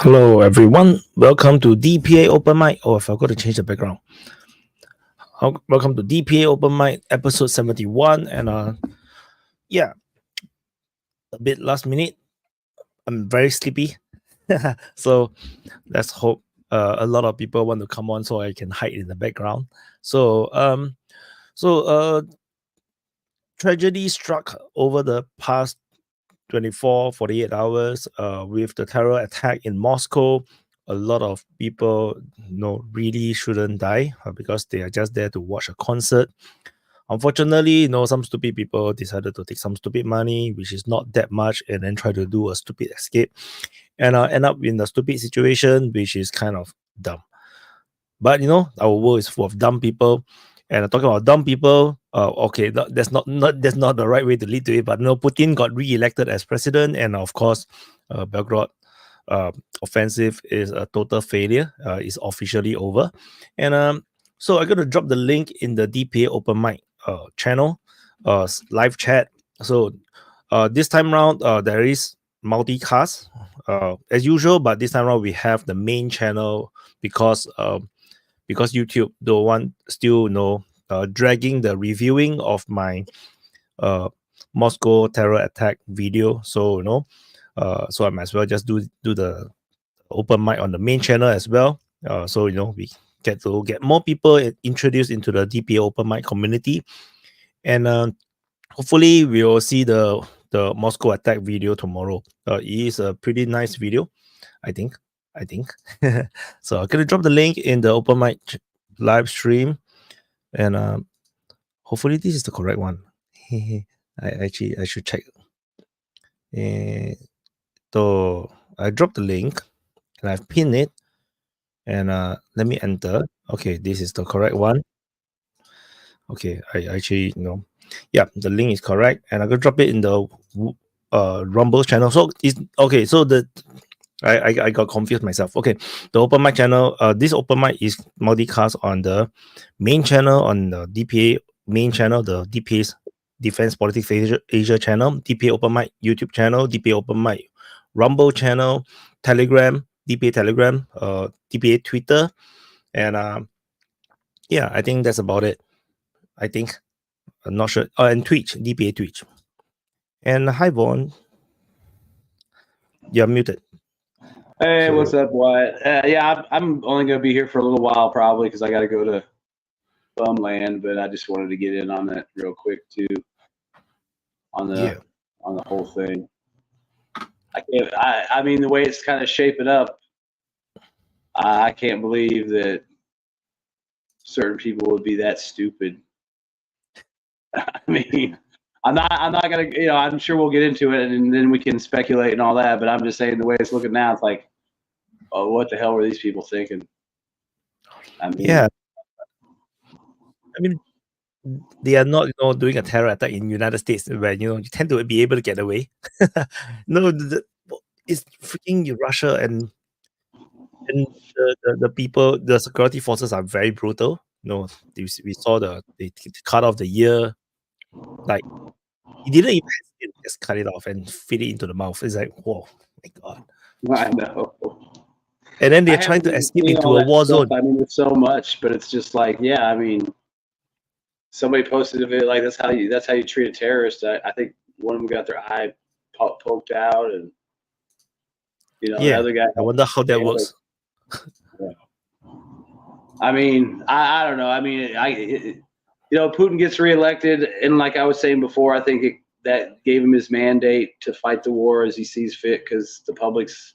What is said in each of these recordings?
Hello everyone, welcome to DPA Open Mic. Oh, I forgot to change the background. Welcome to DPA Open Mic episode 71. And yeah, a bit last minute. I'm very sleepy. So let's hope a lot of people want to come on so I can hide in the background. So tragedy struck over the past 48 hours with the terror attack in Moscow. A lot of people really shouldn't die because they are just there to watch a concert. Unfortunately, some stupid people decided to take some stupid money, which is not that much, and then try to do a stupid escape and end up in a stupid situation, which is kind of dumb. But our world is full of dumb people. And talking about dumb people, okay, that's not the right way to lead to it. But Putin got re-elected as president, and of course, Belgorod offensive is a total failure. It's officially over, and so I'm gonna drop the link in the DPA Open Mic channel, live chat. So this time around, there is multicast as usual, but this time around we have the main channel because YouTube don't want still dragging the reviewing of my Moscow terror attack video. So so I might as well just do the open mic on the main channel as well. So we get to get more people introduced into the DPA Open Mic community, and hopefully we will see the Moscow attack video tomorrow. It is a pretty nice video, I think. So I'm gonna drop the link in the open mic live stream, and hopefully this is the correct one. I should check. So I dropped the link and I've pinned it, and let me enter. Okay, this is the correct one. Okay, I actually yeah, the link is correct, and I'm gonna drop it in the Rumble channel. So it's okay. So I got confused myself. Okay, the open mic channel. This open mic is multicast on the main channel, on the DPA main channel, the DPA's Defense Politics Asia channel, DPA Open Mic YouTube channel, DPA Open Mic Rumble channel, Telegram, DPA Telegram, DPA Twitter, and yeah, I think that's about it. I think I'm not sure. And Twitch, DPA Twitch, and hi Vaughn, you're muted. Hey, what's up, Wyatt? Yeah, I'm only going to be here for a little while probably because I got to go to Bumland, but I just wanted to get in on that real quick too, on the whole thing. I mean, the way it's kind of shaping up, I can't believe that certain people would be that stupid. I mean, I'm not gonna, I'm sure we'll get into it and then we can speculate and all that, but I'm just saying the way it's looking now, it's like, oh, what the hell were these people thinking? I mean, yeah. I mean, they are not, doing a terror attack in United States where you tend to be able to get away. No, it's freaking Russia, and the people, the security forces are very brutal. We saw they cut off the ear, like he didn't even hesitate, just cut it off and feed it into the mouth. It's like, whoa, my God. I know. And then they're trying to escape into a war zone. I mean, there's so much, but it's just like, yeah, I mean, somebody posted of it like that's how you treat a terrorist. I think one of them got their eye poked out, and the other guy. I wonder how that works. Yeah. I mean, I don't know. I mean, Putin gets reelected, and like I was saying before, I think that gave him his mandate to fight the war as he sees fit, because the public's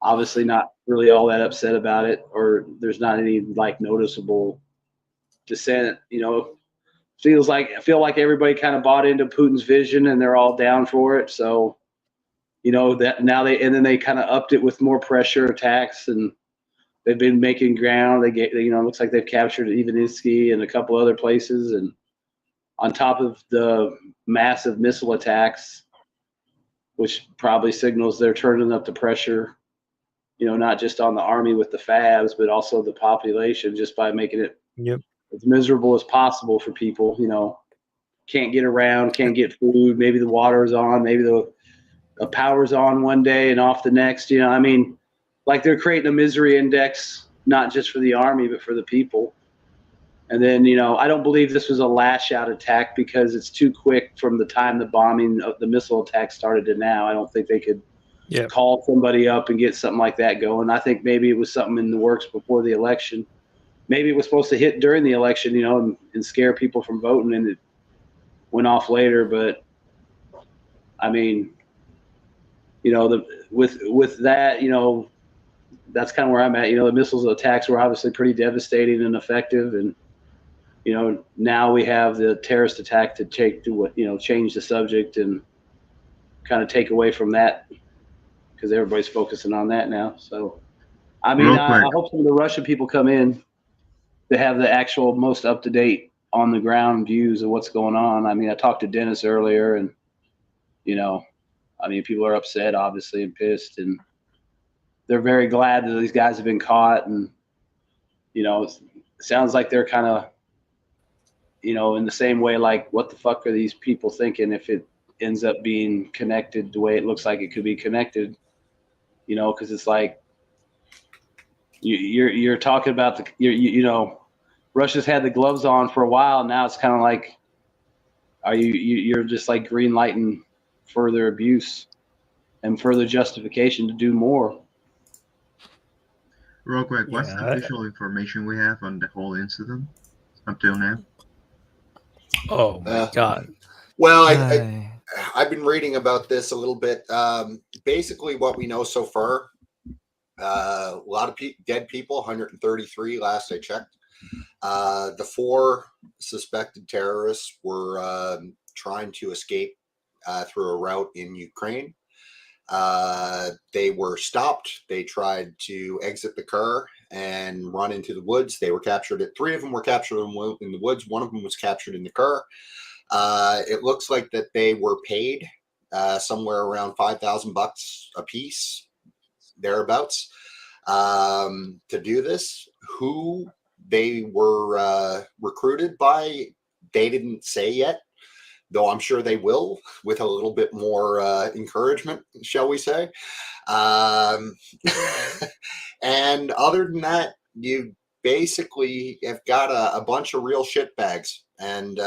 obviously not really all that upset about it, or there's not any like noticeable dissent. I feel like everybody kind of bought into Putin's vision and they're all down for it. So, that now they kind of upped it with more pressure attacks, and they've been making ground. It looks like they've captured Ivaninsky and a couple other places, and on top of the massive missile attacks, which probably signals they're turning up the pressure, not just on the army with the FABs, but also the population, just by making it as miserable as possible for people. Can't get around, can't get food. Maybe the water is on, maybe the power's on one day and off the next. I mean, like they're creating a misery index, not just for the army, but for the people. And then, you know, I don't believe this was a lash out attack because it's too quick from the time the bombing of the missile attack started to now. I don't think they could call somebody up and get something like that going. I think maybe it was something in the works before the election. Maybe it was supposed to hit during the election, you know, and scare people from voting, and it went off later. But I mean, you know, with that, you know, that's kind of where I'm at. You know, the missiles attacks were obviously pretty devastating and effective, and you know, now we have the terrorist attack to change the subject and kind of take away from that because everybody's focusing on that now. So, I mean, I hope some of the Russian people come in to have the actual most up-to-date on the ground views of what's going on. I mean, I talked to Dennis earlier, and, you know, I mean, people are upset, obviously, and pissed, and they're very glad that these guys have been caught. And, you know, it sounds like they're kind of, you know, in the same way, like, what the fuck are these people thinking if it ends up being connected the way it looks like it could be connected, you know, because it's like you're talking about you know, Russia's had the gloves on for a while. Now it's kind of like, you're just like green lighting further abuse and further justification to do more. Real quick, what's the official information we have on the whole incident up till now? Oh my God. Well, I've been reading about this a little bit. Basically, what we know so far, a lot of dead people, 133 last I checked. The 4 suspected terrorists were trying to escape through a route in Ukraine. They were stopped. They tried to exit the car and run into the woods. They were captured. 3 of them were captured in the woods. 1 of them was captured in the car. It looks like that they were paid somewhere around $5,000 a piece, thereabouts, to do this. Who they were recruited by, they didn't say yet, though I'm sure they will with a little bit more encouragement, shall we say. And other than that, you basically have got a bunch of real shitbags, and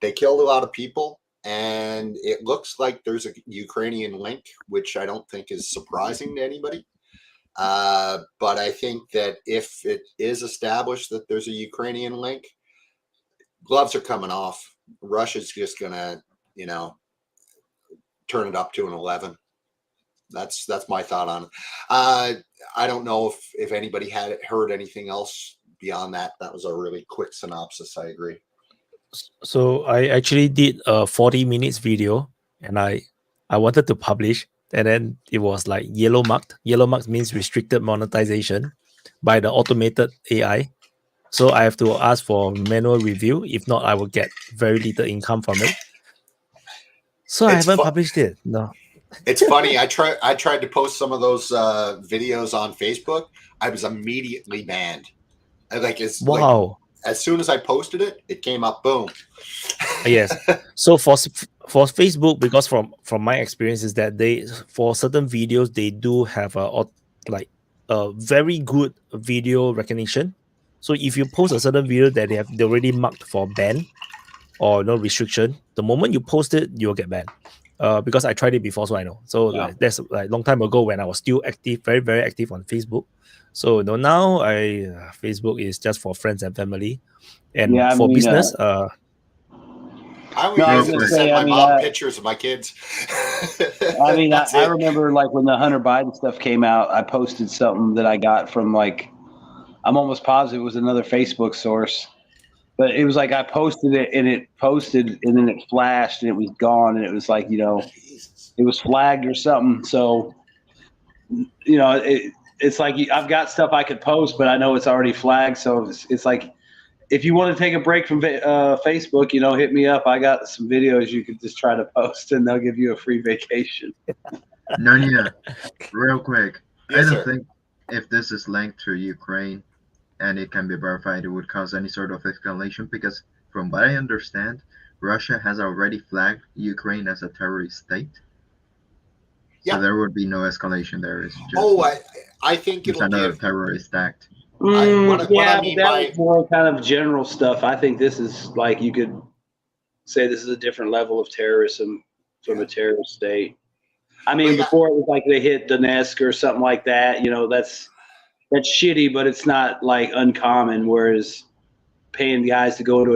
they killed a lot of people, and it looks like there's a Ukrainian link, which I don't think is surprising to anybody. But I think that if it is established that there's a Ukrainian link, gloves are coming off. Russia's just gonna, you know, turn it up to an 11. That's my thought on it. I don't know if anybody had heard anything else beyond that. That was a really quick synopsis. I agree. So I actually did a 40 minutes video, and I wanted to publish, and then it was like yellow marked. Yellow marked means restricted monetization by the automated AI. So I have to ask for manual review. If not, I will get very little income from it. So I haven't published it. No. It's funny. I tried to post some of those videos on Facebook. I was immediately banned. Wow. As soon as I posted it, it came up. Boom. Yes. So for Facebook, because from my experience is that they, for certain videos, they do have a very good video recognition. So if you post a certain video that they already marked for ban or no restriction, the moment you post it, you'll get banned. Because I tried it before, so I know. So that's like long time ago when I was still active, very, very active on Facebook. So now Facebook is just for friends and family, and for business. I was going to send my mom pictures of my kids. I mean, I remember like when the Hunter Biden stuff came out, I posted something that I got from like, I'm almost positive it was another Facebook source, but it was like I posted it and it posted and then it flashed and it was gone, and it was like, you know, it was flagged or something. So, you know, it's like I've got stuff I could post, but I know it's already flagged. So it's like, if you want to take a break from Facebook, you know, hit me up. I got some videos you could just try to post, and they'll give you a free vacation. Nunya, real quick. Yes, I don't sir. think if this is linked to Ukraine and it can be verified, it would cause any sort of escalation, because from what I understand, Russia has already flagged Ukraine as a terrorist state. So there would be no escalation there. It's just I think it's it'll another give terrorist act. What I mean but that was more kind of general stuff. I think this is like, you could say this is a different level of terrorism from a terrorist state. I mean, before it was like they hit Donetsk or something like that. You know, that's shitty, but it's not like uncommon. Whereas paying guys to go to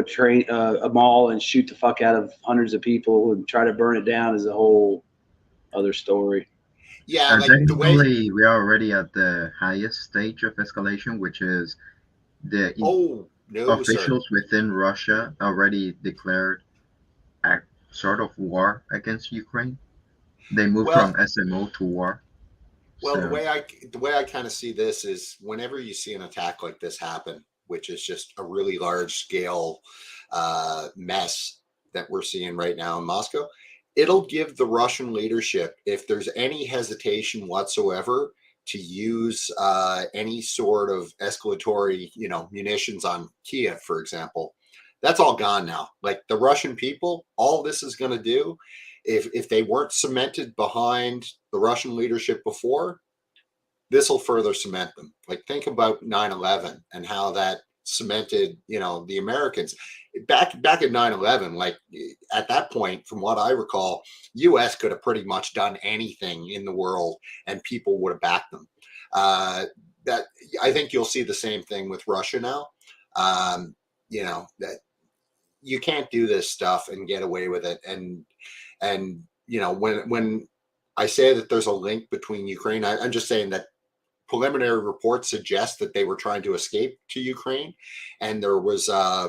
a mall and shoot the fuck out of hundreds of people and try to burn it down is a whole other story. Yeah, like technically, we are already at the highest stage of escalation, which is the officials within Russia already declared a sort of war against Ukraine. They moved from SMO to war. Well, the way I kind of see this is whenever you see an attack like this happen, which is just a really large scale mess that we're seeing right now in Moscow, it'll give the Russian leadership, if there's any hesitation whatsoever, to use any sort of escalatory, munitions on Kiev, for example. That's all gone now. Like the Russian people, all this is going to do, if they weren't cemented behind the Russian leadership before, this will further cement them. Like think about 9/11 and how that cemented, the Americans. Back at 9/11, like at that point, from what I recall, US could have pretty much done anything in the world and people would have backed them. That I think you'll see the same thing with Russia now. That you can't do this stuff and get away with it. And when I say that there's a link between Ukraine, I'm just saying that preliminary reports suggest that they were trying to escape to Ukraine, and there was a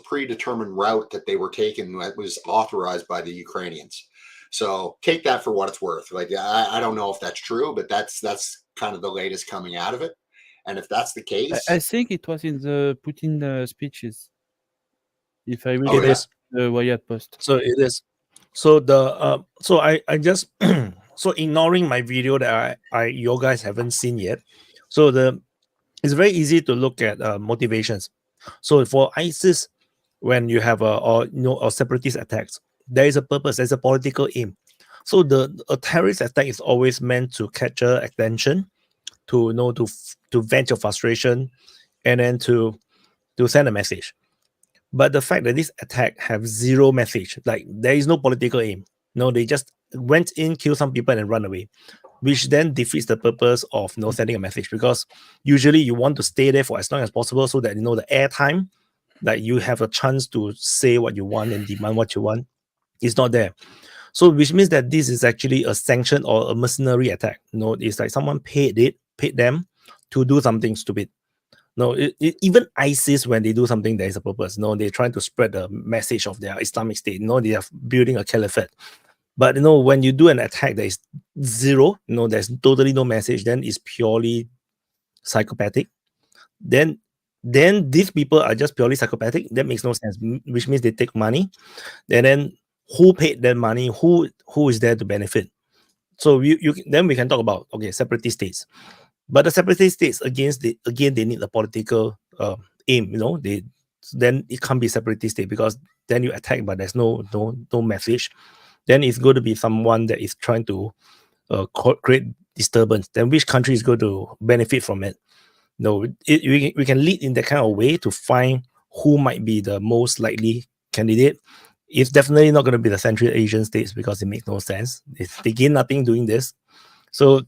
predetermined route that they were taking that was authorized by the Ukrainians. So take that for what it's worth. Like I don't know if that's true, but that's kind of the latest coming out of it. And if that's the case, I think it was in the Putin speeches. If I read the Wired Post. So it is. So I just so ignoring my video that you guys haven't seen yet. So it's very easy to look at motivations. So for ISIS, when you have a separatist attacks, there is a purpose, there's a political aim. So a terrorist attack is always meant to capture attention, to vent your frustration, and then to send a message. But the fact that this attack have zero message, like there is no political aim. No, they just went in, killed some people, and run away, which then defeats the purpose of sending a message, because usually you want to stay there for as long as possible so that the airtime, like you have a chance to say what you want and demand what you want, is not there. So which means that this is actually a sanction or a mercenary attack. It's like someone paid them to do something stupid. Even ISIS, when they do something, there is a purpose. They're trying to spread the message of their Islamic State. They are building a caliphate. But when you do an attack that is zero, there's totally no message, then it's purely psychopathic. Then these people are just purely psychopathic. That makes no sense. Which means they take money, and then who paid that money? Who is there to benefit? So then we can talk about separatist states. But the separatist states again they need a political aim. Then it can't be separatist state, because then you attack, but there's no message. Then it's going to be someone that is trying to create disturbance. Then which country is going to benefit from it? We can lead in that kind of way to find who might be the most likely candidate. It's definitely not going to be the Central Asian states, because it makes no sense. They gain nothing doing this. So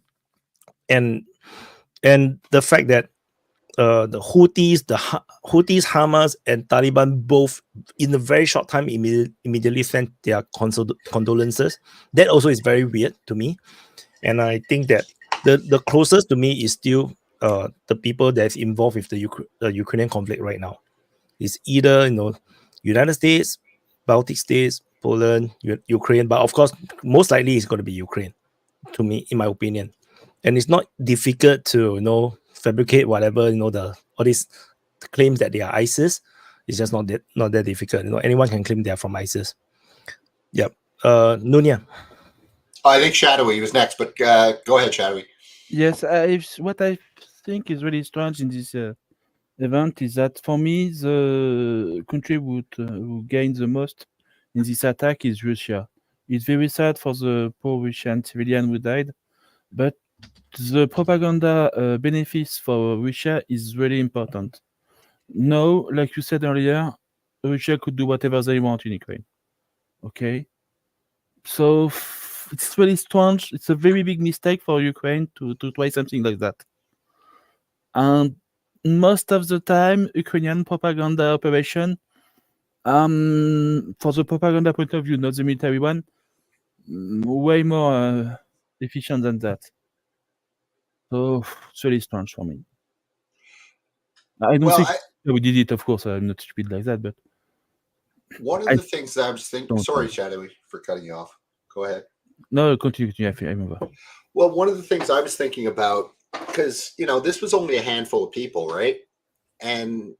and the fact that the Houthis, Hamas, and Taliban both in a very short time immediately sent their condolences. That also is very weird to me, and I think that the closest to me is still the people that's involved with the Ukrainian conflict right now. It's either United States, Baltic states, Poland, Ukraine, but of course most likely it's going to be Ukraine, to me, in my opinion. And it's not difficult to fabricate whatever all these claims that they are ISIS. It's just not that difficult. Anyone can claim they are from ISIS. Yep. Nunya. I think Shadowy was next, but go ahead, Shadowy. Yes, what I think is really strange in this event is that for me the country who gains the most in this attack is Russia. It's very sad for the poor Russian civilian who died, but the propaganda benefits for Russia is really important. Now, like you said earlier, Russia could do whatever they want in Ukraine. Okay? So it's really strange. It's a very big mistake for Ukraine to try something like that. And most of the time, Ukrainian propaganda operation, for the propaganda point of view, not the military one, way more efficient than that. So it's really strange for me. I don't think we did it, of course. I'm not stupid like that, but one of the things that I was thinking. Sorry, Shadowy, for cutting you off. Go ahead. No, continue. I remember. Well, one of the things I was thinking about, because this was only a handful of people, right? And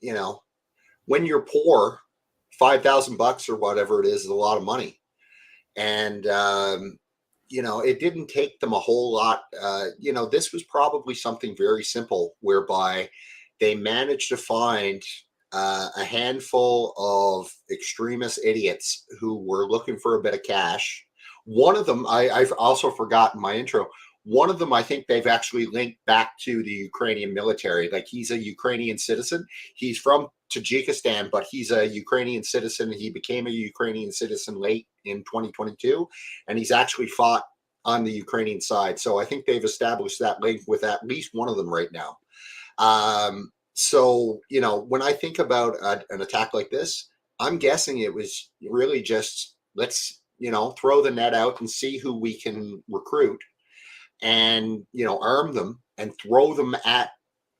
when you're poor, $5,000 or whatever it is a lot of money, and it didn't take them a whole lot. This was probably something very simple, whereby they managed to find a handful of extremist idiots who were looking for a bit of cash. One of them, I've also forgotten my intro. One of them, I think they've actually linked back to the Ukrainian military. Like, he's a Ukrainian citizen. He's from Tajikistan, but he's a Ukrainian citizen. He became a Ukrainian citizen late in 2022, and he's actually fought on the Ukrainian side. So I think they've established that link with at least one of them right now. So, when I think about an attack like this, I'm guessing it was really just, let's, throw the net out and see who we can recruit and, arm them and throw them at,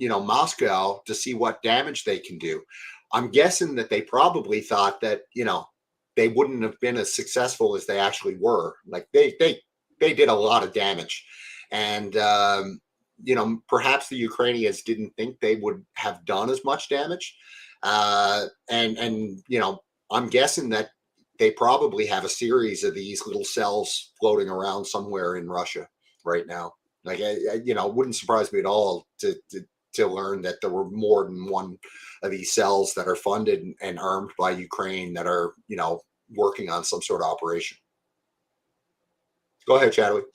Moscow to see what damage they can do. I'm guessing that they probably thought that, they wouldn't have been as successful as they actually were. Like, they did a lot of damage. And, perhaps the Ukrainians didn't think they would have done as much damage. And I'm guessing that they probably have a series of these little cells floating around somewhere in Russia right now. Like, it wouldn't surprise me at all to learn that there were more than one of these cells that are funded and armed by Ukraine that are, working on some sort of operation. Go ahead, Chadwick.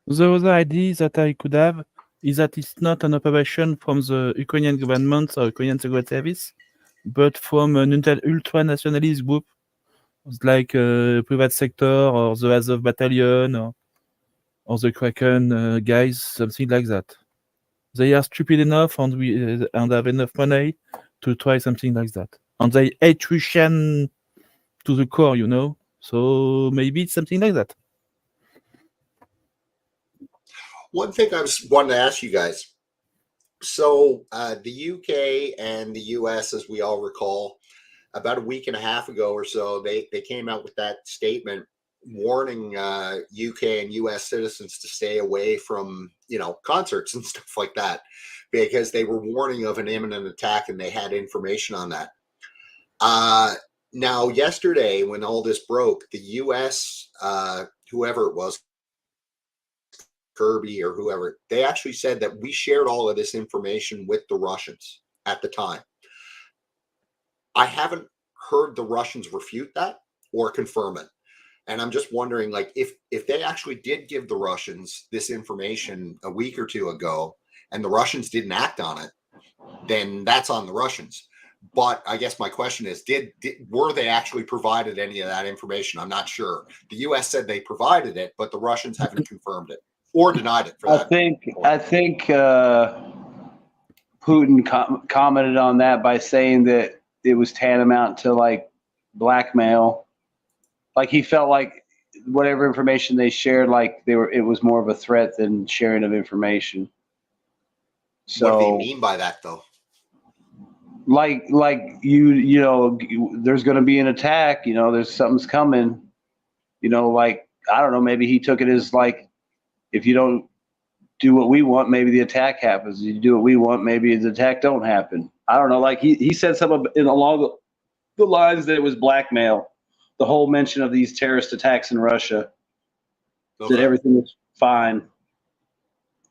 The other idea that I could have is that it's not an operation from the Ukrainian government or Ukrainian Secret Service, but from an ultra-nationalist group, like private sector or the Azov battalion or the Kraken guys, something like that. They are stupid enough and have enough money to try something like that. And they hate Russian to the core, So maybe it's something like that. One thing I was wanting to ask you guys. So the UK and the US, as we all recall, about a week and a half ago or so, they came out with that statement warning UK and US citizens to stay away from, concerts and stuff like that, because they were warning of an imminent attack and they had information on that. Now, yesterday, when all this broke, the US, whoever it was, Kirby or whoever, they actually said that we shared all of this information with the Russians at the time. I haven't heard the Russians refute that or confirm it. And I'm just wondering, like, if they actually did give the Russians this information a week or two ago and the Russians didn't act on it, then that's on the Russians. But I guess my question is, were they actually provided any of that information? I'm not sure. The US said they provided it, but the Russians haven't confirmed it or denied it. For that. I think Putin commented on that by saying that it was tantamount to like blackmail. Like, he felt like whatever information they shared, like it was more of a threat than sharing of information. So what do they mean by that, though? Like there's going to be an attack, there's something's coming, like, I don't know, maybe he took it as like, if you don't do what we want, maybe the attack happens. If you do what we want, maybe the attack don't happen. I don't know. Like, he said something along the lines that it was blackmail. The whole mention of these terrorist attacks in Russia, that everything was fine.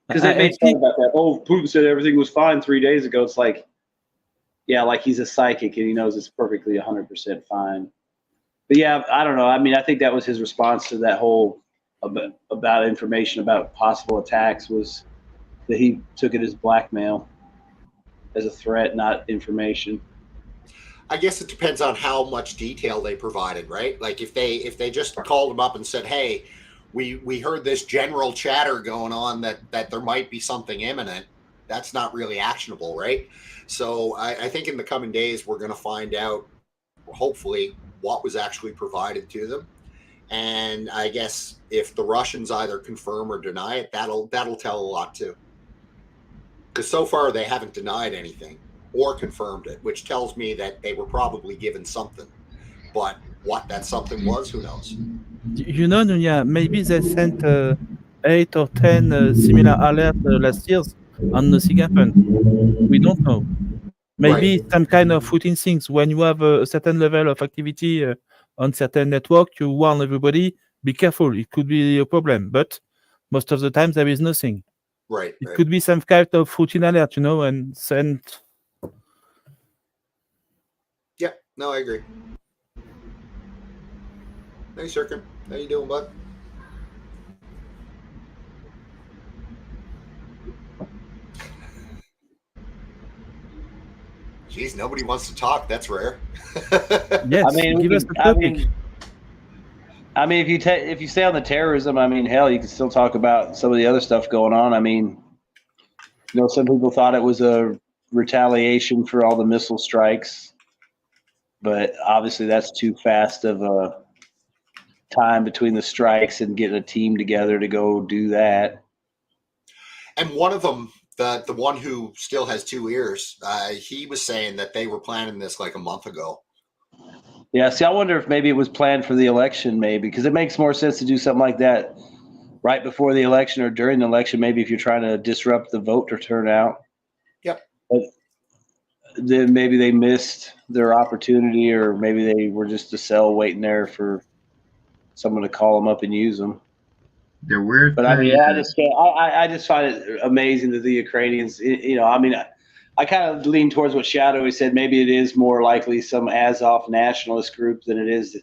Because they made fun about that. Oh, Putin said everything was fine 3 days ago. It's like, yeah, like he's a psychic and he knows it's perfectly 100% fine. But yeah, I don't know. I mean, I think that was his response to that whole about information about possible attacks, was that he took it as blackmail, as a threat, not information. I guess it depends on how much detail they provided, right? Like if they just called him up and said, "Hey, we heard this general chatter going on that there might be something imminent," that's not really actionable, right? So I think in the coming days we're going to find out, hopefully, what was actually provided to them. And I guess if the Russians either confirm or deny it, that'll tell a lot too. Because so far they haven't denied anything or confirmed it, which tells me that they were probably given something. But what that something was, who knows? You know, Nunya, maybe they sent 8 or 10 similar alerts last year and nothing happened. We don't know. Maybe some kind of routine things. When you have a certain level of activity on certain network, you warn everybody, be careful, it could be a problem. But most of the time there is nothing. Right. It could be some kind of routine alert, you know, and send. Yeah, no, I agree. Hey, Sirkin. How you doing, bud? Jeez, nobody wants to talk. That's rare. Yes, I mean, give us a topic. I mean, if you stay on the terrorism, I mean, hell, you can still talk about some of the other stuff going on. I mean, you know, some people thought it was a retaliation for all the missile strikes, but obviously that's too fast of a time between the strikes and getting a team together to go do that. And one of them, the one who still has 2 ears, he was saying that they were planning this like a month ago. Yeah, see, I wonder if maybe it was planned for the election, maybe, because it makes more sense to do something like that right before the election or during the election, maybe if you're trying to disrupt the voter turnout. Yep. But then maybe they missed their opportunity, or maybe they were just a cell waiting there for someone to call them up and use them. The weird But thing I mean, is I just find it amazing that the Ukrainians, you know, I mean, I kind of lean towards what Shadowy said. Maybe it is more likely some Azov nationalist group than it is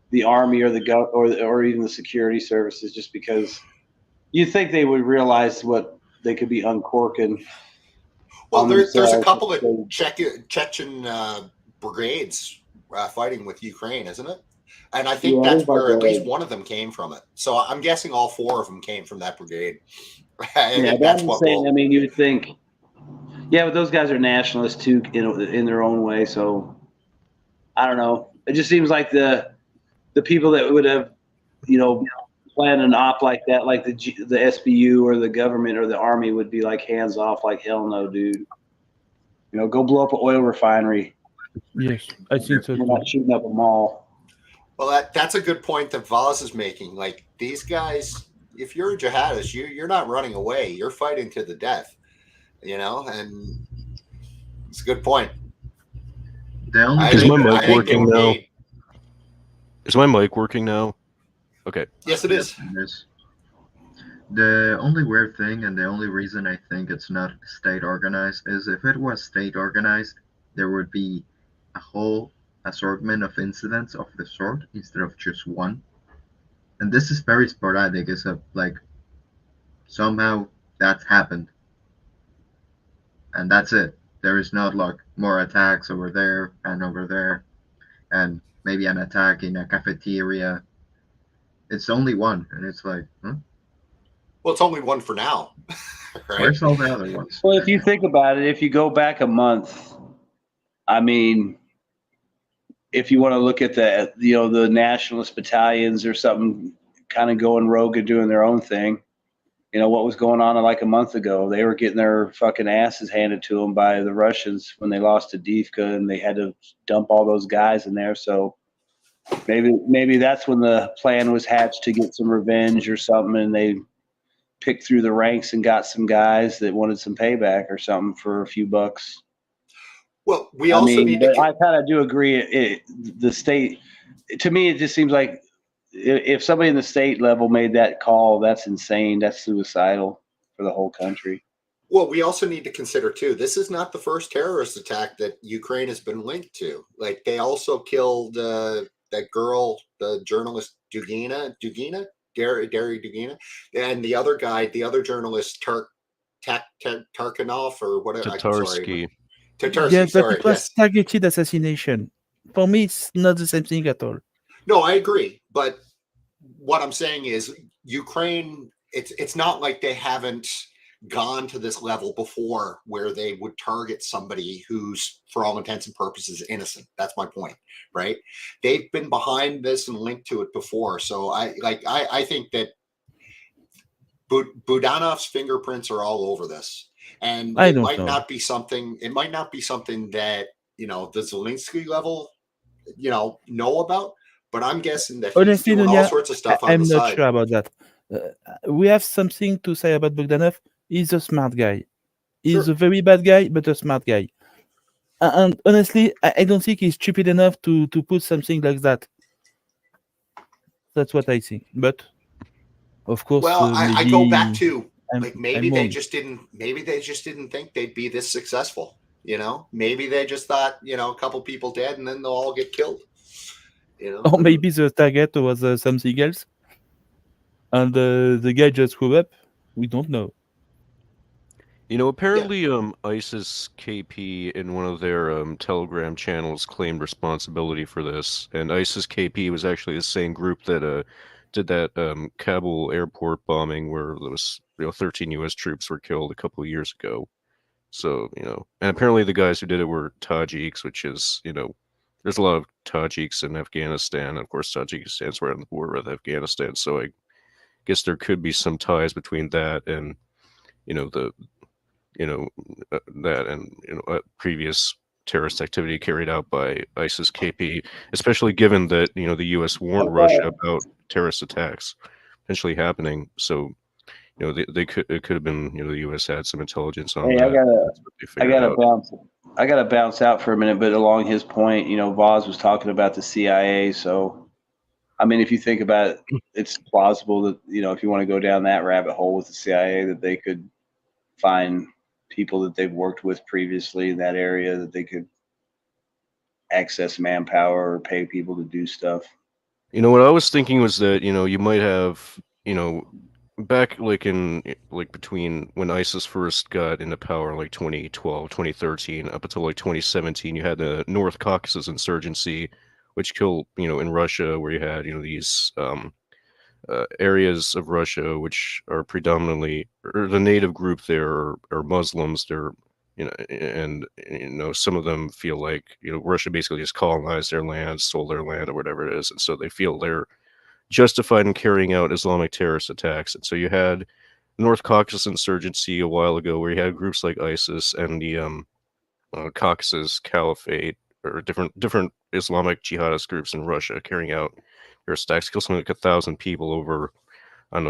the army or the or even the security services, just because you think they would realize what they could be uncorking. Well, there's a couple of Chechen brigades fighting with Ukraine, isn't it? And I think that's where at least one of them came from it. So I'm guessing all 4 of them came from that brigade. Yeah, that's what saying. I mean, you would think. Yeah, but those guys are nationalists too, in their own way. So I don't know. It just seems like the people that would have, you know, planned an op like that, like the SBU or the government or the army, would be like hands off, like hell no, dude. You know, go blow up an oil refinery. Yes, I think so. We're not shooting up a mall. Well, that's a good point that Voss is making. Like, these guys, if you're a jihadist, you're not running away. You're fighting to the death, you know, and it's a good point. Is my mic working now? Is my mic working now? Okay. Yes, it is. Yes. The only weird thing, and the only reason I think it's not state organized, is if it was state organized, there would be a whole assortment of incidents of the sort instead of just one. And this is very sporadic. It's like somehow that's happened, and that's it. There is not like more attacks over there and over there, and maybe an attack in a cafeteria. It's only one, and it's like, huh? Well, it's only one for now. Right? Where's all the other ones? Well, if you think about it, if you go back a month, I mean, if you want to look at the nationalist battalions or something kind of going rogue and doing their own thing, you know, what was going on like a month ago? They were getting their fucking asses handed to them by the Russians when they lost to Divka, and they had to dump all those guys in there. So maybe that's when the plan was hatched to get some revenge or something, and they picked through the ranks and got some guys that wanted some payback or something for a few bucks. Well, we also need to. I kind of do agree. The state, to me, it just seems like if somebody in the state level made that call, that's insane. That's suicidal for the whole country. Well, we also need to consider too, this is not the first terrorist attack that Ukraine has been linked to. Like, they also killed, that girl, the journalist Dugina, Derry Dugina, and the other guy, the other journalist Tarkanov or whatever. Tatarsky. Tatarsky, Yes, but sorry. it was targeted assassination. For me, it's not the same thing at all. No, I agree. But what I'm saying is Ukraine, it's not like they haven't gone to this level before where they would target somebody who's, for all intents and purposes, innocent. That's my point, right? They've been behind this and linked to it before. So I think that Budanov's fingerprints are all over this. And it might not be something that, the Zelensky level, know about, but I'm guessing that he's doing all sorts of stuff on the side. I'm not sure about that. We have something to say about Bogdanov. He's a smart guy. He's a very bad guy, but a smart guy. And honestly, I don't think he's stupid enough to put something like that. That's what I think. But of course, I go back to maybe they just didn't think they'd be this successful. Maybe they just thought, a couple people dead and then they'll all get killed. Or maybe the target was something else, and the guy just screwed up. We don't know. Apparently, ISIS KP in one of their Telegram channels claimed responsibility for this, and ISIS KP was actually the same group that did that Kabul airport bombing where there was 13 U.S. troops were killed a couple of years ago. So and apparently the guys who did it were Tajiks, which is there's a lot of Tajiks in Afghanistan. Of course, Tajikistan's right on the border with Afghanistan, so I guess there could be some ties between that and previous terrorist activity carried out by ISIS KP, especially given that the U.S. warned Russia about terrorist attacks potentially happening. So it could have been the U.S. had some intelligence on that. I gotta bounce out for a minute, but along his point, Voz was talking about the CIA. So, I mean, if you think about it, it's plausible that if you want to go down that rabbit hole with the CIA, that they could find people that they've worked with previously in that area, that they could access manpower or pay people to do stuff. What I was thinking was that you might have back between when ISIS first got into power, 2012, 2013, up until 2017, you had the North Caucasus insurgency, which killed in Russia, where you had these areas of Russia which are predominantly, or the native group there are Muslims. They're and some of them feel like Russia basically just colonized their land, stole their land, or whatever it is, and so they feel they're justified in carrying out Islamic terrorist attacks. And so you had North Caucasus insurgency a while ago, where you had groups like ISIS and the Caucasus Caliphate, or different Islamic jihadist groups in Russia carrying out terrorist attacks, kill something like 1,000 people over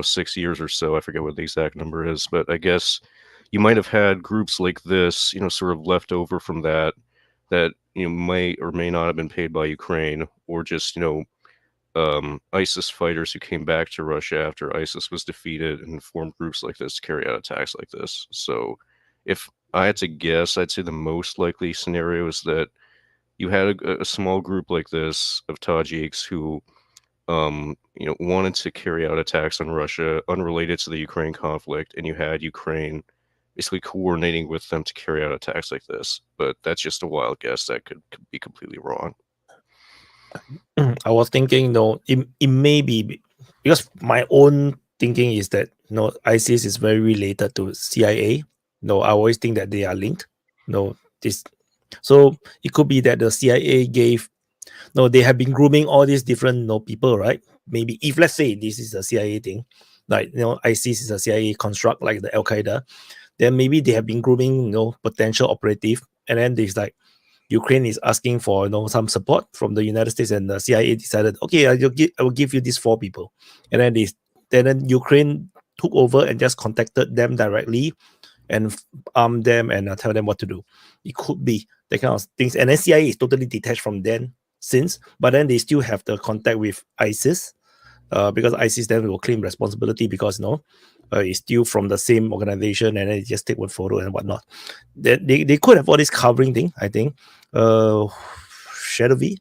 6 years or so. I forget what the exact number is, but I guess you might have had groups like this, sort of left over from that may or may not have been paid by Ukraine, or just ISIS fighters who came back to Russia after ISIS was defeated and formed groups like this to carry out attacks like this. So if I had to guess, I'd say the most likely scenario is that you had a small group like this of Tajiks who wanted to carry out attacks on Russia unrelated to the Ukraine conflict, and you had Ukraine basically coordinating with them to carry out attacks like this. But that's just a wild guess. That could be completely wrong. I was thinking, it may be, because my own thinking is that ISIS is very related to CIA. I always think that they are linked. So it could be that the CIA gave, they have been grooming all these different people, right? Maybe if, let's say, this is a CIA thing, ISIS is a CIA construct like the Al Qaeda, then maybe they have been grooming potential operative, and then there's Ukraine is asking for some support from the United States, and the CIA decided, okay, I will give you these 4 people, and then Ukraine took over and just contacted them directly and armed them and tell them what to do. It could be that kind of things, and then CIA is totally detached from them since, but then they still have the contact with ISIS, because ISIS then will claim responsibility because it's still from the same organization, and then they just take one photo and whatnot. They could have all this covering thing, I think. Shadowy.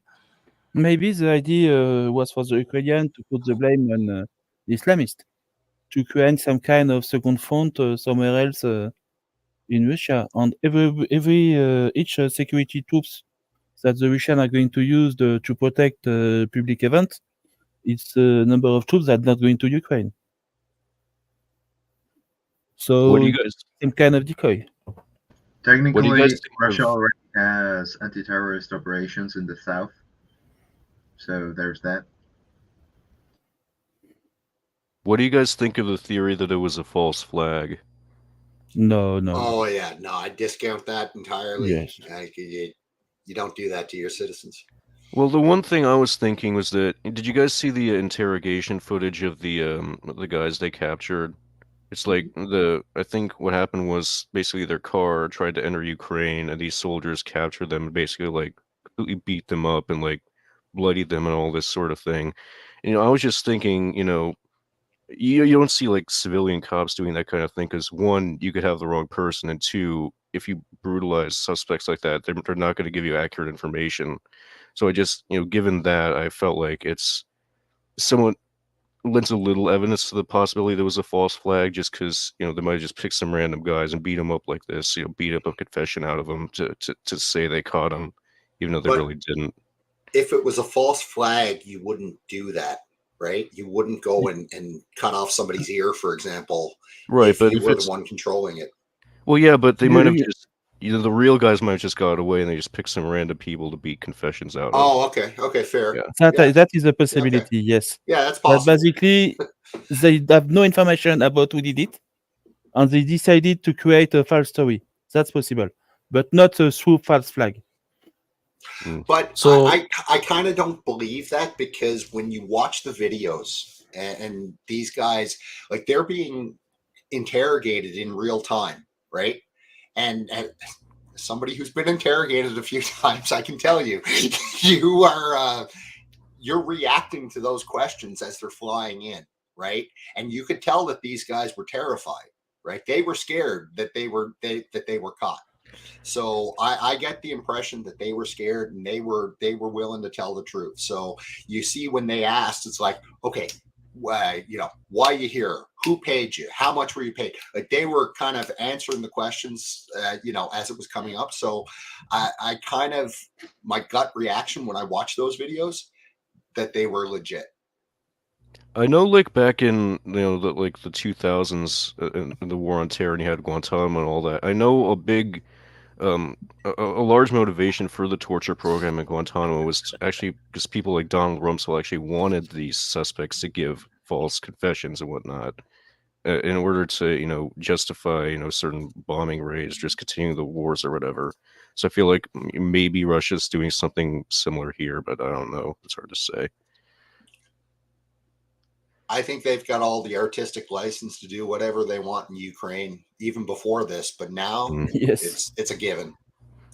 Maybe the idea was for the Ukrainian to put the blame on the Islamists, to create some kind of second front somewhere else in Russia, and each security troops that the Russians are going to use to protect public events, it's a number of troops that are not going to Ukraine. So What do you guys? Some kind of decoy. Technically, guys think Russia of- already has anti-terrorist operations in the south, so there's that. What do you guys think of the theory that it was a false flag? No. Oh yeah, no, I discount that entirely. Yes. You don't do that to your citizens. Well, the one thing I was thinking was that, did you guys see the interrogation footage of the guys they captured? It's like I think what happened was basically their car tried to enter Ukraine, and these soldiers captured them and basically like completely beat them up and like bloodied them and all this sort of thing. And, I was just thinking, you don't see like civilian cops doing that kind of thing because one, you could have the wrong person, and two, if you brutalize suspects like that, they're not going to give you accurate information. So I just, given that, I felt like it's somewhat lends a little evidence to the possibility there was a false flag, just because they might have just picked some random guys and beat them up like this, beat up a confession out of them to say they caught them, even though they really didn't. If it was a false flag, you wouldn't do that, right? You wouldn't go and cut off somebody's ear, for example, right? But you if were it's the one controlling it. Well, yeah, but they might have just the real guys might have just got away and they just picked some random people to beat confessions out of. Oh, okay, fair. Yeah. That is a possibility. Yes. Yeah, that's possible. But basically, they have no information about who did it, and they decided to create a false story. That's possible, but not through false flag. But So- I kind of don't believe that, because when you watch the videos and these guys, like, they're being interrogated in real time, right? And somebody who's been interrogated a few times, I can tell you, you're reacting to those questions as they're flying in, right? And you could tell that these guys were terrified, right? They were scared that they were caught. So I get the impression that they were scared and they were willing to tell the truth. So you see, when they asked, it's like, okay, why are you here? Who paid you? How much were you paid? Like, they were kind of answering the questions, as it was coming up. So I kind of, my gut reaction when I watched those videos, that they were legit. I know, like, back in the 2000s, in the war on terror, and you had Guantanamo and all that. I know a big, a large motivation for the torture program in Guantanamo was actually because people like Donald Rumsfeld actually wanted these suspects to give false confessions and whatnot, in order to justify certain bombing raids, just continue the wars or whatever. So I feel like maybe Russia's doing something similar here, but I don't know. It's hard to say. I think they've got all the artistic license to do whatever they want in Ukraine, even before this. But now, Yes, it's a given.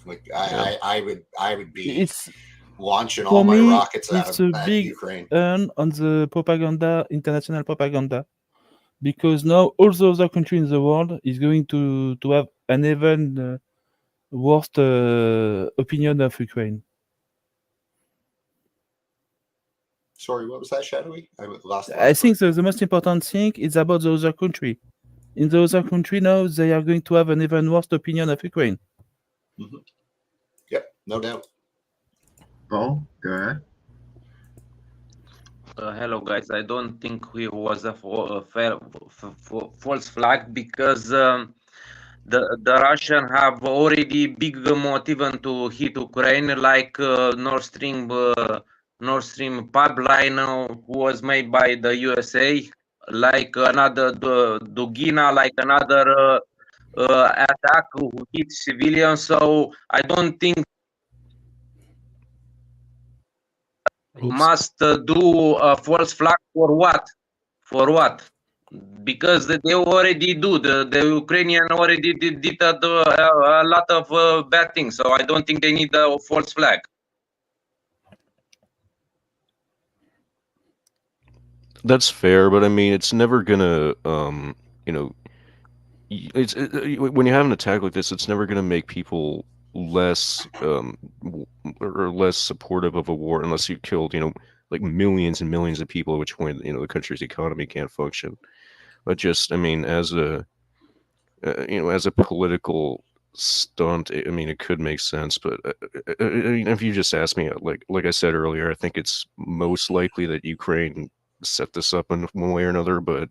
Like, I would be it's launching for all my me, rockets it's at a big Ukraine. earn on the propaganda, international propaganda, because now all the other countries in the world is going to have an even worst opinion of Ukraine. Sorry, what was that, Shadowy? I lost the I last think the most important thing is about the other country. In the other country now, they are going to have an even worse opinion of Ukraine. part. Yep, no doubt. Paul, go ahead. Hello, guys. I don't think it was a false flag, because the Russian have already big motive to hit Ukraine, like Nord Stream pipeline was made by the USA, like another Dugina, like another attack who hit civilians. So I don't think must do a false flag for what? For what? Because they already do. The Ukrainian already did a lot of bad things. So I don't think they need a false flag. That's fair, but I mean, it's never gonna, it's when you have an attack like this, it's never gonna make people less or less supportive of a war unless you killed, like millions and millions of people, at which point, the country's economy can't function. But just, I mean, as a political stunt, I mean, it could make sense. But if you just ask me, like I said earlier, I think it's most likely that Ukraine set this up in one way or another. But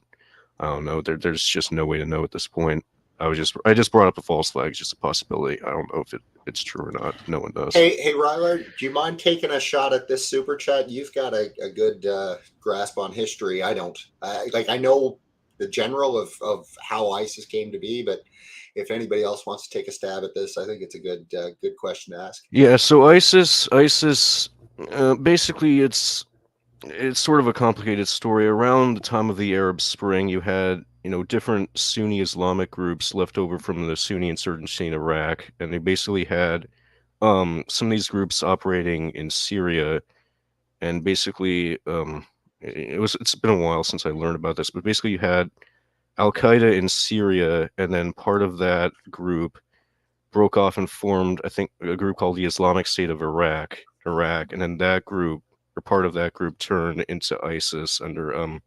I don't know. There's just no way to know at this point. I just brought up the false flag, just a possibility. I don't know if it's true or not. No one does. Hey, Riler, do you mind taking a shot at this super chat? You've got a good grasp on history. I don't. I know the general of how ISIS came to be, but if anybody else wants to take a stab at this, I think it's a good question to ask. Yeah. So ISIS, basically, it's sort of a complicated story. Around the time of the Arab Spring, you had different Sunni Islamic groups left over from the Sunni insurgency in Iraq, and they basically had some of these groups operating in Syria, and basically it's been a while since I learned about this, but basically you had Al Qaeda in Syria, and then part of that group broke off and formed, I think, a group called the Islamic State of Iraq, and then that group, or part of that group, turned into ISIS under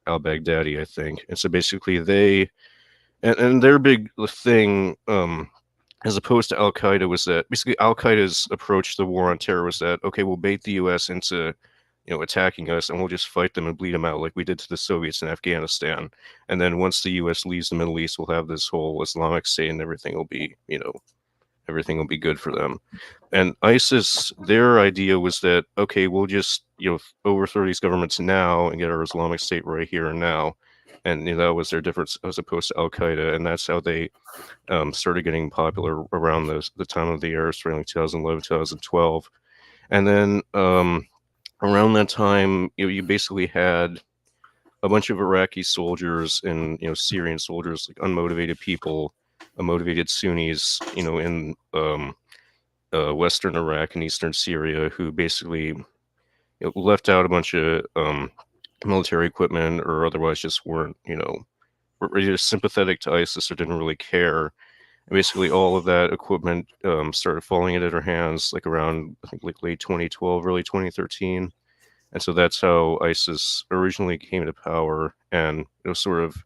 al-Baghdadi, I think. And so basically they, and their big thing, as opposed to al-Qaeda, was that basically al-Qaeda's approach to the war on terror was that, okay, we'll bait the US into attacking us, and we'll just fight them and bleed them out like we did to the Soviets in Afghanistan. And then once the US leaves the Middle East, we'll have this whole Islamic State, and everything will be good for them. And ISIS, their idea was that, okay, we'll just overthrow these governments now and get our Islamic State right here and now. And that was their difference as opposed to Al Qaeda, and that's how they started getting popular around the time of the Arab Spring, like 2011, 2012. And then around that time, you basically had a bunch of Iraqi soldiers and Syrian soldiers, like unmotivated people, motivated Sunnis, in Western Iraq and Eastern Syria, who basically left out a bunch of military equipment, or otherwise just weren't, were either sympathetic to ISIS or didn't really care. And basically all of that equipment started falling into their hands, like around, I think, like late 2012, early 2013. And so that's how ISIS originally came to power, and sort of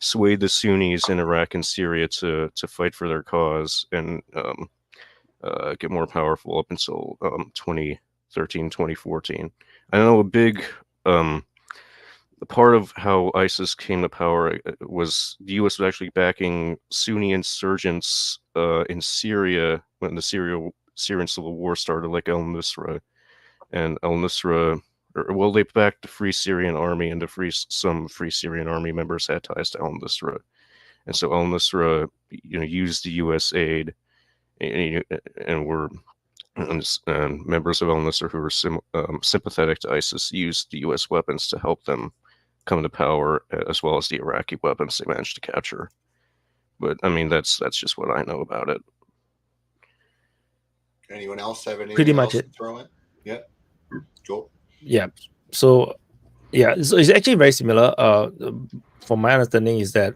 swayed the Sunnis in Iraq and Syria to fight for their cause and get more powerful up until 2013, 2014. I know a big part of how ISIS came to power was the U.S. was actually backing Sunni insurgents in Syria when the Syrian civil war started, like al-Nusra. And al-Nusra, well, they backed the Free Syrian Army, and some Free Syrian Army members had ties to al-Nusra. And so al-Nusra, used the U.S. aid, and were and members of al-Nusra who were sympathetic to ISIS used the U.S. weapons to help them come to power, as well as the Iraqi weapons they managed to capture. But I mean, that's just what I know about it. Anyone else have anything Pretty else much to throw in? Yeah, Joel. Yeah. So it's actually very similar. From my understanding, is that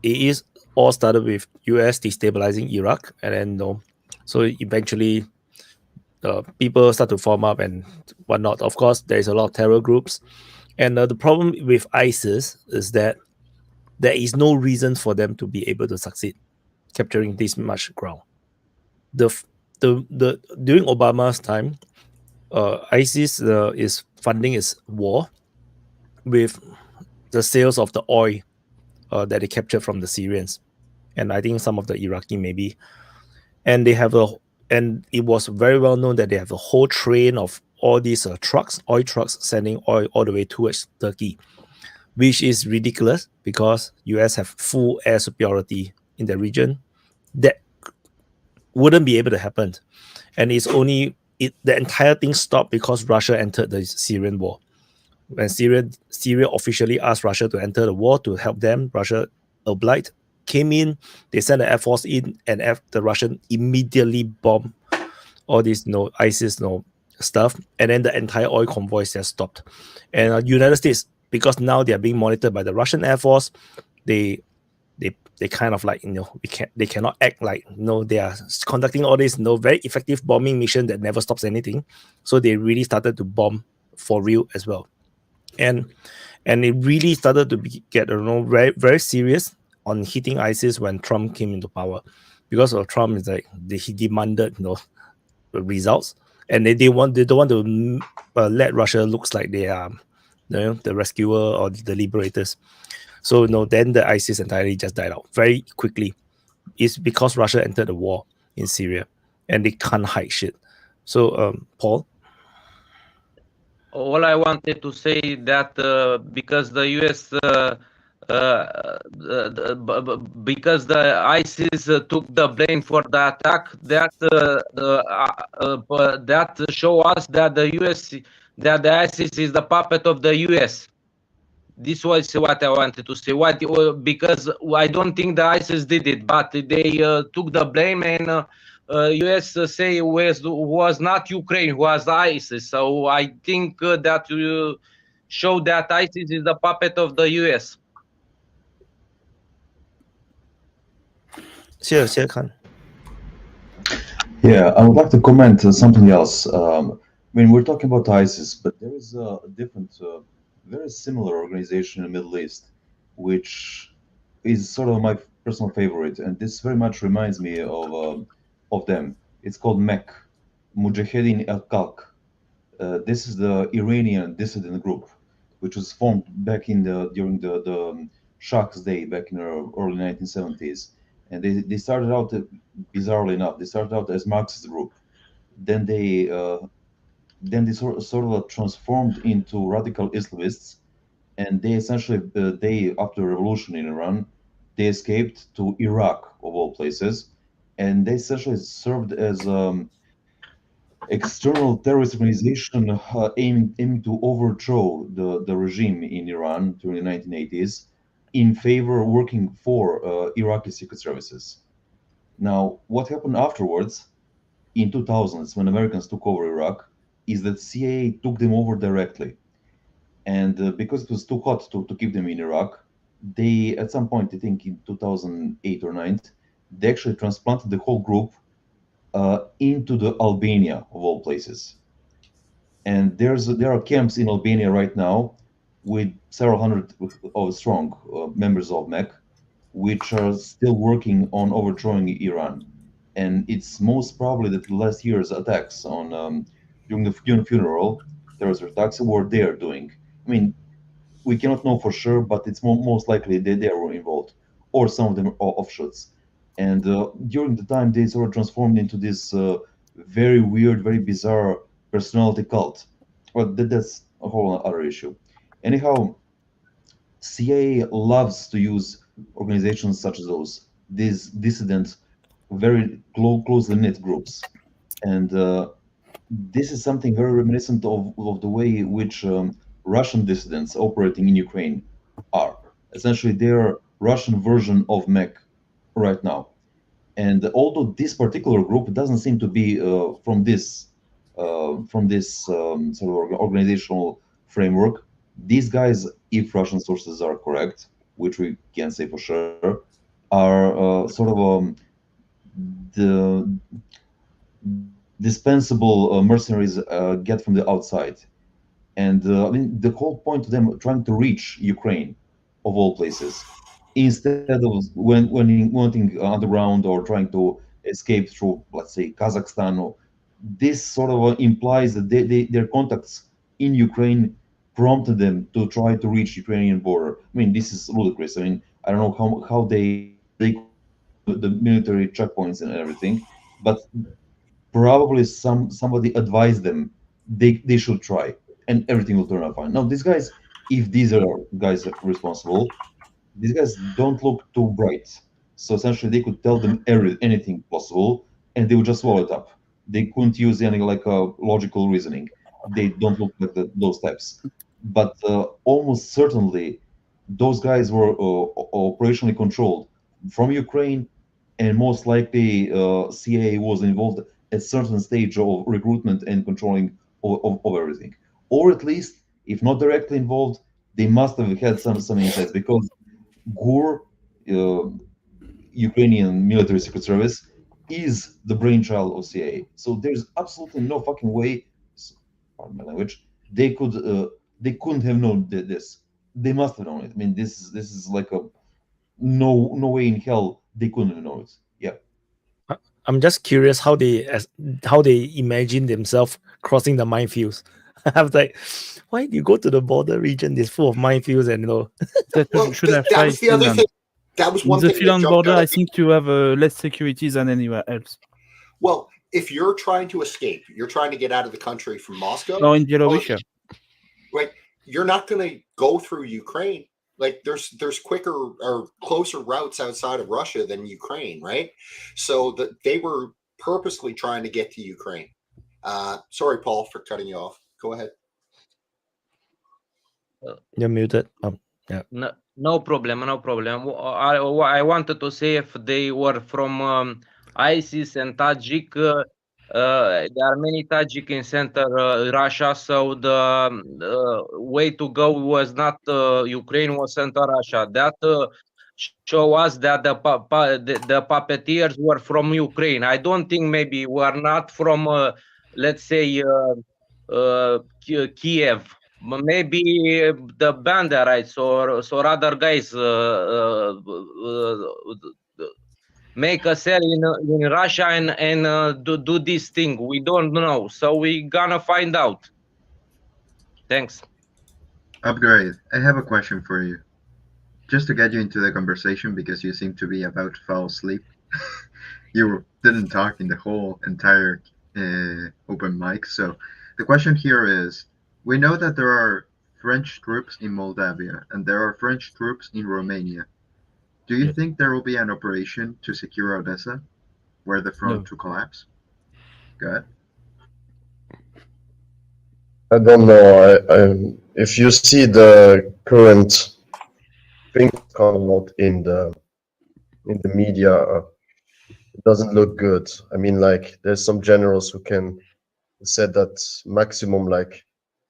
it is all started with US destabilizing Iraq, and then so eventually people start to form up and whatnot. Of course, there is a lot of terror groups, and the problem with ISIS is that there is no reason for them to be able to succeed capturing this much ground. The during Obama's time, ISIS is funding its war with the sales of the oil that they captured from the Syrians, and I think some of the Iraqi maybe. And they have and it was very well known that they have a whole train of all these oil trucks sending oil all the way towards Turkey, which is ridiculous because US have full air superiority in the region. That wouldn't be able to happen, and it's only the entire thing stopped because Russia entered the Syrian war. When Syria officially asked Russia to enter the war to help them, Russia obliged, came in, they sent the Air Force in, and the Russian immediately bombed all this ISIS stuff, and then the entire oil convoys just stopped. And United States, because now they are being monitored by the Russian Air Force, they they kind of like, they cannot act like, they are conducting all this, very effective bombing mission that never stops anything. So they really started to bomb for real as well. And it really started to get very, very serious on hitting ISIS when Trump came into power, because of Trump is like he demanded results, and they don't want to let Russia looks like they are the rescuer or the liberators. So then the ISIS entirely just died out very quickly. It's because Russia entered the war in Syria and they can't hide shit. So Paul? All I wanted to say that because the US, because the ISIS took the blame for the attack, that show us that the US, that the ISIS is the puppet of the US. This was what I wanted to say. Because I don't think the ISIS did it, but they took the blame, and US say was not Ukraine, was ISIS. So I think that you show that ISIS is the puppet of the US. Sure, Khan. Yeah, I would like to comment on something else. We're talking about ISIS, but there is a different, very similar organization in the Middle East, which is sort of my personal favorite, and this very much reminds me of them. It's called MEK, Mujahedin al-Khalq. This is the Iranian dissident group, which was formed back during the Shah's day back in the early 1970s. And they started out, bizarrely enough, they started out as Marxist group. Then they sort of transformed into radical Islamists, and they essentially, after the revolution in Iran, they escaped to Iraq, of all places, and they essentially served as external terrorist organization aiming to overthrow the regime in Iran during the 1980s, in favor working for Iraqi secret services. Now, what happened afterwards, in 2000s, when Americans took over Iraq, is that CIA took them over directly. And because it was too hot to keep them in Iraq, they, at some point, I think in 2008 or 9, they actually transplanted the whole group into the Albania, of all places. And there are camps in Albania right now with several hundred strong members of MEK, which are still working on overthrowing Iran. And it's most probably that last year's attacks on during the funeral, terrorist attacks, what they are doing. I mean, we cannot know for sure, but it's most likely they were involved, or some of them are offshoots. And during the time, they sort of transformed into this very weird, very bizarre personality cult. But that's a whole other issue. Anyhow, CIA loves to use organizations such as these dissident, very closely knit groups. And this is something very reminiscent of the way in which Russian dissidents operating in Ukraine are. Essentially, they're Russian version of MEK right now. And although this particular group doesn't seem to be from this sort of organizational framework, these guys, if Russian sources are correct, which we can't say for sure, are sort of the dispensable mercenaries get from the outside. And I mean, the whole point of them trying to reach Ukraine, of all places, instead of wanting underground or trying to escape through, let's say, Kazakhstan, or this sort of implies that their contacts in Ukraine prompted them to try to reach Ukrainian border. I mean, this is ludicrous. I mean, I don't know how they the military checkpoints and everything, but probably somebody advised them they should try, and everything will turn out fine. Now, these guys, if these are guys responsible, these guys don't look too bright. So essentially, they could tell them anything possible, and they would just swallow it up. They couldn't use any logical reasoning. They don't look like those types. But almost certainly, those guys were operationally controlled from Ukraine, and most likely CIA was involved at a certain stage of recruitment and controlling of everything. Or at least, if not directly involved, they must have had some insights, because Gore Ukrainian military secret service is the brainchild of CIA. So there's absolutely no fucking way, pardon my language, they couldn't have known this. They must have known it. I mean, this is like a no way in hell they couldn't have known it. Yeah. I'm just curious how they imagine themselves crossing the minefields. I was like, why do you go to the border region? It's full of minefields and That should have that was the other Finland. thing. That was one In the thing. that Finland jumped border, out I at me. think you have less security than anywhere else. Well, if you're trying to escape, you're trying to get out of the country from Moscow. Or in Belarus. Like, you're not going to go through Ukraine. Like, there's quicker or closer routes outside of Russia than Ukraine, right? So that they were purposely trying to get to Ukraine. Sorry, Paul, for cutting you off. Go ahead. You're muted. Yeah. No problem. I wanted to say if they were from ISIS and Tajik, there are many Tajik in center Russia, so the way to go was not Ukraine, was center Russia. That show us that the puppeteers were from Ukraine. I don't think maybe were not from, let's say, Kiev. Maybe the banderites or other guys make a cell in Russia and do this thing. We don't know, so we gonna find out. Thanks. Upgrade. I have a question for you, just to get you into the conversation because you seem to be about to fall asleep. You didn't talk in the whole entire open mic. So the question here is: we know that there are French troops in Moldova and there are French troops in Romania. Do you think there will be an operation to secure Odessa, where the front to collapse? Go ahead. I don't know. If you see the current thing coming out in the media, it doesn't look good. I mean, like, there's some generals who said that maximum like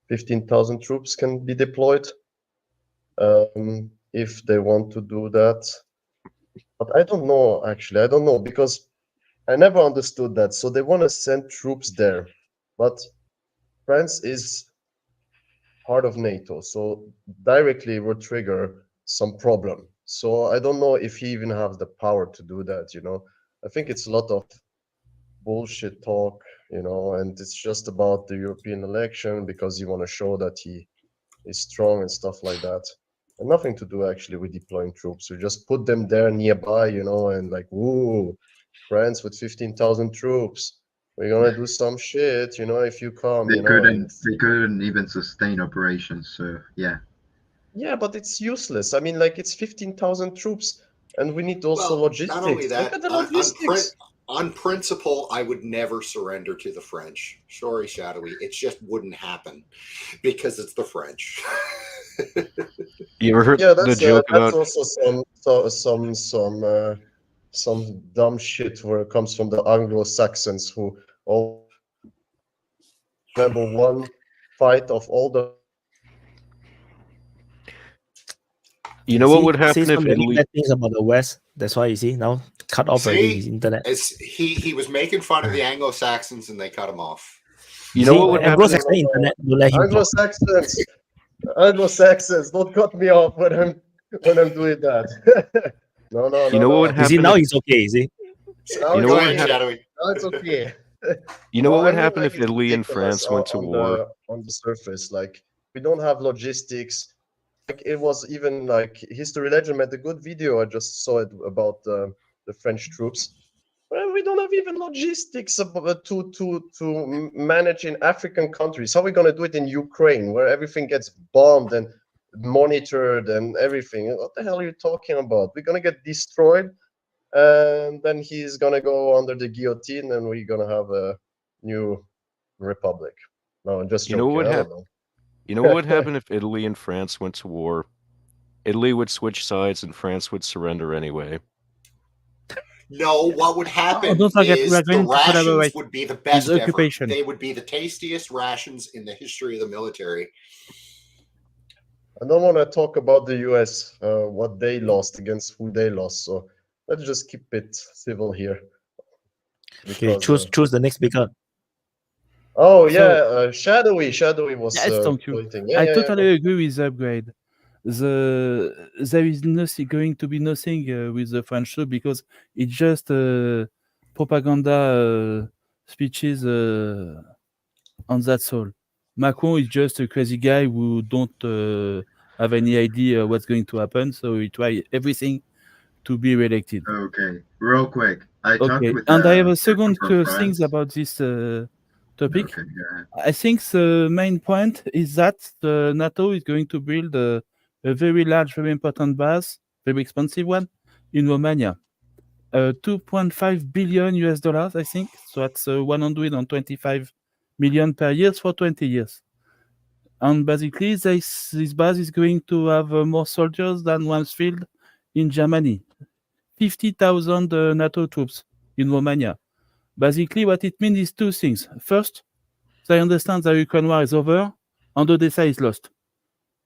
15,000 troops can be deployed if they want to do that. But I don't know, actually. I don't know, because I never understood that. So they want to send troops there, but France is part of NATO, so directly will trigger some problem. So I don't know if he even has the power to do that, you know. I think it's a lot of bullshit talk, you know, and it's just about the European election because you want to show that he is strong and stuff like that. And nothing to do actually with deploying troops. You just put them there nearby, you know, and like, woo, France with 15,000 troops. We're gonna do some shit, you know, if you come, They you know. They couldn't even sustain operations, so yeah. Yeah, but it's useless. I mean, like, it's 15,000 troops, and we need also logistics. Not only that, look at the logistics. On principle, I would never surrender to the French. Sorry, Shadowy. It just wouldn't happen because it's the French. You ever heard the joke about? That's also some dumb shit where it comes from the Anglo-Saxons who all remember one fight of all the. You know what would happen if Italy bad things about the West? That's why you see now cut off already his internet. He was making fun of the Anglo-Saxons and they cut him off. You know what would happen? Anglo-Saxons, don't cut me off when I'm doing that. No. You know what would happen? You see, now he's okay. You see. Now you know what would happen? Now it's okay. You know what would happen if Italy and France went to war? On the surface, like, we don't have logistics. Like, it was even like History Legend made a good video. I just saw it about the French troops. Well, we don't have even logistics to manage in African countries. How are we going to do it in Ukraine, where everything gets bombed and monitored and everything? What the hell are you talking about? We're going to get destroyed, and then he's going to go under the guillotine, and we're going to have a new republic. No, I'm just joking. You know what would happen? You know what would happen if Italy and France went to war? Italy would switch sides and France would surrender anyway. No, what would happen is the rations would be the best ever. They would be the tastiest rations in the history of the military. I don't want to talk about the US, what they lost against who they lost. So let's just keep it civil here. Okay, Because, choose the next speaker. oh So- yeah, Shadowy was Yes, thank you. pointing. Yeah, I yeah, totally agree with the upgrade. There is nothing going to be nothing with the French troop because it's just propaganda speeches on that soul. Macron is just a crazy guy who don't have any idea what's going to happen, so he try everything to be reelected. Okay, real quick. I talked Okay, with and I have a person second from thing France. about this topic. Okay, go ahead. I think the main point is that the NATO is going to build a very large, very important base, very expensive one, in Romania. 2.5 billion US dollars, I think. So that's 125 million per year for 20 years. And basically, this base is going to have more soldiers than one's field in Germany. 50,000 NATO troops in Romania. Basically, what it means is two things. First, they understand the Ukraine war is over and Odessa is lost.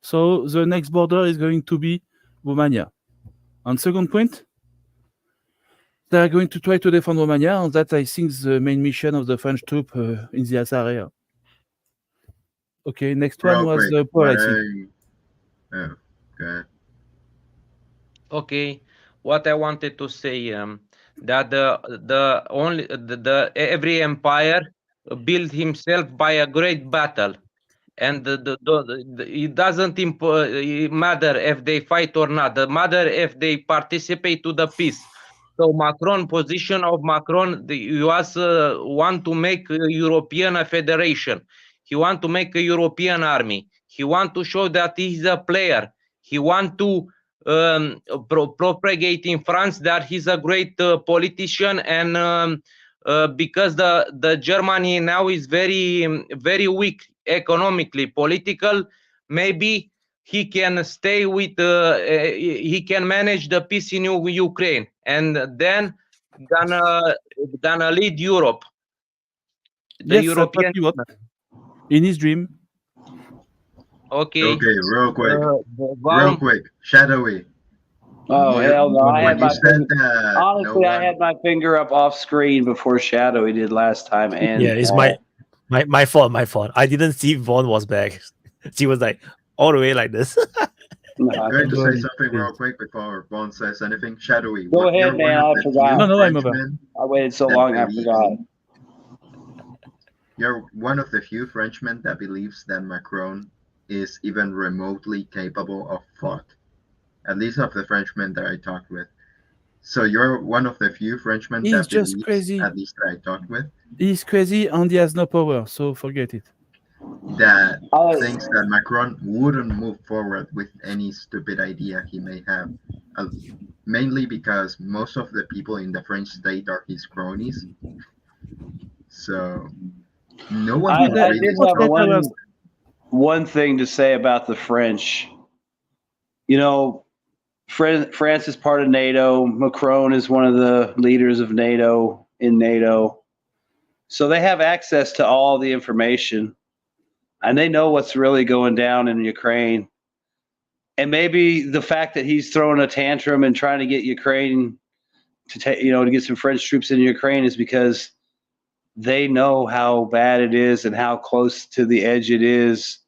So the next border is going to be Romania. And second point, they are going to try to defend Romania, and that I think is the main mission of the French troop in this area. Okay, next one Real was quick, Paul, I what think. Oh, go ahead. Okay, what I wanted to say that every empire built himself by a great battle, and it doesn't matter if they fight or not. The matter if they participate to the peace. So position of Macron, he was want to make a European federation. He want to make a European army. He want to show that he's a player. He want to propagate in France that he's a great politician, and because the Germany now is very weak economically, political, maybe he can stay with he can manage the peace in Ukraine, and then gonna lead Europe. The Yes, European. that's what he wants. In his dream. Okay. Okay, real quick. Shadowy. Oh, hell no. I had When you my said finger, that honestly, no I had my finger up off screen before Shadowy did last time. And Yeah, it's my fault. My fault. I didn't see Vaughn was back. She was like all the way like this. I'm going to say something real quick before Vaughn says anything. Shadowy, Go ahead, you're one man. of I the forgot. few No, I'm over. Frenchmen I waited so that long, I believes- forgot. You're one of the few Frenchmen that believes that Macron is even remotely capable of thought. At least of the Frenchmen that I talked with. So you're one of the few Frenchmen He's that just believes, crazy. at least that I talked with, He's crazy and he has no power, so forget it. that thinks that Macron wouldn't move forward with any stupid idea he may have. Mainly because most of the people in the French state are his cronies. So no one would I really did talk have one thing to say about the French. You know, France is part of NATO. Macron is one of the leaders of NATO in NATO. So they have access to all the information, and they know what's really going down in Ukraine. And maybe the fact that he's throwing a tantrum and trying to get Ukraine to to get some French troops in Ukraine is because they know how bad it is and how close to the edge it is.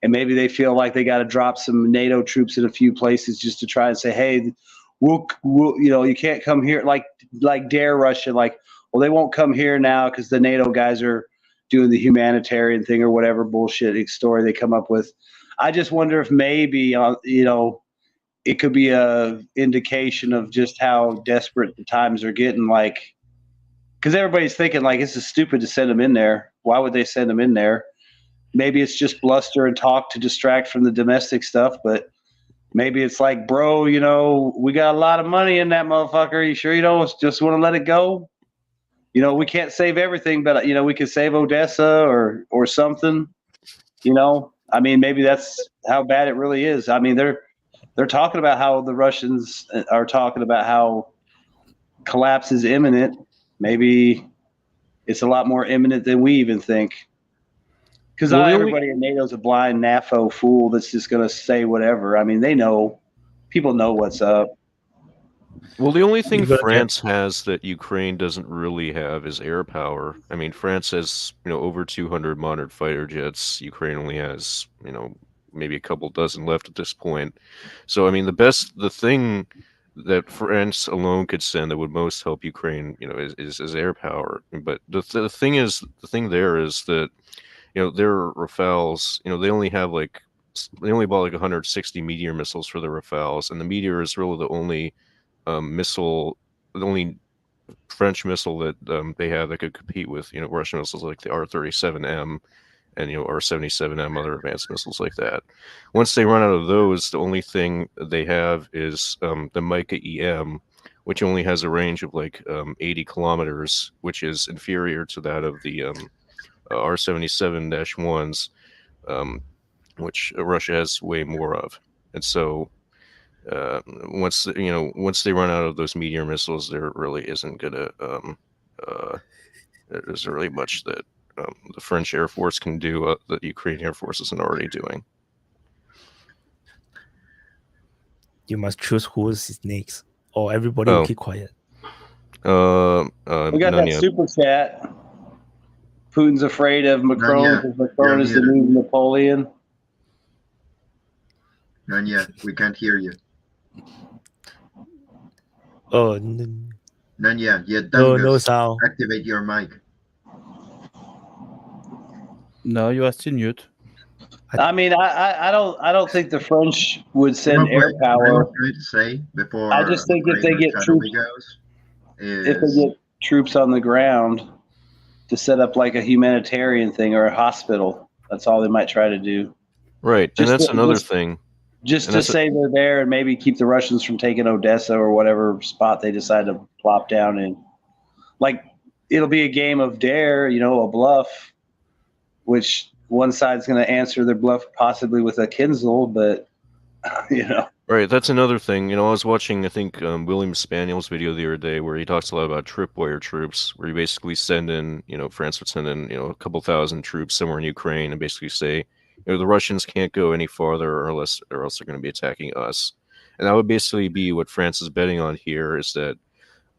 And maybe they feel like they got to drop some NATO troops in a few places just to try and say, hey, we'll you can't come here, like dare Russia, like, well, they won't come here now because the NATO guys are doing the humanitarian thing or whatever bullshit story they come up with. I just wonder if maybe, it could be a indication of just how desperate the times are getting, like, because everybody's thinking, like, this is stupid to send them in there. Why would they send them in there? Maybe it's just bluster and talk to distract from the domestic stuff, but maybe it's like, bro, we got a lot of money in that motherfucker. You sure you don't just want to let it go? We can't save everything, but, we could save Odessa or something, I mean, maybe that's how bad it really is. I mean, they're talking about how the Russians are talking about how collapse is imminent. Maybe it's a lot more imminent than we even think. Because not everybody in NATO is a blind NAFO fool that's just going to say whatever. I mean, people know what's up. Well, the only thing You're gonna France has that Ukraine doesn't really have is air power. I mean, France has, over 200 modern fighter jets. Ukraine only has, maybe a couple dozen left at this point. So, I mean, the thing that France alone could send that would most help Ukraine, is air power. But the thing there is that, their Rafales, they only bought like 160 Meteor missiles for the Rafales, and the Meteor is really the only missile, the only French missile that they have that could compete with Russian missiles like the R-37M and R-77M, other advanced missiles like that. Once they run out of those, the only thing they have is the Mica EM, which only has a range of like 80 kilometers, which is inferior to that of the R-77-1s, which Russia has way more of. And so once they run out of those Meteor missiles, there really isn't gonna there's really much that the French Air Force can do that the Ukrainian Air Force isn't already doing. You must choose who's next, or everybody will keep quiet. We got Nunya. that super chat. Putin's afraid of Macron because Macron is the muted. new Napoleon. Nunya, we can't hear you. Oh, Nunya, you're done. no sound. Activate your mic. No, you are still mute. I mean, I don't think the French would send air What I power. was trying to say before. I just think if they get troops, if they get troops on the ground to set up like a humanitarian thing or a hospital, that's all they might try to do. Right, and that's another thing. Just to say they're there and maybe keep the Russians from taking Odessa or whatever spot they decide to plop down in. Like, it'll be a game of dare, a bluff, which one side's going to answer their bluff possibly with a Kinzel, but, Right, that's another thing. I was watching, I think, William Spaniel's video the other day where he talks a lot about tripwire troops, where you basically send in, France would send in, a couple thousand troops somewhere in Ukraine and basically say, the Russians can't go any farther or else they're going to be attacking us. And that would basically be what France is betting on here, is that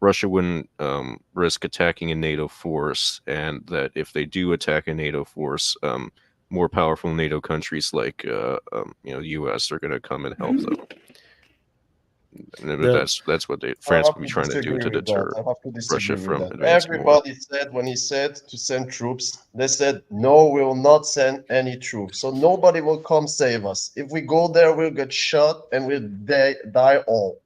Russia wouldn't risk attacking a NATO force, and that if they do attack a NATO force, more powerful NATO countries like the U.S. are going to come and help them. And that's what France would be trying to do to deter Russia from advancing more. Everybody said when he said to send troops, they said, no, we will not send any troops. So nobody will come save us. If we go there, we'll get shot and we'll die all.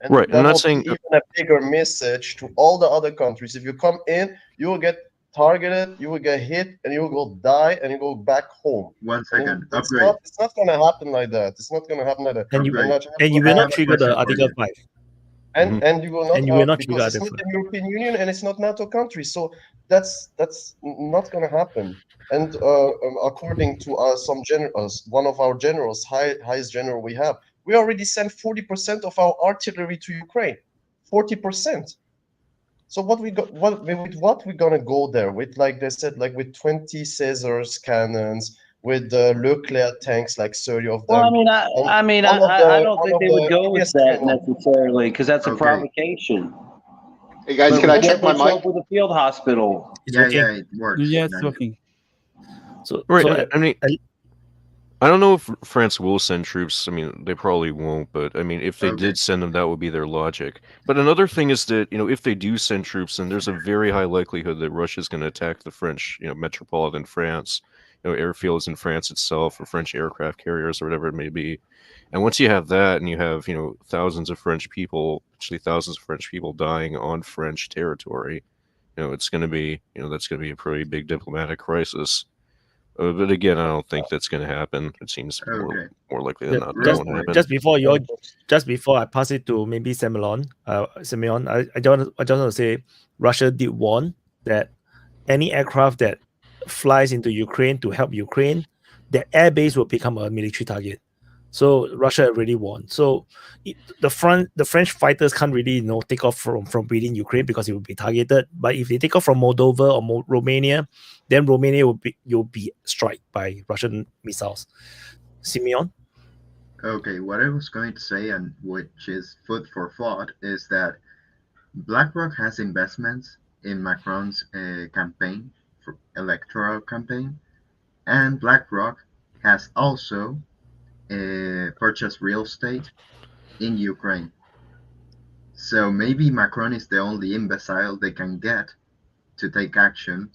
And right. I'm not saying even a bigger message to all the other countries. If you come in, you will get targeted, you will get hit, and you will die, and you go back home. 1 second. It's not going to happen like that. It's not going to happen like that. And you will not trigger the Article 5. And you will not. And you will not trigger because it's Article not the European Union and it's not NATO countries. So that's not going to happen. And according to some generals, one of our generals, highest general we have, we already sent 40% of our artillery to Ukraine. 40%. So what we got? What we gonna go there with? Like they said, like with 20 Caesars cannons, with nuclear tanks, like 30 of them. Well, I don't think they would go with that necessarily, because that's a provocation. Hey guys, can I check my mic? With a field hospital. Yeah, it works. Yeah, it's working. So I mean, I don't know if France will send troops. I mean, they probably won't, but I mean, if they did send them, that would be their logic. But another thing is that, if they do send troops, then there's a very high likelihood that Russia's going to attack the French, metropolitan France, airfields in France itself, or French aircraft carriers, or whatever it may be. And once you have that, and you have, thousands of French people, actually thousands of French people dying on French territory, it's going to be, that's going to be a pretty big diplomatic crisis. But again, I don't think that's going to happen. It seems more likely than not that won't happen. Just before I pass it to maybe Simeon, I don't want to say Russia did warn that any aircraft that flies into Ukraine to help Ukraine, their airbase will become a military target. So Russia already won. So the French fighters can't really take off from within Ukraine because it will be targeted. But if they take off from Moldova or Romania, then Romania will be struck by Russian missiles. Simeon? Okay, what I was going to say, and which is food for thought, is that BlackRock has investments in Macron's campaign, for electoral campaign, and BlackRock has also purchased real estate in Ukraine. So maybe Macron is the only imbecile they can get to take action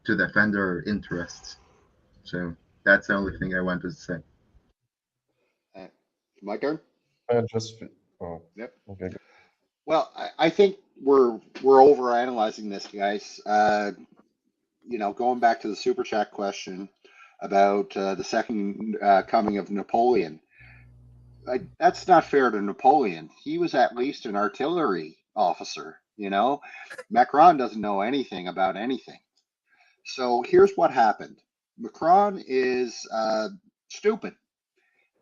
to defend their interests. So that's the only thing I wanted to say. My turn. Yep. Okay. Well, I think we're overanalyzing this, guys. Going back to the super chat question about the second coming of Napoleon. That's not fair to Napoleon. He was at least an artillery officer. Macron doesn't know anything about anything. So here's what happened. Macron is stupid,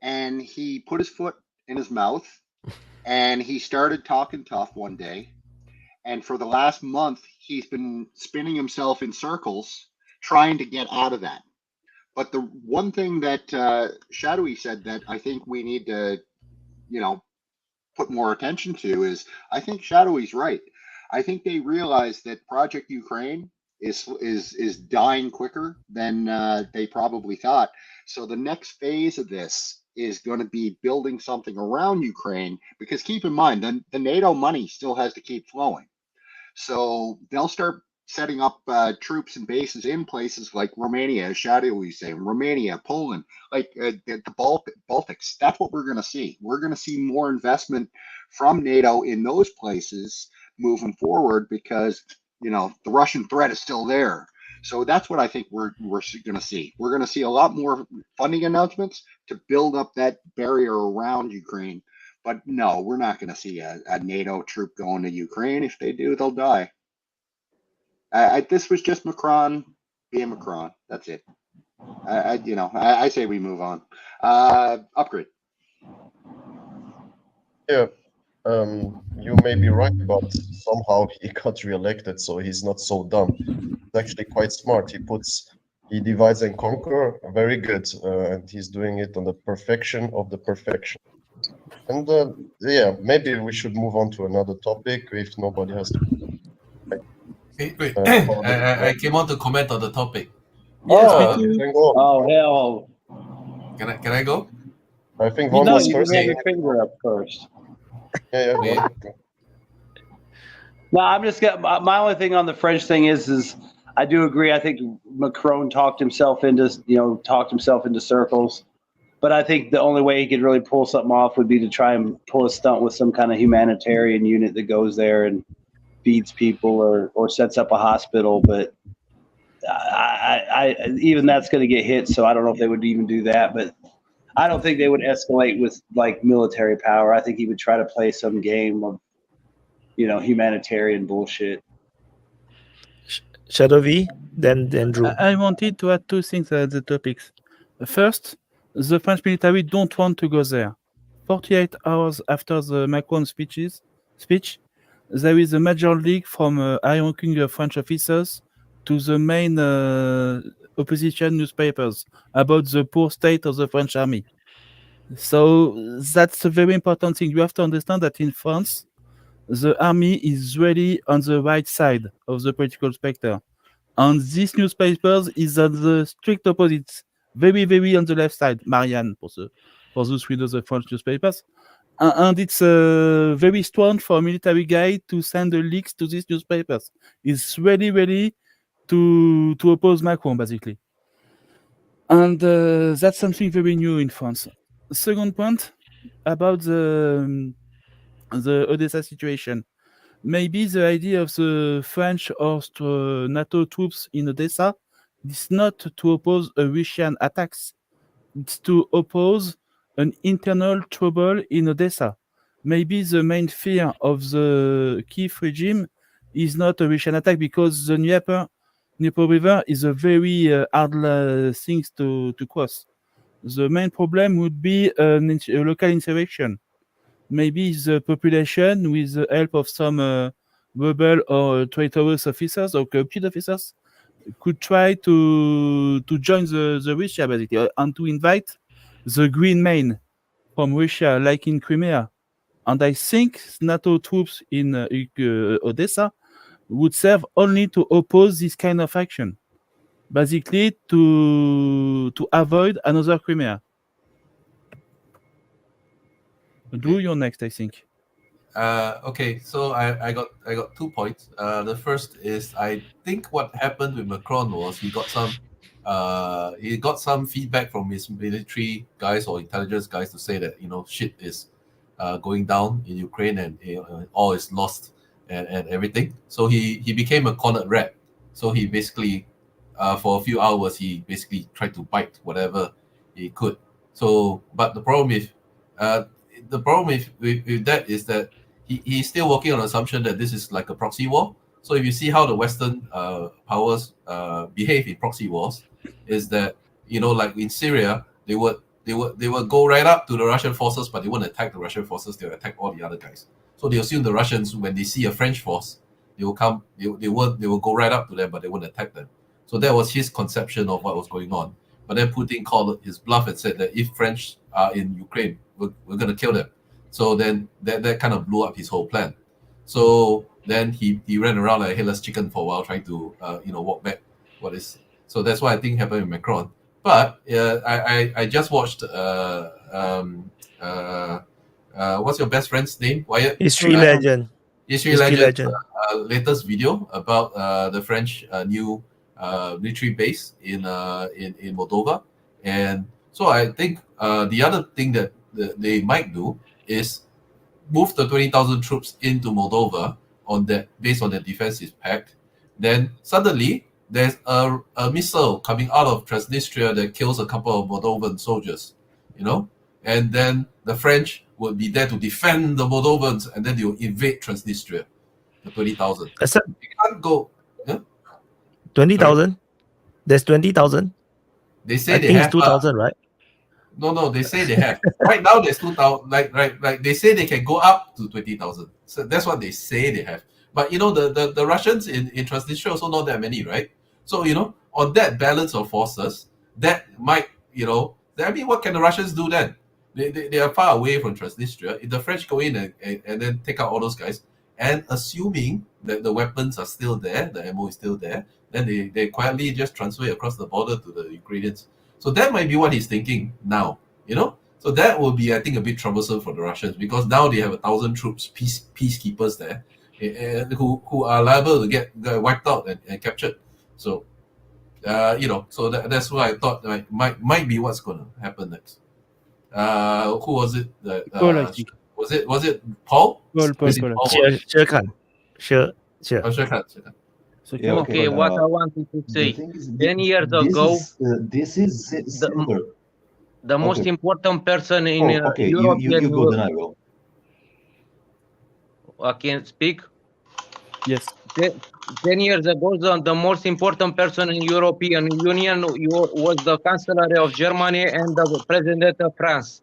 and he put his foot in his mouth, and he started talking tough one day. And for the last month, he's been spinning himself in circles, trying to get out of that. But the one thing that Shadowy said that I think we need to, put more attention to is, I think Shadowy's right. I think they realize that Project Ukraine is dying quicker than they probably thought. So the next phase of this is going to be building something around Ukraine, because keep in mind, the NATO money still has to keep flowing. So they'll start setting up troops and bases in places like Romania, as Shadowy was saying, Romania, Poland, like the Baltics. That's what we're going to see. We're going to see more investment from NATO in those places moving forward, because the Russian threat is still there. So that's what I think we're going to see. We're going to see a lot more funding announcements to build up that barrier around Ukraine. But no, we're not going to see a NATO troop going to Ukraine. If they do, they'll die. This was just Macron being Macron. That's it. I say we move on. Upgrade. Yeah. You may be right, but somehow he got reelected, so he's not so dumb. He's actually quite smart. He divides and conquer, very good, and he's doing it on the perfection of the perfection. And yeah, maybe we should move on to another topic if nobody has to. Wait. I came on to comment on the topic. Yes, you can go. Oh hell! Can I go? I think one was first. You have your finger up first. Yeah. No, I'm just getting my only thing on the French thing is I do agree. I think Macron talked himself into circles, but I think the only way he could really pull something off would be to try and pull a stunt with some kind of humanitarian unit that goes there and feeds people or sets up a hospital. But I even that's going to get hit, so I don't know if they would even do that. But I don't think they would escalate with like military power. I think he would try to play some game of humanitarian bullshit. Shadowy, then Drew. I wanted to add two things at the topics. First, the French military don't want to go there. 48 hours after the Macron speech, there is a major leak from high-ranking French officers to the main opposition newspapers about the poor state of the French army. So that's a very important thing. You have to understand that in France, the army is really on the right side of the political spectrum. And these newspapers is on the strict opposite, very, very on the left side. Marianne, for those who know the French newspapers. And it's very strong for a military guy to send the leaks to these newspapers. It's really, really to oppose Macron, basically. And that's something very new in France. Second point about the Odessa situation. Maybe the idea of the French or NATO troops in Odessa is not to oppose a Russian attacks. It's to oppose an internal trouble in Odessa. Maybe the main fear of the Kiev regime is not a Russian attack, because the Dnieper River is a very hard thing to cross. The main problem would be a local insurrection. Maybe the population, with the help of some rebel or traitorous officers or corrupted officers, could try to join the Russia, basically, and to invite the Green Main from Russia, like in Crimea. And I think NATO troops in Odessa would serve only to oppose this kind of action, basically to avoid another Crimea. Drew, you're next, I think. Okay, so I got 2 points. The first is, I think what happened with Macron was he got some feedback from his military guys or intelligence guys to say that, you know, shit is going down in Ukraine and all is lost and everything. So he became a cornered rat. So he basically for a few hours he basically tried to bite whatever he could. So but the problem with that is that he's still working on the assumption that this is like a proxy war. So if you see how the Western powers behave in proxy wars, is that, you know, like in Syria, they would go right up to the Russian forces, but they wouldn't attack the Russian forces. They'll attack all the other guys. So they assume the Russians, when they see a French force, they will come. They will go right up to them, but they wouldn't attack them. So that was his conception of what was going on. But then Putin called his bluff and said that if French are in Ukraine, we're going to kill them. So then that kind of blew up his whole plan. So then he ran around like a headless chicken for a while, trying to walk back what is. So that's what I think happened with Macron. But I just watched what's your best friend's name, Wyatt? History legend. History legend. Latest video about the French new military base in Moldova, and so I think the other thing that they might do is move the 20,000 troops into Moldova based on the defensive pact. Then suddenly there's a missile coming out of Transnistria that kills a couple of Moldovan soldiers, you know, and then the French would be there to defend the Moldovans, and then they will invade Transnistria. The 20,000. You can't go. Yeah? 20,000. There's 20,000. They say I they think have it's 2,000, right? No, they say they have. Right now there's 2,000. Like they say they can go up to 20,000. So that's what they say they have. But you know, the Russians in Transnistria also not that many, right? So you know, on that balance of forces, that might, you know, I mean, what can the Russians do then? They are far away from Transnistria. If the French go in and then take out all those guys, and assuming that the weapons are still there, the ammo is still there, then they quietly just transfer it across the border to the Ukrainians. So that might be what he's thinking now, you know? So that will be, I think, a bit troublesome for the Russians, because now they have 1,000 troops, peacekeepers there, who are liable to get wiped out and captured. So, you know, so that's why I thought might be what's going to happen next. Who was it? Paul, I think. Was it Paul? Paul. Sure. Yeah, Okay, what I wanted to say, 10 years ago, this is similar. the most important person in Europe. You go, then I will. I can speak. Yes. 10 years ago, the most important person in European Union was the Chancellor of Germany and the President of France.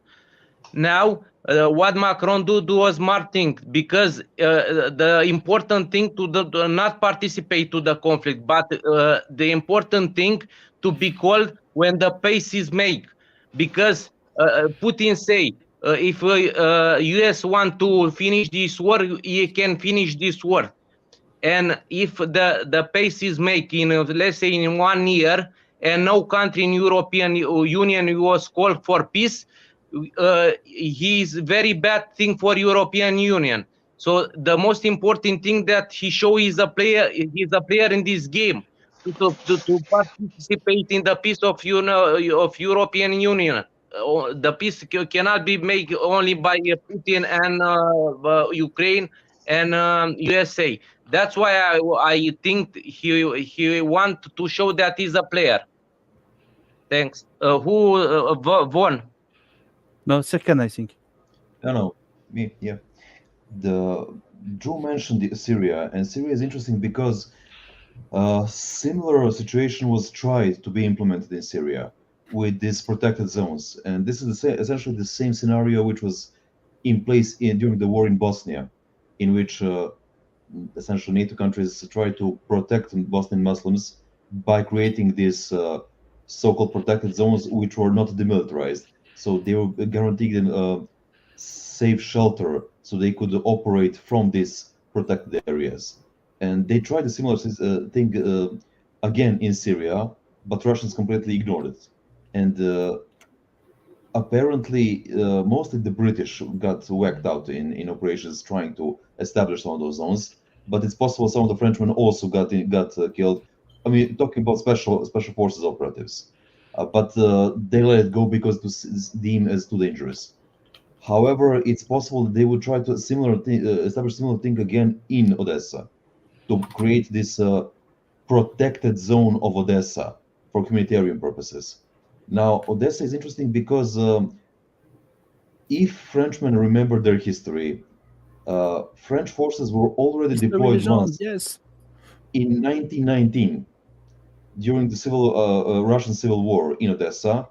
Now, what Macron do a smart thing, because the important thing to not participate to the conflict, but the important thing to be called when the peace is made, because Putin say if US want to finish this war, he can finish this war, and if the peace is made in, let's say, in 1 year, and no country in European Union was called for peace, he is very bad thing for European Union. So the most important thing that he show is a player. He's a player in this game to participate in the peace of European Union. The peace cannot be made only by Putin and Ukraine and USA. That's why I think he want to show that he's a player. Thanks. Who won? No, second, I think. No, me, yeah. Drew mentioned Syria, and Syria is interesting because similar situation was tried to be implemented in Syria with these protected zones, and this is essentially the same scenario which was in place during the war in Bosnia, in which essentially NATO countries tried to protect Bosnian Muslims by creating these so-called protected zones which were not demilitarized. So they were guaranteeing them safe shelter so they could operate from these protected areas. And they tried a similar thing again in Syria, but Russians completely ignored it. And apparently, mostly the British got whacked out in operations trying to establish some of those zones. But it's possible some of the Frenchmen also got killed. I mean, talking about special forces operatives, but they let it go because it was deemed as too dangerous. However, it's possible that they would try to establish similar thing again in Odessa, to create this protected zone of Odessa for humanitarian purposes. Now, Odessa is interesting because if Frenchmen remember their history, French forces were already deployed once in 1919 during the Russian Civil War in Odessa,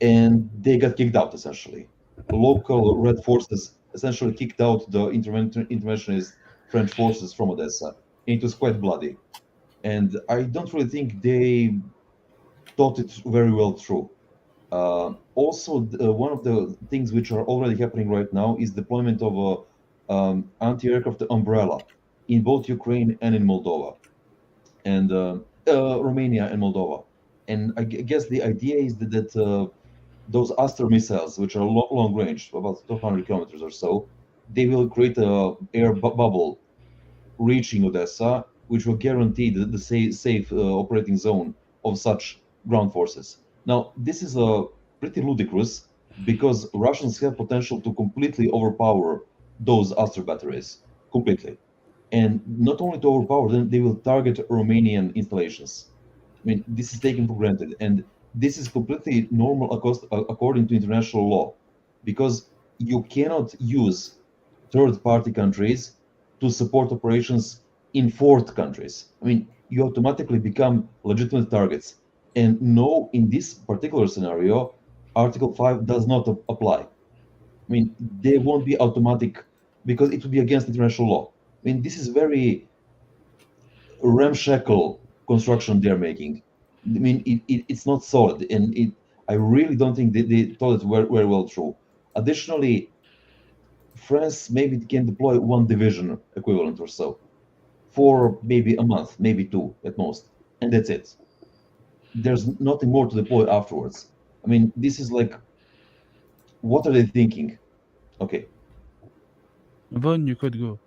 and they got kicked out essentially. Local Red forces essentially kicked out the interventionist French forces from Odessa. It was quite bloody, and I don't really think they thought it very well through. Also, one of the things which are already happening right now is deployment of a anti-aircraft umbrella in both Ukraine and in Moldova, and Romania and Moldova. And I guess the idea is that those Aster missiles, which are long range, about 200 kilometers or so, they will create an air bubble reaching Odessa, which will guarantee the safe operating zone of such ground forces. Now, this is pretty ludicrous because Russians have potential to completely overpower those Aster batteries, completely. And not only to overpower them, they will target Romanian installations. I mean, this is taken for granted. And this is completely normal according to international law, because you cannot use third-party countries to support operations in fourth countries. I mean, you automatically become legitimate targets. And no, in this particular scenario, Article 5 does not apply. I mean, they won't be automatic because it would be against international law. I mean, this is very ramshackle construction they're making. I mean, it's not solid, and I really don't think they thought it very well through. Additionally, France maybe can deploy one division equivalent or so for maybe a month, maybe two at most, and that's it. There's nothing more to deploy afterwards. I mean, this is like, what are they thinking? Okay. Von, you could go.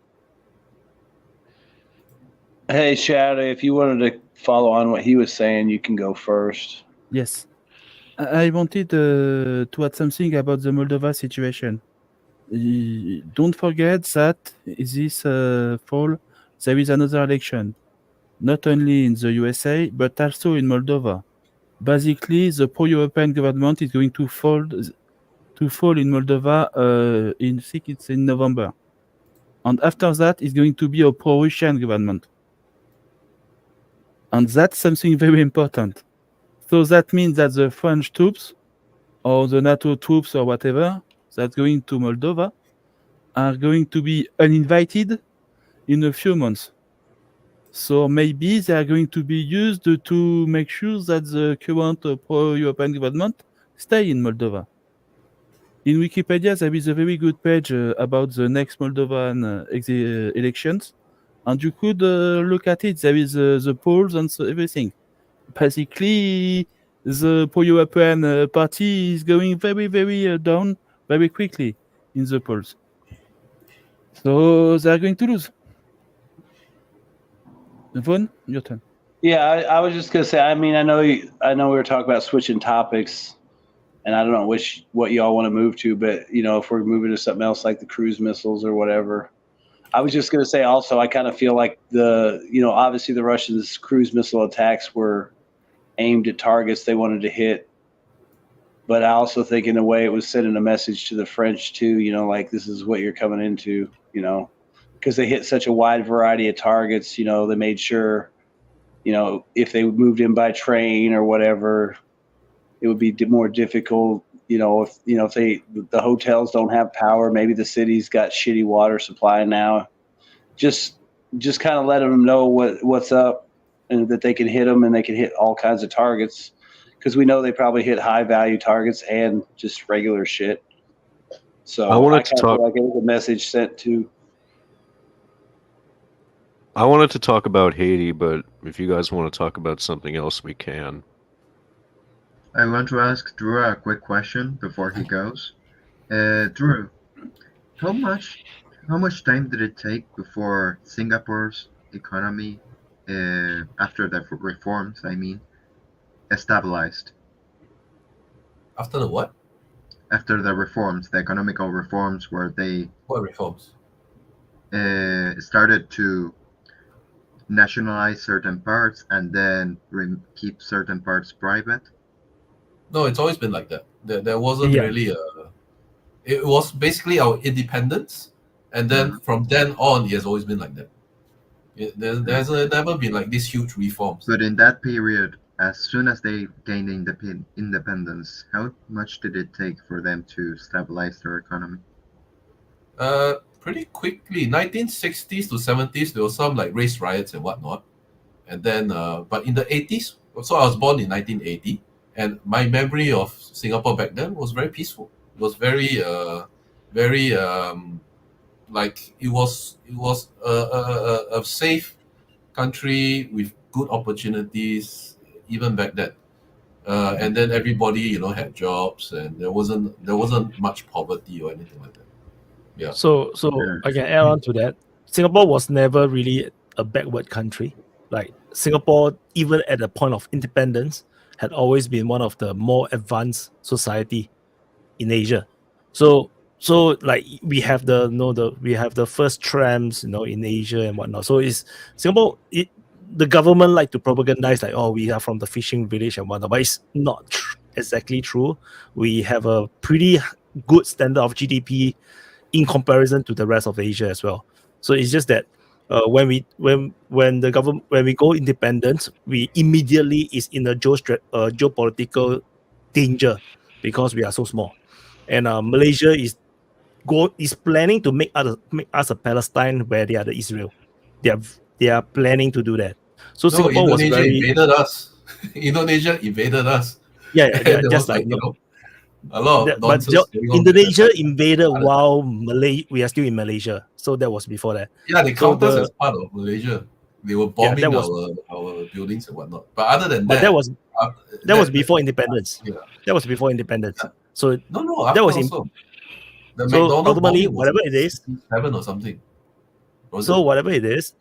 Hey, Shadow, if you wanted to follow on what he was saying, you can go first. Yes. I wanted to add something about the Moldova situation. Don't forget that this fall, there is another election, not only in the USA, but also in Moldova. Basically, the pro-European government is going to fall in Moldova I think it's in November. And after that, it's going to be a pro-Russian government. And that's something very important. So that means that the French troops or the NATO troops or whatever that's going to Moldova are going to be uninvited in a few months. So maybe they are going to be used to make sure that the current pro-European government stay in Moldova. In Wikipedia, there is a very good page about the next Moldovan elections, and you could look at it. There is the polls and so everything. Basically, the pro-European party is going very, very down very quickly in the polls. So they are going to lose. Von, your turn. Yeah, I was just gonna say. I mean, I know we were talking about switching topics, and I don't know what y'all want to move to, but if we're moving to something else like the cruise missiles or whatever, I was just gonna say also, I kind of feel like obviously the Russians' cruise missile attacks were aimed at targets they wanted to hit, but I also think in a way it was sending a message to the French too. Like this is what you're coming into. Because they hit such a wide variety of targets. They made sure, if they moved in by train or whatever, it would be more difficult. If the hotels don't have power, maybe the city's got shitty water supply now. Just kind of let them know what's up, and that they can hit them, and they can hit all kinds of targets. because we know they probably hit high value targets and just regular shit. So I wanted to kinda talk. feel like it was a message sent to. I wanted to talk about Haiti, but if you guys want to talk about something else, we can. I want to ask Drew a quick question before he goes. Drew, how much time did it take before Singapore's economy, after the reforms, I mean, stabilized? After the what? After the reforms, the economical reforms, where they What reforms? started to nationalize certain parts and then keep certain parts private. No, it's always been like that. There wasn't Yeah. really a. It was basically our independence, and then from then on, it has always been like that. There's never been like these huge reforms. But in that period, as soon as they gained independence, how much did it take for them to stabilize their economy? Pretty quickly, 1960s to 70s, there was some like race riots and whatnot, and then but in the 80s, so I was born in 1980, and my memory of Singapore back then was very peaceful. It was very like it was a safe country with good opportunities even back then. And then everybody, had jobs, and there wasn't much poverty or anything like that. Yeah. So I can add on to that. Singapore was never really a backward country. Like Singapore, even at the point of independence, had always been one of the more advanced society in Asia. So like we have the first trams, in Asia and whatnot. So it's Singapore. The government like to propagandize like, oh, we are from the fishing village and whatnot, but it's not exactly true. We have a pretty good standard of GDP in comparison to the rest of Asia as well. So it's just that when we go independent, we immediately is in a geopolitical danger because we are so small, and Malaysia is planning to make us a Palestine where they are the Israel. They are planning to do that. So No, Singapore was Indonesia very invaded us. Indonesia invaded us. yeah And there just was like a lot of but nonsense going on. Indonesia invaded while we are still in Malaysia, so that was before that. Yeah, they So count us as part of Malaysia. They were bombing that was- our buildings and whatnot. But other than But that, that was before independence. Yeah. That was before independence. So No, that after was also. The so McDonald's ultimately, bombing was whatever in it is, 67 or something. so whatever it is,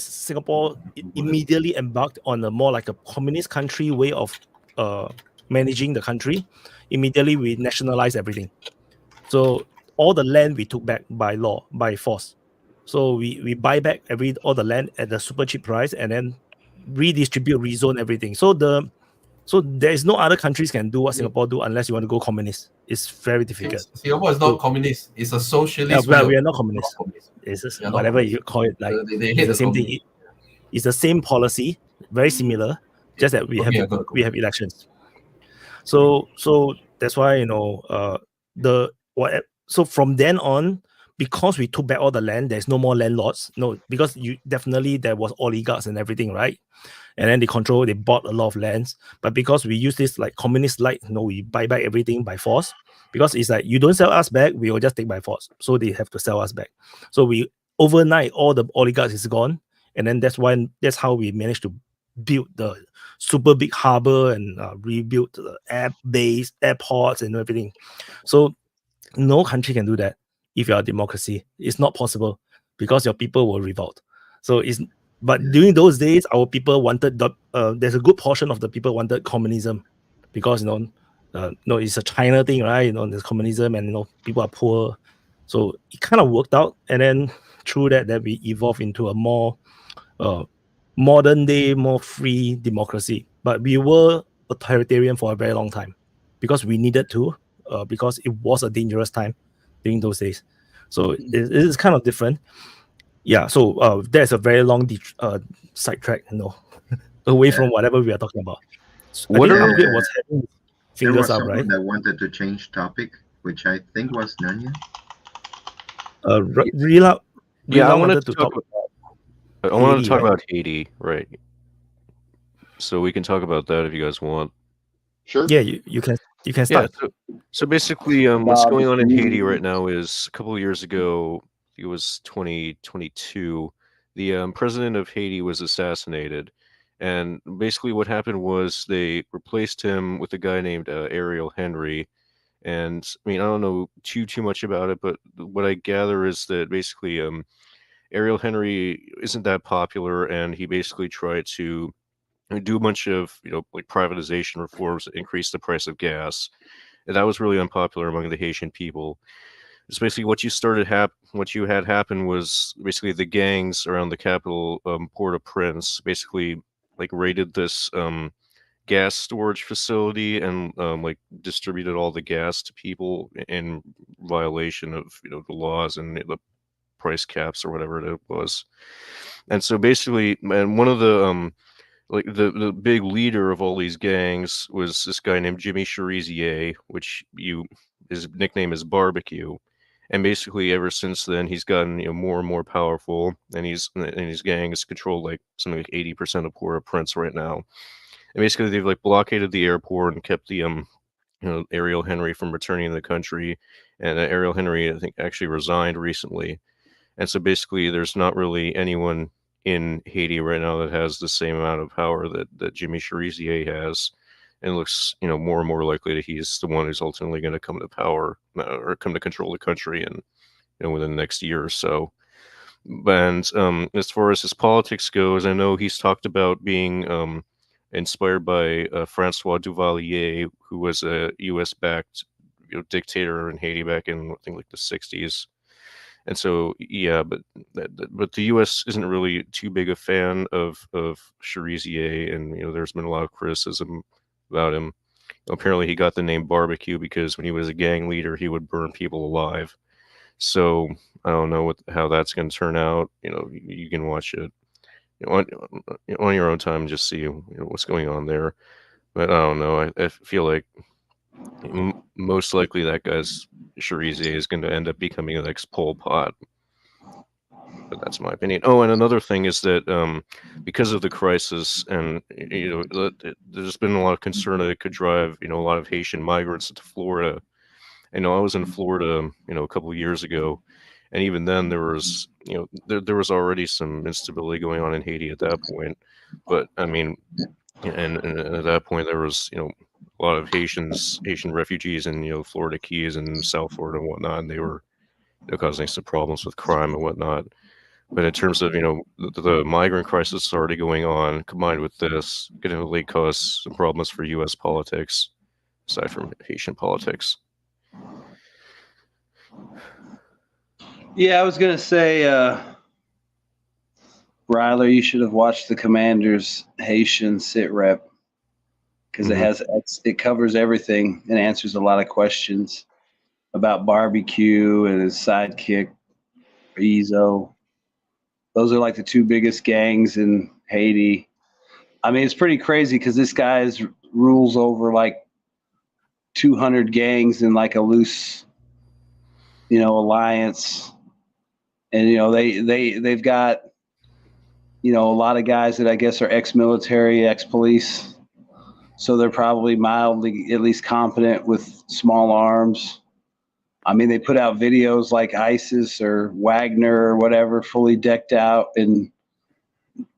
Singapore immediately embarked on a more like a communist country way of managing the country. Immediately, we nationalized everything. So all the land we took back by law, by force. So we buy back all the land at the super cheap price and then redistribute, rezone everything. So there is no other countries can do what Singapore do unless you want to go communist. It's very difficult. Singapore is not communist. It's a socialist. Yeah, we are not communist. It's just We are not whatever communist. you call it. Like They it's hate the same communist. thing. It's the same policy, very similar, just that we Okay, I have got it. we have elections. So that's why so from then on, because we took back all the land, there's no more landlords. No, because there was oligarchs and everything, right? And then they bought a lot of lands. But because we use this like communist we buy back everything by force. Because it's like you don't sell us back, we will just take by force. So they have to sell us back. So we overnight all the oligarchs is gone, and then that's how we managed to build the super big harbor and rebuild the air base, airports, and everything. So no country can do that if you are a democracy. It's not possible because your people will revolt. But during those days, our people wanted there's a good portion of the people wanted communism because it's a China thing, right? There's communism and people are poor. So it kind of worked out, and then through that we evolved into a more modern day, more free democracy. But we were authoritarian for a very long time because we needed to, because it was a dangerous time during those days. So it is kind of different. Yeah, so there's a very long sidetrack, away from whatever we are talking about. So I think Upgrade was having there fingers was up, someone right? that wanted to change topic, which I think was Nunya. Rila Yeah, I wanted to talk I wanted to talk Haiti, right? about Haiti, right? So we can talk about that if you guys want. Sure. Yeah, you can Yeah. start. So basically, what's going on in Haiti right now is a couple of years ago, I think it was 2022, the president of Haiti was assassinated. And basically what happened was they replaced him with a guy named Ariel Henry. And I mean, I don't know too much about it, but what I gather is that basically Ariel Henry isn't that popular, and he basically tried to do a bunch of, like privatization reforms that increase the price of gas. And that was really unpopular among the Haitian people. It's basically what you had happen was basically the gangs around the capital, Port-au-Prince, basically like raided this gas storage facility and like distributed all the gas to people in violation of the laws and the price caps or whatever it was. And so basically, and one of the like the big leader of all these gangs was this guy named Jimmy Charizier, which his nickname is Barbecue. And basically, ever since then, he's gotten more and more powerful, and his gangs control like something like 80% of Port-au-Prince right now. And basically, they've like blockaded the airport and kept the Ariel Henry from returning to the country. And Ariel Henry, I think, actually resigned recently. And so basically, there's not really anyone in Haiti right now that has the same amount of power that Jimmy Charizier has. And it looks, more and more likely that he's the one who's ultimately going to come to power or come to control the country and within the next year or so. And as far as his politics goes, I know he's talked about being inspired by Francois Duvalier, who was a U.S.-backed dictator in Haiti back in, I think, like the 60s. And so, yeah, but the U.S. isn't really too big a fan of Charizier, and there's been a lot of criticism about him. Apparently, he got the name Barbecue because when he was a gang leader, he would burn people alive. So I don't know how that's going to turn out. You can watch it on your own time, and just see what's going on there. But I don't know. I feel like most likely that guy's Charizier is going to end up becoming the next Pol Pot. But that's my opinion. Oh, and another thing is that because of the crisis, and there's been a lot of concern that it could drive a lot of Haitian migrants to Florida. I know I was in Florida a couple of years ago, and even then there was there was already some instability going on in Haiti at that point. But I mean, and at that point there was a lot of Haitian refugees in Florida Keys and South Florida and whatnot, and they were causing some problems with crime and whatnot. But in terms of the migrant crisis already going on, combined with this, going to really cause some problems for U.S. politics, aside from Haitian politics. Yeah, I was gonna say, Riler, you should have watched the Commander's Haitian sit rep, because it covers everything and answers a lot of questions about Barbecue and his sidekick Izo. Those are like the two biggest gangs in Haiti. I mean, it's pretty crazy because this guy rules over like 200 gangs in like a loose, alliance. And they've got a lot of guys that I guess are ex-military, ex-police, so they're probably mildly at least competent with small arms. I mean, they put out videos like ISIS or Wagner or whatever, fully decked out in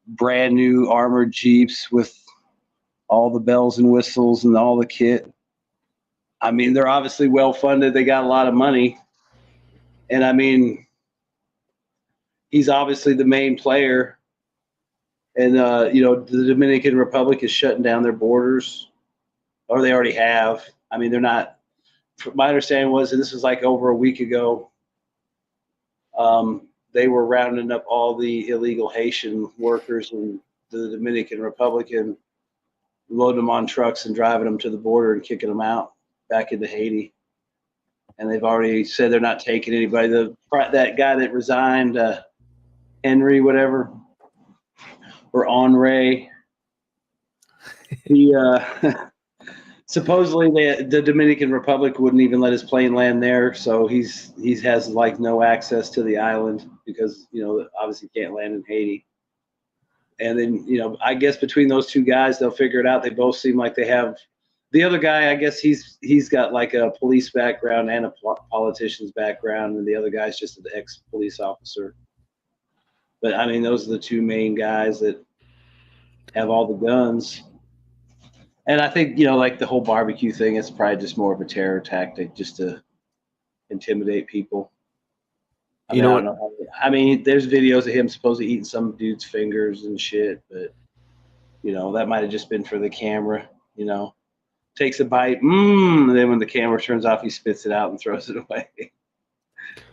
brand new armored Jeeps with all the bells and whistles and all the kit. I mean, they're obviously well funded. They got a lot of money. And I mean, he's obviously the main player. And, the Dominican Republic is shutting down their borders, or they already have. I mean, they're not. My understanding was, and this was like over a week ago, they were rounding up all the illegal Haitian workers in the Dominican Republic and loading them on trucks and driving them to the border and kicking them out back into Haiti. And they've already said they're not taking anybody. That guy that resigned, Henry, whatever, or Henri, he supposedly the Dominican Republic wouldn't even let his plane land there, so he has like no access to the island because obviously can't land in Haiti. And then, you know, I guess between those two guys, they'll figure it out. They both seem like they have. The other guy, I guess he's got like a police background and a politician's background, and the other guy's just an ex-police officer. But I mean, those are the two main guys that have all the guns. And I think, you know, like the whole barbecue thing, it's probably just more of a terror tactic just to intimidate people. I don't know. I mean, there's videos of him supposedly eating some dude's fingers and shit, but you know, that might have just been for the camera, you know. Takes a bite, and then when the camera turns off, he spits it out and throws it away.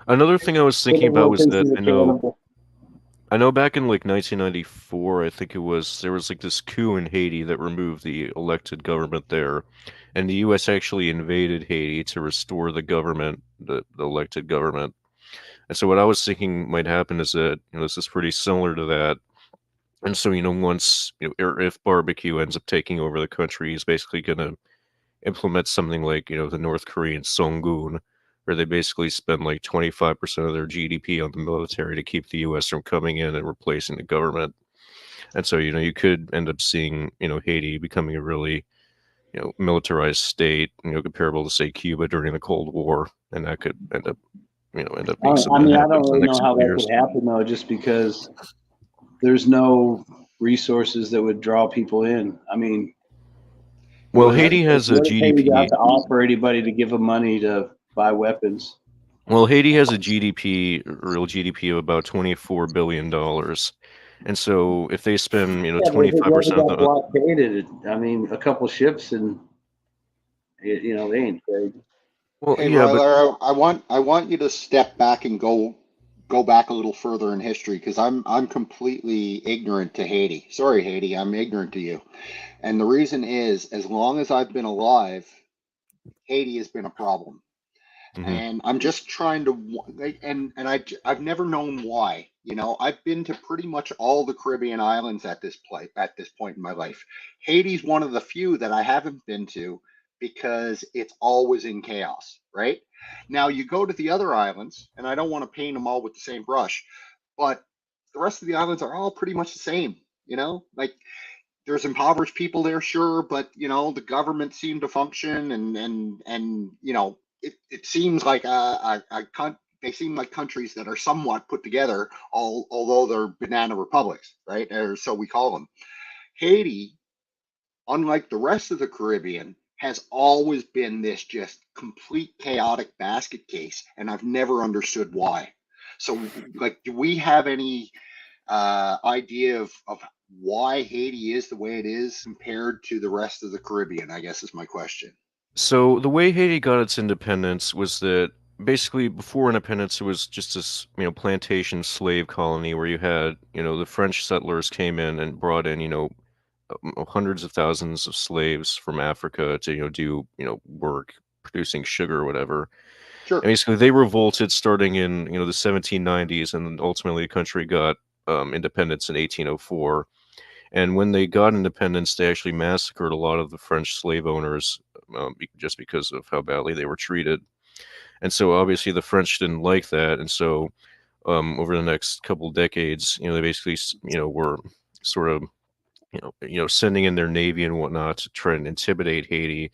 Another thing I was thinking about was that I know back in like 1994, I think it was, there was like this coup in Haiti that removed the elected government there, and the U.S. actually invaded Haiti to restore the government, the elected government. And so what I was thinking might happen is that, you know, this is pretty similar to that. And so, you know, once, you know, if barbecue ends up taking over the country, he's basically going to implement something like, you know, the North Korean Songun, where they basically spend like 25% of their GDP on the military to keep the U.S. from coming in and replacing the government. And so, you know, you could end up seeing, you know, Haiti becoming a really, you know, militarized state, you know, comparable to, say, Cuba during the Cold War. And that could end up, you know, being something. I mean, I don't really know how that could happen, though, just because there's no resources that would draw people in. I mean, well, Haiti has a GDP. You have to offer anybody to give them money to buy weapons. Well, Haiti has a GDP, real GDP of about $24 billion. And so if they spend, you know, 25% of the blockaded, I mean, a couple ships and, you know, they ain't crazy. Well, hey, yeah, Riler, I want you to step back and go back a little further in history, because I'm completely ignorant to Haiti. Sorry, Haiti, I'm ignorant to you. And the reason is, as long as I've been alive, Haiti has been a problem. Mm-hmm. And I'm just trying to, and I've never known why. You know, I've been to pretty much all the Caribbean islands at this point in my life. Haiti's one of the few that I haven't been to because it's always in chaos, right? Now you go to the other islands, and I don't want to paint them all with the same brush, but the rest of the islands are all pretty much the same. You know, like there's impoverished people there, sure, but you know, the government seemed to function, and you know, it seems like they seem like countries that are somewhat put together, although they're banana republics, right? Or so we call them. Haiti, unlike the rest of the Caribbean, has always been this just complete chaotic basket case, and I've never understood why. So, like, do we have any idea of why Haiti is the way it is compared to the rest of the Caribbean, I guess is my question. So the way Haiti got its independence was that basically before independence, it was just this, you know, plantation slave colony where you had, you know, the French settlers came in and brought in, you know, hundreds of thousands of slaves from Africa to, you know, do, you know, work producing sugar or whatever. Sure. And basically they revolted starting in, you know, the 1790s, and ultimately the country got independence in 1804. And when they got independence, they actually massacred a lot of the French slave owners just because of how badly they were treated. And so obviously the French didn't like that. And so over the next couple decades, you know, they basically, you know, were sort of, you know, sending in their navy and whatnot to try and intimidate Haiti,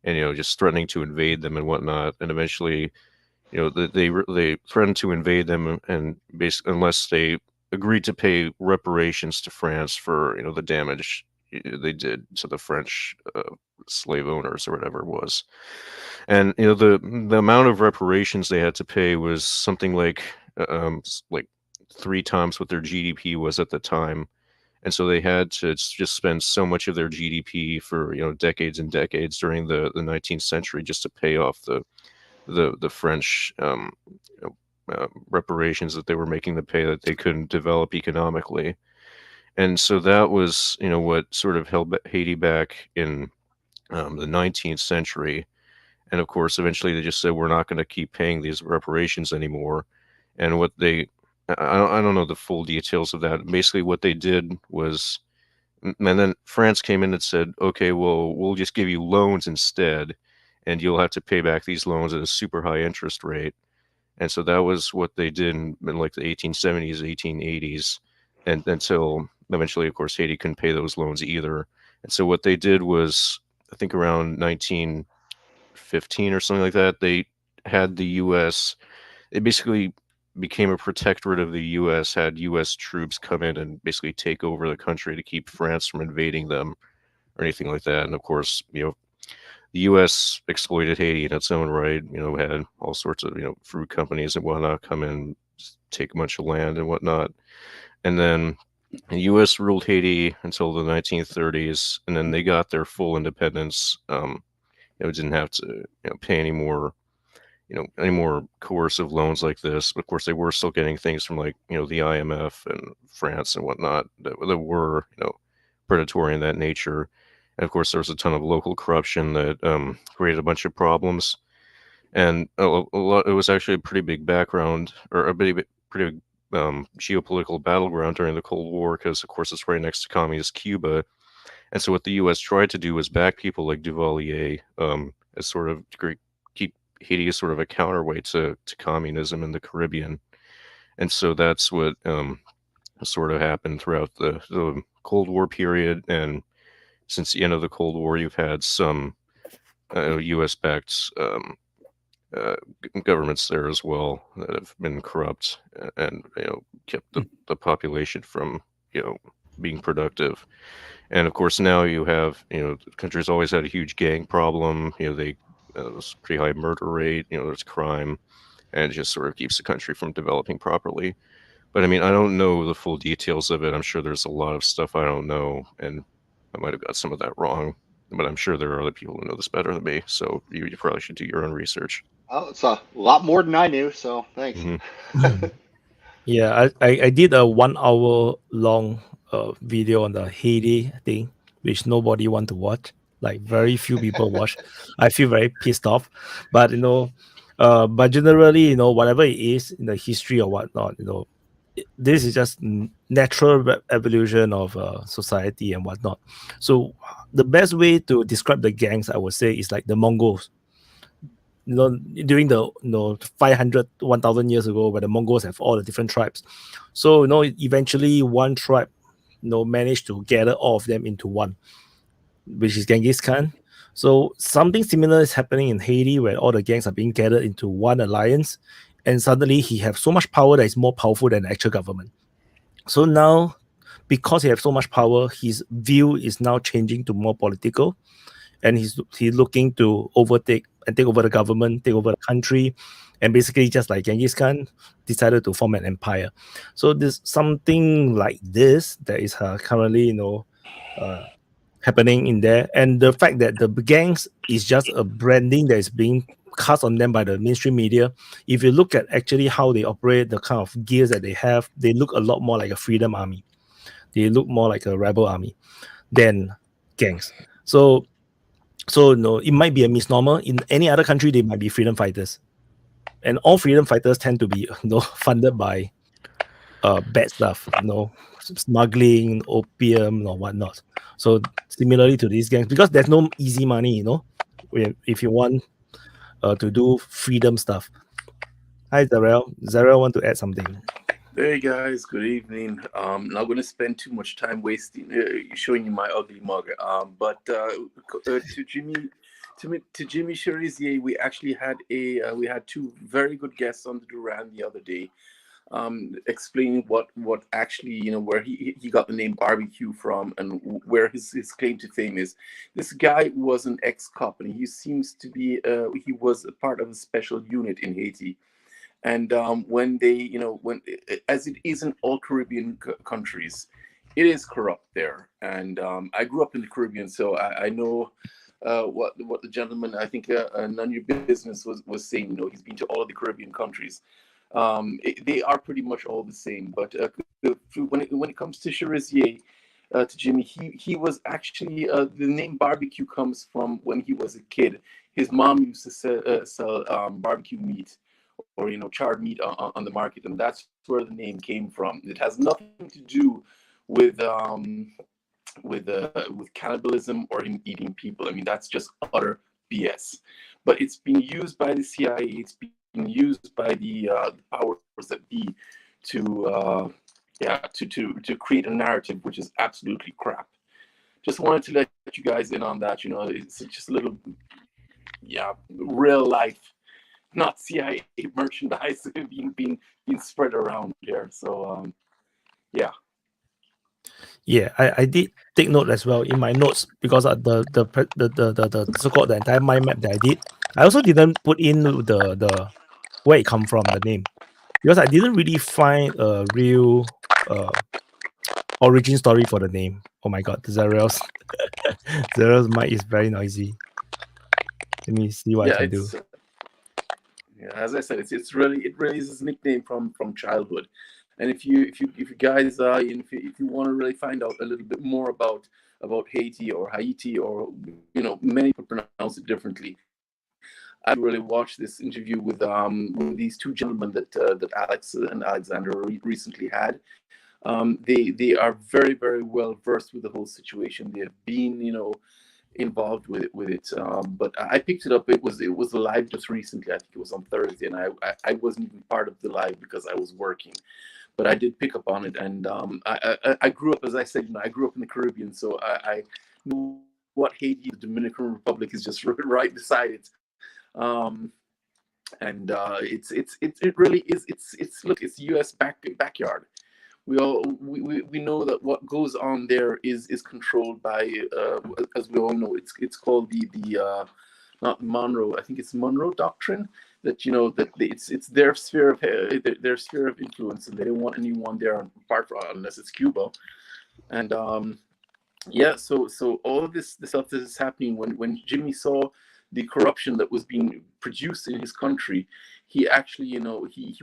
and, you know, just threatening to invade them and whatnot. And eventually, you know, they threatened to invade them, and basically, unless they agreed to pay reparations to France for, you know, the damage they did to the French slave owners or whatever it was. And, you know, the amount of reparations they had to pay was something like 3 times what their GDP was at the time. And so they had to just spend so much of their GDP for, you know, decades and decades during the 19th century just to pay off the French reparations that they were making them pay that they couldn't develop economically. And so that was, you know, what sort of held Haiti back in the 19th century. And of course, eventually they just said, we're not going to keep paying these reparations anymore. And what they, I don't know the full details of that. Basically what they did was, and then France came in and said, okay, well, we'll just give you loans instead, and you'll have to pay back these loans at a super high interest rate. And so that was what they did in like the 1870s, 1880s, and until eventually, of course, Haiti couldn't pay those loans either. And so what they did was, I think around 1915 or something like that, they had the U.S. It basically became a protectorate of the U.S., had U.S. troops come in and basically take over the country to keep France from invading them or anything like that. And of course, the U.S. exploited Haiti in its own right, had all sorts of, fruit companies and whatnot come in, take a bunch of land and whatnot. And then the U.S. ruled Haiti until the 1930s, and then they got their full independence. Didn't have to pay any more coercive loans like this. But of course, they were still getting things from like the IMF and France and whatnot that were predatory in that nature. And of course, there was a ton of local corruption that created a bunch of problems. And a lot. It was actually a pretty big background, or a pretty big geopolitical battleground during the Cold War, because of course it's right next to communist Cuba. And so what the U.S. tried to do was back people like Duvalier as sort of keep Haiti as sort of a counterweight to communism in the Caribbean. And so that's what sort of happened throughout the Cold War period. And since the end of the Cold War, you've had some U.S.-backed governments there as well that have been corrupt and kept the population from being productive. And of course now you have the country's always had a huge gang problem. There's pretty high murder rate. There's crime, and it just sort of keeps the country from developing properly. But I mean, I don't know the full details of it. I'm sure there's a lot of stuff I don't know, and I might have got some of that wrong. But I'm sure there are other people who know this better than me. So you probably should do your own research. Oh, it's a lot more than I knew. So thanks. Mm-hmm. Yeah, I did a 1 hour long video on the Haiti thing, which nobody want to watch. Like very few people watch. I feel very pissed off. But but generally, whatever it is in the history or whatnot, this is just natural evolution of society and whatnot. So the best way to describe the gangs, I would say, is like the Mongols. During the 500, 1,000 years ago, where the Mongols have all the different tribes. So eventually one tribe managed to gather all of them into one, which is Genghis Khan. So something similar is happening in Haiti, where all the gangs are being gathered into one alliance, and suddenly he has so much power that is more powerful than the actual government. So now, because he has so much power, his view is now changing to more political, and he's looking to overtake and take over the government, take over the country, and basically just like Genghis Khan decided to form an empire. So there's something like this that is currently happening in there, and the fact that the gangs is just a branding that is being cast on them by the mainstream media. If you look at actually how they operate, the kind of gears that they have, they look a lot more like a freedom army. They look more like a rebel army than gangs. So no, it might be a misnomer. In any other country, they might be freedom fighters, and all freedom fighters tend to be funded by bad stuff, smuggling, opium, or whatnot. So similarly to these gangs, because there's no easy money, if you want to do freedom stuff. Hi, Zarel. Zarel want to add something. Hey guys, good evening. Not going to spend too much time wasting showing you my ugly mug. But to Jimmy Charizier, we actually had we had two very good guests on the Duran the other day, explaining what actually where he got the name barbecue from and where his claim to fame is. This guy was an ex-cop, and he seems to be he was a part of a special unit in Haiti. And when they, as it is in all Caribbean countries, it is corrupt there. And I grew up in the Caribbean, so I know what the gentleman, I think, None Your Business was saying. He's been to all of the Caribbean countries. They are pretty much all the same. But when it comes to Charizier, to Jimmy, he was actually the name barbecue comes from when he was a kid. His mom used to sell barbecue meat, or charred meat on the market, and that's where the name came from. It has nothing to do with cannibalism or him eating people. I mean, that's just utter BS. But it's been used by the CIA. It's been used by the powers that be to to create a narrative which is absolutely crap. Just wanted to let you guys in on that. It's just a little, real life, not CIA merchandise being spread around there. So yeah. Yeah, I did take note as well in my notes, because the so-called the entire mind map that I did, I also didn't put in the where it come from, the name, because I didn't really find a real origin story for the name. Oh my god, Zariel's mic is very noisy. Let me see what I can do. As I said, it really is his nickname from childhood. And if you guys if you want to really find out a little bit more about Haiti or Haiti, or many people pronounce it differently, I really watched this interview with these two gentlemen that Alex and Alexander recently had. They are very, very well versed with the whole situation. They have been involved with it. But I picked it up. It was live just recently. I think it was on Thursday, and I wasn't even part of the live because I was working. But I did pick up on it, and I grew up, as I said, I grew up in the Caribbean, so I know what Haiti, the Dominican Republic, is just right beside it. And it really is. It's U.S. backyard. We know that what goes on there is controlled by, as we all know, it's called the not Monroe. I think it's Monroe Doctrine. That that it's their sphere of influence, and they don't want anyone there apart from, unless it's Cuba. And so all of this stuff that is happening, when Jimmy saw the corruption that was being produced in his country, he actually he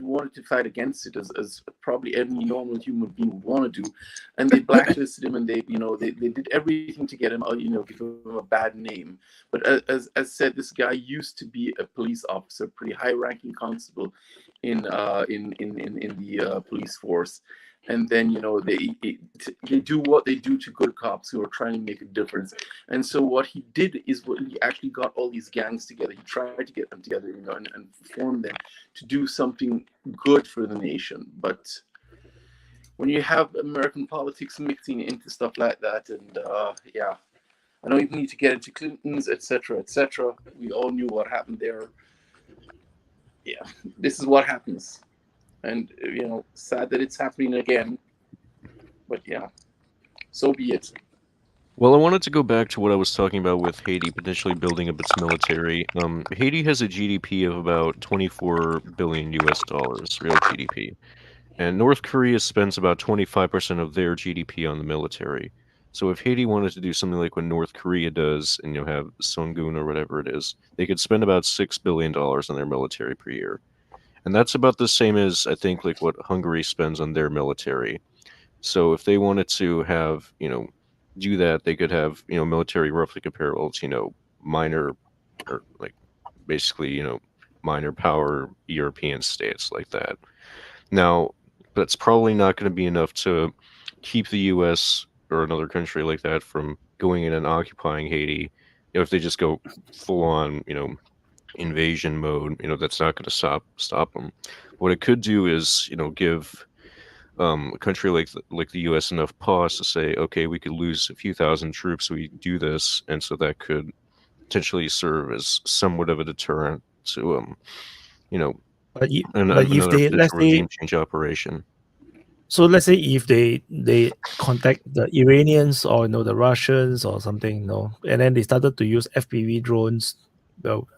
wanted to fight against it, as probably any normal human being would want to do. And they blacklisted him, and they did everything to get him give him a bad name. But as said, this guy used to be a police officer, pretty high ranking constable in the police force. And then they do what they do to good cops who are trying to make a difference. And so what he did is he actually got all these gangs together. He tried to get them together, and form them to do something good for the nation. But when you have American politics mixing into stuff like that, and I don't even need to get into Clinton's, etc., we all knew what happened there. Yeah, this is what happens. And sad that it's happening again, but yeah, so be it. Well, I wanted to go back to what I was talking about with Haiti potentially building up its military. Haiti has a GDP of about $24 billion US, real GDP, and North Korea spends about 25% of their GDP on the military. So if Haiti wanted to do something like what North Korea does, and have Songun or whatever it is, they could spend about $6 billion on their military per year. And that's about the same as, I think, like what Hungary spends on their military. So if they wanted to have, do that, they could have, military roughly comparable to, minor, or like basically, minor power European states like that. Now, that's probably not going to be enough to keep the U.S. or another country like that from going in and occupying Haiti. If they just go full on, invasion mode, that's not going to stop them. What it could do is, give a country like the U.S. enough pause to say, okay, we could lose a few thousand troops, we do this, and so that could potentially serve as somewhat of a deterrent to, another regime change operation. So let's say if they contact the Iranians or the Russians or something, and then they started to use FPV drones,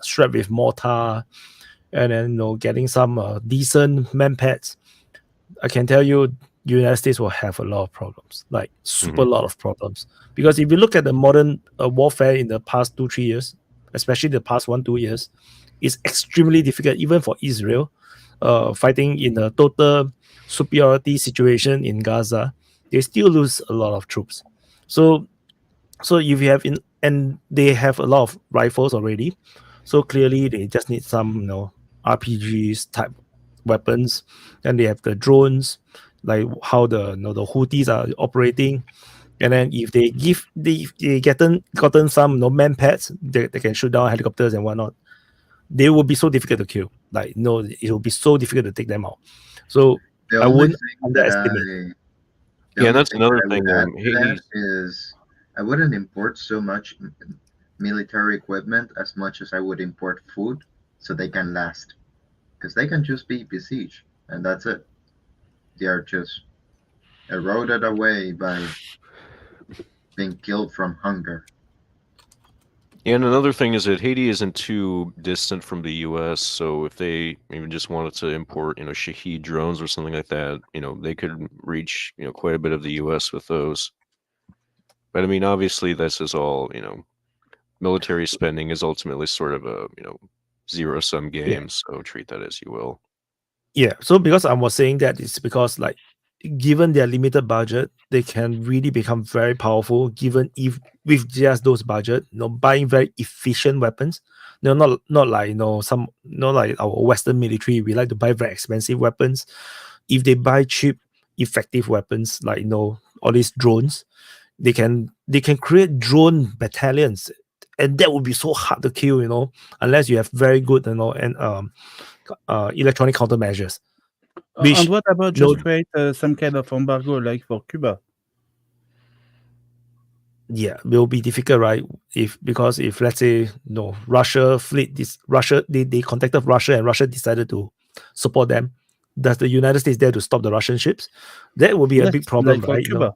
strapped with mortar, and then getting some decent manpads, I can tell you, United States will have a lot of problems, like super lot of problems. Because if you look at the modern warfare in the past 2-3 years, especially the past 1-2 years, it's extremely difficult, even for Israel, fighting in a total superiority situation in Gaza. They still lose a lot of troops. So if you have and they have a lot of rifles already, so clearly they just need some RPGs type weapons. And they have the drones, like how the the Houthis are operating. And then if they gotten some manpads, they can shoot down helicopters and whatnot. They will be so difficult to kill. Like it will be so difficult to take them out. So I wouldn't underestimate. Yeah, that's another I would thing. add to that Haiti's is I wouldn't import so much military equipment as much as I would import food, so they can last, because they can just be besieged and that's it. They are just eroded away by being killed from hunger. And another thing is that Haiti isn't too distant from the U.S., so if they even just wanted to import, Shahed drones or something like that, they could reach, quite a bit of the U.S. with those. But I mean, obviously, this is all, military spending is ultimately sort of a, zero-sum game, so treat that as you will. Yeah. So because I was saying that, it's because like, given their limited budget, they can really become very powerful. Given if with just those budget, buying very efficient weapons. Not like not like our Western military. We like to buy very expensive weapons. If they buy cheap, effective weapons, like all these drones, they can create drone battalions, and that would be so hard to kill. Unless you have very good and electronic countermeasures. And what about just create some kind of embargo like for Cuba? Yeah, it will be difficult, right? Because if let's say Russia fleet they contacted Russia and Russia decided to support them, does the United States dare to stop the Russian ships? That will be a big problem, like for right? Cuba.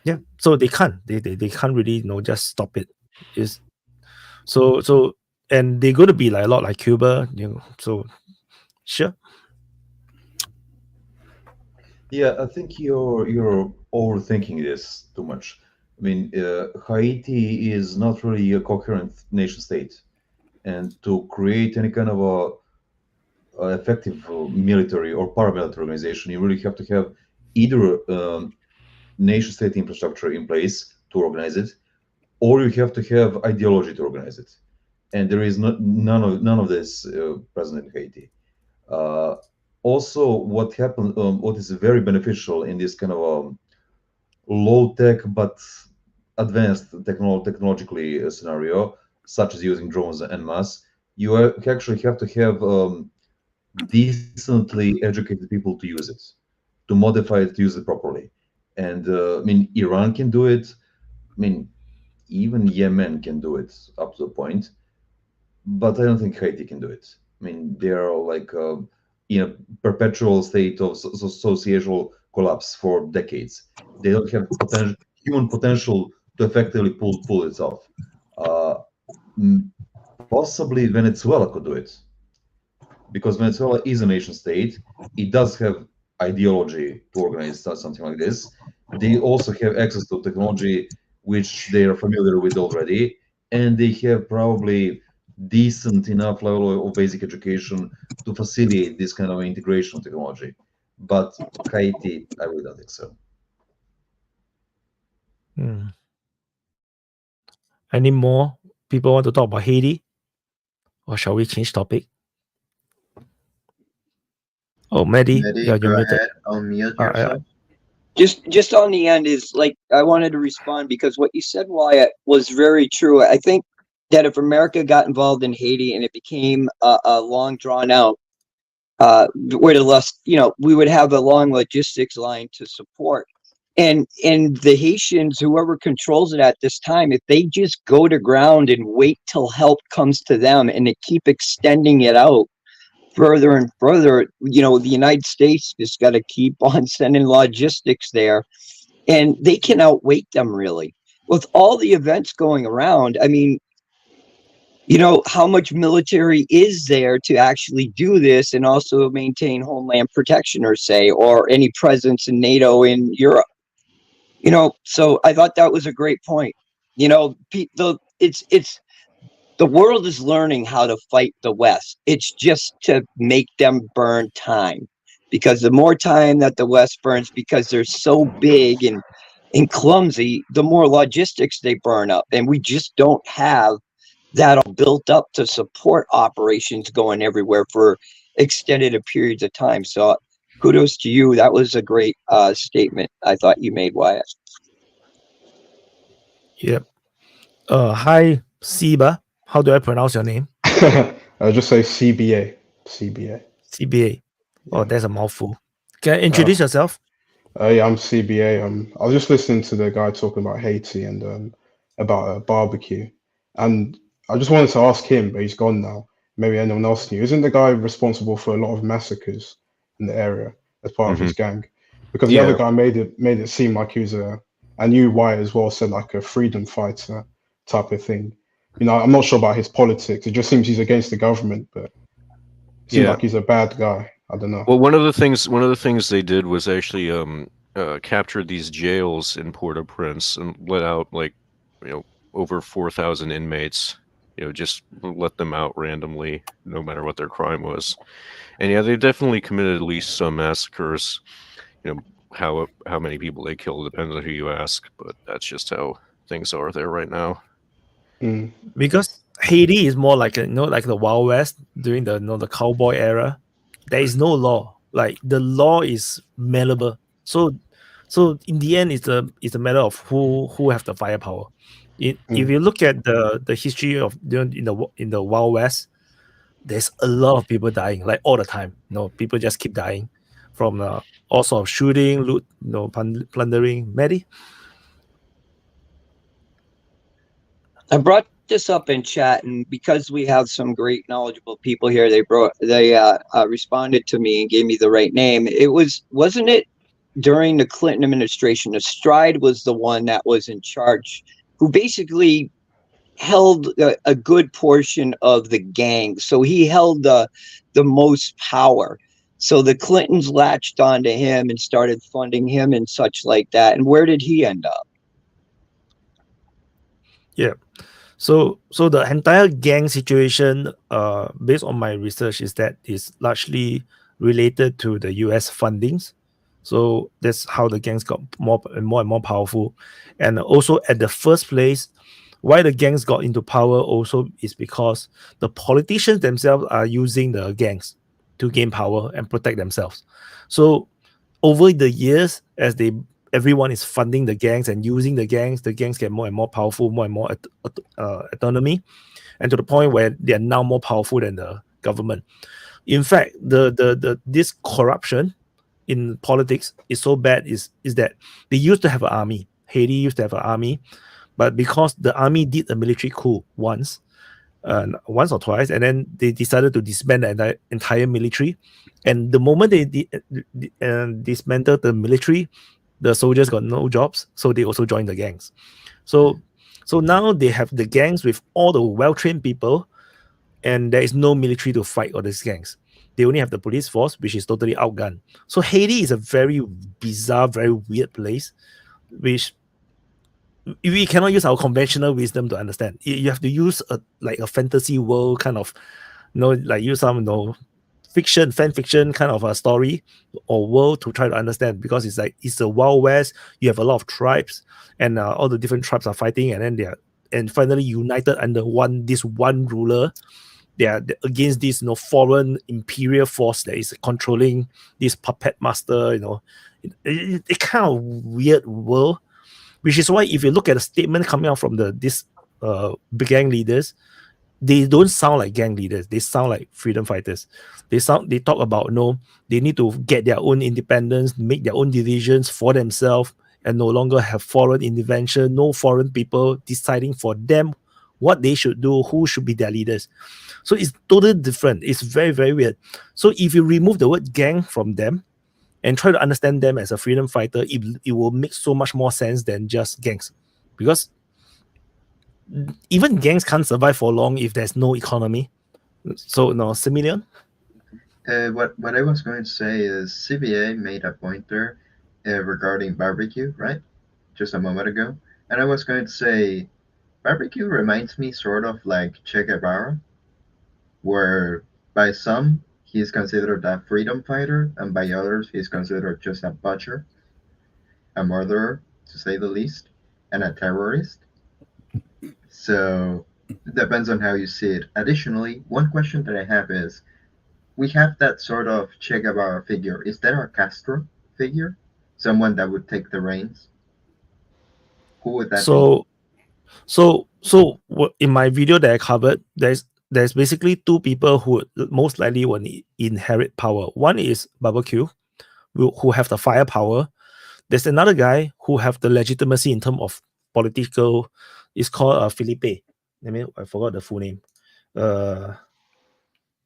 Yeah, so they can't can't really just stop it. So and they're going to be like a lot like Cuba, so sure. Yeah, I think you're overthinking this too much. I mean, Haiti is not really a coherent nation state, and to create any kind of a effective military or paramilitary organization, you really have to have either nation state infrastructure in place to organize it, or you have to have ideology to organize it, and there is none of this present in Haiti. Also, what happened, what is very beneficial in this kind of low tech but advanced technologically scenario, such as using drones en masse, you actually have to have decently educated people to use it, to modify it, to use it properly. And I mean, Iran can do it. I mean, even Yemen can do it up to a point, but I don't think Haiti can do it. I mean, they are like in a perpetual state of social collapse for decades. They don't have human potential to effectively pull it off. Possibly Venezuela could do it, because Venezuela is a nation state. It does have ideology to organize something like this. They also have access to technology which they are familiar with already, and they have probably decent enough level of basic education to facilitate this kind of integration of technology. But Haiti, I really don't think so. Any more people want to talk about Haiti, or shall we change topic? Oh, Maddie, You're muted. Unmute yourself. Just on the end is like I wanted to respond because what you said, Wyatt, was very true. I think that if America got involved in Haiti and it became a long drawn out, we would have a long logistics line to support. And the Haitians, whoever controls it at this time, if they just go to ground and wait till help comes to them and they keep extending it out further and further, the United States just got to keep on sending logistics there, and they can outweight them really. With all the events going around, I mean, how much military is there to actually do this and also maintain homeland protection or any presence in NATO in Europe? So I thought that was a great point. The world is learning how to fight the West. It's just to make them burn time, because the more time that the West burns, because they're so big and clumsy, the more logistics they burn up. And we just don't have that all built up to support operations going everywhere for extended periods of time. So kudos to you. That was a great statement I thought you made, Wyatt. Yep. Hi, Siba. How do I pronounce your name? I'll just say CBA. CBA. CBA. Oh, that's a mouthful. Can you introduce yourself? Yeah, I'm CBA. I was just listening to the guy talking about Haiti and about a barbecue, and I just wanted to ask him, but he's gone now. Maybe anyone else knew. Isn't the guy responsible for a lot of massacres in the area as part of his gang? Because the other Yeah. guy made it seem like he was I knew why as well, said like a freedom fighter type of thing. You know, I'm not sure about his politics. It just seems he's against the government, but it seems Yeah. like he's a bad guy. I don't know. Well, one of the things they did was actually captured these jails in Port-au-Prince and let out over 4,000 inmates. Just let them out randomly, no matter what their crime was. And yeah, they definitely committed at least some massacres. How many people they killed depends on who you ask, but that's just how things are there right now. Because Haiti is more like like the Wild West during the cowboy era. There is no law. Like the law is malleable. So in the end, it's a matter of who have the firepower. If you look at the history of in the Wild West, there's a lot of people dying, like all the time. People just keep dying from all sorts of shooting, loot, plundering. Maddie? I brought this up in chat, and because we have some great knowledgeable people here, they responded to me and gave me the right name. Wasn't it during the Clinton administration? Stride was the one that was in charge, who basically held a good portion of the gang. So he held the most power. So the Clintons latched onto him and started funding him and such like that. And where did he end up? Yeah. So the entire gang situation, based on my research, is that is largely related to the US fundings. So that's how the gangs got more and more powerful. And also at the first place, why the gangs got into power also is because the politicians themselves are using the gangs to gain power and protect themselves. So over the years, as everyone is funding the gangs and using the gangs get more and more powerful, more and more autonomy, and to the point where they are now more powerful than the government. In fact, this corruption in politics is so bad is that they used to have an army. Haiti used to have an army, but because the army did a military coup once or twice, and then they decided to disband the entire military. And the moment they dismantled the military, the soldiers got no jobs, so they also joined the gangs. So now they have the gangs with all the well-trained people, and there is no military to fight all these gangs. They only have the police force, which is totally outgunned. So Haiti is a very bizarre, very weird place, which we cannot use our conventional wisdom to understand. You have to use a fantasy world kind of, use some fan fiction kind of a story or world to try to understand, because it's a Wild West. You have a lot of tribes, and all the different tribes are fighting, and then and finally united under this one ruler. They are against this foreign imperial force that is controlling this puppet master. It kind of weird world. Which is why if you look at the statement coming out from these gang leaders, they don't sound like gang leaders. They sound like freedom fighters. They talk about they need to get their own independence, make their own decisions for themselves, and no longer have foreign intervention, no foreign people deciding for them what they should do, who should be their leaders. So it's totally different. It's very, very weird. So if you remove the word gang from them and try to understand them as a freedom fighter, it will make so much more sense than just gangs. Because even gangs can't survive for long if there's no economy. So, Similion? What I was going to say is CBA made a point there regarding barbecue, right? Just a moment ago. And I was going to say, barbecue reminds me sort of like Che Guevara, where by some, he is considered a freedom fighter, and by others, he is considered just a butcher, a murderer, to say the least, and a terrorist. So it depends on how you see it. Additionally, one question that I have is, we have that sort of Che Guevara figure. Is there a Castro figure? Someone that would take the reins? Who would that be? So in my video that I covered, there's basically two people who most likely will inherit power. One is barbecue, who have the firepower There's another guy who have the legitimacy in terms of political. It's called Felipe. I forgot the full name.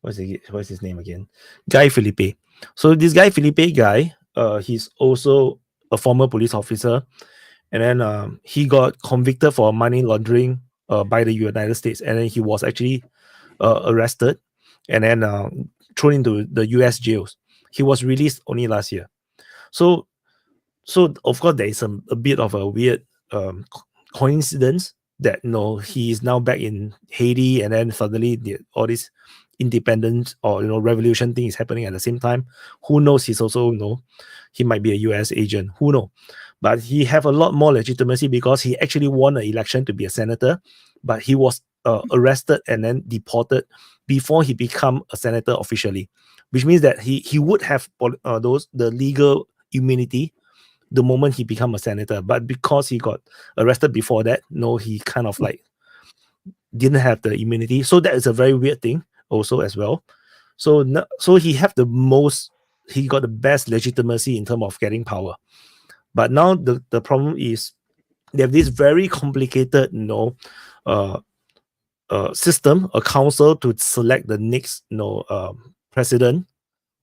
What's his name again? Guy Felipe. So this guy Felipe guy, he's also a former police officer, and then he got convicted for money laundering by the United States, and then he was actually arrested and then thrown into the US jails. He was released only last year. So of course there is a bit of a weird coincidence that he is now back in Haiti, and then suddenly all this independence or revolution thing is happening at the same time. Who knows? He's also he might be a US agent. Who knows? But he have a lot more legitimacy because he actually won an election to be a senator, but he was arrested and then deported before he become a senator officially, which means that he would have the legal immunity the moment he become a senator, but because he got arrested before that, he kind of like didn't have the immunity. So that is a very weird thing also as well. So he got the best legitimacy in terms of getting power. But now the problem is they have this very complicated system, a council to select the next president,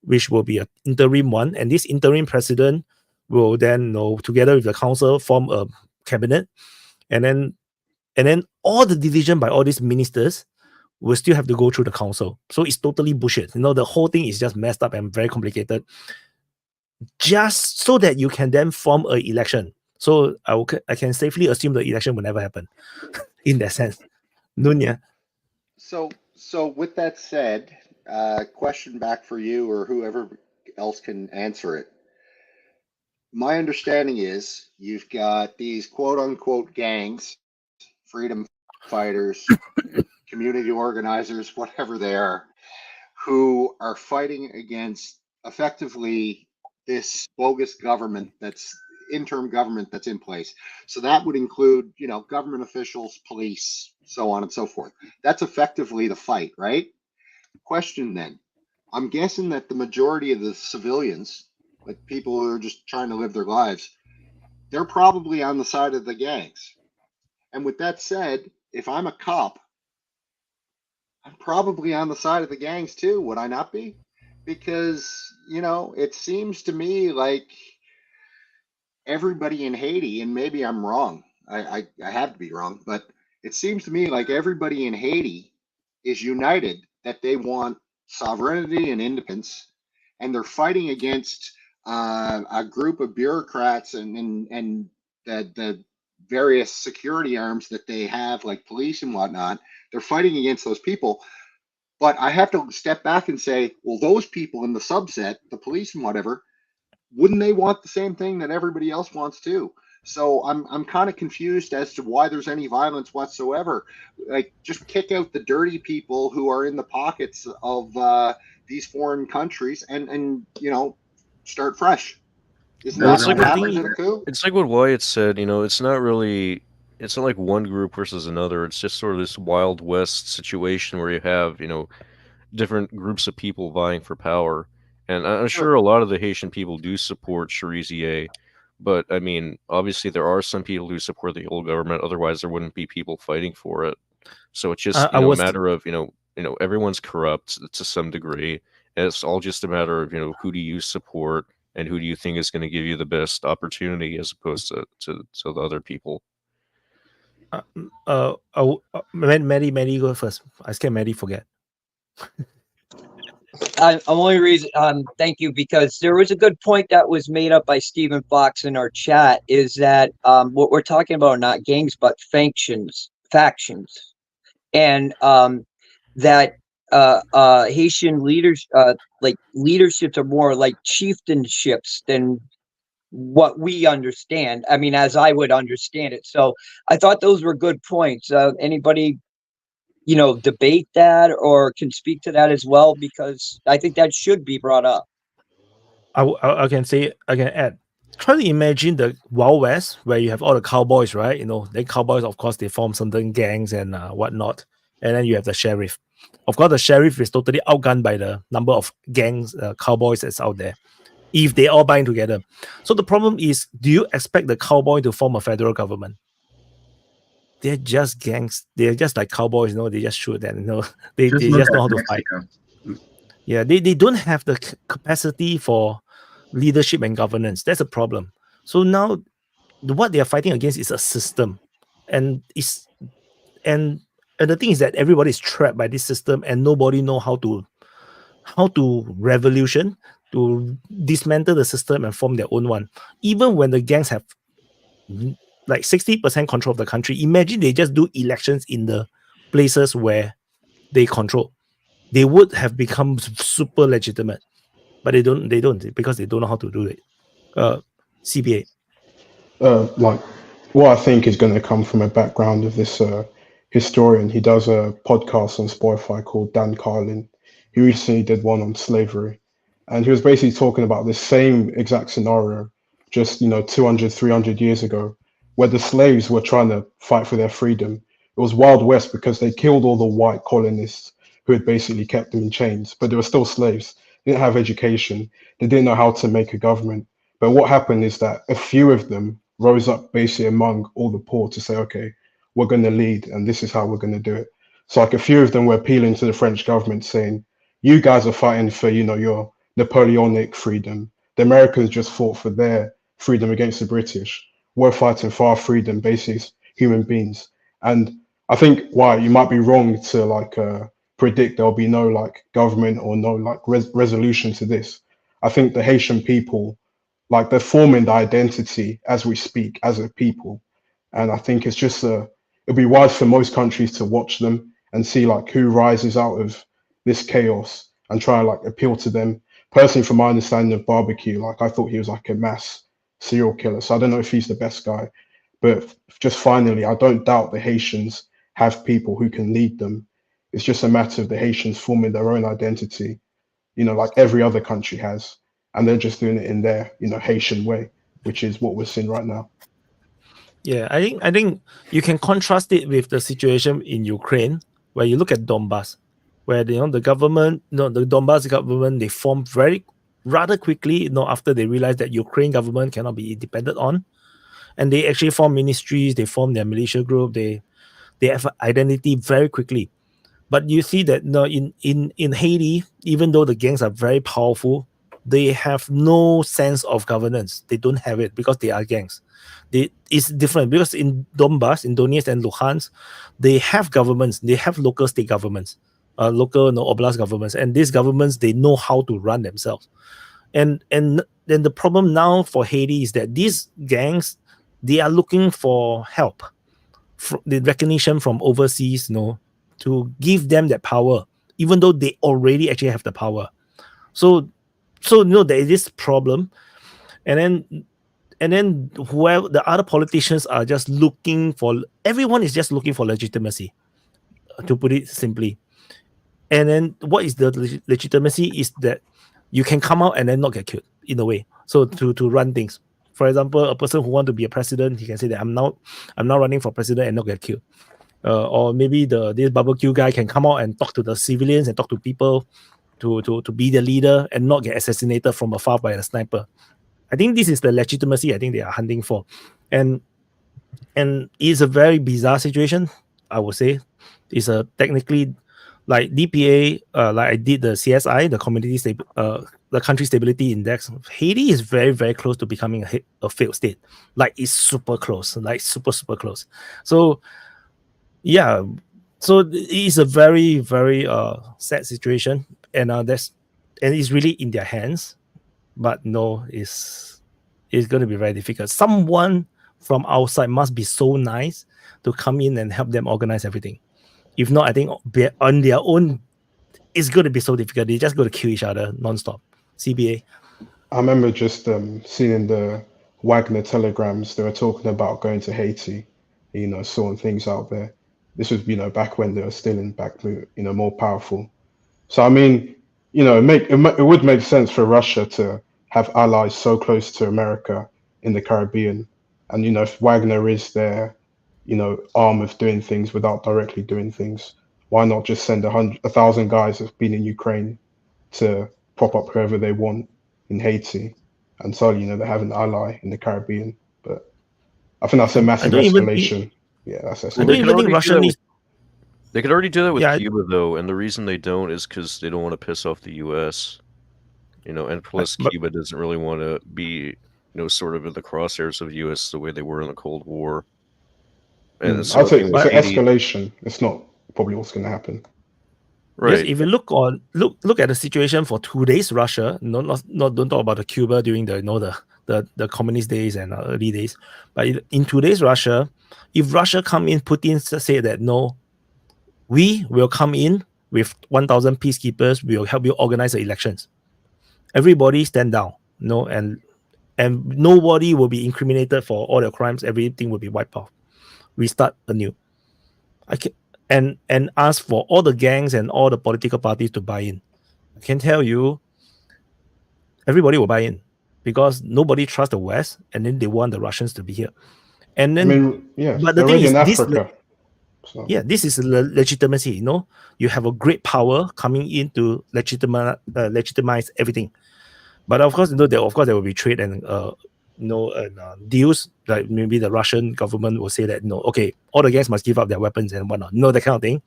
which will be an interim one, and this interim president will then together with the council form a cabinet, and then all the division by all these ministers will still have to go through the council. So it's totally bullshit. The whole thing is just messed up and very complicated, just so that you can then form an election. So I can safely assume the election will never happen in that sense. Nunya. So with that said, question back for you or whoever else can answer it. My understanding is you've got these quote unquote gangs, freedom fighters, community organizers, whatever they are, who are fighting against effectively this bogus government interim government that's in place. So that would include, government officials, police, so on and so forth. That's effectively the fight, right? Question then, I'm guessing that the majority of the civilians, like people who are just trying to live their lives, they're probably on the side of the gangs. And with that said, if I'm a cop, I'm probably on the side of the gangs too, would I not be? Because, it seems to me like everybody in Haiti, and maybe I'm wrong, I have to be wrong, but it seems to me like everybody in Haiti is united that they want sovereignty and independence, and they're fighting against a group of bureaucrats and the various security arms that they have, like police and whatnot. They're fighting against those people. But I have to step back and say, well, those people in the subset, the police and whatever, wouldn't they want the same thing that everybody else wants too? So I'm kind of confused as to why there's any violence whatsoever. Like, just kick out the dirty people who are in the pockets of these foreign countries and start fresh. Isn't that what happens in a coup? It's like what Wyatt said, it's not like one group versus another. It's just sort of this Wild West situation where you have, different groups of people vying for power. And I'm sure a lot of the Haitian people do support Charizier, but I mean, obviously there are some people who support the old government. Otherwise, there wouldn't be people fighting for it. So it's just a matter of everyone's corrupt to some degree. And it's all just a matter of who do you support and who do you think is going to give you the best opportunity as opposed to the other people. Maddie, go first. I scared Maddie forget. Only reason, thank you, because there was a good point that was made up by Stephen Fox in our chat, is that what we're talking about are not gangs but factions, and that Haitian leaders, leaderships are more like chieftainships than what we understand. I mean, as I would understand it. So I thought those were good points. Anybody debate that or can speak to that as well, because I think that should be brought up. I can add. Try to imagine the Wild West where you have all the cowboys, right? The cowboys, of course, they form certain gangs and whatnot, and then you have the sheriff. Of course, the sheriff is totally outgunned by the number of gangs, cowboys that's out there. if they all bind together. So the problem is, do you expect the cowboy to form a federal government? They're just gangs. They're just like cowboys, you know. They just shoot and, you know, they just know how to fight. Yeah, they don't have the capacity for leadership and governance. That's a problem. So now, what they are fighting against is a system, and the thing is that everybody is trapped by this system, and nobody know how to revolution, to dismantle the system and form their own one. Even when the gangs have like 60% control of the country, imagine they just do elections in the places where they control. They would have become super legitimate, but they don't because they don't know how to do it. CBA. Like, what I think is going to come from a background of this historian. He does a podcast on Spotify called Dan Carlin. He recently did one on slavery, and he was basically talking about the same exact scenario, just 200, 300 years ago, where the slaves were trying to fight for their freedom. It was Wild West because they killed all the white colonists who had basically kept them in chains, but they were still slaves. They didn't have education. They didn't know how to make a government. But what happened is that a few of them rose up basically among all the poor to say, okay, we're going to lead, and this is how we're going to do it. So like a few of them were appealing to the French government saying, you guys are fighting for, your Napoleonic freedom. The Americans just fought for their freedom against the British. We're fighting for our freedom, basically as human beings. And I think why you might be wrong to predict there'll be no government or no resolution to this. I think the Haitian people, they're forming the identity as we speak as a people. And I think it's just it'll be wise for most countries to watch them and see who rises out of this chaos and try and appeal to them. Personally, from my understanding of Barbecue, I thought he was a mass serial killer. So I don't know if he's the best guy. But just finally, I don't doubt the Haitians have people who can lead them. It's just a matter of the Haitians forming their own identity, like every other country has. And they're just doing it in their, Haitian way, which is what we're seeing right now. Yeah, I think you can contrast it with the situation in Ukraine, where you look at Donbass, where the government, the Donbass government, they formed rather quickly, after they realized that Ukraine government cannot be depended on, and they actually form ministries, they form their militia group, they have an identity very quickly. But you see that in Haiti, even though the gangs are very powerful, they have no sense of governance. They don't have it because they are gangs. It's different because in Donbass, in Donetsk and Luhansk, they have governments. They have local state governments, local oblast governments, and these governments, they know how to run themselves. And then the problem now for Haiti is that these gangs, they are looking for help, the recognition from overseas, to give them that power, even though they already actually have the power. So there is this problem, and then whoever the other politicians are just looking for, everyone is just looking for legitimacy, to put it simply. And then what is the legitimacy is that you can come out and then not get killed in a way. So to run things. For example, a person who wants to be a president, he can say that I'm now running for president and not get killed. Or maybe this barbecue guy can come out and talk to the civilians and talk to people to be the leader and not get assassinated from afar by a sniper. I think this is the legitimacy I think they are hunting for. And it's a very bizarre situation, I would say. It's a technically like DPA, like I did the CSI, the country stability index. Haiti is very, very close to becoming a failed state. It's super close, super close. So yeah, so it's a very, very sad situation, and it's really in their hands. But no, it's going to be very difficult. Someone from outside must be so nice to come in and help them organize everything. If not, I think on their own, it's going to be so difficult. They're just going to kill each other nonstop. CBA. I remember just seeing in the Wagner telegrams, they were talking about going to Haiti, sorting things out there. This was, back when they were still in more powerful. So, I mean, it would make sense for Russia to have allies so close to America in the Caribbean. And, if Wagner is their, arm of doing things without directly doing things, why not just send 1,000 guys that's been in Ukraine to prop up whoever they want in Haiti and so they have an ally in the Caribbean. But I think that's a I massive don't even escalation. Yeah, that's I escalation. don't They could even think already do Russia that needs. They could already do that with Yeah, Cuba, though, and the reason they don't is because they don't want to piss off the U.S. And plus but Cuba doesn't really want to be, sort of in the crosshairs of U.S. the way they were in the Cold War. And the I'd same say thing it's with an Haiti. escalation. It's not probably what's going to happen. because Right. if you look at the situation for today's Russia, don't talk about the Cuba during the communist days and early days, but in today's Russia, if Russia come in, Putin say that no, we will come in with 1,000 peacekeepers. We will help you organize the elections. Everybody stand down, and nobody will be incriminated for all their crimes. Everything will be wiped off. We start anew. And ask for all the gangs and all the political parties to buy in. I can tell you, everybody will buy in because nobody trusts the West, and then they want the Russians to be here. And then, but the they're thing already is, in Africa. So. Yeah, this is legitimacy. You have a great power coming in to legitimize everything. But of course, there will be trade and deals. Like maybe the Russian government will say that okay, all the gangs must give up their weapons and whatnot. That kind of thing.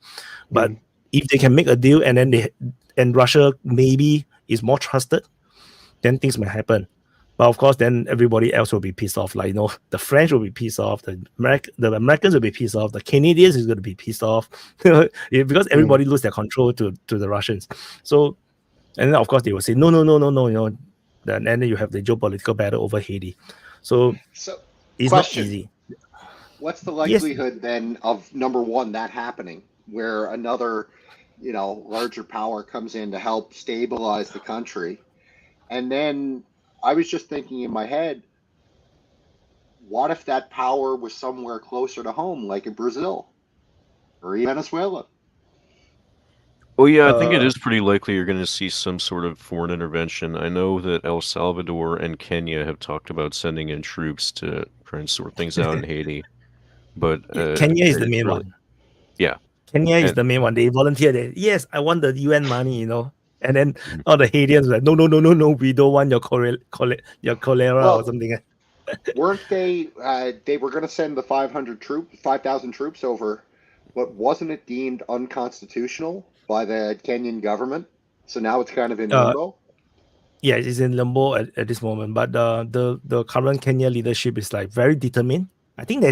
But if they can make a deal and then Russia maybe is more trusted, then things may happen. But of course, then everybody else will be pissed off. Like the French will be pissed off. The Americans will be pissed off. The Canadians is going to be pissed off because everybody lose their control to the Russians. So, and then of course they will say no. And then you have the geopolitical battle over Haiti. So it's not easy. What's the likelihood then of number one, that happening, where another, larger power comes in to help stabilize the country? And then I was just thinking in my head, what if that power was somewhere closer to home, like in Brazil or even Venezuela? Well, yeah, I think it is pretty likely you're going to see some sort of foreign intervention. I know that El Salvador and Kenya have talked about sending in troops to try and sort things out in Haiti. But Kenya is the main one. Yeah. Kenya is the main one. They volunteered. Yes, I want the UN money, And then all the Haitians were like, no, we don't want your cholera or something. Weren't they? They were going to send the 5,000 troops over, but wasn't it deemed unconstitutional by the Kenyan government? So now it's kind of in limbo. Yeah, it's in limbo at this moment. But the current Kenya leadership is like very determined. I think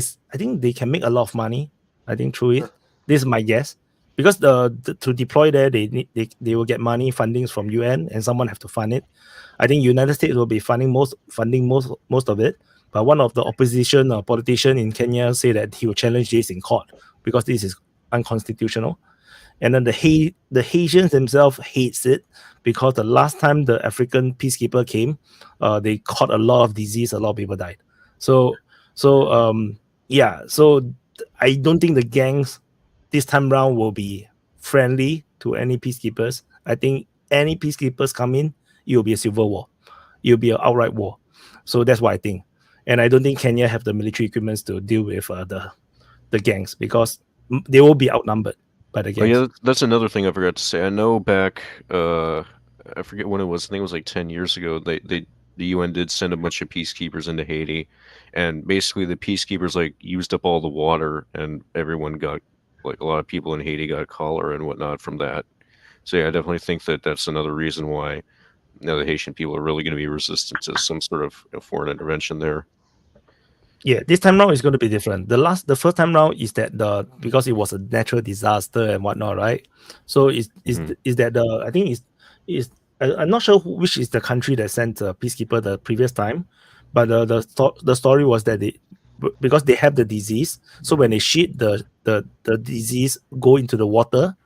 they can make a lot of money. I think through it. Sure. This is my guess. Because to deploy there, they will get money fundings from UN, and someone have to fund it. I think United States will be funding most of it. But one of the opposition politician in Kenya say that he will challenge this in court because this is unconstitutional. And then the Haitians themselves hates it because the last time the African peacekeeper came, they caught a lot of disease, a lot of people died. So I don't think the gangs this time round will be friendly to any peacekeepers. I think any peacekeepers come in, it will be a civil war. It will be an outright war. So that's what I think. And I don't think Kenya have the military equipment to deal with the gangs because they will be outnumbered by the gangs. Oh, yeah, that's another thing I forgot to say. I know back, I forget when it was. I think it was like 10 years ago. The UN did send a bunch of peacekeepers into Haiti, and basically the peacekeepers used up all the water, and everyone got a lot of people in Haiti got cholera and whatnot from that. So yeah, I definitely think that's another reason why the Haitian people are really going to be resistant to some sort of foreign intervention there. Yeah, this time round is going to be different. The first time round is that because it was a natural disaster and whatnot, right? So is that I think I'm not sure which is the country that sent a peacekeeper the previous time, but the story was that because they have the disease, so when they shit, the disease go into the water,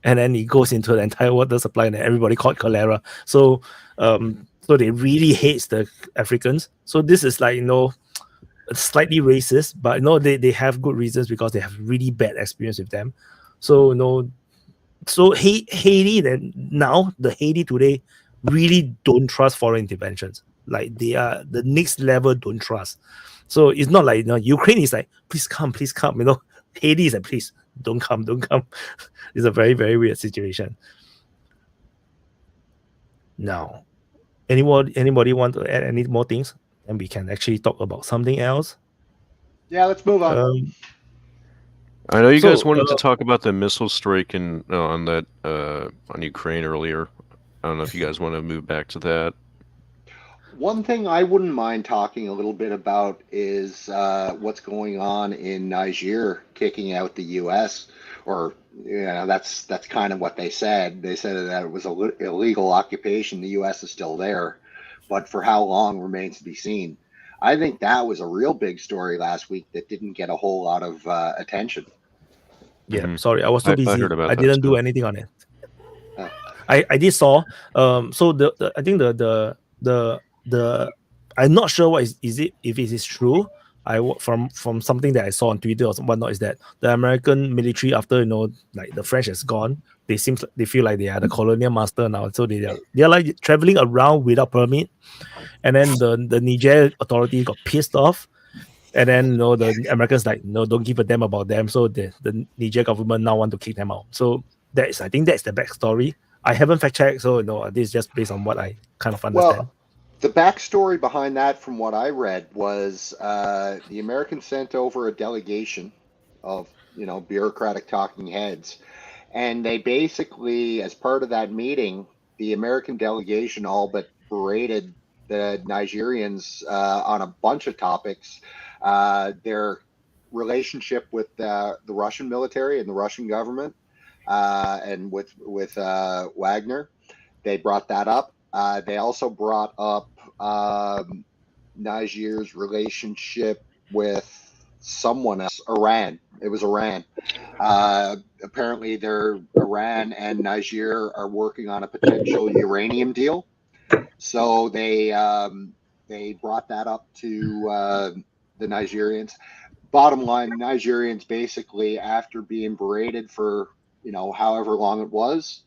and then it goes into the entire water supply, and everybody caught cholera. So so they really hates the Africans. So this is slightly racist, but they have good reasons because they have really bad experience with them. So so Haiti then now the Haiti today really don't trust foreign interventions. Like they are the next level don't trust. So it's not like Ukraine is like please come. Haiti is like please don't come. It's a very, very weird situation. Now, Anybody want to add any more things? And we can actually talk about something else. Yeah, let's move on. I know you guys wanted to talk about the missile strike on Ukraine earlier. I don't know if you guys want to move back to that. One thing I wouldn't mind talking a little bit about is what's going on in Niger, kicking out the U.S. Or that's kind of what they said. They said that it was an illegal occupation. The U.S. is still there, but for how long remains to be seen. I think that was a real big story last week that didn't get a whole lot of attention. Yeah, sorry, I was too busy. I didn't do anything on it. Oh. I did saw. So I think the I'm not sure what is it, if it is true. From something that I saw on Twitter or whatnot, is that the American military, after like the French has gone, they feel like they are the colonial master now. So they are like traveling around without permit, and then the Niger authority got pissed off. And then the Americans like, no, don't give a damn about them. So the Niger government now want to kick them out. So I think that's the backstory. I haven't fact checked, so this is just based on what I kind of understand. Well, the backstory behind that, from what I read, was the Americans sent over a delegation of bureaucratic talking heads, and they basically, as part of that meeting, the American delegation all but berated the Nigerians on a bunch of topics. Their relationship with the Russian military and the Russian government, and with Wagner, they brought that up. They also brought up Niger's relationship with someone else, Iran. It was Iran. Apparently, Iran and Niger are working on a potential uranium deal. So they brought that up to the Nigerians. Bottom line, Nigerians basically, after being berated for however long it was,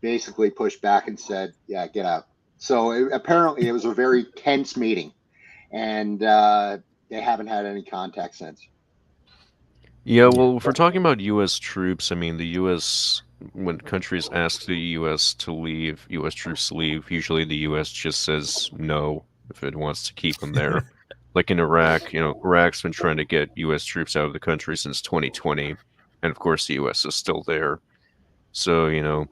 basically pushed back and said, "Yeah, get out." So apparently, it was a very tense meeting, and they haven't had any contact since. Yeah, well, if we're talking about U.S. troops, I mean, the U.S. when countries ask the U.S. to leave, U.S. troops to leave, usually the U.S. just says no if it wants to keep them there. Like in Iraq, Iraq's been trying to get U.S. troops out of the country since 2020, and of course the U.S. is still there. So,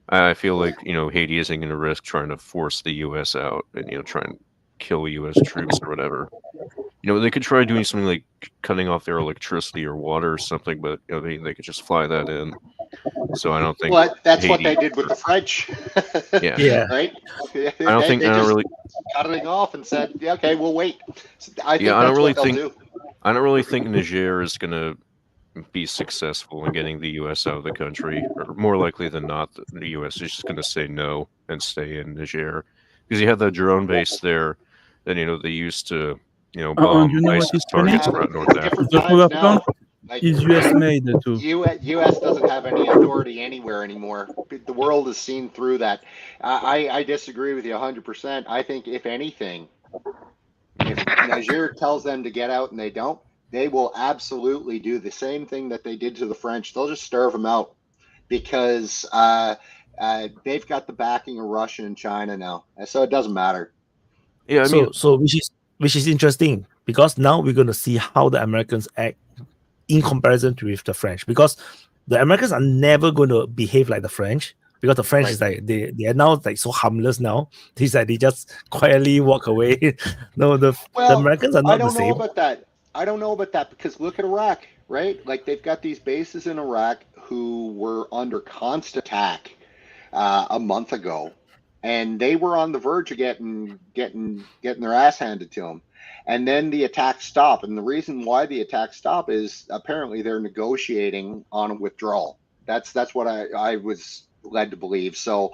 I feel like, Haiti isn't going to risk trying to force the U.S. out and, try and kill U.S. troops or whatever. They could try doing something like cutting off their electricity or water or something, but they could just fly that in. So I don't think. Well, that's Haiti, what they did with the French. Yeah. Right. I don't really cut it off and said, "Yeah, okay, we'll wait." I don't really think Niger is going to be successful in getting the U.S. out of the country, or more likely than not, the U.S. is just going to say no and stay in Niger, because you have that drone base there that they used to bomb ISIS targets around North Africa. The power plant is US made too. U.S. doesn't have any authority anywhere anymore. The world has seen through that. I disagree with you 100%. I think, if anything, if Niger tells them to get out and they don't, they will absolutely do the same thing that they did to the French. They'll just starve them out, because they've got the backing of Russia and China now, so it doesn't matter. Yeah, so which is interesting, because now we're going to see how the Americans act in comparison with the French, because the Americans are never going to behave like the French, because the French is like they are now like so harmless now. They just quietly walk away. The Americans are not the same. I don't know about that, because look at Iraq, right? Like, they've got these bases in Iraq who were under constant attack a month ago, and they were on the verge of getting their ass handed to them. And then the attacks stop. And the reason why the attacks stop is apparently they're negotiating on a withdrawal. That's what I was led to believe. So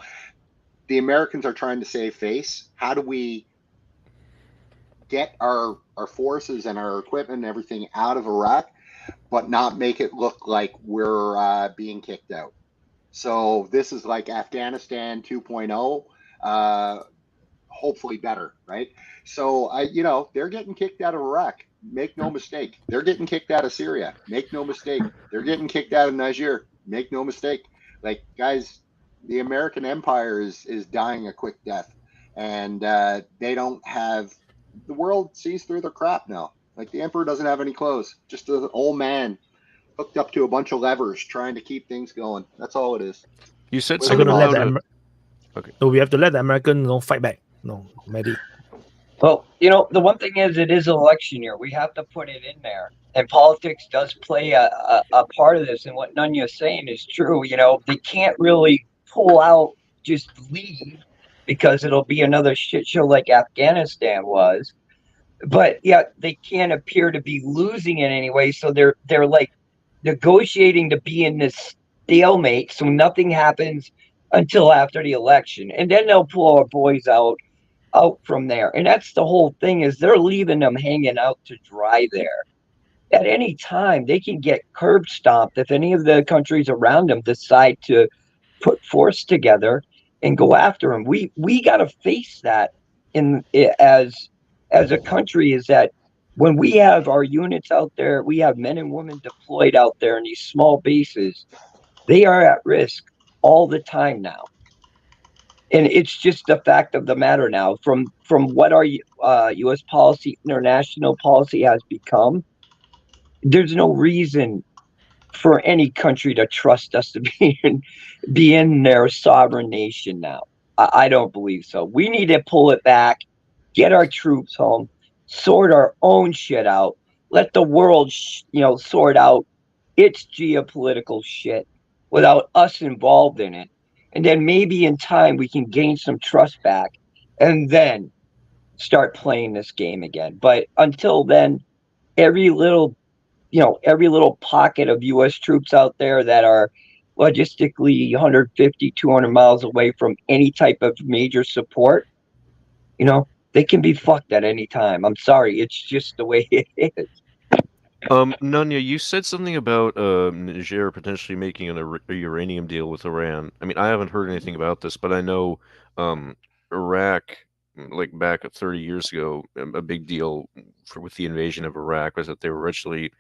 the Americans are trying to save face. How do we get our forces and our equipment and everything out of Iraq, but not make it look like we're being kicked out? So this is like Afghanistan 2.0, hopefully better, right? So they're getting kicked out of Iraq. Make no mistake. They're getting kicked out of Syria. Make no mistake. They're getting kicked out of Niger. Make no mistake. Like, guys, the American empire is dying a quick death. and they don't have. The world sees through their crap now. Like the emperor doesn't have any clothes, just an old man hooked up to a bunch of levers trying to keep things going. That's all it is. You said We're something gonna let about the okay. So we have to let the American fight back. No, Mehdi. Well, the one thing is, it is election year. We have to put it in there. And politics does play a part of this. And what Nunya is saying is true. They can't really pull out, just leave, because it'll be another shit show like Afghanistan was. But yet they can't appear to be losing in any way. So they're like negotiating to be in this stalemate. So nothing happens until after the election. And then they'll pull our boys out from there. And that's the whole thing, is they're leaving them hanging out to dry there. At any time, they can get curb stomped if any of the countries around them decide to put force together and go after them. We got to face that as a country, is that when we have our units out there, we have men and women deployed out there in these small bases, they are at risk all the time now. And it's just the fact of the matter now, from what our U.S. policy, international policy has become. There's no reason for any country to trust us to be in their sovereign nation now. I don't believe so. We need to pull it back, get our troops home, sort our own shit out, let the world, sort out its geopolitical shit without us involved in it. And then maybe in time we can gain some trust back and then start playing this game again. But until then, every little pocket of U.S. troops out there that are logistically 150, 200 miles away from any type of major support, they can be fucked at any time. I'm sorry. It's just the way it is. Nunya, you said something about Niger potentially making a uranium deal with Iran. I mean, I haven't heard anything about this, but I know Iraq, like back 30 years ago, a big deal with the invasion of Iraq was that they were actually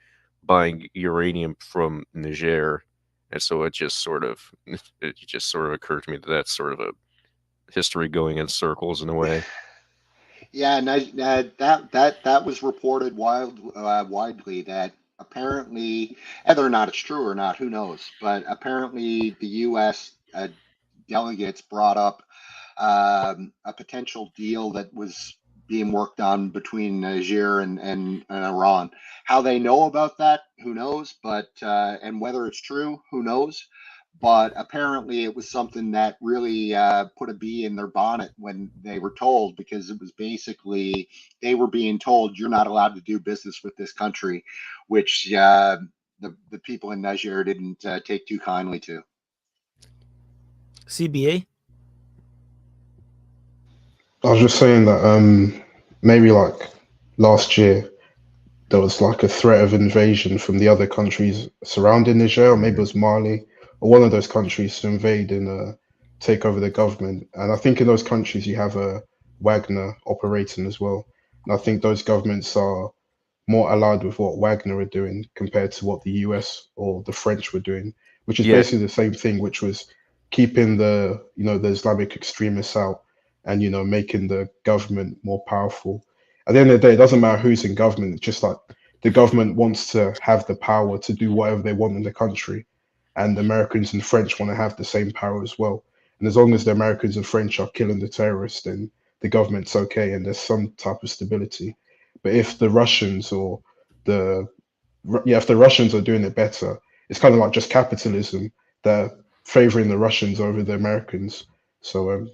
buying uranium from Niger, and so it just sort of occurred to me that that's sort of a history going in circles in a way. Yeah, that was reported widely that apparently, whether or not it's true or not, who knows? But apparently, the U.S. Delegates brought up a potential deal that was being worked on between Niger and Iran. How they know about that, who knows? But and whether it's true, who knows? But apparently it was something that really put a bee in their bonnet when they were told, because it was basically they were being told you're not allowed to do business with this country, which the people in Niger didn't take too kindly to. CBA? I was just saying that maybe like last year there was like a threat of invasion from the other countries surrounding Niger, or maybe it was Mali, or one of those countries to invade and take over the government. And I think in those countries you have a Wagner operating as well. And I think those governments are more allied with what Wagner are doing compared to what the US or the French were doing, which is basically the same thing, which was keeping the Islamic extremists out and making the government more powerful. At the end of the day, it doesn't matter who's in government. It's just like the government wants to have the power to do whatever they want in the country, and the Americans and French want to have the same power as well. And as long as the Americans and French are killing the terrorists, then the government's okay and there's some type of stability. But if the Russians or if the Russians are doing it better, it's kind of like just capitalism. They're favoring the Russians over the Americans. So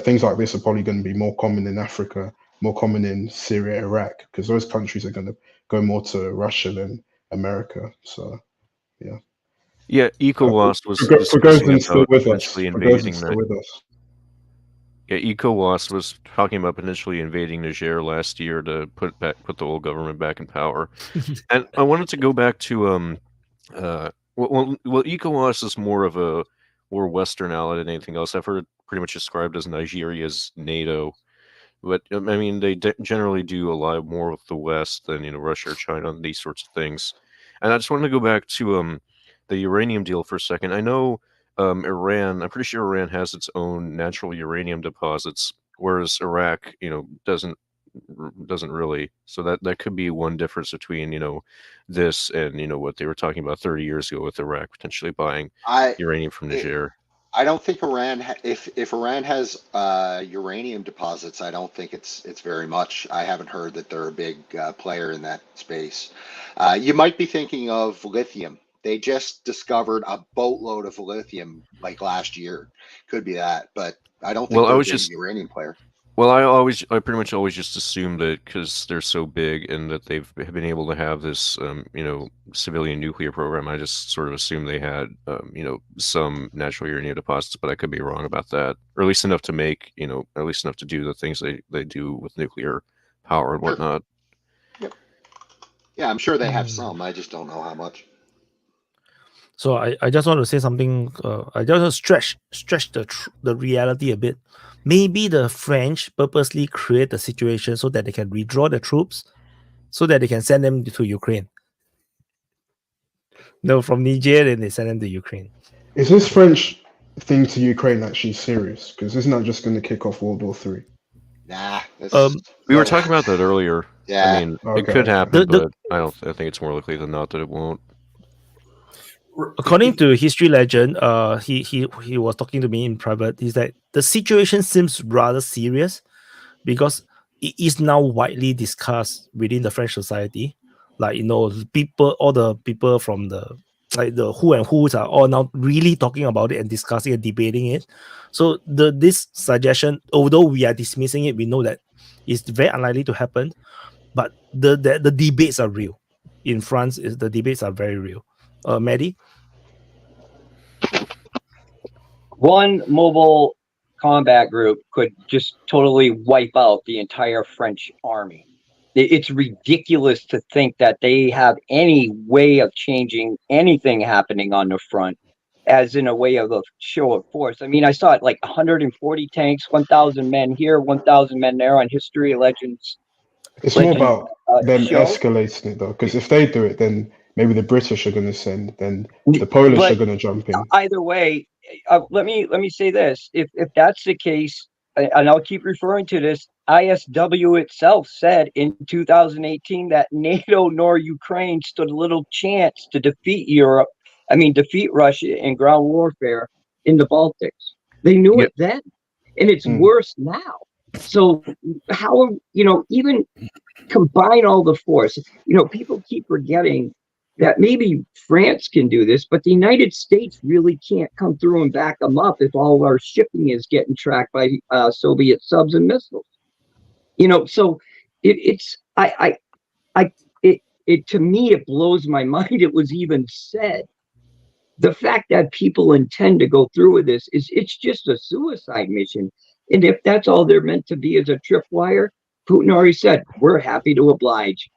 things like this are probably going to be more common in Africa, more common in Syria, Iraq, because those countries are going to go more to Russia than America. So yeah. Yeah, ECOWAS was discussing about potentially invading ECOWAS was talking about potentially invading Niger last year to put the old government back in power. And I wanted to go back to ECOWAS is more of a more Western ally than anything else. I've heard it pretty much described as Nigeria's NATO. But I mean, they generally do ally more with the West than Russia or China and these sorts of things. And I just wanted to go back to the uranium deal for a second. I know Iran. I'm pretty sure Iran has its own natural uranium deposits whereas Iraq, doesn't really. So that could be one difference between this and what they were talking about 30 years ago with Iraq potentially buying uranium from Niger. I don't think Iran, if Iran has uranium deposits, I don't think it's very much. I haven't heard that they're a big player in that space. You might be thinking of litithium. They just discovered a boatload of lithium like last year. Could be that, but I don't think they're a big uranium player. Well, I pretty much always just assume that because they're so big and that they've been able to have this, civilian nuclear program, I just sort of assume they had, some natural uranium deposits, but I could be wrong about that, or at least enough to make, at least enough to do the things they do with nuclear power and whatnot. Yep. Yeah, I'm sure they have some. I just don't know how much. So I just want to say something. I just want to stretch the reality a bit. Maybe the French purposely create the situation so that they can withdraw the troops, so that they can send them to Ukraine. No, from Niger, and they send them to Ukraine. Is this French thing to Ukraine actually serious? Because isn't that just going to kick off World War III? Nah. We were talking about that earlier. Yeah. I mean, it could happen, but I think it's more likely than not that it won't. According to history legend, he was talking to me in private. He's like, the situation seems rather serious because it is now widely discussed within the French society. Like, all the people from the who and who's are all now really talking about it and discussing and debating it. So this suggestion, although we are dismissing it, we know that it's very unlikely to happen. But the debates are real. In France, the debates are very real. Maddie? One mobile combat group could just totally wipe out the entire French army. It's ridiculous to think that they have any way of changing anything happening on the front as in a way of a show of force. I mean, I saw it like 140 tanks, 1,000 men here, 1,000 men there on History Legends. It's more about them escalating it, though, because if they do it, then maybe the British are going to send, then the Polish are going to jump in. Either way, let me say this: if that's the case, and I'll keep referring to this, ISW itself said in 2018 that NATO nor Ukraine stood a little chance to defeat Russia in ground warfare in the Baltics. They knew it then, and it's worse now. So how, even combine all the force, people keep forgetting that maybe France can do this, but the United States really can't come through and back them up if all of our shipping is getting tracked by Soviet subs and missiles. So to me, it blows my mind. It was even said. The fact that people intend to go through with this it's just a suicide mission. And if that's all they're meant to be as a tripwire, Putin already said, we're happy to oblige,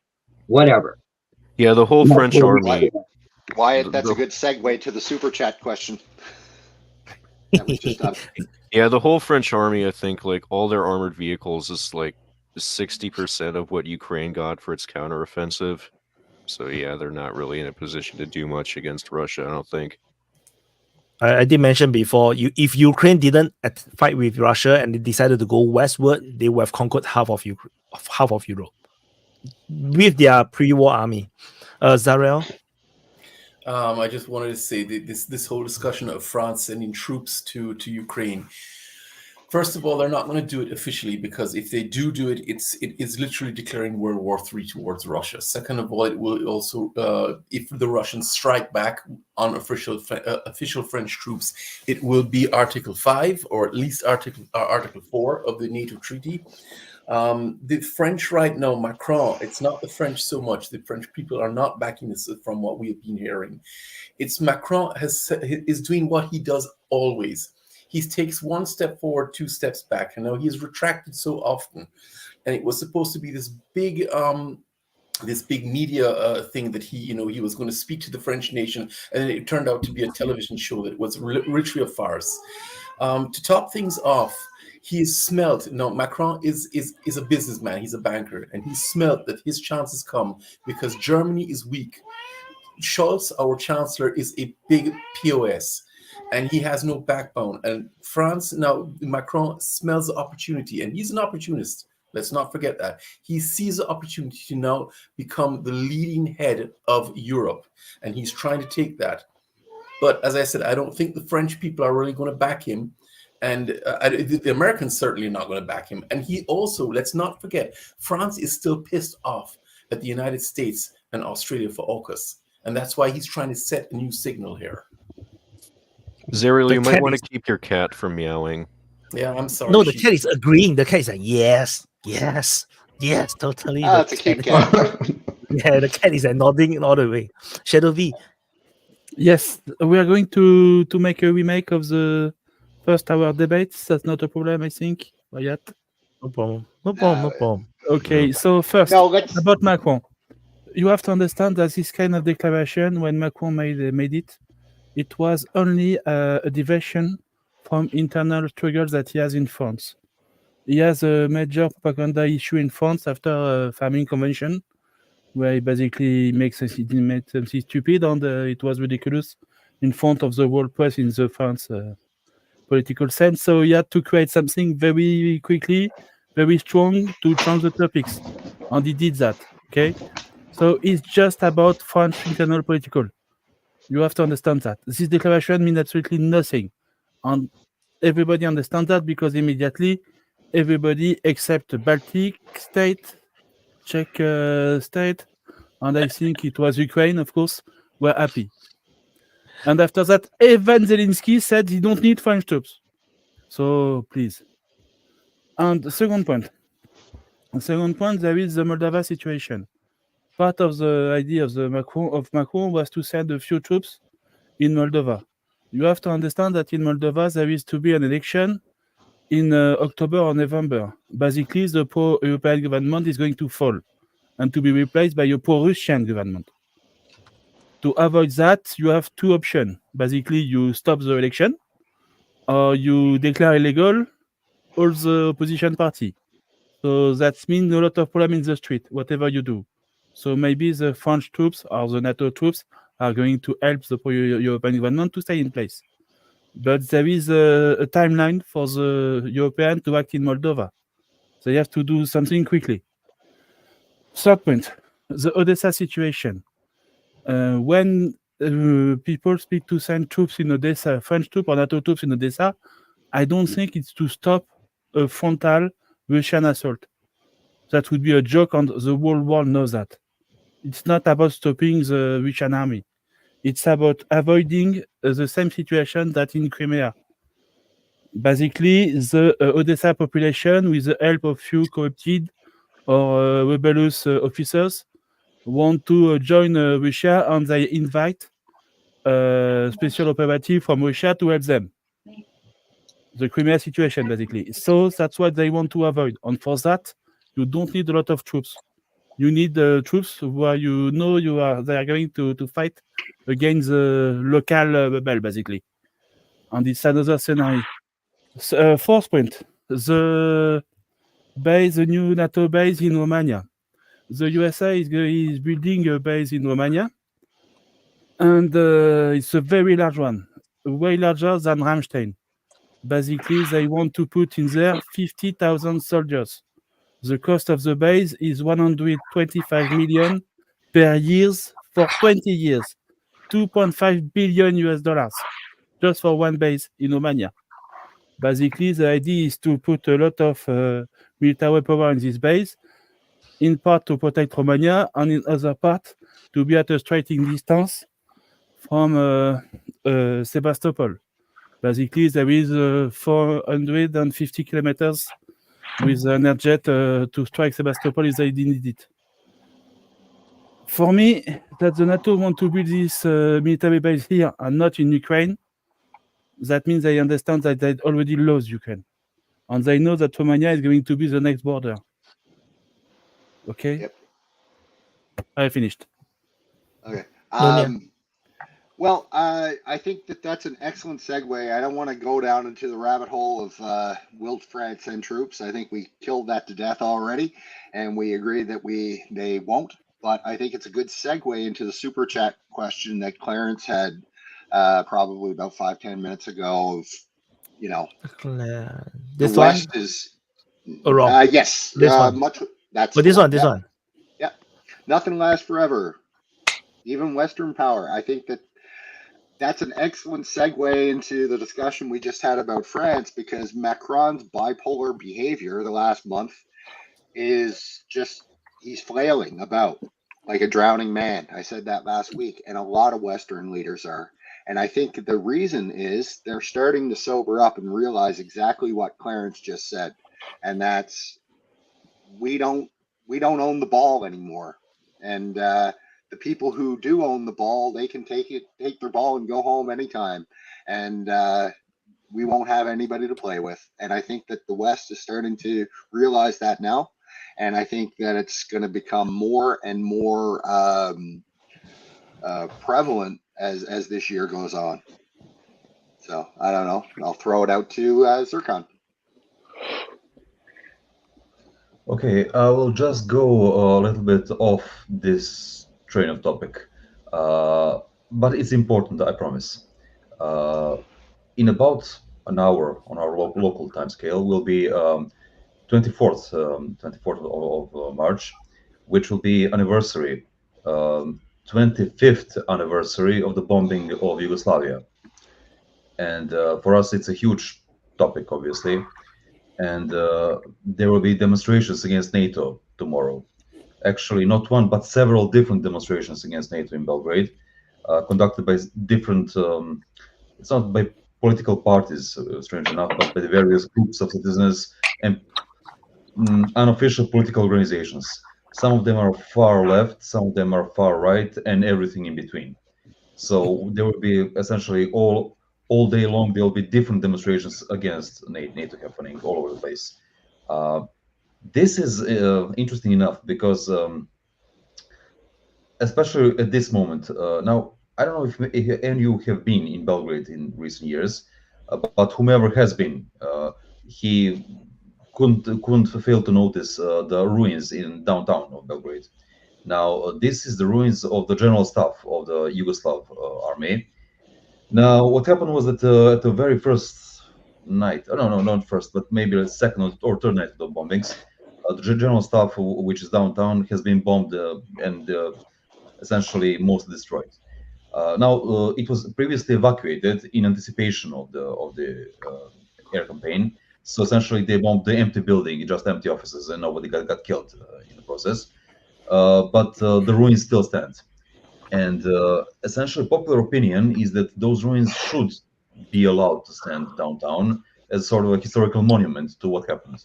whatever. Yeah, the whole French army. Wyatt, that's a good segue to the super chat question. That was just done. Yeah, the whole French army, I think, like all their armored vehicles is like 60% of what Ukraine got for its counteroffensive. So yeah, they're not really in a position to do much against Russia, I don't think. I did mention before, if Ukraine didn't fight with Russia and they decided to go westward, they would have conquered half of Europe with their pre-war army. Zariel? I just wanted to say this whole discussion of France sending troops to Ukraine. First of all, they're not going to do it officially, because if they do it, it is literally declaring World War III towards Russia. Second of all, it will also, if the Russians strike back on official French troops, it will be Article 5 or at least Article 4 of the NATO treaty. The French right now, Macron, it's not the French so much. The French people are not backing this from what we have been hearing. It's Macron is doing what he does always. He takes one step forward, 2 steps back. He's retracted so often, and it was supposed to be this big media thing that he was going to speak to the French nation, and it turned out to be a television show that was literally a farce. To top things off, he is smelt. Macron is a businessman. He's a banker, and he smelt that his chances come because Germany is weak. Scholz, our chancellor, is a big POS. and he has no backbone. And France, now Macron smells the opportunity, and he's an opportunist. Let's not forget that. He sees the opportunity to now become the leading head of Europe, and he's trying to take that. But as I said, I don't think the French people are really going to back him. And the Americans certainly not going to back him. And he also, let's not forget, France is still pissed off at the United States and Australia for AUKUS. And that's why he's trying to set a new signal here. Zeriel, you might want to keep your cat from meowing. Yeah, I'm sorry. No, the cat is agreeing. The cat is like, yes, yes, yes, totally. Ah, it's a cute cat. Yeah, the cat is like nodding all the way. Shadow V. Yes, we are going to make a remake of the first hour debates. That's not a problem, I think. Yet. No problem. No problem. No problem. Okay, so first about Macron. You have to understand that this kind of declaration, when Macron made it, it was only a diversion from internal struggles that he has in France. He has a major propaganda issue in France after a farming convention, where he basically made something stupid, and it was ridiculous in front of the world press in the France political sense. So he had to create something very quickly, very strong to change the topics, and he did that. Okay, so it's just about French internal political. You have to understand that this declaration means absolutely nothing, and everybody understands that because immediately everybody except the Baltic state, Czech state, and I think it was Ukraine, of course, were happy. And after that, Evan Zelensky said he don't need French troops. So please. And the second point, there is the Moldova situation. Part of the idea of Macron was to send a few troops in Moldova. You have to understand that in Moldova there is to be an election in October or November. Basically, the pro-European government is going to fall and to be replaced by a pro-Russian government. To avoid that, you have two options. Basically, you stop the election, or you declare illegal all the opposition party. So that means a lot of problem in the street, whatever you do. So maybe the French troops or the NATO troops are going to help the pro-European government to stay in place. But there is a timeline for the European to act in Moldova. They have to do something quickly. Third point, the Odessa situation. When people speak to send troops in Odessa, French troops or NATO troops in Odessa, I don't think it's to stop a frontal Russian assault. That would be a joke, and the whole world knows that. It's not about stopping the Russian army. It's about avoiding the same situation that in Crimea. Basically, the Odessa population, with the help of few corrupted or rebellious officers, want to join Russia, and they invite special operative from Russia to help them. The Crimea situation, basically. So that's what they want to avoid. And for that, you don't need a lot of troops. You need troops where you know they are going to fight against the local rebel, basically. And it's another scenario. Fourth point, the new NATO base in Romania. The USA is building a base in Romania, and it's a very large one, way larger than Ramstein. Basically, they want to put in there 50,000 soldiers. The cost of the base is 125 million per year for 20 years, 2.5 billion US dollars, just for one base in Romania. Basically, the idea is to put a lot of military power in this base, in part to protect Romania, and in other part to be at a striking distance from Sebastopol. Basically, there is 450 kilometers with an airjet to strike Sebastopol if they need it. For me, that the NATO want to build this military base here and not in Ukraine, that means they understand that they already lost Ukraine. And they know that Romania is going to be the next border. Okay? Yep. I finished. Okay. Well, I think that's an excellent segue. I don't want to go down into the rabbit hole of will France send troops. I think we killed that to death already, and we agreed that they won't. But I think it's a good segue into the super chat question that Clarence had probably about 5-10 minutes ago. Of, you know, this the West one is wrong. yes, This one. much. That's But the this one, this yeah. one. Yeah, nothing lasts forever. Even Western power. I think that's an excellent segue into the discussion we just had about France, because Macron's bipolar behavior the last month is just, he's flailing about like a drowning man. I said that last week, and a lot of Western leaders are. And I think the reason is they're starting to sober up and realize exactly what Clarence just said, and that's we don't own the ball anymore. And the people who do own the ball, they can take their ball and go home anytime, and we won't have anybody to play with. And I think that the West is starting to realize that now, and I think that it's going to become more and more prevalent as this year goes on. So I don't know. I'll throw it out to Zircon. Okay, I will just go a little bit off this train of topic, but it's important, I promise. In about an hour on our local time scale will be 24th of March, which will be anniversary, 25th anniversary of the bombing of Yugoslavia. And for us, it's a huge topic, obviously. And there will be demonstrations against NATO tomorrow. Actually, not one, but several different demonstrations against NATO in Belgrade, conducted by different, it's not by political parties, strange enough, but by the various groups of citizens and unofficial political organizations. Some of them are far left, some of them are far right, and everything in between. So there will be essentially all day long, there will be different demonstrations against NATO happening all over the place. This is interesting enough because, especially at this moment, now, I don't know if any of you have been in Belgrade in recent years, but whomever has been, he couldn't fail to notice the ruins in downtown of Belgrade. Now, this is the ruins of the general staff of the Yugoslav army. Now, what happened was that at the very first night, no, not first, but maybe the second or third night of the bombings, the general staff, which is downtown, has been bombed and essentially mostly destroyed. Now, it was previously evacuated in anticipation of the air campaign. So essentially, they bombed the empty building, just empty offices, and nobody got killed in the process. But the ruins still stand. And essentially, popular opinion is that those ruins should be allowed to stand downtown as sort of a historical monument to what happened.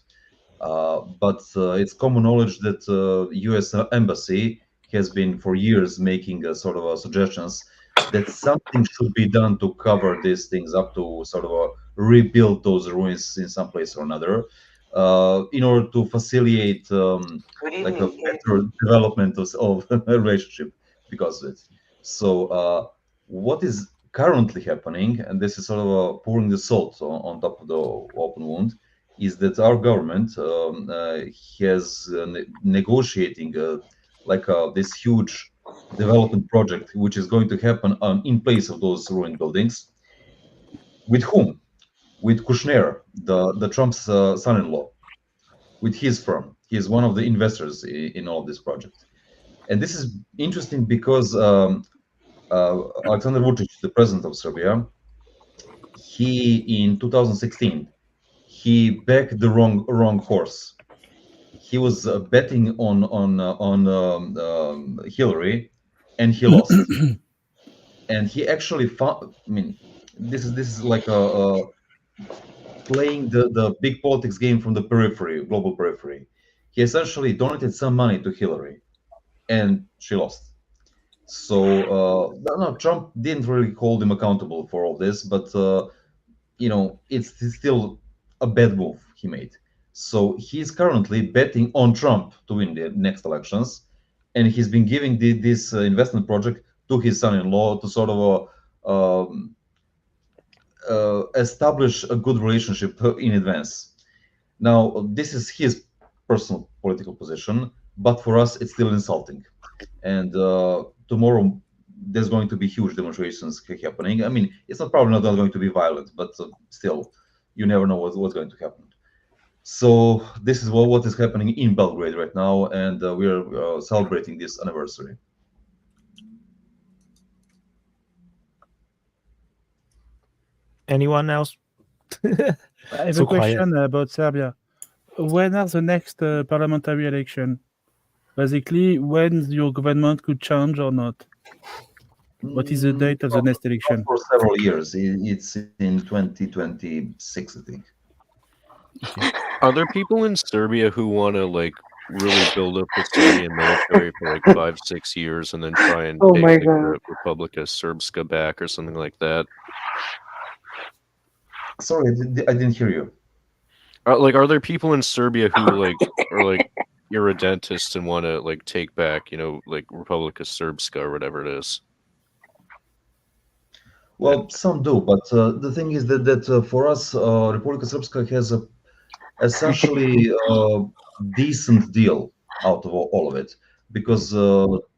But it's common knowledge that U.S. Embassy has been for years making sort of suggestions that something should be done to cover these things up, to sort of rebuild those ruins in some place or another, in order to facilitate like a better development of a relationship because of it. So what is currently happening, and this is sort of pouring the salt on top of the open wound, is that our government has negotiating this huge development project, which is going to happen in place of those ruined buildings. With whom? With Kushner, the Trump's son-in-law, with his firm. He is one of the investors in all of this project. And this is interesting because Alexander Vučić, the president of Serbia, he in 2016 he backed the wrong horse. He was betting on Hillary, and he lost. And he actually found. I mean, this is like playing the big politics game from the periphery, global periphery. He essentially donated some money to Hillary, and she lost. So no, Trump didn't really hold him accountable for all this, but it's still a bad move he made. So he's currently betting on Trump to win the next elections, and he's been giving this investment project to his son-in-law to sort of establish a good relationship in advance. Now, this is his personal political position, but for us, it's still insulting. And tomorrow, there's going to be huge demonstrations happening. I mean, it's probably not going to be violent, but still, you never know what's going to happen. So this is what is happening in Belgrade right now, and we are celebrating this anniversary. Anyone else? I have So a quiet. question about Serbia. When are the next parliamentary election? Basically, when your government could change or not? What is the date of the next election? For several years. It's in 2026, I think. Are there people in Serbia who want to like really build up the Serbian military for like 5-6 years and then try and Oh take my like, God. the Republika Srpska back or something like that? Sorry, I didn't hear you. Are there people in Serbia who like are like irredentists and want to like take back, you know, like Republika Srpska or whatever it is? Well, some do, but the thing is that for us, Republika Srpska has a essentially decent deal out of all of it, because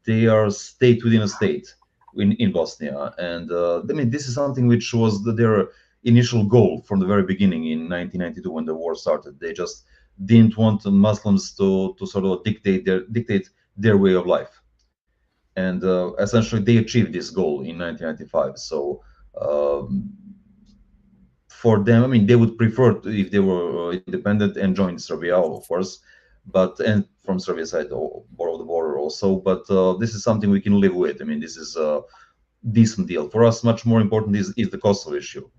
they are state within a state in Bosnia, and I mean, this is something which was their initial goal from the very beginning in 1992 when the war started. They just didn't want Muslims to sort of dictate their way of life, and essentially they achieved this goal in 1995. So for them, I mean, they would prefer if they were independent and joined Serbia, of course, but and from Serbia side of the border also. But this is something we can live with. I mean, this is a decent deal for us. Much more important is the Kosovo issue.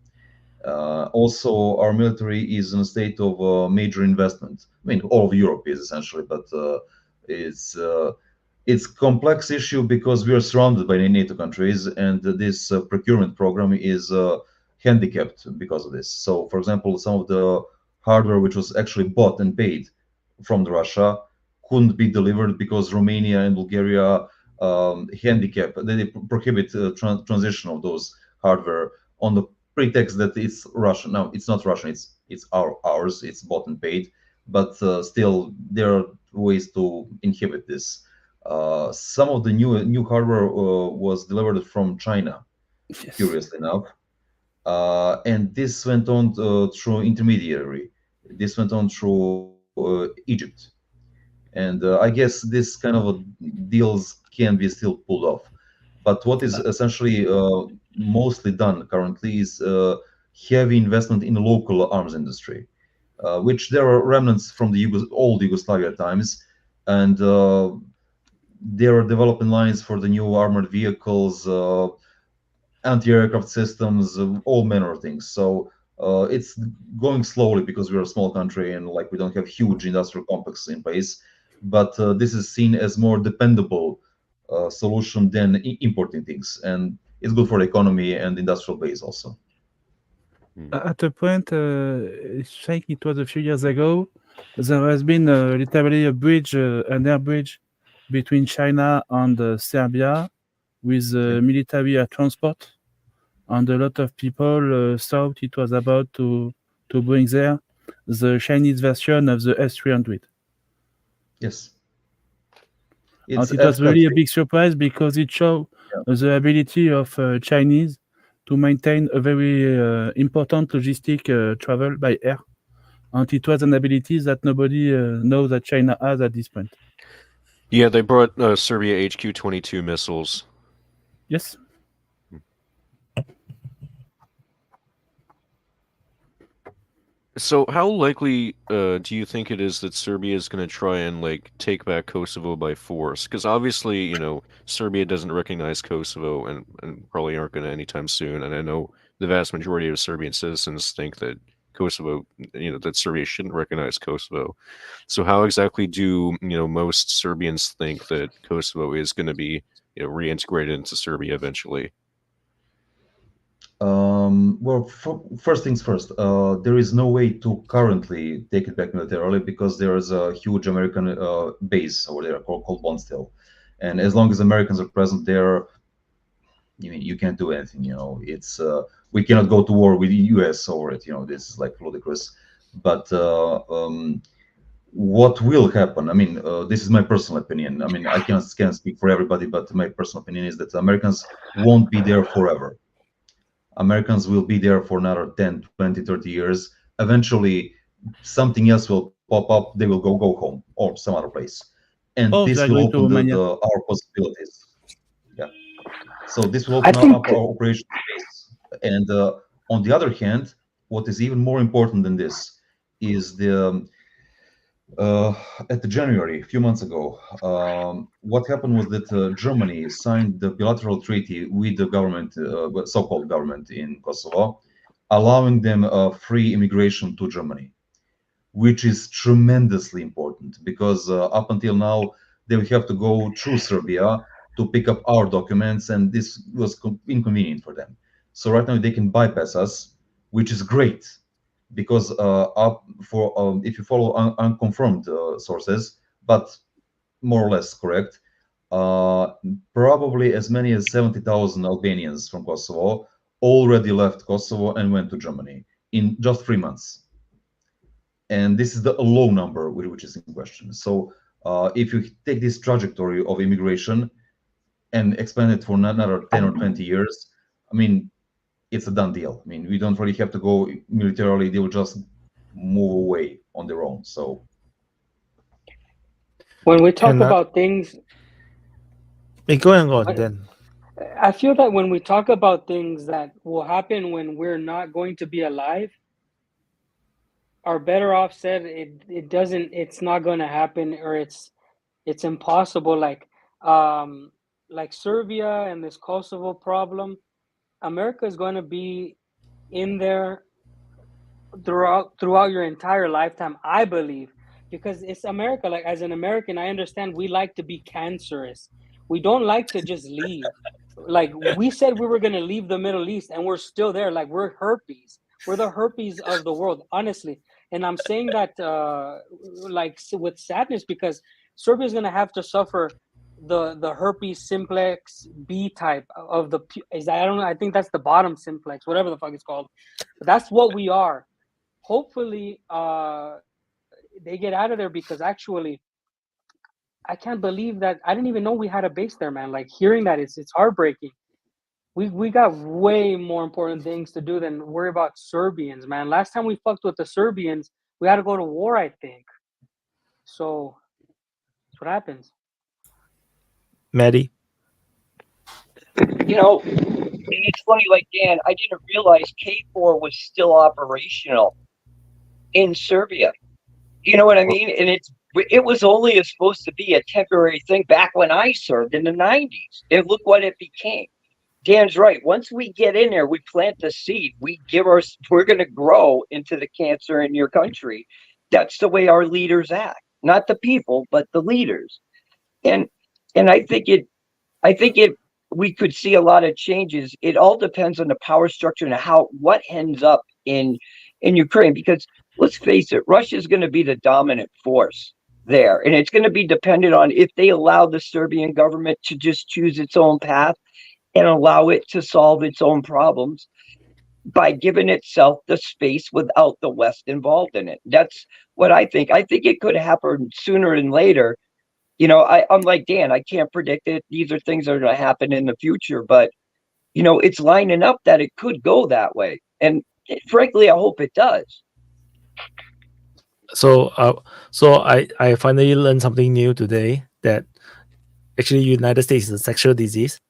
Also, our military is in a state of major investment. I mean, all of Europe is essentially, but it's complex issue because we are surrounded by NATO countries, and this procurement program is handicapped because of this. So, for example, some of the hardware which was actually bought and paid from Russia couldn't be delivered because Romania and Bulgaria handicap. They prohibit transition of those hardware on the pretext that it's Russian. No, it's not Russian. It's ours. It's bought and paid, but still there are ways to inhibit this. Some of the new hardware was delivered from China, Yes. curiously enough, and this went on through intermediary. This went on through Egypt, and I guess this kind of deals can be still pulled off. But what is essentially mostly done currently is heavy investment in the local arms industry, which there are remnants from the old Yugoslavia times, and there are development lines for the new armored vehicles, anti-aircraft systems, all manner of things. So it's going slowly because we're a small country and like we don't have huge industrial complexes in place. But this is seen as more dependable solution than importing things, and it's good for the economy and industrial base also. At a point, I think it was a few years ago, there has been literally a bridge, an air bridge between China and Serbia with military air transport, and a lot of people thought it was about to bring there the Chinese version of the S-300. Yes. And it was really a big surprise because it showed the ability of Chinese to maintain a very important logistic travel by air. And it was an ability that nobody knows that China has at this point. Yeah, they brought Serbia HQ-22 missiles. Yes. So how likely do you think it is that Serbia is going to try and like take back Kosovo by force? Because obviously, you know, Serbia doesn't recognize Kosovo and probably aren't going to anytime soon. And I know the vast majority of Serbian citizens think that Kosovo, you know, that Serbia shouldn't recognize Kosovo. So how exactly do, you know, most Serbians think that Kosovo is going to be, you know, reintegrated into Serbia eventually? Well, first things first, there is no way to currently take it back militarily because there is a huge American base over there called Bondsteel. And as long as Americans are present there, you can't do anything, you know. It's we cannot go to war with the US over it, you know. This is like ludicrous. But what will happen? I mean, this is my personal opinion. I mean, I can't speak for everybody, but my personal opinion is that Americans won't be there forever. Americans will be there for another 10, 20, 30 years. Eventually, something else will pop up. They will go home or some other place, and this will open our possibilities. Yeah. So this will open up our operation space. And on the other hand, what is even more important than this is the at the January, a few months ago, what happened was that Germany signed the bilateral treaty with the government, so-called government in Kosovo, allowing them free immigration to Germany, which is tremendously important because up until now, they will have to go through Serbia to pick up our documents, and this was inconvenient for them. So right now they can bypass us, which is great. Because if you follow unconfirmed sources, but more or less correct, probably as many as 70,000 Albanians from Kosovo already left Kosovo and went to Germany in just 3 months. And this is the low number which is in question. So if you take this trajectory of immigration and expand it for another 10 or 20 years, I mean, it's a done deal. I mean, we don't really have to go militarily. They will just move away on their own. So when we talk about things, go on then. I feel that when we talk about things that will happen when we're not going to be alive, are better off said it's not going to happen, or it's impossible. Like Serbia and this Kosovo problem, America is going to be in there throughout your entire lifetime, I believe, because it's America. Like, as an American, I understand we like to be cancerous. We don't like to just leave. Like, we said we were going to leave the Middle East, and we're still there. Like, we're herpes. We're the herpes of the world, honestly. And I'm saying that like with sadness, because Serbia is going to have to suffer the herpes simplex B type of the, I don't know, I think that's the bottom simplex, whatever the fuck it's called. But that's what we are. Hopefully they get out of there, because actually I can't believe that I didn't even know we had a base there, man. Like, hearing that, it's heartbreaking. We got way more important things to do than worry about Serbians, man. Last time we fucked with the Serbians, we had to go to war, I think. So that's what happens. Maddie? You know, it's funny, like, Dan, I didn't realize KFOR was still operational in Serbia. You know what I mean? And it was only supposed to be a temporary thing back when I served in the 90s. And look what it became. Dan's right. Once we get in there, we plant the seed. We're going to grow into the cancer in your country. That's the way our leaders act. Not the people, but the leaders. And I think we could see a lot of changes. It all depends on the power structure and what ends up in Ukraine, because let's face it, Russia is going to be the dominant force there. And it's going to be dependent on if they allow the Serbian government to just choose its own path and allow it to solve its own problems by giving itself the space without the West involved in it. That's what I think. I think it could happen sooner than later. You know, I'm like Dan, I can't predict it. These are things that are going to happen in the future, but, you know, it's lining up that it could go that way. And frankly, I hope it does. So I finally learned something new today, that actually United States is a sexual disease,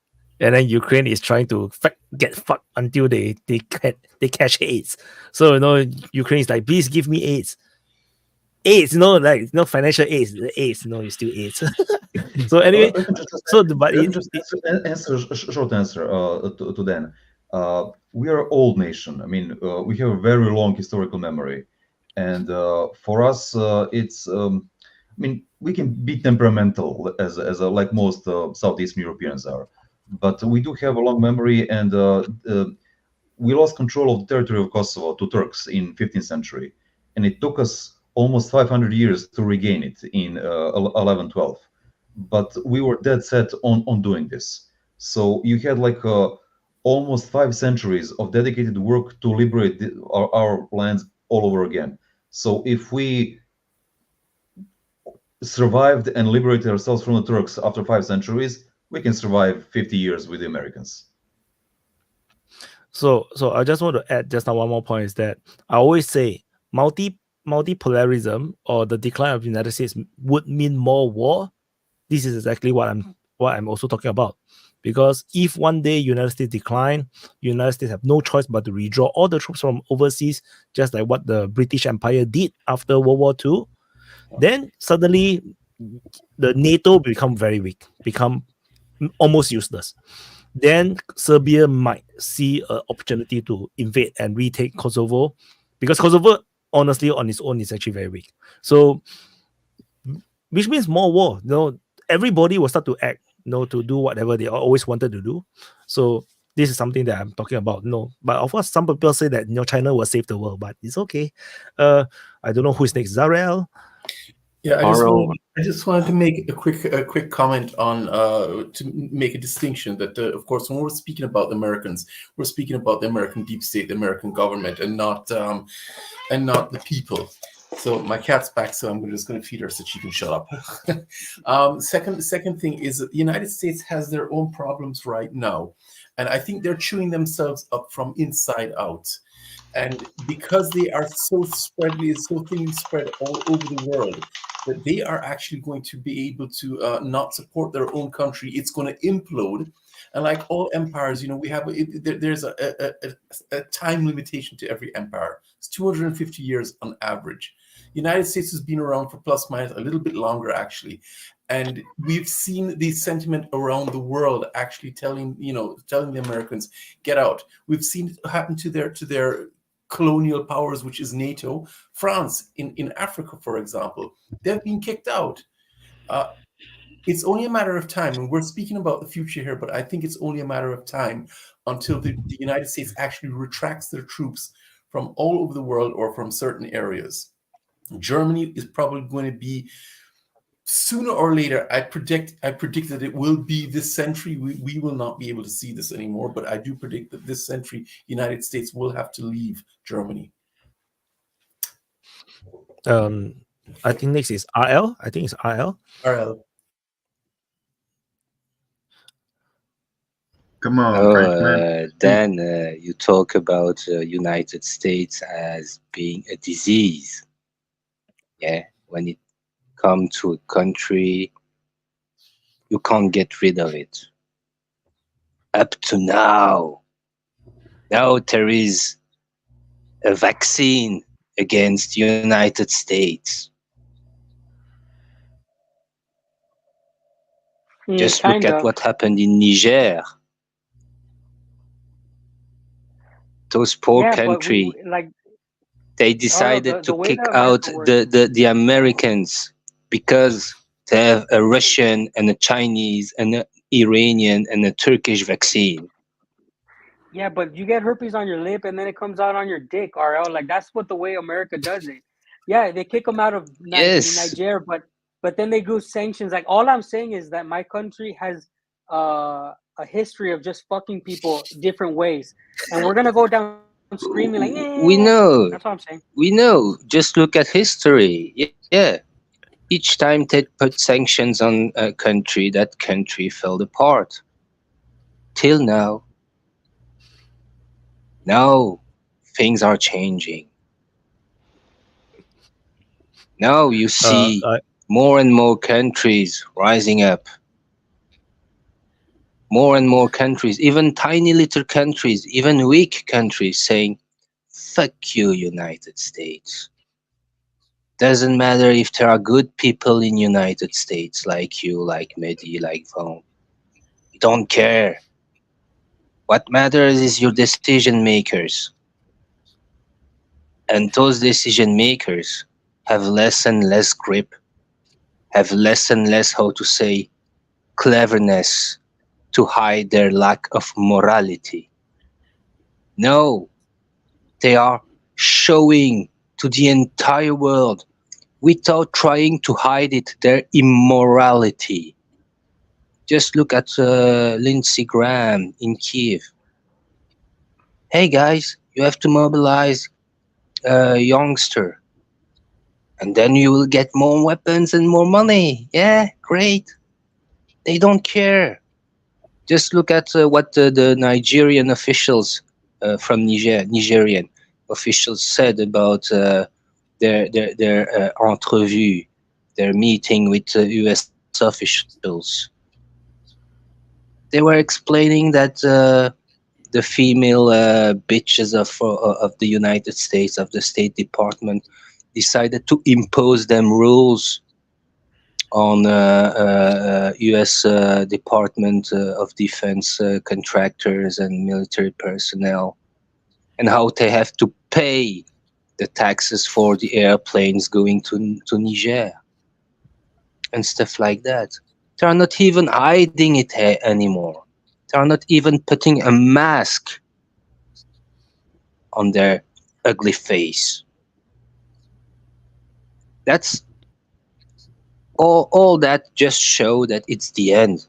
and then Ukraine is trying to get fucked until they catch AIDS. So, you know, Ukraine is like, please give me AIDS. AIDS, like no financial AIDS. AIDS, you still AIDS. So anyway, short answer to Dan. We are an old nation. I mean, we have a very long historical memory, and for us, it's. I mean, we can be temperamental as like most Southeastern Europeans are, but we do have a long memory, and we lost control of the territory of Kosovo to Turks in 15th century, and it took us almost 500 years to regain it in 1112. But we were dead set on doing this. So you had like almost 5 centuries of dedicated work to liberate our lands all over again. So if we survived and liberated ourselves from the Turks after 5 centuries, we can survive 50 years with the Americans. So I just want to add just now one more point is that I always say multipolarism or the decline of the United States would mean more war. This is exactly what I'm also talking about. Because if one day United States decline, United States have no choice but to withdraw all the troops from overseas, just like what the British Empire did after World War II, then suddenly the NATO become very weak, become almost useless. Then Serbia might see an opportunity to invade and retake Kosovo, because Kosovo, honestly, on its own is actually very weak. So, which means more war. Everybody will start to act, to do whatever they always wanted to do. So this is something that I'm talking about. But of course, some people say that China will save the world, but it's okay. I don't know who's next. Ariel? Yeah, I just wanted to make a quick comment on to make a distinction that of course when we're speaking about Americans, we're speaking about the American deep state, the American government, and not the people. So my cat's back, so I'm just going to feed her so she can shut up. Second thing is that the United States has their own problems right now, and I think they're chewing themselves up from inside out. And because they are so thinly spread all over the world, that they are actually going to be able to not support their own country. It's going to implode. And like all empires, there's a time limitation to every empire. It's 250 years on average. The United States has been around for plus minus a little bit longer, actually. And we've seen the sentiment around the world actually telling the Americans, get out. We've seen it happen to their colonial powers, which is NATO. France in Africa, for example, they've been kicked out. It's only a matter of time, and we're speaking about the future here, but I think it's only a matter of time until the United States actually retracts their troops from all over the world or from certain areas. Germany is probably going to be, sooner or later, I predict that it will be this century. We will not be able to see this anymore, but I do predict that this century, United States will have to leave Germany. I think next is RL. I think it's RL. RL. Come on, Dan, you talk about United States as being a disease. Yeah, when it comes to a country, you can't get rid of it. Up to now there is a vaccine against the United States. Just look at what happened in Niger. Those poor country, they decided to kick out the Americans because they have a Russian and a Chinese and an Iranian and a Turkish vaccine. Yeah, but you get herpes on your lip and then it comes out on your dick, RL. Like, that's what the way America does it. Yeah, they kick them out of Niger, but then they do sanctions. Like, all I'm saying is that my country has a history of just fucking people different ways. And we're going to go down screaming like, we know. That's what I'm saying. We know. Just look at history. Yeah. Each time they put sanctions on a country, that country fell apart. Till now. Now things are changing. Now you see more and more countries rising up. More and more countries, even tiny little countries, even weak countries saying, fuck you, United States. Doesn't matter if there are good people in United States like you, like Mehdi, like Von. We don't care. What matters is your decision makers. And those decision makers have less and less grip, have less and less, cleverness to hide their lack of morality. No, they are showing to the entire world, without trying to hide it, their immorality. Just look at Lindsey Graham in Kiev. Hey guys, you have to mobilize a youngster. And then you will get more weapons and more money. Yeah, great. They don't care. Just look at what the Nigerian officials from Nigerian officials said about their entrevue, their meeting with U.S. officials. They were explaining that the female bitches of the United States, of the State Department, decided to impose them rules on U.S. Department of Defense contractors and military personnel, and how they have to pay the taxes for the airplanes going to Niger and stuff like that. They are not even hiding it anymore. They are not even putting a mask on their ugly face. That's all that just show that it's the end.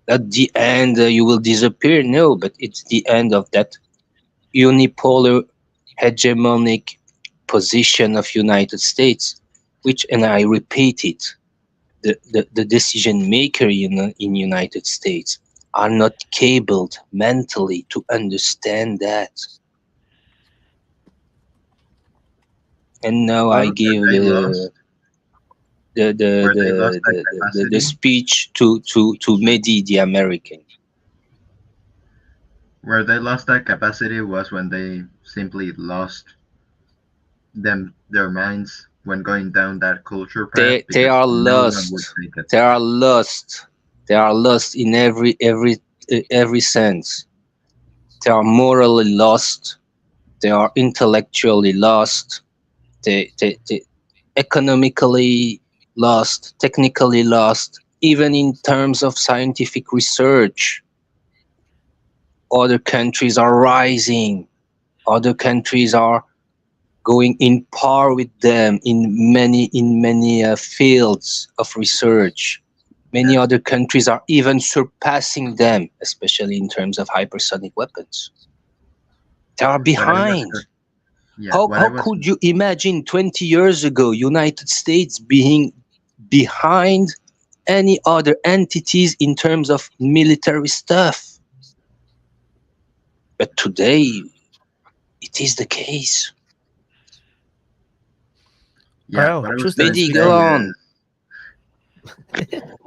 At the end you will disappear. No, but it's the end of that unipolar hegemonic position of United States, which, and I repeat it, the decision maker in United States are not cabled mentally to understand that. And now I give the speech to Mehdi, the American. Where they lost that capacity was when they simply lost their minds when going down that culture path. They are lost. They are lost. They are lost in every sense. They are morally lost. They are intellectually lost. They economically lost, technically lost, even in terms of scientific research. Other countries are rising. Other countries are going in par with them in many fields of research. Many other countries are even surpassing them, especially in terms of hypersonic weapons. They are behind. How could you imagine 20 years ago United States being behind any other entities in terms of military stuff? But today, it is the case. Yeah, Mehdi, go on.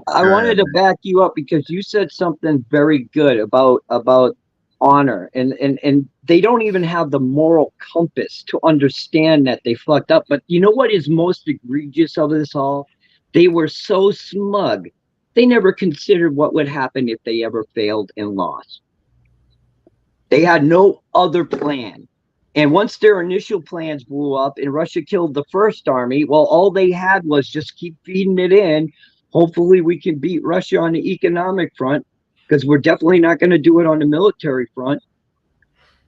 I wanted to back you up because you said something very good about honor, and they don't even have the moral compass to understand that they fucked up. But you know what is most egregious of this all? They were so smug. They never considered what would happen if they ever failed and lost. They had no other plan. And once their initial plans blew up and Russia killed the first army, well, all they had was just keep feeding it in. Hopefully we can beat Russia on the economic front, because we're definitely not going to do it on the military front.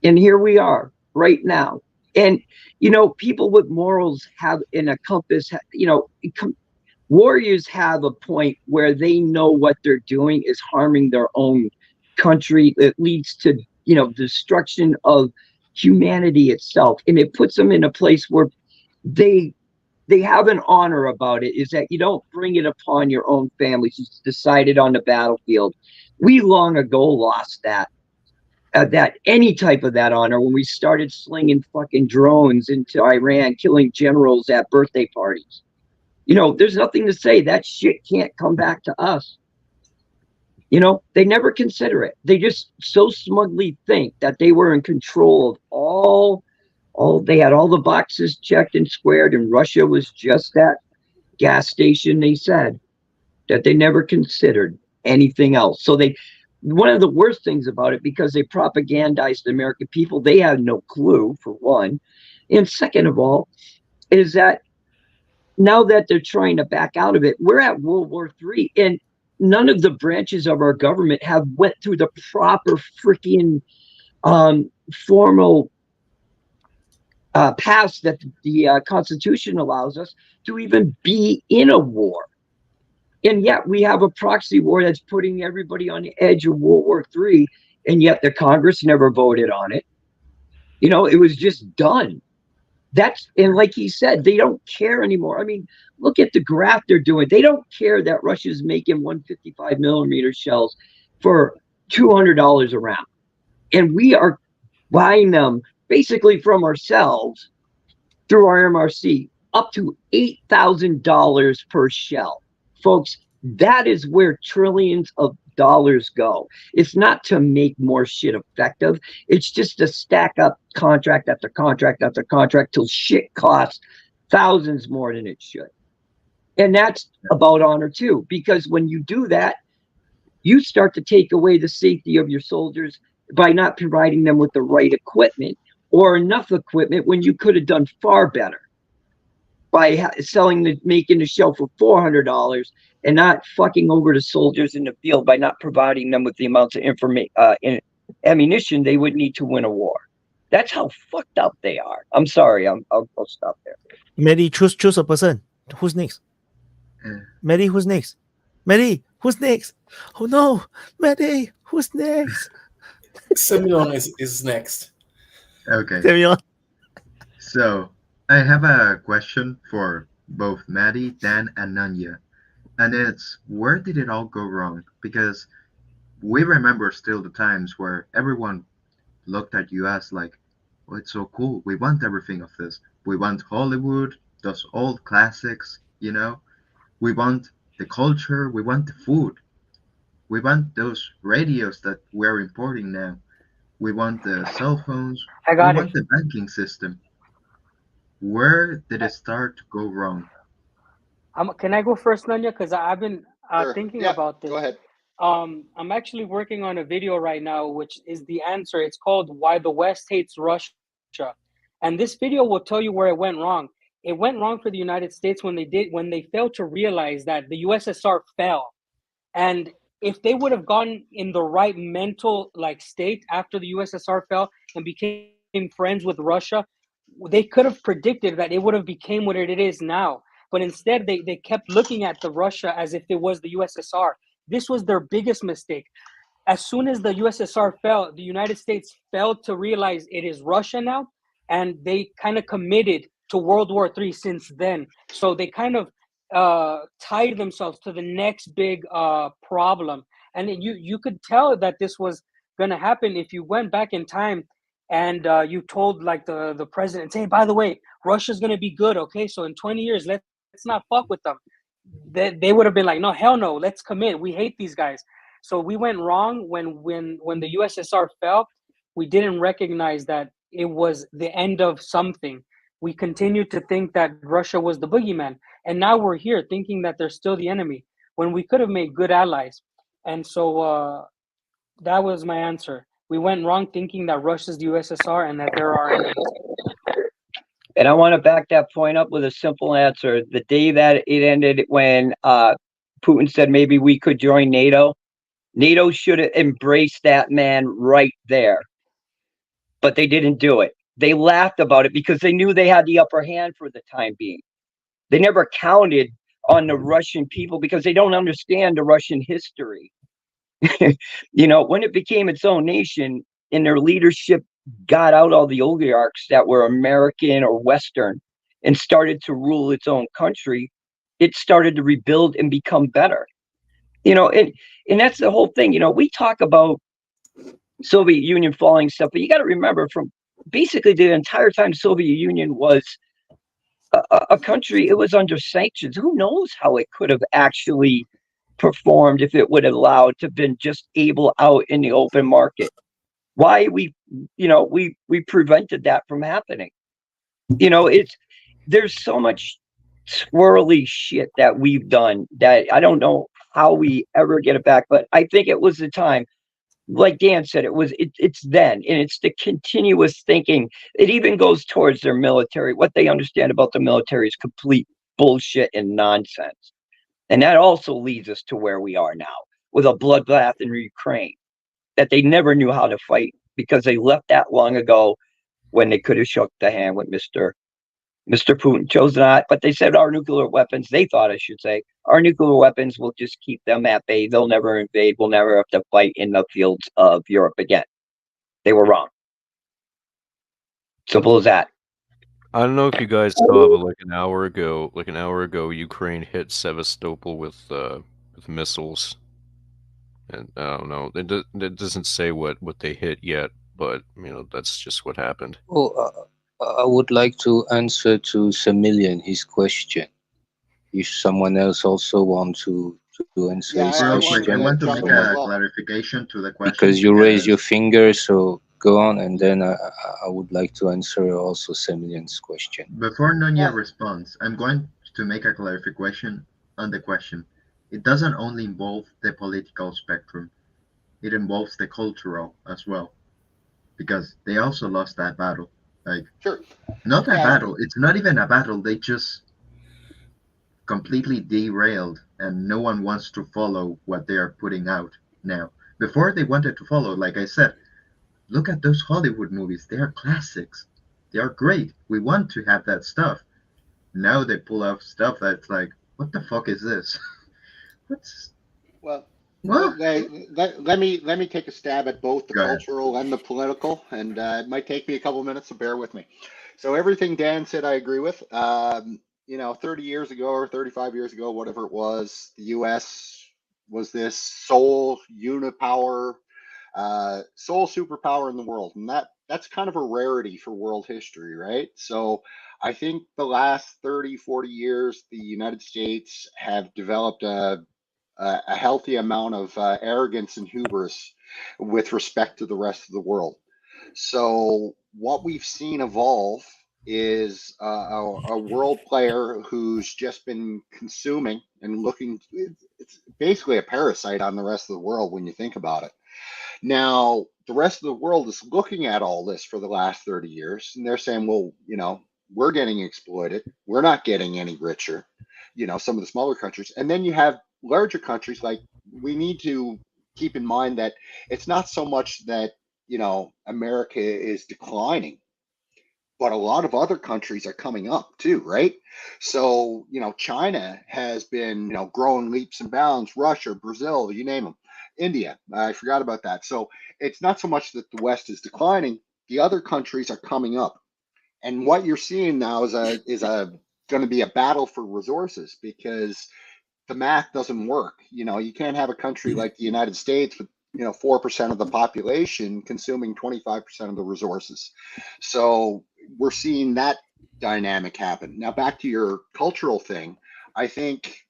And here we are right now. And, you know, people with morals have in a compass, you know, warriors have a point where they know what they're doing is harming their own country. It leads to, you know, destruction of humanity itself. And it puts them in a place where they have an honor about it, is that you don't bring it upon your own families. It's decided on the battlefield. We long ago lost that any type of that honor when we started slinging fucking drones into Iran, killing generals at birthday parties. You know, there's nothing to say that shit can't come back to us. You know, they never consider it. They just so smugly think that they were in control of all they had all the boxes checked and squared, and Russia was just that gas station, they said, that they never considered anything else. So one of the worst things about it, because they propagandized the American people, they had no clue, for one. And second of all, is that now that they're trying to back out of it, we're at World War III, and none of the branches of our government have went through the proper freaking formal paths that the Constitution allows us to even be in a war. And yet we have a proxy war that's putting everybody on the edge of World War III, and yet the Congress never voted on it. You know, it was just done. And like he said, they don't care anymore. I mean, look at the graph they're doing. They don't care that Russia's making 155 millimeter shells for $200 a round. And we are buying them basically from ourselves through our MRC up to $8,000 per shell. Folks, that is where trillions of dollars go. It's not to make more shit effective. It's just to stack up contract after contract after contract till shit costs thousands more than it should. And that's about honor too, because when you do that, you start to take away the safety of your soldiers by not providing them with the right equipment or enough equipment when you could have done far better by making the shell for $400 and not fucking over the soldiers in the field by not providing them with the amounts of ammunition they would need to win a war. That's how fucked up they are. I'm sorry. I'll stop there. Maddie, choose a person. Who's next? Maddie, who's next? Maddie, who's next? Oh no, Maddie, who's next? Semyon is next. Okay. Semyon. So I have a question for both Maddie, Dan, and Nunya. And it's, where did it all go wrong? Because we remember still the times where everyone looked at US like, oh, it's so cool. We want everything of this. We want Hollywood, those old classics, you know. We want the culture. We want the food. We want those radios that we're importing now. We want the cell phones. I got we it. want the banking system. Where did it start to go wrong? Can I go first, Nunya? Because I've been Sure. thinking Yeah, about this. go ahead. I'm actually working on a video right now, which is the answer. It's called "Why the West Hates Russia," and this video will tell you where it went wrong. It went wrong for the United States when they failed to realize that the USSR fell, and if they would have gotten in the right mental state after the USSR fell and became friends with Russia, they could have predicted that it would have became what it is now. But instead, they kept looking at the Russia as if it was the USSR. This was their biggest mistake. As soon as the USSR fell, the United States failed to realize it is Russia now, and they kind of committed to World War III since then. So they kind of tied themselves to the next big problem. And you could tell that this was going to happen if you went back in time and you told the president, hey, by the way, Russia's going to be good, okay? So in 20 years, let's not fuck with them. They would have been like, no, hell no, let's commit. We hate these guys. So we went wrong when the USSR fell. We didn't recognize that it was the end of something. We continued to think that Russia was the boogeyman. And now we're here thinking that they're still the enemy when we could have made good allies. And so that was my answer. We went wrong thinking that Russia's the USSR and that they're our enemies. And I want to back that point up with a simple answer. The day that it ended, when Putin said maybe we could join NATO, NATO should have embraced that man right there. But they didn't do it. They laughed about it because they knew they had the upper hand for the time being. They never counted on the Russian people because they don't understand the Russian history. When it became its own nation and their leadership got out all the oligarchs that were American or Western and started to rule its own country, it started to rebuild and become better. And that's the whole thing. We talk about Soviet Union falling stuff, but you got to remember, from basically the entire time Soviet Union was a country, it was under sanctions. Who knows how it could have actually performed if it would have allowed to have been just able out in the open market. Why we prevented that from happening. There's so much swirly shit that we've done that I don't know how we ever get it back, but I think it was the time. Like Dan said, it's then, and it's the continuous thinking. It even goes towards their military. What they understand about the military is complete bullshit and nonsense. And that also leads us to where we are now, with a bloodbath in Ukraine that they never knew how to fight because they left that long ago when they could have shook the hand with Mr. Putin. Chose not, but they said our nuclear weapons, they thought I should say, our nuclear weapons will just keep them at bay. They'll never invade. We'll never have to fight in the fields of Europe again. They were wrong. Simple as that. I don't know if you guys saw, but like an hour ago, Ukraine hit Sevastopol with missiles, and I don't know. It doesn't say what they hit yet, but that's just what happened. Well, I would like to answer to Semilian his question. If someone else also want to answer Yeah, his I Real question, quick, I want to jump make in as a well. clarification to the question because you raise your finger, so go on, and then I would like to answer also Semilian's question. Before Nunya Yeah. responds, I'm going to make a clarification on the question. It doesn't only involve the political spectrum, it involves the cultural as well, because they also lost that battle. Like, Sure. not a Yeah. battle, it's not even a battle, they just completely derailed, and no one wants to follow what they are putting out now. Before they wanted to follow, like I said, look at those Hollywood movies. They are classics. They are great. We want to have that stuff. Now they pull out stuff that's like, what the fuck is this? What's Well, what? let me take a stab at both the Go ahead. cultural and the political, and it might take me a couple minutes, so bear with me. So everything Dan said, I agree with. 30 years ago or 35 years ago, whatever it was, the U.S. was this sole unipower, sole superpower in the world, and that's kind of a rarity for world history, right? So I think the last 30, 40 years, the United States have developed a healthy amount of arrogance and hubris with respect to the rest of the world. So what we've seen evolve is a world player who's just been consuming and looking. It's basically a parasite on the rest of the world when you think about it. Now, the rest of the world is looking at all this for the last 30 years, and they're saying, well, we're getting exploited. We're not getting any richer, some of the smaller countries. And then you have larger countries like, we need to keep in mind that it's not so much that, America is declining, but a lot of other countries are coming up too, right? So, China has been, growing leaps and bounds, Russia, Brazil, you name them, India, I forgot about that. So it's not so much that the West is declining, the other countries are coming up. And what you're seeing now is going to be a battle for resources, because the math doesn't work. You can't have a country like the United States with 4% of the population consuming 25% of the resources. So we're seeing that dynamic happen. Now back to your cultural thing, I think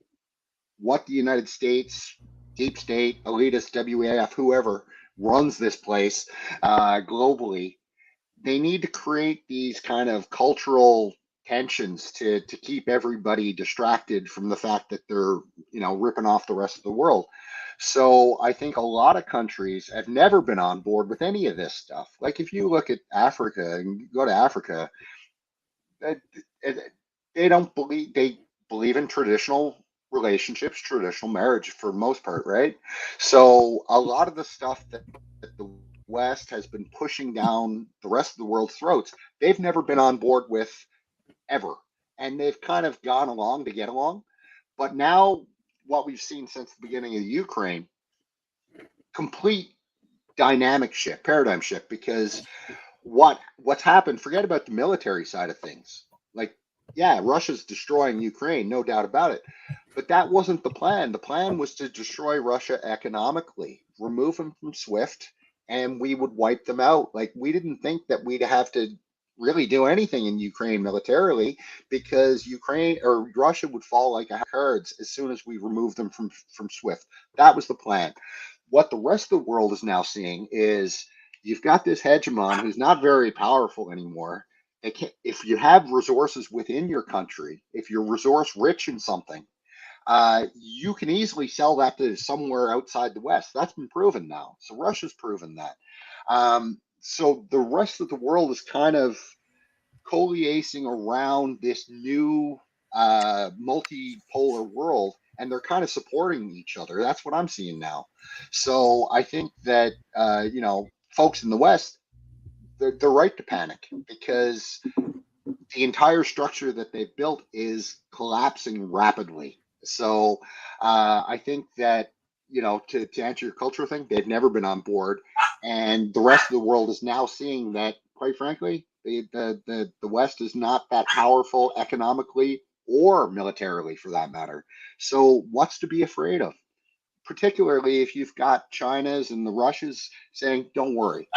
what the United States, deep state, elitist, WEF, whoever runs this place globally, they need to create these kind of cultural tensions to keep everybody distracted from the fact that they're ripping off the rest of the world. So I think a lot of countries have never been on board with any of this stuff. Like if you look at Africa and go to Africa, they believe in traditional relationships, traditional marriage for the most part, right? So a lot of the stuff that the West has been pushing down the rest of the world's throats, they've never been on board with ever. And they've kind of gone along to get along. But now what we've seen since the beginning of the Ukraine, complete dynamic shift, paradigm shift, because what's happened, forget about the military side of things. Like, yeah, Russia's destroying Ukraine, no doubt about it. But that wasn't the plan. The plan was to destroy Russia economically, remove them from SWIFT, and we would wipe them out. Like, we didn't think that we'd have to really do anything in Ukraine militarily, because Ukraine or Russia would fall like a house of cards as soon as we remove them from SWIFT. That was the plan. What the rest of the world is now seeing is you've got this hegemon who's not very powerful anymore. If you have resources within your country, if you're resource rich in something, you can easily sell that to somewhere outside the West. That's been proven now. So Russia's proven that. So the rest of the world is kind of coalescing around this new multipolar world, and they're kind of supporting each other. That's what I'm seeing now. So I think that folks in the West, they're right to panic, because the entire structure that they've built is collapsing rapidly. So I think that to answer your cultural thing, they've never been on board, and the rest of the world is now seeing that, quite frankly, The West is not that powerful economically or militarily, for that matter. So what's to be afraid of? Particularly if you've got China's and the Russias saying, "Don't worry,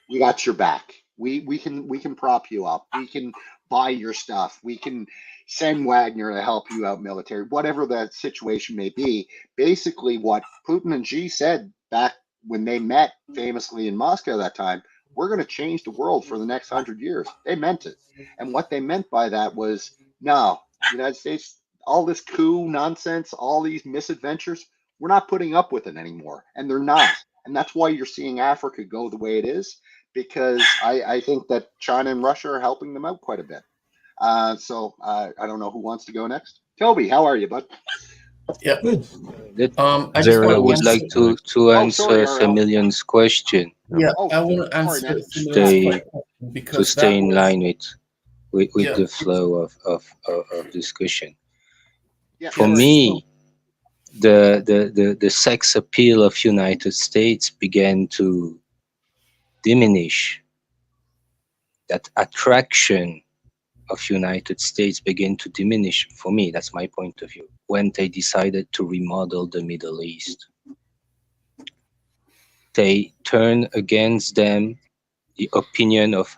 we got your back. We can prop you up. We can buy your stuff. We can send Wagner to help you out military," whatever that situation may be. Basically, what Putin and Xi said back when they met famously in Moscow that time, we're going to change the world for the next 100 years. They meant it. And what they meant by that was, no, the United States, all this coup nonsense, all these misadventures, we're not putting up with it anymore. And they're not. And that's why you're seeing Africa go the way it is, because I think that China and Russia are helping them out quite a bit. So I don't know who wants to go next. Toby, how are you, bud? Yeah. I would like to answer Emilian's question. Yeah, I want to answer to stay in line with the flow of discussion. Yeah, For me, the sex appeal of United States began to diminish. That attraction of United States began to diminish for me. That's my point of view. When they decided to remodel the Middle East, they turned against them the opinion of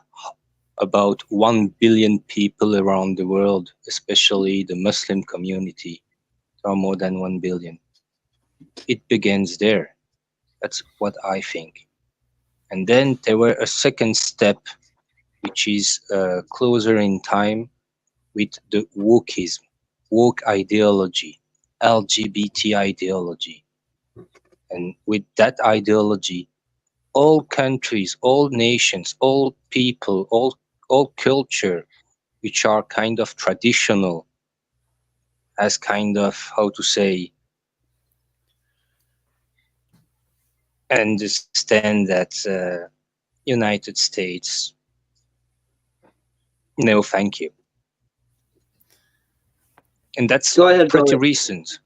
about 1 billion people around the world, especially the Muslim community. There are more than 1 billion. It begins there. That's what I think. And then there were a second step, which is closer in time, with the wokeism, woke ideology, LGBT ideology. And with that ideology, all countries, all nations, all people, all culture, which are kind of traditional, as kind of, how to say, understand that United States, no thank you. And that's pretty recent.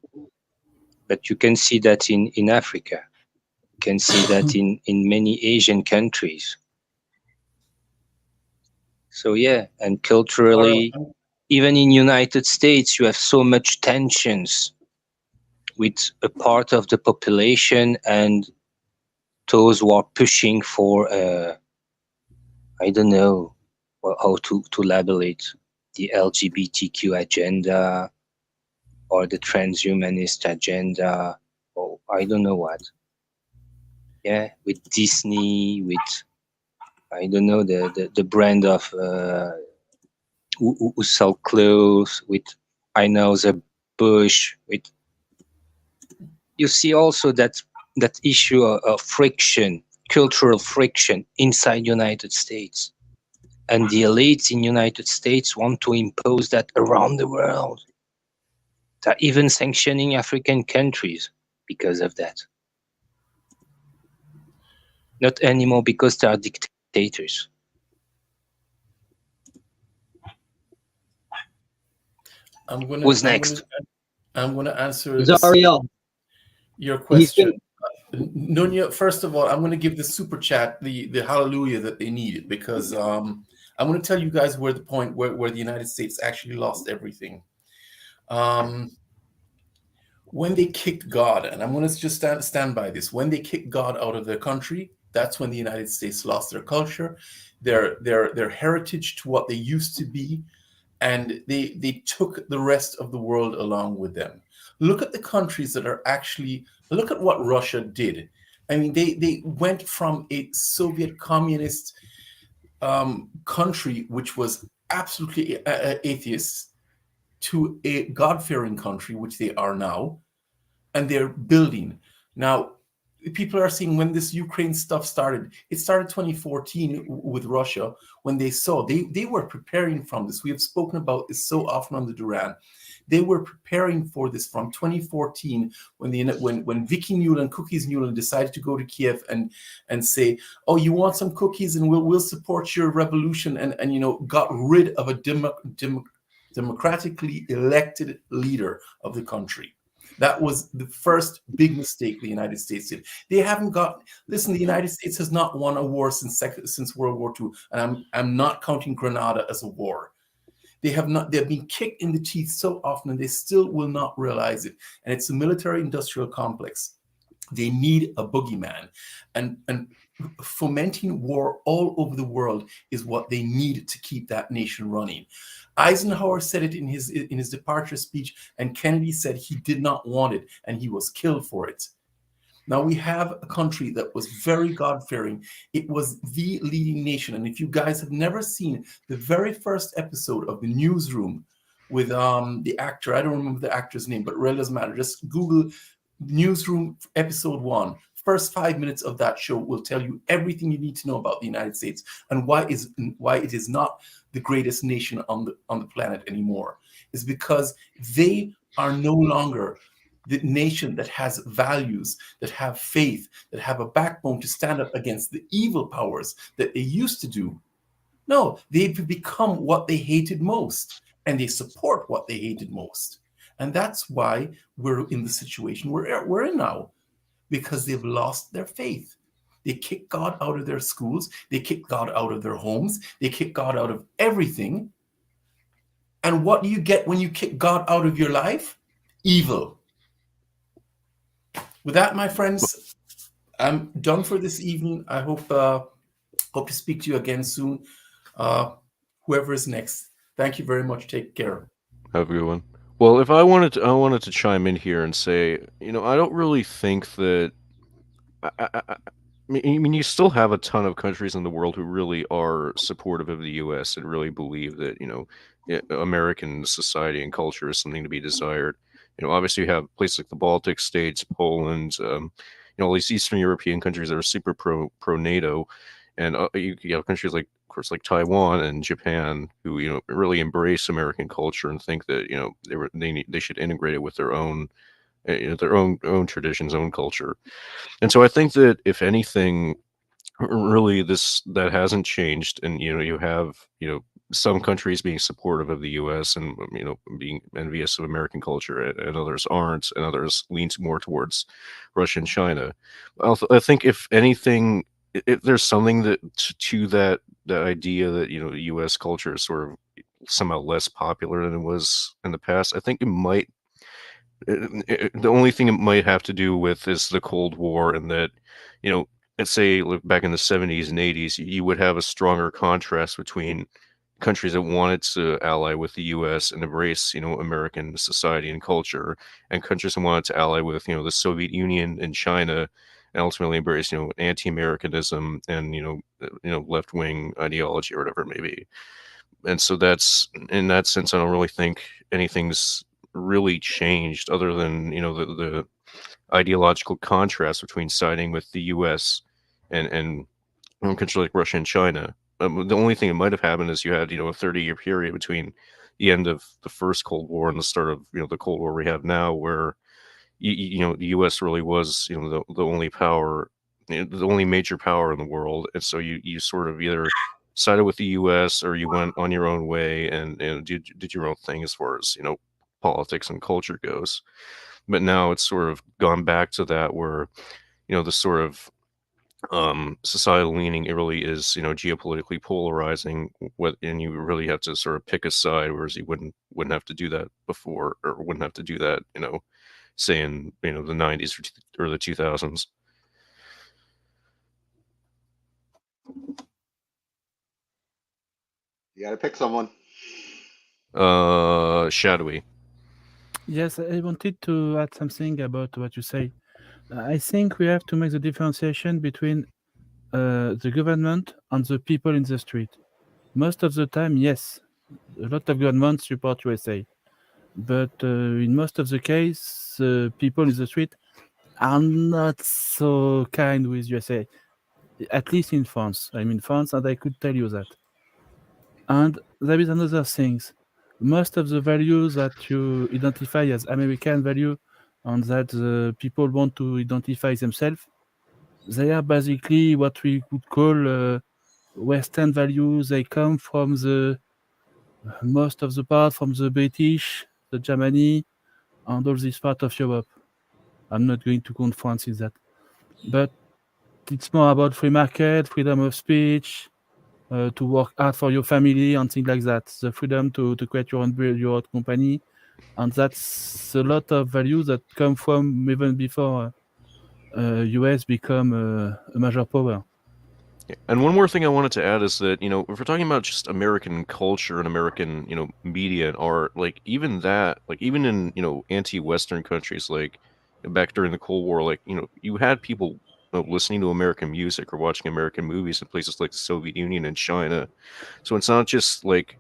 But you can see that in Africa. You can see that in many Asian countries. So yeah, and culturally, even in United States, you have so much tensions with a part of the population and those who are pushing for, I don't know how to label it, the LGBTQ agenda or the transhumanist agenda, or I don't know what. Yeah, with Disney, with, I don't know, the brand of who sell clothes, with I know the Bush, with, you see also that issue of friction, cultural friction inside United States. And the elites in United States want to impose that around the world. They're even sanctioning African countries because of that. Not anymore because they are dictators. Who's next? I'm gonna answer It's Ariel. your question. Nunya, first of all, I'm going to give the super chat the hallelujah that they needed, because I'm going to tell you guys where the point where the United States actually lost everything. When they kicked God, and I'm going to just stand by this, when they kicked God out of their country, that's when the United States lost their culture, their heritage to what they used to be, and they took the rest of the world along with them. Look at the countries that are actually, look at what Russia did. I mean, they went from a Soviet communist country, which was absolutely atheist, to a God-fearing country, which they are now, and they're building. Now, people are seeing when this Ukraine stuff started, it started 2014 with Russia, when they saw, they were preparing from this. We have spoken about this so often on the Duran. They were preparing for this from 2014 when Vicky Nuland, Cookies Nuland, decided to go to Kiev and say, "Oh, you want some cookies, and we'll support your revolution," and you know, got rid of a democratically elected leader of the country. That was the first big mistake the United States did. They haven't got. Listen, the United States has not won a war since World War II, and I'm not counting Grenada as a war. They have not. They've been kicked in the teeth so often, and they still will not realize it. And it's a military-industrial complex. They need a boogeyman, and fomenting war all over the world is what they need to keep that nation running. Eisenhower said it in his departure speech, and Kennedy said he did not want it, and he was killed for it. Now we have a country that was very God-fearing. It was the leading nation. And if you guys have never seen the very first episode of The Newsroom with the actor, I don't remember the actor's name, but it really doesn't matter. Just Google Newsroom episode 1. First 5 minutes of that show will tell you everything you need to know about the United States and why it is not the greatest nation on the planet anymore. It's because they are no longer the nation that has values, that have faith, that have a backbone to stand up against the evil powers that they used to do. No, they've become what they hated most, and they support what they hated most. And that's why we're in the situation we're in now, because they've lost their faith. They kick God out of their schools. They kick God out of their homes. They kick God out of everything. And what do you get when you kick God out of your life? Evil. With that, my friends, I'm done for this evening. I hope to speak to you again soon. Whoever is next. Thank you very much. Take care. Have a good one. Well, if I wanted to chime in here and say, I don't really think that. I mean, you still have a ton of countries in the world who really are supportive of the U.S. and really believe that American society and culture is something to be desired. Obviously you have places like the Baltic states, Poland, all these Eastern European countries that are super pro NATO, and you have countries like, of course, like Taiwan and Japan who really embrace American culture and think that they should integrate it with their own traditions, own culture. And so I think that if anything, really that hasn't changed, and you have some countries being supportive of the U.S. and being envious of American culture, and others aren't, and others lean more towards Russia and China. I think if anything, if there's something to that idea that U.S. culture is sort of somehow less popular than it was in the past, I think it might. The only thing it might have to do with is the Cold War, and that let's say back in the 70s and 80s, you would have a stronger contrast between countries that wanted to ally with the U.S. and embrace, American society and culture, and countries that wanted to ally with, the Soviet Union and China, and ultimately embrace, anti-Americanism and, left-wing ideology or whatever it may be. And so that's, in that sense, I don't really think anything's really changed other than, the ideological contrast between siding with the U.S. and countries like Russia and China. The only thing that might have happened is you had, a 30-year period between the end of the first Cold War and the start of, the Cold War we have now, where, the U.S. really was, the only power, the only major power in the world. And so you sort of either sided with the U.S. or you went on your own way and did your own thing as far as, politics and culture goes. But now it's sort of gone back to that where, the sort of societal leaning, it really is, geopolitically polarizing, and you really have to sort of pick a side, whereas you wouldn't have to do that before, or wouldn't have to do that, say in, the 90s or the 2000s. You got to pick someone. Shadowy. Yes, I wanted to add something about what you say. I think we have to make the differentiation between the government and the people in the street. Most of the time, yes, a lot of governments support USA, but in most of the case, people in the street are not so kind with USA. At least in France. I'm in France, and I could tell you that. And there is another thing. Most of the values that you identify as American value and that the people want to identify themselves, they are basically what we could call Western values. They come from most of the part from the British, the Germany, and all this part of Europe. I'm not going to count France in that, but it's more about free market, freedom of speech, to work hard for your family and things like that. The freedom to create your own company, and that's a lot of values that come from even before US become a major power. Yeah. And one more thing I wanted to add is that, if we're talking about just American culture and American, media and art, like even that, like even in, anti-Western countries, like back during the Cold War, like, you had people listening to American music or watching American movies in places like the Soviet Union and China. So it's not just like,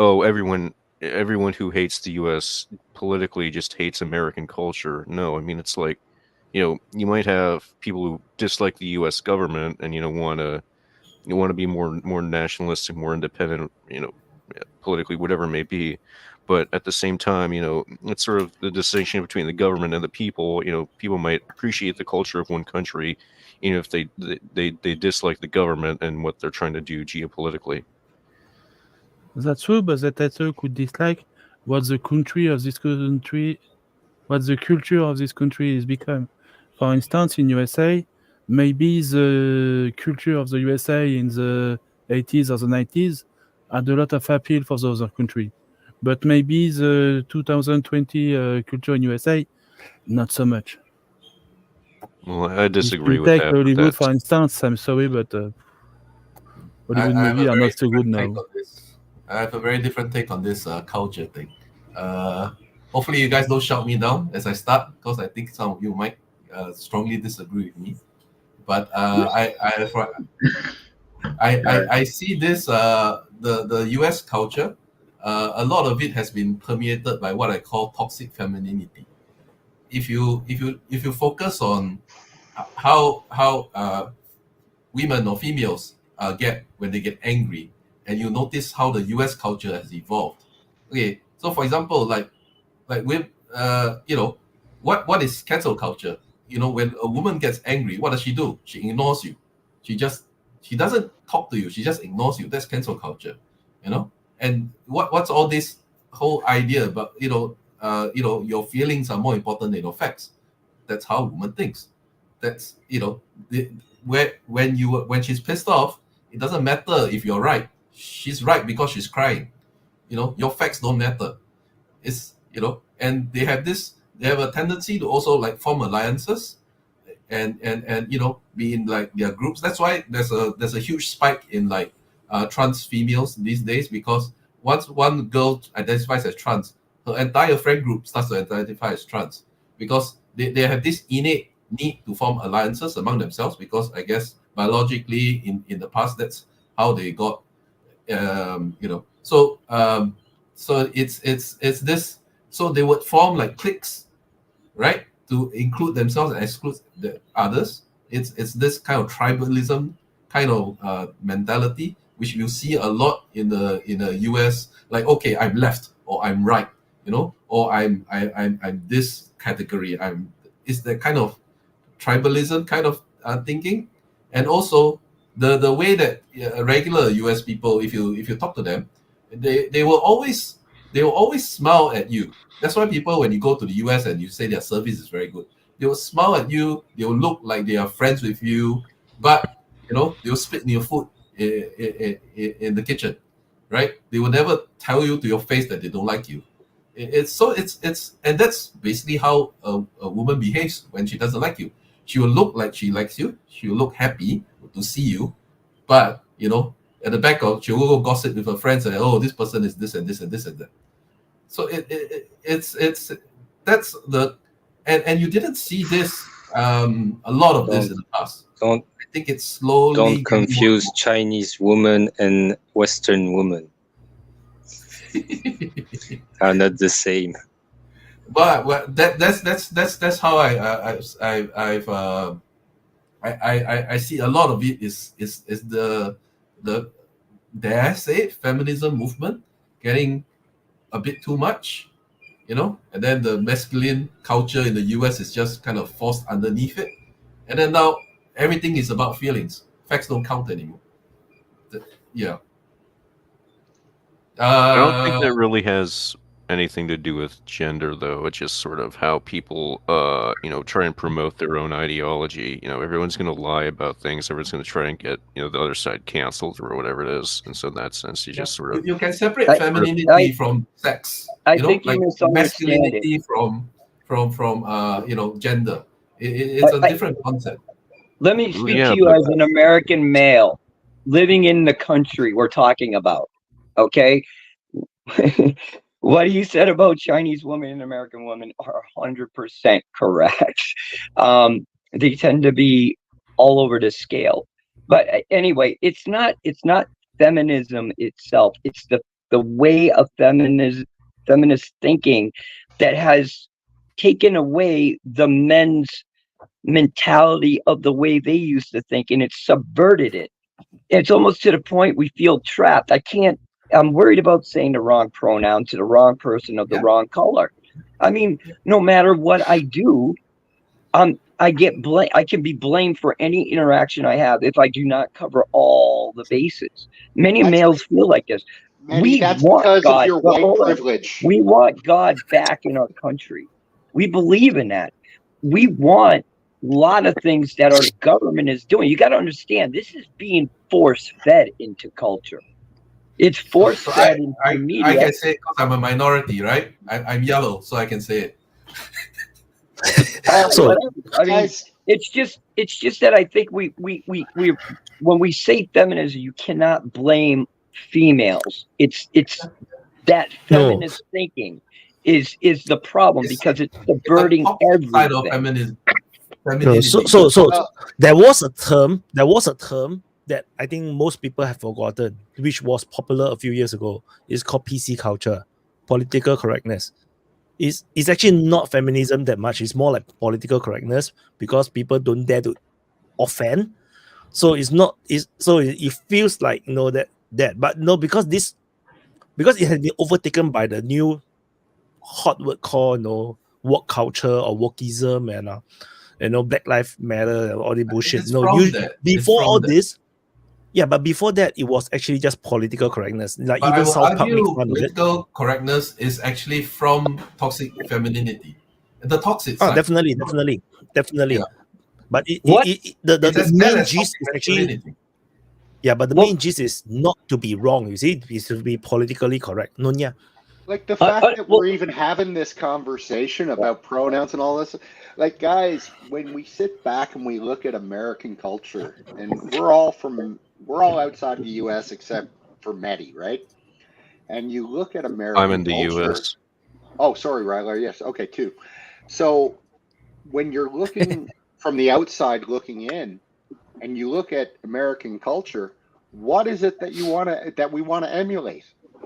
oh, everyone who hates the US politically just hates American culture. No, I mean, it's like, you might have people who dislike the U.S. government and want to be more nationalistic, more independent, politically, whatever it may be. But at the same time, it's sort of the distinction between the government and the people. People might appreciate the culture of one country, if they dislike the government and what they're trying to do geopolitically. That's true, but that also could dislike what the country of this country, what the culture of this country is become. For instance, in USA, maybe the culture of the USA in the 80s or the 90s had a lot of appeal for the other country. But maybe the 2020 culture in USA, not so much. Well, I disagree with take that. Hollywood, for instance. I'm sorry, but Hollywood movies are not so good now. I have a very different take on this culture thing. Hopefully, you guys don't shout me down as I start, because I think some of you might strongly disagree with me. But I see this the US culture. A lot of it has been permeated by what I call toxic femininity. If you focus on how women or females get when they get angry, and you notice how the US culture has evolved. Okay, so for example, like with what is cancel culture? When a woman gets angry, what does she do? She ignores you. She doesn't talk to you. She just ignores you. That's cancel culture, And what's all this whole idea about your feelings are more important than your facts? That's how a woman thinks. That's when she's pissed off, it doesn't matter if you're right. She's right because she's crying. Your facts don't matter. It's and they have a tendency to also like form alliances and be in like their groups. That's why there's a huge spike in like trans females these days, because once one girl identifies as trans, her entire friend group starts to identify as trans, because they have this innate need to form alliances among themselves, because I guess biologically in the past that's how they got so it's this. So they would form like cliques, right, to include themselves and exclude the others. It's this kind of tribalism kind of mentality, which you see a lot in the US. Like, okay, I'm left or I'm right, or I'm this category. It's the kind of tribalism kind of thinking. And also the way that regular US people, if you talk to them, they will always smile at you. That's why people, when you go to the US and you say their service is very good, they will smile at you. They will look like they are friends with you, but they will spit in your food in the kitchen, right? They will never tell you to your face that they don't like you. And that's basically how a woman behaves when she doesn't like you. She will look like she likes you. She will look happy to see you, but at the back of, she will go gossip with her friends and, oh, this person is this and this and this and that. So it's that's the and you didn't see this a lot of this in the past. I think it's slowly. Don't confuse Chinese woman and Western woman. Are not the same. But that's how I see a lot of it is the dare I say feminism movement getting a bit too much, and then the masculine culture in the US is just kind of forced underneath it, and then now everything is about feelings. Facts don't count anymore. Yeah. I don't think that really has anything to do with gender, though. It's just sort of how people, try and promote their own ideology. Everyone's going to lie about things. Everyone's going to try and get, the other side canceled or whatever it is. And so in that sense, you just sort of... You can separate femininity from sex. I think you misunderstand masculinity from gender. It's a different concept. Let me speak to you as an American male living in the country we're talking about. Okay? What you said about Chinese women and American women are 100% correct. They tend to be all over the scale. But anyway, it's not feminism itself. It's the way of feminist thinking that has taken away the men's mentality of the way they used to think, and it's subverted it. It's almost to the point we feel trapped. I'm worried about saying the wrong pronoun to the wrong person of the wrong color. I mean, no matter what I do, I can be blamed for any interaction I have if I do not cover all the bases. Many males feel like this. Manny, that's because of your white privilege. We want God back in our country. We believe in that. We want a lot of things that our government is doing. You got to understand, this is being force-fed into culture. It's force-fed into media. I can say it because I'm a minority, right? I'm yellow, so I can say it. I mean, it's just that I think we when we say feminism, you cannot blame females. It's that feminist thinking is the problem, because it's subverting everything. So there was a term that I think most people have forgotten, which was popular a few years ago. It's called PC culture, political correctness. It's actually not feminism that much. It's more like political correctness, because people don't dare to offend. So it feels like that, but no, because it has been overtaken by the new hot word called woke culture or wokeism and Black Lives Matter and all the bullshit. Before all this, but before that, it was actually just political correctness. Like but even I will South Park argue makes fun of it. political correctness is actually from toxic femininity. The toxic side. Definitely. Yeah. But the main gist is actually but the main gist is not to be wrong. You see, it's to be politically correct. Nunya. Like the fact that we're even having this conversation about pronouns and all this, like guys, when we sit back and we look at American culture, and we're all outside the U.S. except for Mehdi, right? And you look at American I'm in the culture, U.S. Oh, sorry, Riler. Yes, okay, too. So when you're looking from the outside looking in, and you look at American culture, what is it that we want to emulate?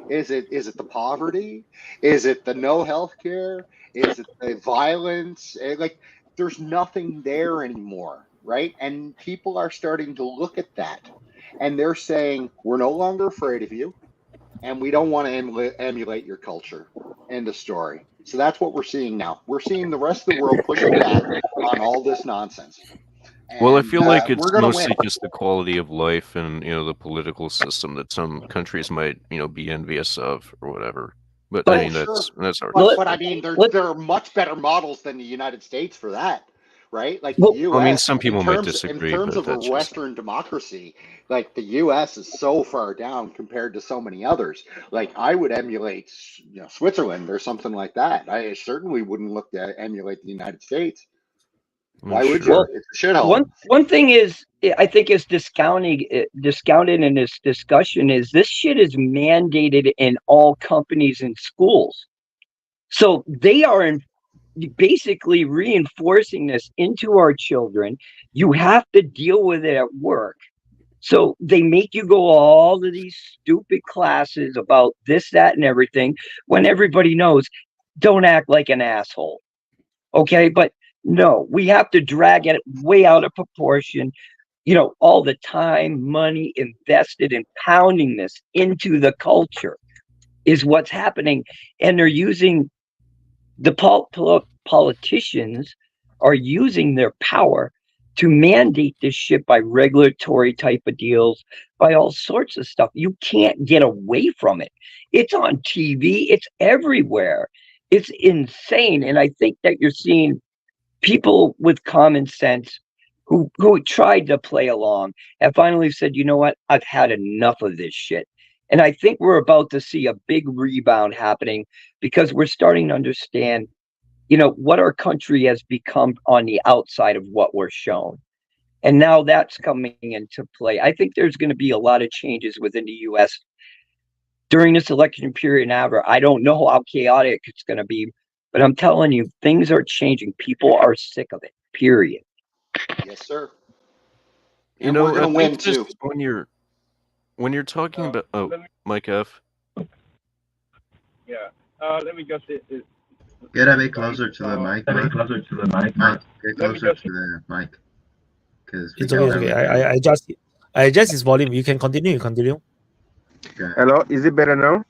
Is it the poverty? Is it the no health care? Is it the violence? Like, there's nothing there anymore, right? And people are starting to look at that, and they're saying, we're no longer afraid of you, and we don't want to emulate your culture. End of story. So that's what we're seeing now. We're seeing the rest of the world pushing back on all this nonsense. Well, I feel like it's we're gonna mostly win. just the quality of life and the political system that some countries might be envious of or whatever. But I mean that's our. But I mean, there are much better models than the United States for that, right? Like the U.S. I mean, some people might in disagree, terms but of a that's just... Western democracy, like the U.S. is so far down compared to so many others. Like I would emulate, Switzerland or something like that. I certainly wouldn't look to emulate the United States. Why would you? It's a shithole. One thing is, I think is discounted in this discussion is this shit is mandated in all companies and schools. So they are basically reinforcing this into our children. You have to deal with it at work. So they make you go all of these stupid classes about this, that, and everything, when everybody knows, don't act like an asshole. Okay, but no, we have to drag it way out of proportion. All the time, money invested in pounding this into the culture is what's happening. And they're using the politicians are using their power to mandate this shit by regulatory type of deals, by all sorts of stuff. You can't get away from it. It's on TV. It's everywhere. It's insane. And I think that you're seeing people with common sense who tried to play along have finally said, you know what? I've had enough of this shit. And I think we're about to see a big rebound happening because we're starting to understand, you know, what our country has become on the outside of what we're shown. And now that's coming into play. I think there's going to be a lot of changes within the U.S. during this election period and after. I don't know how chaotic it's going to be, but I'm telling you, things are changing. People are sick of it, period. Yes, sir. You And know, we're going to I win think just too. when you're talking about Mike F. Let me just say this. Get a bit closer to the mic, Mike. Mike, get closer to the mic. Because we It's can okay. It's barely okay. hear you. I adjust his volume. You can continue. Continue. Okay. Hello, is it better now?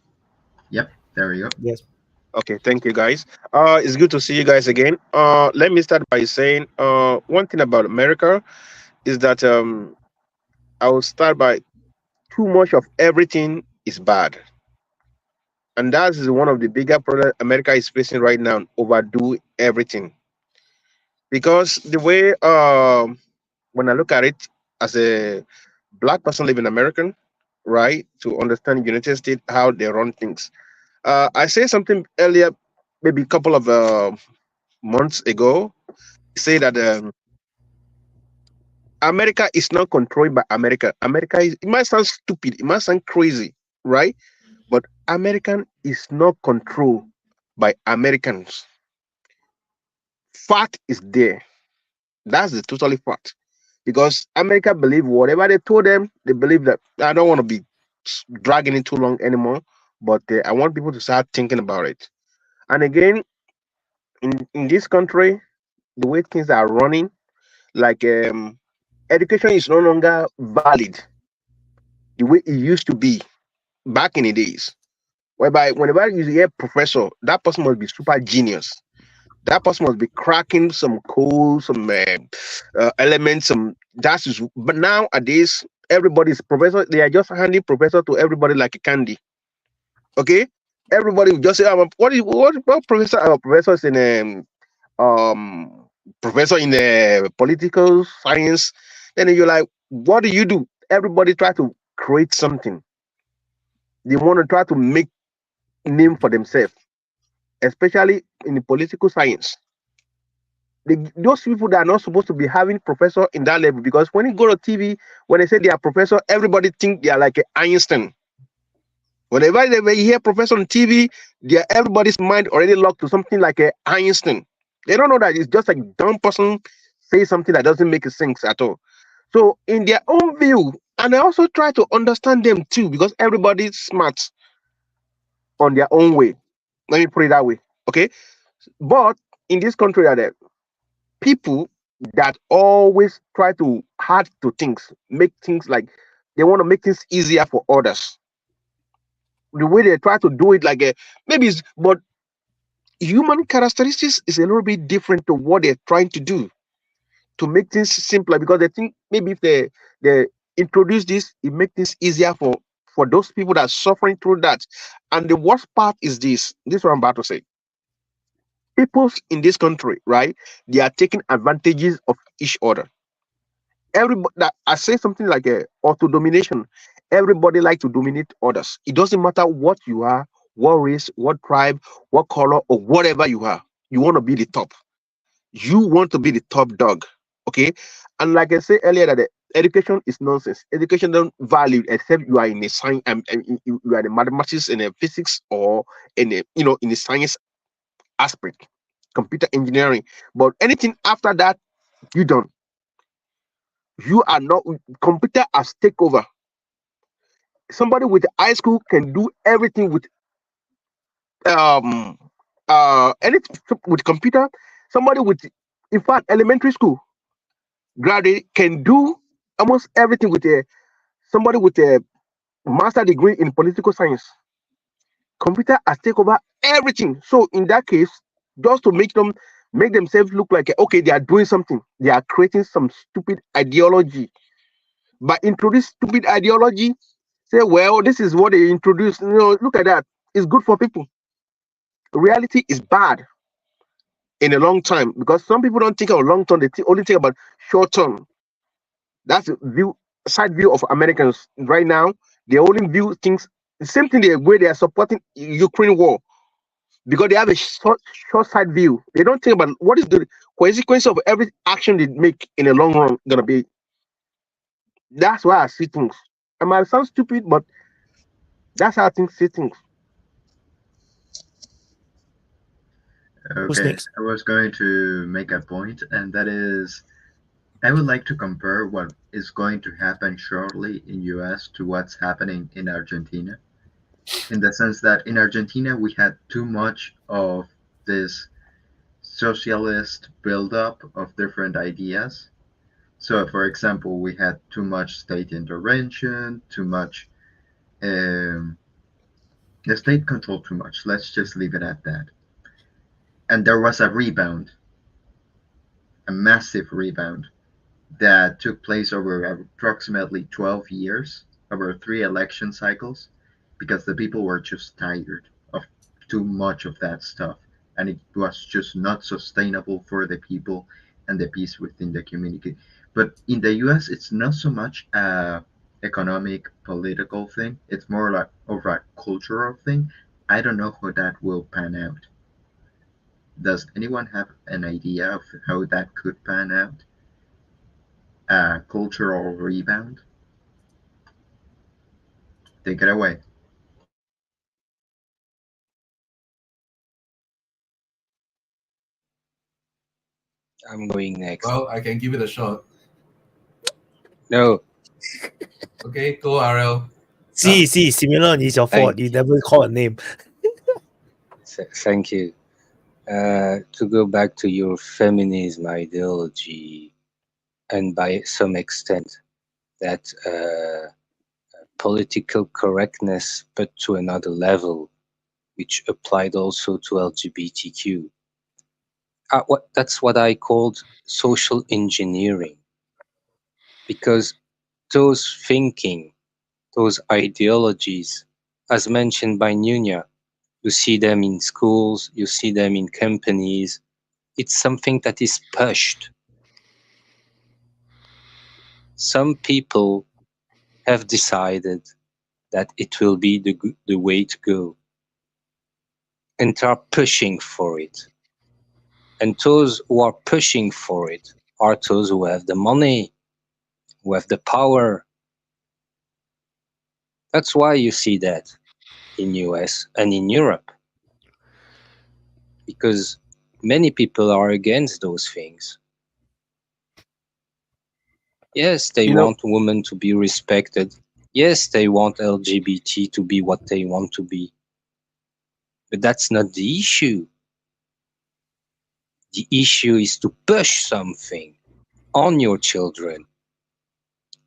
Yep, there we go. Yes. Okay, thank you guys. It's good to see you guys again. Let me start by saying one thing about America is that I will start by too much of everything is bad. And that is one of the bigger problems America is facing right now, overdo everything. Because the way when I look at it as a black person living in America, right, to understand United States, how they run things. I said something earlier, maybe a couple of months ago, say that America is not controlled by America. America is, it might sound stupid, it might sound crazy, right? But American is not controlled by Americans. Fact is there. That's the totally fact. Because America believe whatever they told them, they believe that. I don't want to be dragging it too long anymore, but I want people to start thinking about it. And again, in this country, the way things are running, like education is no longer valid the way it used to be back in the days. Whereby whenever you hear professor, that person must be super genius. That person must be cracking some code, some elements, some that's just, but nowadays everybody's professor, they are just handing professor to everybody like a candy. Okay? Everybody will just say, what professor professors in professor in political science. Then you're like, what do you do? Everybody try to create something. They want to try to make name for themselves, especially in the political science. Those people that are not supposed to be having professor in that level, because when you go to TV, when they say they are professor, everybody think they are like Einstein. Whenever they hear professor on TV, everybody's mind already locked to something like Einstein. They don't know that it's just a dumb person say something that doesn't make sense at all. So in their own view, and I also try to understand them too, because everybody's smart on their own way. Let me put it that way. Okay. But in this country, are there people that always try to add to things, make things like they want to make things easier for others. The way they try to do it, like maybe it's, but human characteristics is a little bit different to what they're trying to do to make things simpler, because they think maybe if they introduce this, it makes things easier for those people that are suffering through that. And the worst part is this is what I'm about to say. People in this country, right, they are taking advantages of each other. Everybody, that I say something like auto domination. Everybody like to dominate others. It doesn't matter what you are, what race, what tribe, what color, or whatever you are. You want to be the top. You want to be the top dog. Okay. And like I said earlier, that education is nonsense. Education don't value except you are in a science, you are in mathematics and physics, or in a in the science aspect, computer engineering. But anything after that, you don't. You are not. Computer has take over. Somebody with high school can do everything with anything with computer. Somebody with, in fact, elementary school graduate can do almost everything with somebody with a master degree in political science. Computer has take over everything. So in that case, just to make them make themselves look like, okay, they are doing something. They are creating some stupid ideology. But introduce stupid ideology, say, well, this is what they introduced. Look at that. It's good for people. Reality is bad in a long time because some people don't think of long term. They only think about short term. That's the side view of Americans right now. They only view things the same thing the way they are supporting Ukraine war because they have a short side view. They don't think about what is the consequence of every action they make in the long run gonna be. That's why I see things. I might sound stupid, but that's how I see things. Okay, I was going to make a point, and that is, I would like to compare what is going to happen shortly in US to what's happening in Argentina. In the sense that in Argentina we had too much of this socialist buildup of different ideas. So, for example, we had too much state intervention, too much the state controlled too much. Let's just leave it at that. And there was a rebound, a massive rebound that took place over approximately 12 years, over 3 election cycles, because the people were just tired of too much of that stuff. And it was just not sustainable for the people and the peace within the community. But in the US, it's not so much a economic, political thing. It's more like of a cultural thing. I don't know how that will pan out. Does anyone have an idea of how that could pan out? A cultural rebound? Take it away. I'm going next. Well, I can give it a shot. No. Okay, go, Ariel. See, similar, it's your fault. You never call a name. Thank you. To go back to your feminism ideology, and by some extent, that political correctness, but to another level, which applied also to LGBTQ. That's what I called social engineering. Because those thinking, those ideologies, as mentioned by Nunya, you see them in schools, you see them in companies. It's something that is pushed. Some people have decided that it will be the way to go and are pushing for it. And those who are pushing for it are those who have the money, who have the power. That's why you see that in US and in Europe. Because many people are against those things. Yes, they want women to be respected. Yes, they want LGBT to be what they want to be. But that's not the issue. The issue is to push something on your children,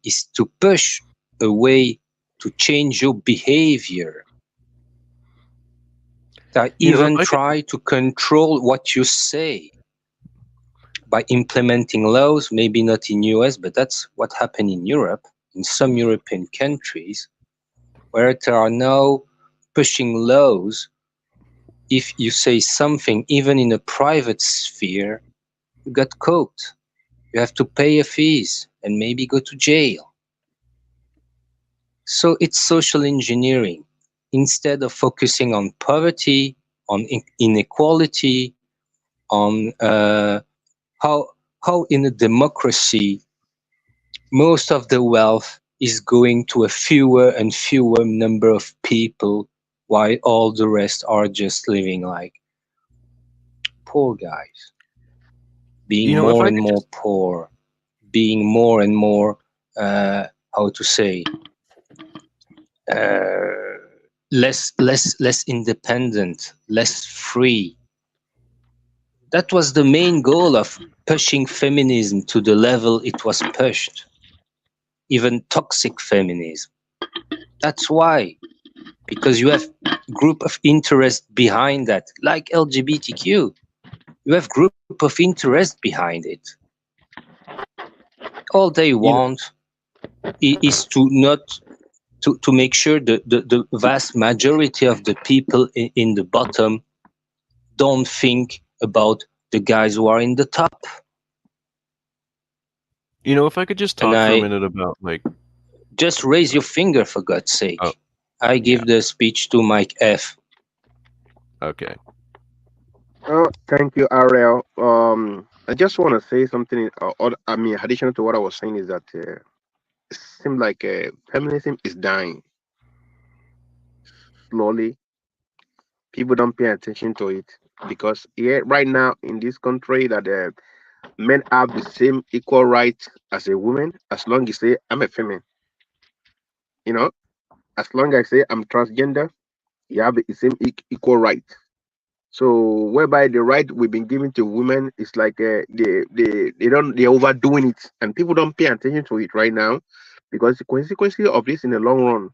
is to push a way to change your behavior. That even try to control what you say by implementing laws, maybe not in US, but that's what happened in Europe, in some European countries, where there are now pushing laws. If you say something, even in a private sphere, you got caught. You have to pay a fees and maybe go to jail. So it's social engineering. Instead of focusing on poverty, on inequality, on how in a democracy most of the wealth is going to a fewer and fewer number of people, while all the rest are just living like poor guys, being more and more poor, being more and more how to say less independent, less free. That was the main goal of pushing feminism to the level it was pushed, even toxic feminism. That's why, because you have group of interest behind that, like LGBTQ. You have group of interest behind it. All they want is to not to make sure the vast majority of the people in the bottom don't think about the guys who are in the top. You know, if I could just talk for a minute about like, just raise your finger for God's sake. Oh, I give the speech to Mike F. Okay. Oh, thank you, Ariel. I just want to say something. I mean, additional to what I was saying is that it seems like feminism is dying slowly. People don't pay attention to it because right now in this country that men have the same equal rights as a woman as long as say I'm a female. You know, as long as I say I'm transgender, you have the same equal right. So whereby the right we've been giving to women is like they're overdoing it, and people don't pay attention to it right now because the consequence of this in the long run.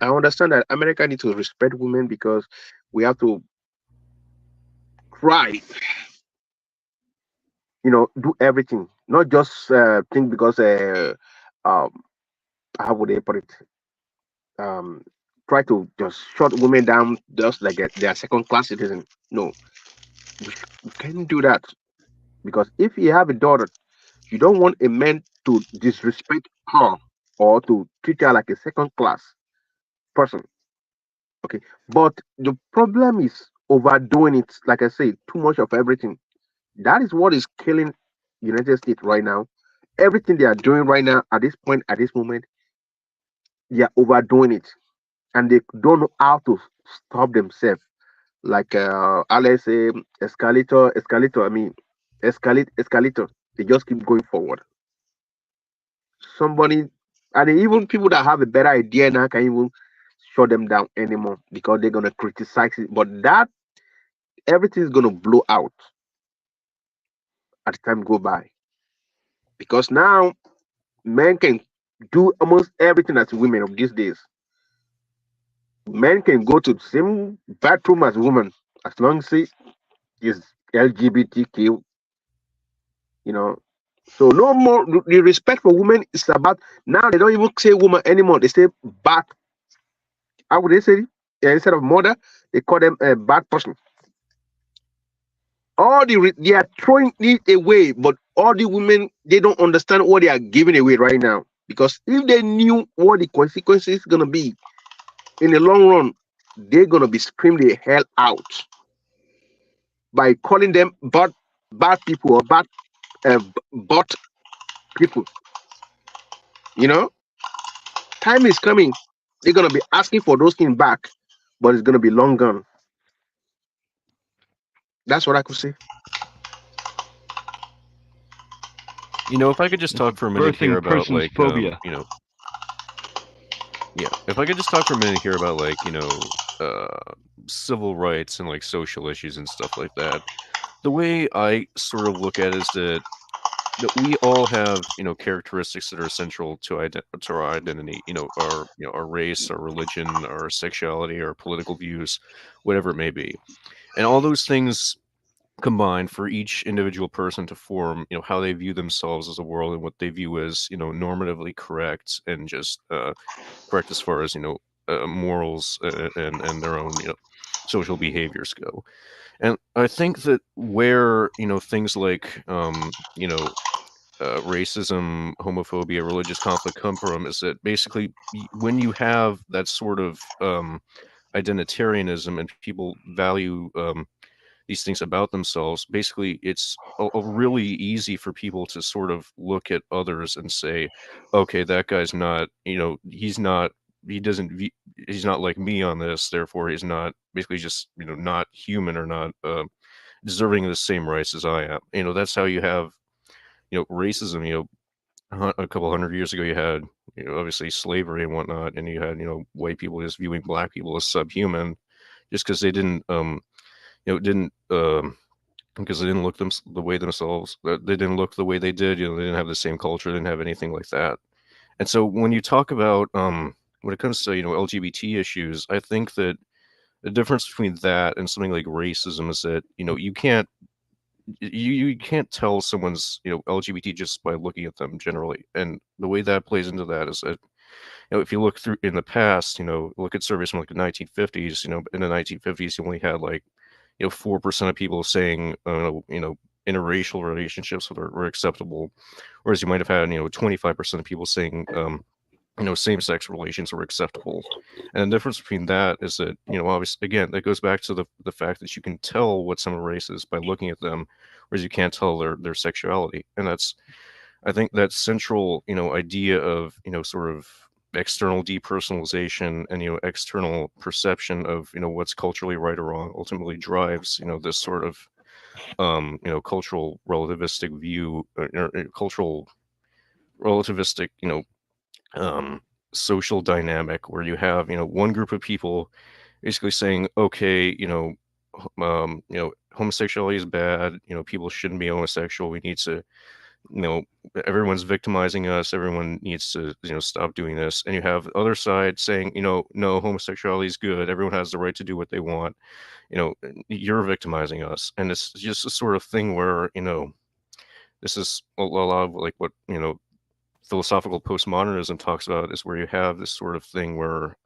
I understand that America needs to respect women because we have to try, do everything, not just think because how would they put it? Try to just shut women down just like they are second class citizens. No, you can't do that because if you have a daughter, you don't want a man to disrespect her or to treat her like a second class person. Okay, but the problem is overdoing it. Like I say, too much of everything. That is what is killing United States right now. Everything they are doing right now at this point, at this moment, they are overdoing it, and they don't know how to stop themselves. Like Alex say, escalator. I mean, escalator. They just keep going forward. Somebody, and even people that have a better idea now can even shut them down anymore because they're gonna criticize it. But that everything is gonna blow out as time go by because now men can do almost everything as women of these days. Men can go to the same bathroom as women as long as it is LGBTQ. You know, so no more the respect for women is about now. They don't even say woman anymore. They say bad. How would they say it? Yeah, instead of mother, they call them a bad person. They are throwing it away, but all the women they don't understand what they are giving away right now. Because if they knew what the consequences is gonna be in the long run, they're gonna be screamed the hell out by calling them bad people or bot people. You know, time is coming. They're gonna be asking for those things back, but it's gonna be long gone. That's what I could say. You know, if I could just talk for a minute here about like, phobia. If I could just talk for a minute here about like, civil rights and like social issues and stuff like that. The way I sort of look at it is that we all have, characteristics that are essential to our identity. Our race, our religion, our sexuality, our political views, whatever it may be, and all those things combined for each individual person to form, how they view themselves as a world and what they view as, normatively correct and just correct as far as morals and their own social behaviors go. And I think that where things like racism, homophobia, religious conflict come from is that basically when you have that sort of identitarianism and people value these things about themselves, basically it's really easy for people to sort of look at others and say, okay, that guy's not, he's not like me on this, therefore he's not, basically just, not human or not deserving of the same rights as I am. That's how you have, racism. A couple hundred years ago you had, obviously slavery and whatnot, and you had, white people just viewing black people as subhuman just because they didn't because they didn't look the way themselves. They didn't look the way they did. They didn't have the same culture. They didn't have anything like that. And so when you talk about when it comes to LGBT issues, I think that the difference between that and something like racism is that you can't you can't tell someone's LGBT just by looking at them generally, and the way that plays into that is that if you look through in the past, look at surveys from like the 1950s. In the 1950s, you only had like 4% of people saying interracial relationships were acceptable, whereas you might have had 25% of people saying same-sex relations were acceptable. And the difference between that is that obviously, again, that goes back to the fact that you can tell what someone race is by looking at them, whereas you can't tell their sexuality. And that's, I think, that central idea of sort of external depersonalization and external perception of what's culturally right or wrong ultimately drives this sort of cultural relativistic view, or cultural relativistic social dynamic, where you have one group of people basically saying, okay, homosexuality is bad, people shouldn't be homosexual, we need to everyone's victimizing us, everyone needs to stop doing this. And you have the other side saying no, homosexuality is good, everyone has the right to do what they want, you're victimizing us. And it's just a sort of thing where this is a lot of like what philosophical postmodernism talks about, is where you have this sort of thing where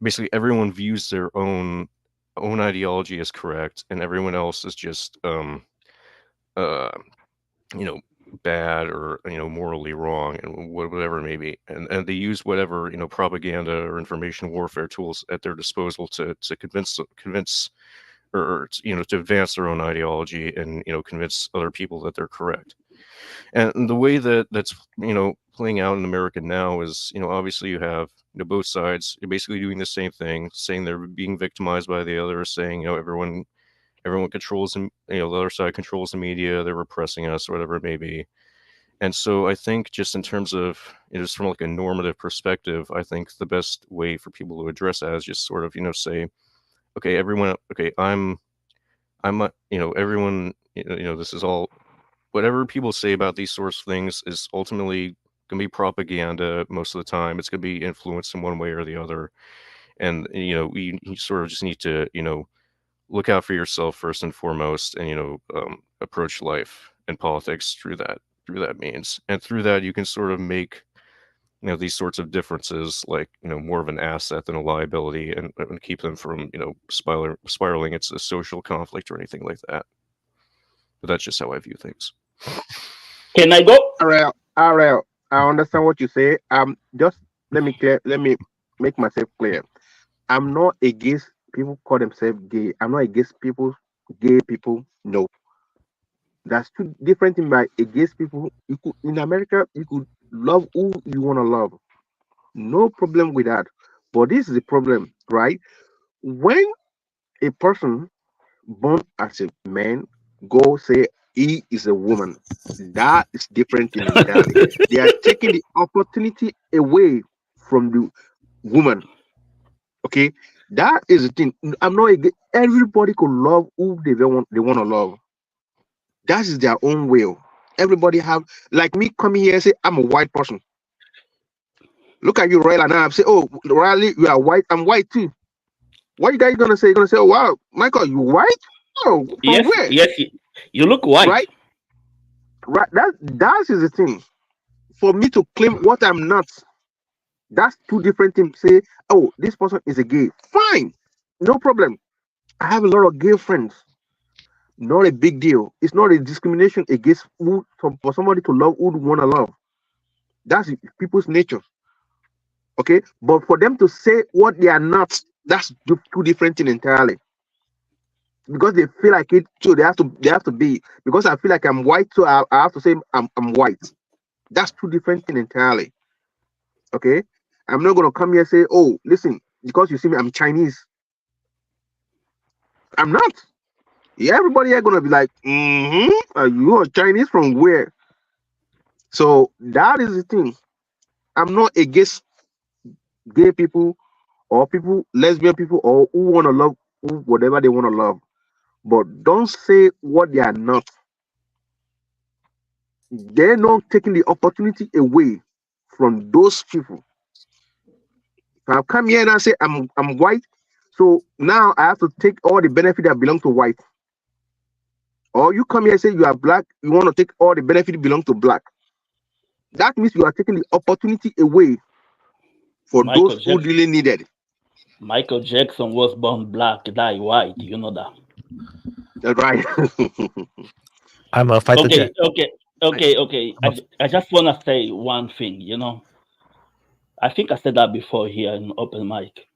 basically everyone views their own ideology as correct, and everyone else is just bad or morally wrong, and whatever it may be, and they use whatever propaganda or information warfare tools at their disposal to convince or to advance their own ideology and convince other people that they're correct. And the way that's playing out in America now is obviously you have both sides basically doing the same thing, saying they're being victimized by the other, saying everyone controls them, the other side controls the media, they're repressing us, or whatever it may be. And so I think, just in terms of just from like a normative perspective, I think the best way for people to address that is just sort of say, okay, everyone, okay, I'm everyone, this is all, whatever people say about these sorts of things is ultimately going to be propaganda most of the time. It's going to be influenced in one way or the other. And, you sort of just need to, look out for yourself first and foremost, and, approach life and politics through that means. And through that, you can sort of make, these sorts of differences like, more of an asset than a liability, and keep them from, spiraling into a social conflict or anything like that. But that's just how I view things. Can I go? Ariel, I understand what you say. Just let me make myself clear. I'm not against people call themselves gay. I'm not against gay people. No. That's two different things. By against people, in America, you could love who you want to love. No problem with that. But this is the problem, right? When a person born as a man go say he is a woman, that is different thing entirely. They are taking the opportunity away from the woman. Okay, that is the thing. I'm not against, everybody could love who they want to love. That is their own will. Everybody have, like me coming here and say I'm a white person. Look at you, Riler, and I say, oh, Riley, you are white. I'm white too. What you guys gonna say? You're gonna say, oh wow, Michael, you white? Oh, from Yes, where? yes, you look white. Right? Right. That is the thing. For me to claim what I'm not, that's two different things. Say, oh, this person is a gay. Fine, no problem. I have a lot of gay friends. Not a big deal. It's not a discrimination against for somebody to love who want to love. That's people's nature. Okay, but for them to say what they are not, that's two different things entirely. Because they feel like it, so they have to be. Because I feel like I'm white, so I have to say I'm white. That's two different things entirely. Okay, I'm not gonna come here and say, oh, listen, because you see me, I'm Chinese. I'm not. Yeah, everybody are gonna be like, are you a Chinese from where? So that is the thing. I'm not against gay people or people, lesbian people, or who want to love whatever they want to love. But don't say what they are not. They're not taking the opportunity away from those people. If I come here and I say I'm white, so now I have to take all the benefit that belong to white. or you come here and say you are black, you want to take all the benefit belong to black. That means you are taking the opportunity away for Michael those who Jackson. really need it. Michael Jackson was born black, died white. You know that. That's right. I'm a fighter jet. Okay. I just want to say one thing. You know, I think I said that before here in open mic.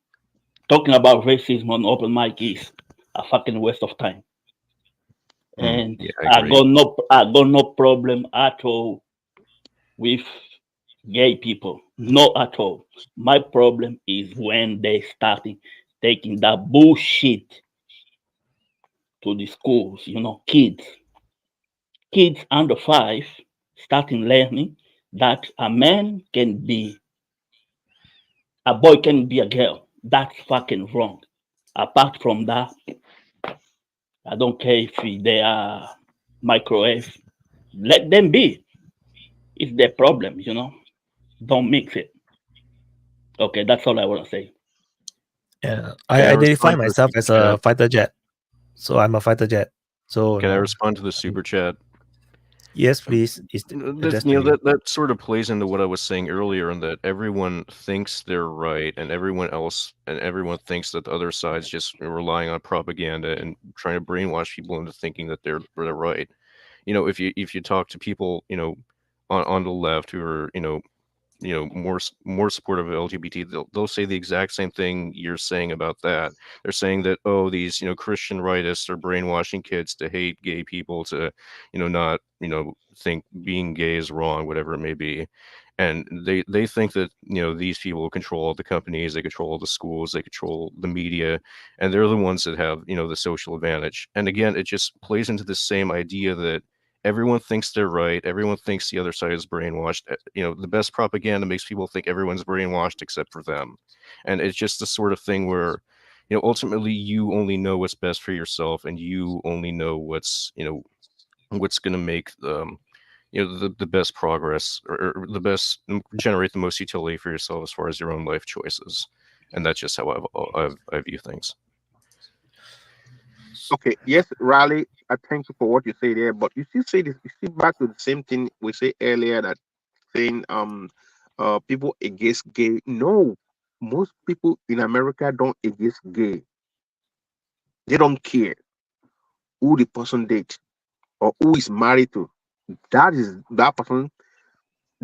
Talking about racism on open mic is a fucking waste of time. And Yeah, I got no problem at all with gay people. Not at all. My problem is when they starting taking that bullshit to the schools, you know, kids under 5 starting learning that a boy can be a girl. That's fucking wrong. Apart from that, I don't care if they are microwave. Let them be. It's their problem, you know. Don't mix it. Okay, that's all I want to say. Yeah, Can I I identify respond to the myself super as a chat? fighter jet, so I'm a fighter jet. So Can I respond to the super chat? Yes, please. That sort of plays into what I was saying earlier, in that everyone thinks they're right, and everyone thinks that the other side's just relying on propaganda and trying to brainwash people into thinking that they're right. You know, if you talk to people, you know, on the left who are, you know, more supportive of LGBT, they'll say the exact same thing you're saying about that. They're saying that, oh, these, you know, Christian rightists are brainwashing kids to hate gay people, to, you know, not, you know, think being gay is wrong, whatever it may be. And they think that, you know, these people control the companies, they control the schools, they control the media, and they're the ones that have, you know, the social advantage. And again, it just plays into the same idea that everyone thinks they're right. Everyone thinks the other side is brainwashed. You know, the best propaganda makes people think everyone's brainwashed except for them. And it's just the sort of thing where, you know, ultimately you only know what's best for yourself, and you only know what's, you know, what's going to make you know, the best progress, or the best, generate the most utility for yourself as far as your own life choices. And that's just how I view things. Okay, yes, Riley, I thank you for what you say there, but you still say this, you still back to the same thing we say earlier, that saying people against gay. No, most people in America don't against gay. They don't care who the person dates or who is married to. That is that person's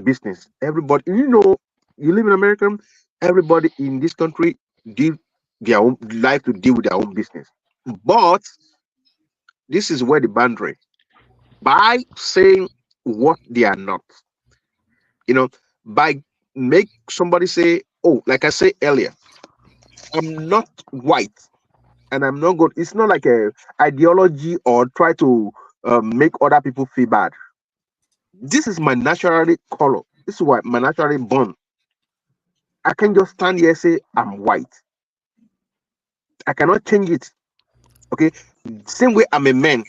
business. Everybody, you know, you live in America, everybody in this country deal their own life to deal with their own business. But this is where the boundary, by saying what they are not, you know, by make somebody say, oh, like I said earlier, I'm not white and I'm not good. It's not like a ideology or try to make other people feel bad. This is my naturally color. This is what my naturally born. I can just stand here and say I'm white. I cannot change it. Okay. Same way I'm a man.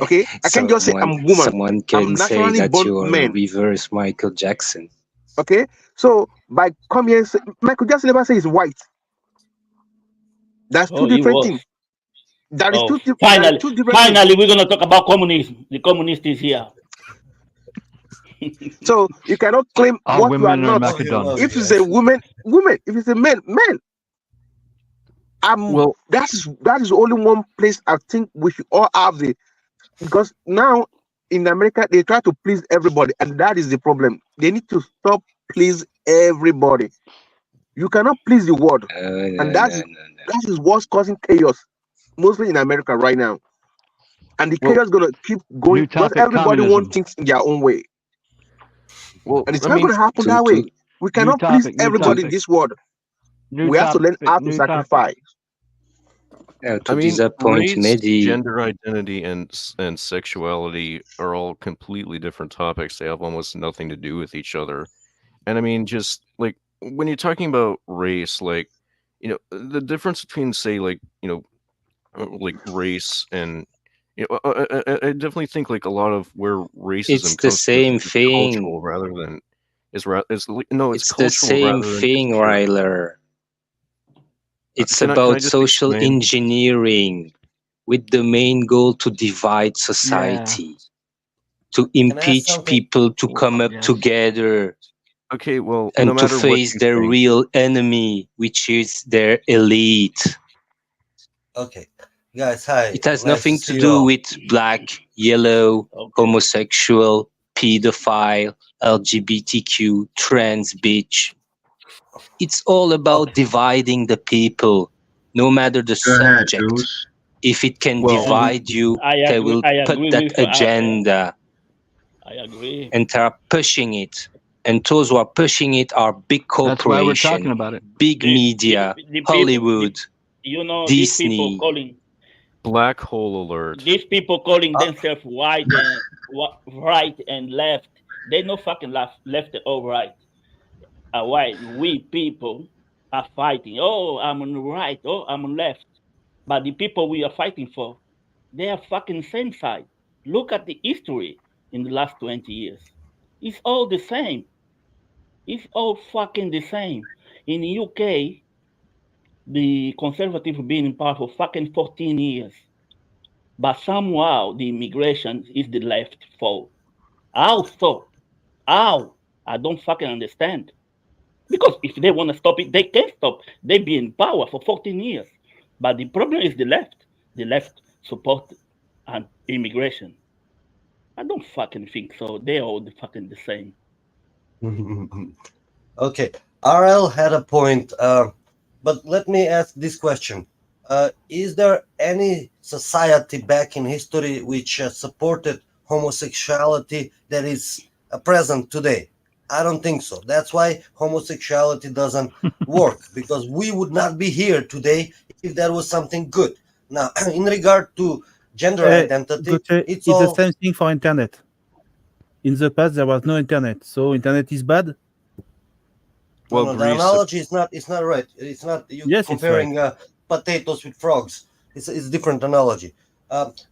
Okay. I can just say I'm woman. Someone can I'm say naturally that born you are man. reverse Michael Jackson. Okay. So by come here and say, Michael Jackson never say he's white. That's two different things. That is two different Finally, we're gonna talk about communism. The communist is here. So you cannot claim All what you are women are not. Macedonians. If it's a woman, woman. If it's a man, man. Well, that is only one place I think we should all have because now in America they try to please everybody, and that is the problem. They need to stop please everybody. You cannot please the world, and that is what's causing chaos, mostly in America right now. And the chaos is gonna keep going because everybody wants things in their own way. Well, and it's not gonna happen that way. We cannot please everybody in this world. We have to learn how to sacrifice. I mean, race, gender identity, and sexuality are all completely different topics. They have almost nothing to do with each other. And I mean, just like when you're talking about race, like, you know, the difference between, say, like, you know, like race and, you know, I definitely think like a lot of where racism It's the comes same from is thing. cultural rather than it's the same thing, Riler. It's Can I about just social explain? engineering. with the main goal to divide society, to impeach people to come up together. Okay, well, and no to matter what face you their think, real enemy, which is their elite. Okay, guys, hi. It has Nice nothing to to see you do all. with black, yellow, homosexual, pedophile, LGBTQ, trans bitch. It's all about dividing the people, no matter the Go ahead, subject. Goose. If it can Well, divide you, they will put that with agenda. I agree. And they are pushing it. And those who are pushing it are big That's why we're talking corporations, about it. big media, Hollywood, these people Disney. calling black hole alert. these people calling themselves white and right and left. They no fucking left or right. White, we people are fighting. Oh, I'm on the right. Oh, I'm on left. But the people we are fighting for, they are fucking same side. Look at the history in the last 20 years. It's all the same. It's all fucking the same. In the UK, the Conservatives have been in power for fucking 14 years. But somehow the immigration is the left fault. How so? How? I don't fucking understand. Because if they want to stop it, they can stop. They've been in power for 14 years. But the problem is the left. The left support and immigration. I don't fucking think so. They're all fucking the same. Okay, Ariel had a point, but let me ask this question. Is there any society back in history which supported homosexuality that is present today? I don't think so. That's why homosexuality doesn't work, because we would not be here today if there was something good. Now, in regard to gender identity, it's the same thing for internet. In the past, there was no internet, so internet is bad. Well, no, the analogy is not. It's not right. It's not. You're comparing potatoes with frogs. It's a different analogy.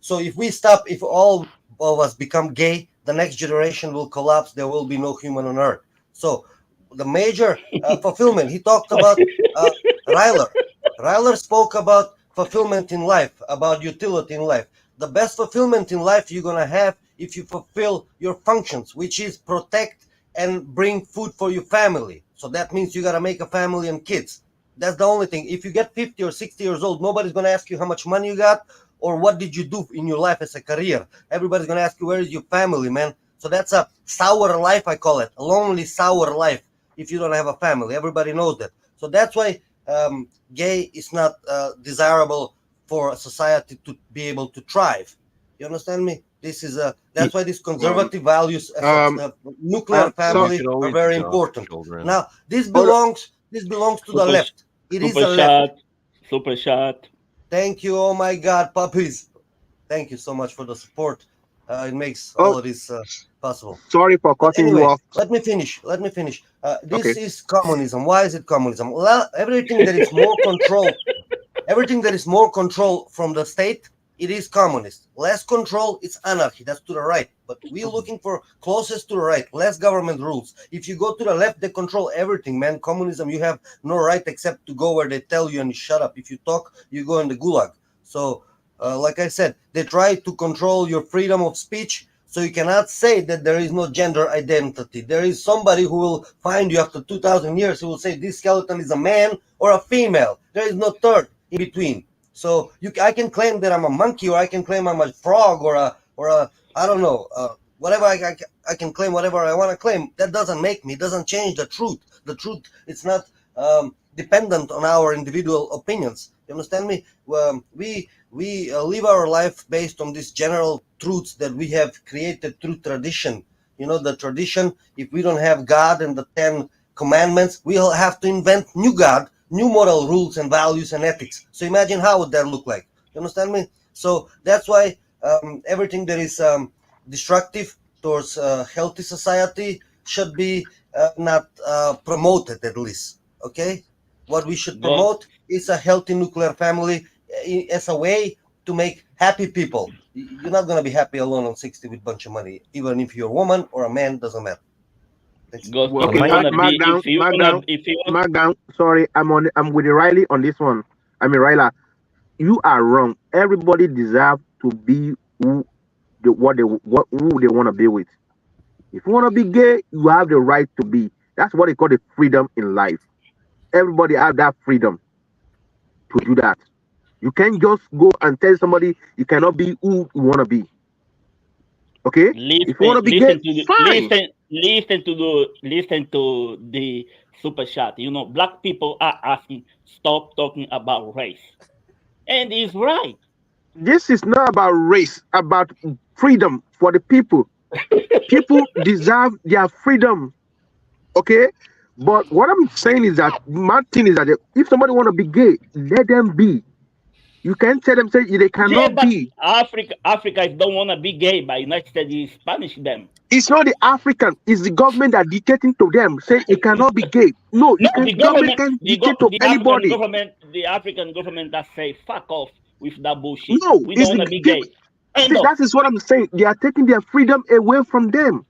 So if we stop, if all of us become gay, the next generation will collapse. There will be no human on earth. So the major fulfillment. He talked about Riler. Riler spoke about fulfillment in life, about utility in life. The best fulfillment in life you're gonna have if you fulfill your functions, which is protect and bring food for your family. So that means you got to make a family and kids. That's the only thing. If you get 50 or 60 years old, nobody's going to ask you how much money you got or what did you do in your life as a career. Everybody's going to ask you, where is your family, man? So that's a sour life, I call it. A lonely, sour life if you don't have a family. Everybody knows that. So that's why gay is not desirable for a society to be able to thrive. You understand me? This is that's why these conservative values, nuclear family, are very important. Now, this belongs to the left. It is a left. Super chat. Thank you. Oh my God, puppies! Thank you so much for the support. It makes all of this possible. Sorry for cutting you off. Let me finish. This is communism. Why is it communism? Well, everything that is more control, everything that is more control from the state, it is communist. Less control, it's anarchy. That's to the right. But we're looking for closest to the right, less government rules. If you go to the left, they control everything, man. Communism, you have no right except to go where they tell you and you shut up. If you talk, you go in the gulag. So, like I said, they try to control your freedom of speech. So you cannot say that there is no gender identity. There is somebody who will find you after 2,000 years who will say this skeleton is a man or a female. There is no third in between. So I can claim that I'm a monkey, or I can claim I'm a frog, or a I don't know, whatever. I can claim whatever I want to claim. That doesn't make me. It doesn't change the truth. The truth, it's not dependent on our individual opinions. You understand me? We live our life based on these general truths that we have created through tradition. You know, the tradition. If we don't have God and the 10 commandments, we'll have to invent new God, new moral rules and values and ethics. So imagine how would that look like. You understand me? So that's why everything that is destructive towards a healthy society should be not promoted, at least. Okay? What we should promote is a healthy nuclear family as a way to make happy people. You're not going to be happy alone on 60 with a bunch of money, even if you're a woman or a man, doesn't matter. Mark down. Sorry, I'm with Riley on this one. I mean, Riler, you are wrong. Everybody deserves to be who they want to be with. If you want to be gay, you have the right to be. That's what they call the freedom in life. Everybody have that freedom to do that. You can't just go and tell somebody you cannot be who you want to be. Okay? If you want to be gay, fine. Listen to the super chat. You know, black people are asking, stop talking about race, and he's right. This is not about race, about freedom for the people. People deserve their freedom. Okay? But what I'm saying is that my thing is that if somebody want to be gay, let them be. You can't tell them say they cannot be. Africa don't want to be gay, but United States punish them. It's not the African, it's the government that dictating to them, say it cannot be gay. No, you can government can dictate to anybody. The African government that say fuck off with that bullshit. No, we don't want to be gay. See, that is what I'm saying. They are taking their freedom away from them.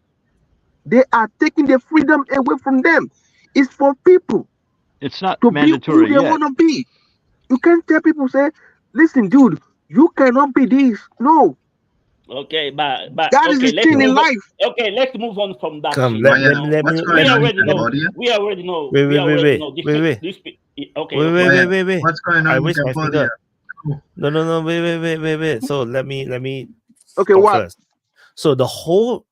They are taking their freedom away from them. It's for people. It's not to mandatory be who they want to be. You can't tell people say, listen, dude, you cannot be this. No. Okay, but that is the thing in life. Okay, let's move on from that. Come, we already know. Wait. Okay. Wait. What's going on in Cambodia? No. Wait. So let me. Okay, what? First. So the whole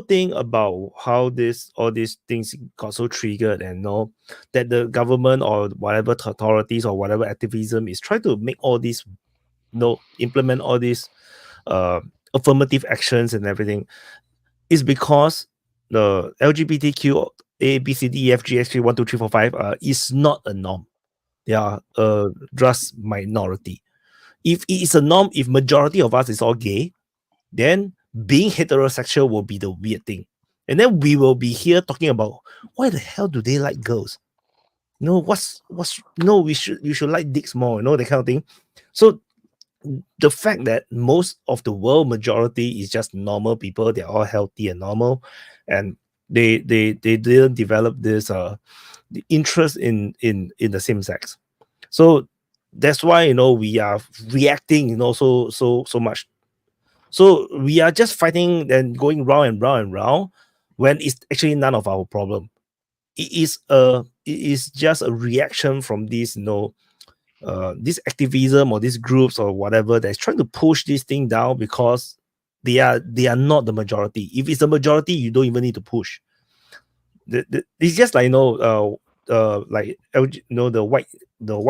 thing about how all these things got so triggered and know that the government or whatever authorities or whatever activism is trying to make all these, implement all these affirmative actions and everything, is because the LGBTQ A, B, C, D, E, F, G, H, 1, 2, 3, 4, 5 is not a norm. They are a just minority. If it is a norm, if majority of us is all gay, then being heterosexual will be the weird thing. And then we will be here talking about why the hell do they like girls? You should like dicks more, that kind of thing. So the fact that most of the world majority is just normal people, they're all healthy and normal, and they didn't develop this the interest in the same sex. So that's why we are reacting so much. So we are just fighting and going round and round and round when it's actually none of our problem. It is just a reaction from these this activism or these groups or whatever that's trying to push this thing down because they are not the majority. If it's the majority, you don't even need to push. It's just like the white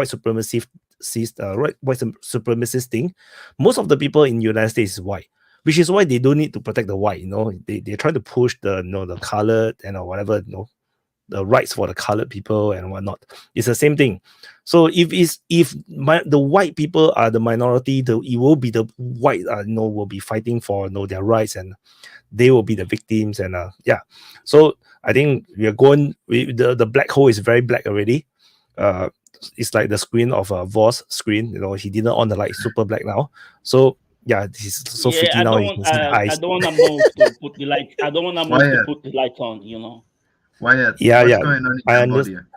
supremacist thing. Most of the people in the United States is white, which is why they don't need to protect the white. They're trying to push the colored and whatever the rights for the colored people and whatnot. It's the same thing. So if the white people are the minority, it will be the white will be fighting for their rights, and they will be the victims. And so I think we are going. The black hole is very black already. It's like the screen of a Voss screen. He didn't on the light, super black now. So yeah, he's so freaky now. I don't want to move to put the light. I don't want to move to put the lights on. Wyatt, what's going on in Cambodia?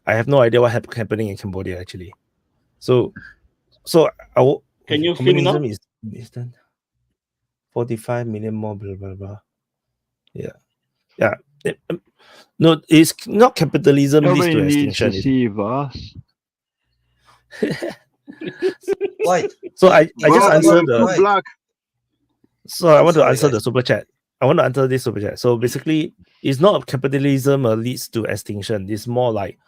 I have no idea what happening in Cambodia actually. So can you see me now? Is done. 45 million more, blah blah blah. Yeah. No, it's not capitalism leads to extinction. Deceive us. White. So I just answered the black. So I want to answer the super chat. I want to answer this super chat. So basically, it's not capitalism leads to extinction. It's more like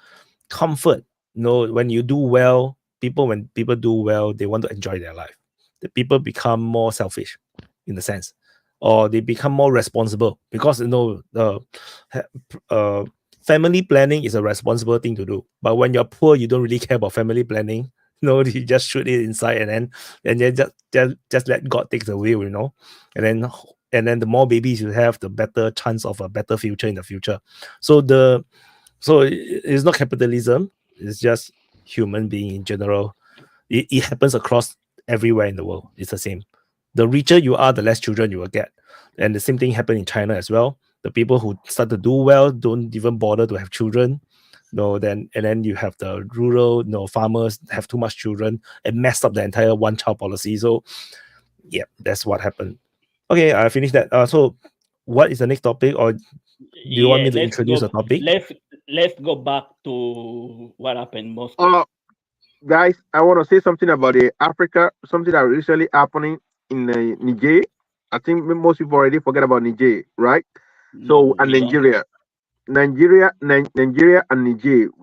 comfort. When you do well, when people do well, they want to enjoy their life. The people become more selfish, in a sense, or they become more responsible because family planning is a responsible thing to do. But when you're poor, you don't really care about family planning. You just shoot it inside and then just let God take the wheel, and then the more babies you have, the better chance of a better future in the future. So it's not capitalism, it's just human being in general. It happens across everywhere in the world. It's the same. The richer you are, the less children you will get. And the same thing happened in China as well. The people who start to do well don't even bother to have children. then you have the rural, farmers have too much children. It messed up the entire one-child policy. So yeah, that's what happened. Okay, I finished that. So what is the next topic, or do you want me to introduce a topic? Let's go back to what happened in Moscow. Guys, I want to say something about the Africa, something that recently happening in Niger. I think most people already forget about Niger, right? So, and Nigeria and Niger,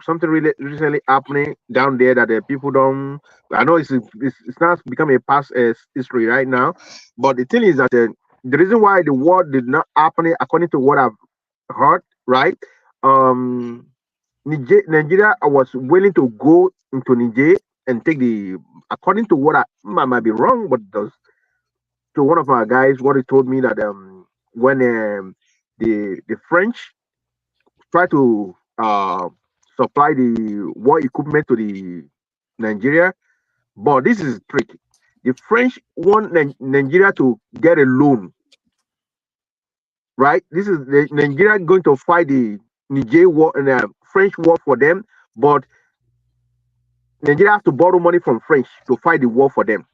something really recently happening down there that the people don't. I know it's not become a past history right now, but the thing is that the reason why the war did not happen, according to what I've heard, right? Nigeria was willing to go into Niger and take according to what I might be wrong, but to one of my guys, what he told me that when the French try to supply the war equipment to the Nigeria, but this is tricky. The French want Nigeria to get a loan, right? This is the Nigeria going to fight the Niger war and the French war for them, but Nigeria has to borrow money from French to fight the war for them.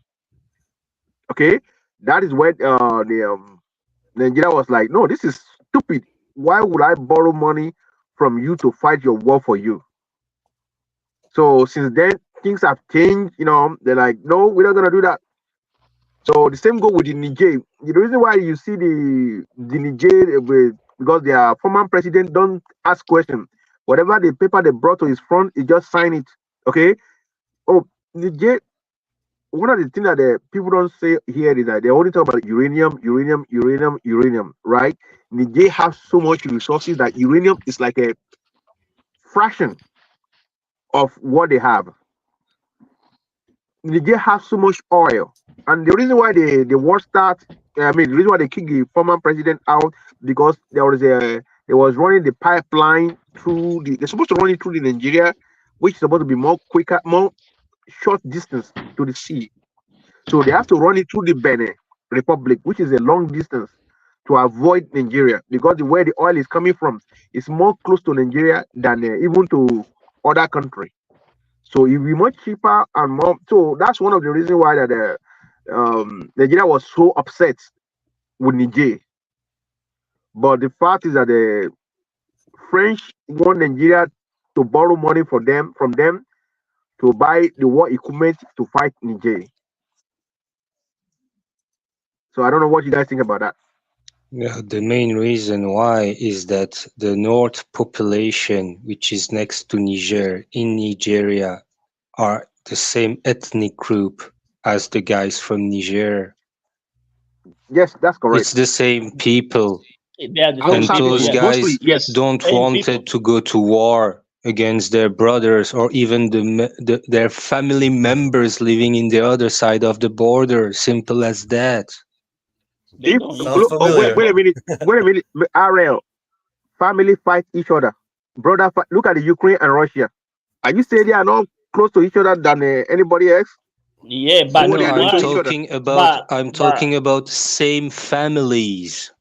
Okay, that is where Nigeria was like, no, this is stupid. Why would I borrow money from you to fight your war for you? So since then, things have changed. They're like, no, we're not gonna do that. So the same go with the Niger. The reason why you see the Niger because their former president don't ask questions. Whatever the paper they brought to his front, he just sign it. Okay. Oh, Niger. One of the things that the people don't say here is that they only talk about uranium, right? Niger has so much resources that uranium is like a fraction of what they have. Niger has so much oil, and the reason why the war starts, the reason why they kick the former president out, because they was running the pipeline through they're supposed to run it through the Nigeria, which is supposed to be more quicker, more short distance to the sea. So they have to run it through the Benin Republic, which is a long distance, to avoid Nigeria, because where the oil is coming from is more close to Nigeria than even to other countries. So it will be much cheaper and more. So that's one of the reasons why that Nigeria was so upset with Niger. But the fact is that the French want Nigeria to borrow money from them to buy the war equipment to fight Niger. So I don't know what you guys think about that. Yeah, the main reason why is that the north population, which is next to Niger, in Nigeria, are the same ethnic group as the guys from Niger. Yes, that's correct. It's the same people. And those guys don't wanted to go to war against their brothers or even their family members living in the other side of the border. Simple as that. Wait a minute, Ariel. Family fight each other. Brother, look at the Ukraine and Russia. Are you saying they are not close to each other than anybody else? Yeah, but I'm talking about same families.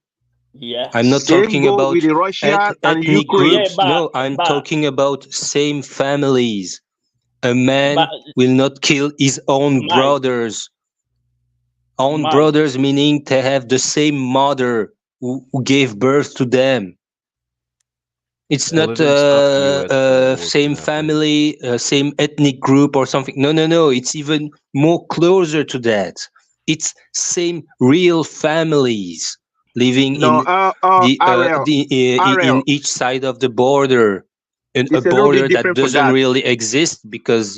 Yeah, I'm not talking about with Russia and ethnic Ukraine. groups. No, I'm talking about same families. A man will not kill his own brothers. Brothers meaning to have the same mother who gave birth to them. It's not same family, same ethnic group or something. No. It's even more closer to that. It's same real families living in each side of the border. A border that doesn't really exist because,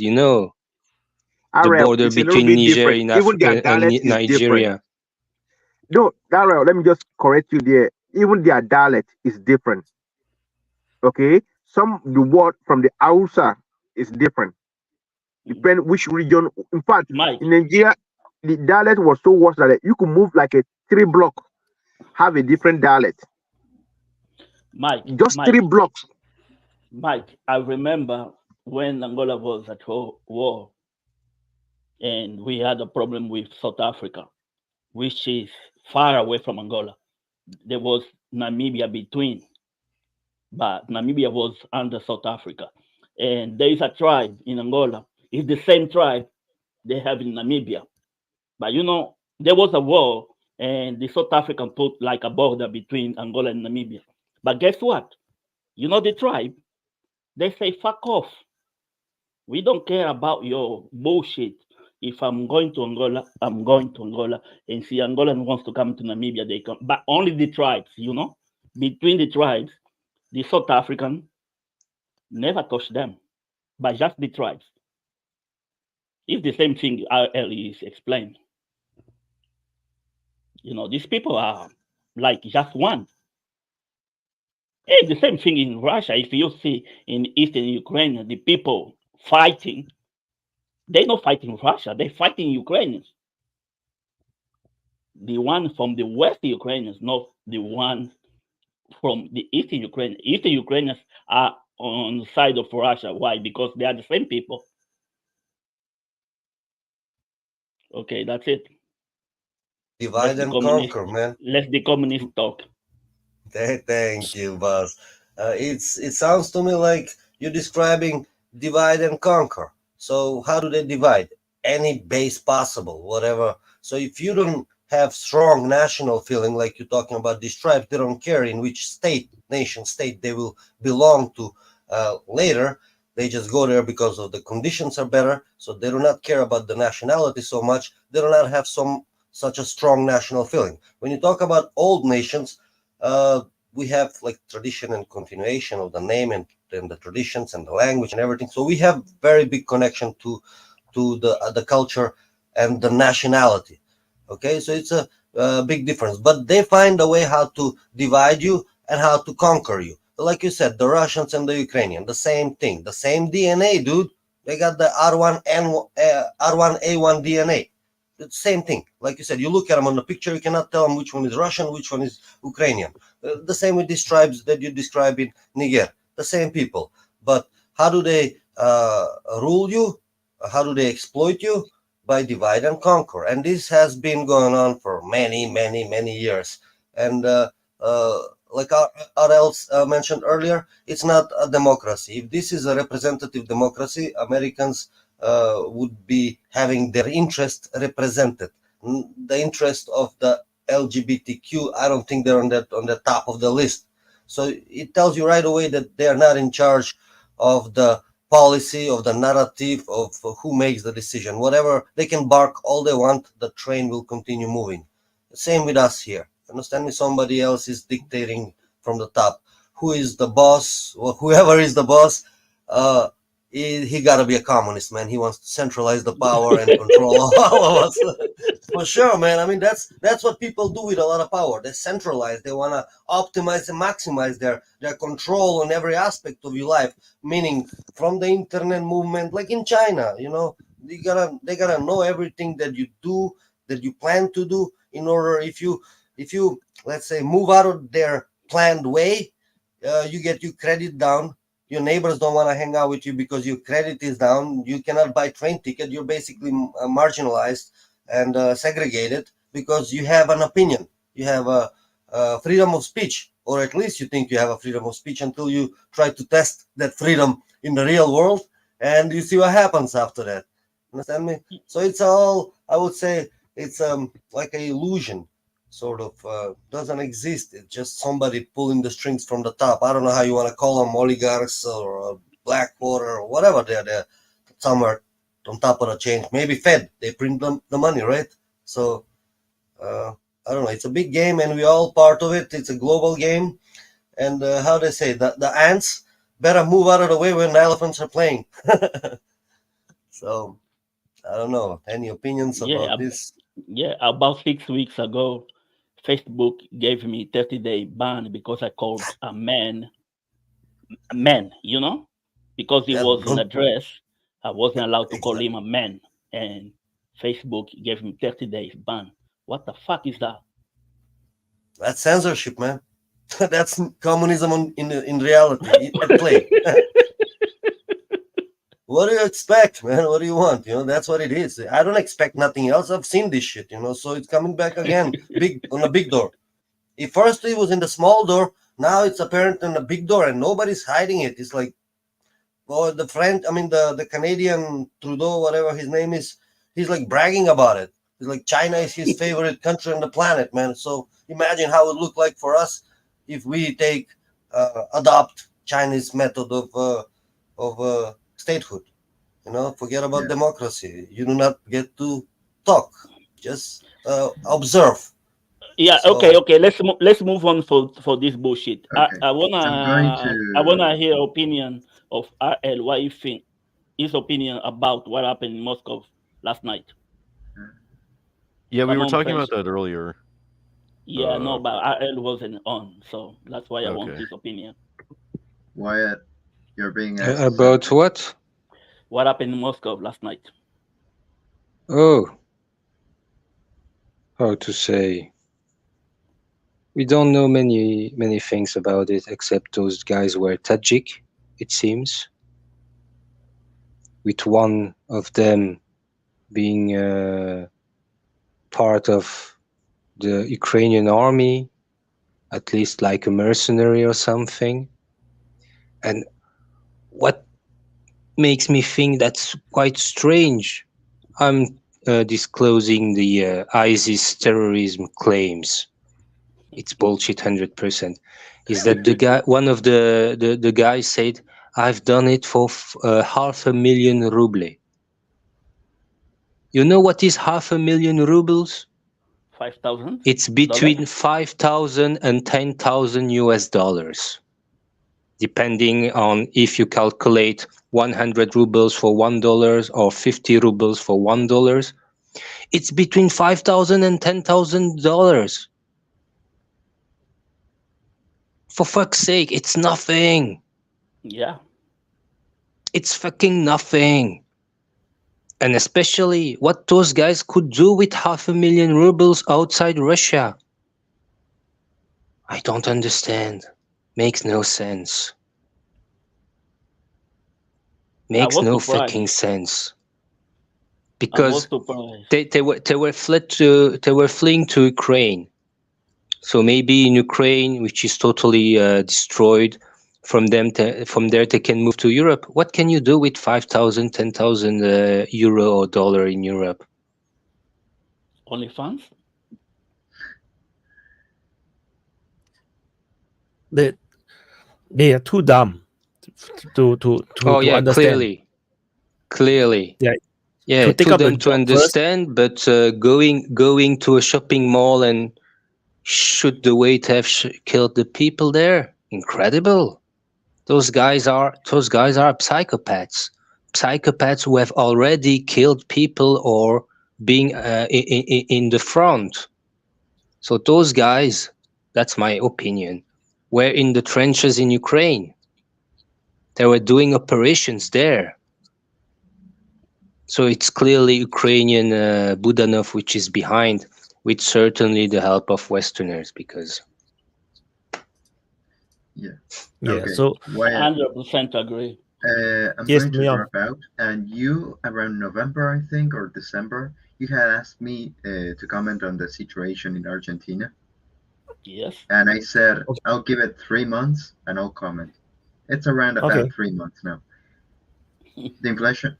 the border between Niger and Africa and Nigeria. No, Ariel, let me just correct you there. Even their dialect is different. Okay, the word from the Hausa is different. Depend which region. In fact, in Nigeria, the dialect was so worse that you could move like a 3 block, have a different dialect. Just 3 blocks. Mike, I remember when Angola was at war, and we had a problem with South Africa, which is far away from Angola. There was Namibia between, but Namibia was under South Africa. and there is a tribe in Angola. It's the same tribe they have in Namibia. But you know, there was a war, and the South African put like a border between Angola and Namibia. But guess what? You know the tribe? They say, fuck off. We don't care about your bullshit. If I'm going to Angola, I'm going to Angola. And see, Angolan wants to come to Namibia, they come. But only the tribes, you know? Between the tribes, the South African never touch them, but just the tribes. It's the same thing Ariel is explaining. You know, these people are like just one. It's the same thing in Russia. If you see in eastern Ukraine, the people fighting, they're not fighting Russia, they're fighting Ukrainians. The one from the west Ukrainians, not the one from the eastern Ukraine. Eastern Ukrainians are on the side of Russia. Why? Because they are the same people. Okay, that's it. Divide and conquer, man. Let the communists talk. Thank you, boss. It sounds to me like you're describing divide and conquer. So how do they divide? Any base possible, whatever. So if you don't have strong national feeling, like you're talking about these tribes, they don't care in which state, nation state they will belong to later. They just go there because of the conditions are better. So they do not care about the nationality so much. They do not have such a strong national feeling. When you talk about old nations, we have like tradition and continuation of the name and the traditions and the language and everything. So we have very big connection to the culture and the nationality. Okay, so it's a big difference. But they find a way how to divide you and how to conquer you. Like you said, the Russians and the Ukrainian, the same thing, the same DNA, dude. They got the R1A1 DNA. The same thing. Like you said, you look at them on the picture, you cannot tell them which one is Russian, which one is Ukrainian. The same with these tribes that you describe in Niger. The same people. But how do they rule you? How do they exploit you? By divide and conquer. And this has been going on for many, many, many years. And like Ariel mentioned earlier, it's not a democracy. If this is a representative democracy, Americans would be having their interest represented. The interest of the LGBTQ, I don't think they're on the top of the list. So it tells you right away that they are not in charge of the policy, of the narrative, of who makes the decision. Whatever, they can bark all they want, the train will continue moving. Same with us here. Understand me? Somebody else is dictating from the top. Who is the boss? Or whoever is the boss, he got to be a communist, man. He wants to centralize the power and control all of us. For sure, man. I mean, that's what people do with a lot of power. They centralize. They want to optimize and maximize their control on every aspect of your life. Meaning, from the internet movement, like in China, you know, they gotta know everything that you do, that you plan to do. In order, if you let's say move out of their planned way, you get your credit down. Your neighbors don't want to hang out with you because your credit is down. You cannot buy train ticket. You're basically marginalized and segregated because you have an opinion. You have a freedom of speech, or at least you think you have a freedom of speech until you try to test that freedom in the real world, and you see what happens after that. Understand me? So it's all, I would say, it's like an illusion. Sort of doesn't exist. It's just somebody pulling the strings from the top. I don't know how you want to call them, oligarchs or Blackwater or whatever. They're somewhere on top of the chain. Maybe Fed. They print the money, right? So I don't know. It's a big game, and we're all part of it. It's a global game, and how they say the ants better move out of the way when the elephants are playing. So I don't know. Any opinions about this? Yeah, about 6 weeks ago, Facebook gave me 30-day ban because I called a man, you know, because he was in a dress. I wasn't allowed to call him a man, and Facebook gave me 30 days ban. What the fuck is that? That's censorship, man. That's communism in reality at play. What do you expect, man? What do you want? You know, that's what it is. I don't expect nothing else. I've seen this shit, you know, so it's coming back again, big on a big door. If first it was in the small door, now it's apparent on the big door, and nobody's hiding it. It's like or the French, I mean the Canadian Trudeau, whatever his name is, he's like bragging about it. He's like, China is his favorite country on the planet, man. So imagine how it would look like for us if we adopt Chinese method of statehood. You know, forget about democracy. You do not get to talk, just observe. Yeah. So, Okay. Let's move on for this bullshit. Okay. I wanna I'm going I wanna hear opinion of RL. What you think? His opinion about what happened in Moscow last night. Yeah, we Come were on, talking about Preshow. that earlier. Yeah, no, but RL wasn't on, so that's why I want Okay. his opinion. Wyatt, you're being asked About something. what? What happened in Moscow last night? Oh, how to say? We don't know many things about it, except those guys were Tajik, it seems, with one of them being part of the Ukrainian army, at least like a mercenary or something. And what makes me think that's quite strange, I'm disclosing the ISIS terrorism claims. It's bullshit 100%. Is that the guy? One of the guys said, "I've done it for 500,000 ruble." You know what is 500,000 rubles? 5,000. It's between 5,000 and 10,000 US dollars, depending on if you calculate 100 rubles for $1 or 50 rubles for $1. It's between 5,000 and 10,000 dollars. For fuck's sake, it's nothing. Yeah. It's fucking nothing. And especially what those guys could do with 500,000 rubles outside Russia. I don't understand. Makes no sense. Makes was no surprised. fucking sense. I was Because surprised. they were fleeing to Ukraine. So maybe in Ukraine, which is totally destroyed, from there they can move to Europe. What can you do with 5,000, 10,000 euro or dollar in Europe? Only fans? They are too dumb to Oh yeah, understand. Clearly. Yeah. Yeah, take too up the dumb to job understand, but going to a shopping mall and shoot the way to have killed the people there. Incredible. Those guys are psychopaths. Psychopaths who have already killed people or being in the front. So those guys, that's my opinion, were in the trenches in Ukraine. They were doing operations there. So it's clearly Ukrainian Budanov which is behind, with certainly the help of Westerners, because Okay. So Wyatt, 100% agree. I'm Yes, going to Leon. drop out, and you around November, I think, or December, you had asked me to comment on the situation in Argentina, Yes. and I said I'll give it 3 months and I'll comment. It's around about Okay. 3 months now. The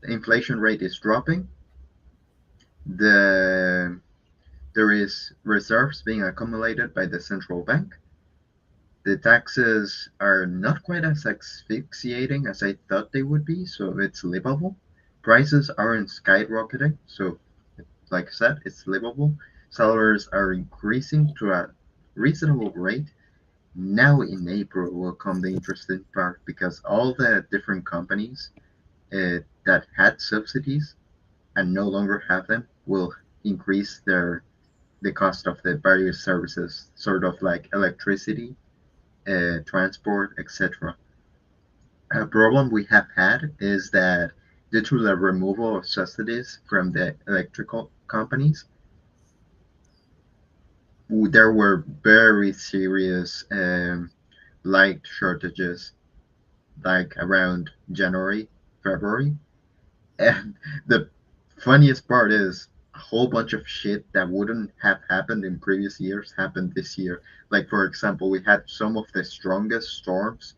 inflation rate is dropping. There is reserves being accumulated by the central bank. The taxes are not quite as asphyxiating as I thought they would be, so it's livable. Prices aren't skyrocketing, so like I said, it's livable. Salaries are increasing to a reasonable rate. Now in April will come the interesting part, because all the different companies that had subsidies and no longer have them will increase the cost of the various services, sort of like electricity, transport, etc. A problem we have had is that due to the removal of subsidies from the electrical companies, there were very serious light shortages, like around January, February. And the funniest part is a whole bunch of shit that wouldn't have happened in previous years happened this year. Like, for example, we had some of the strongest storms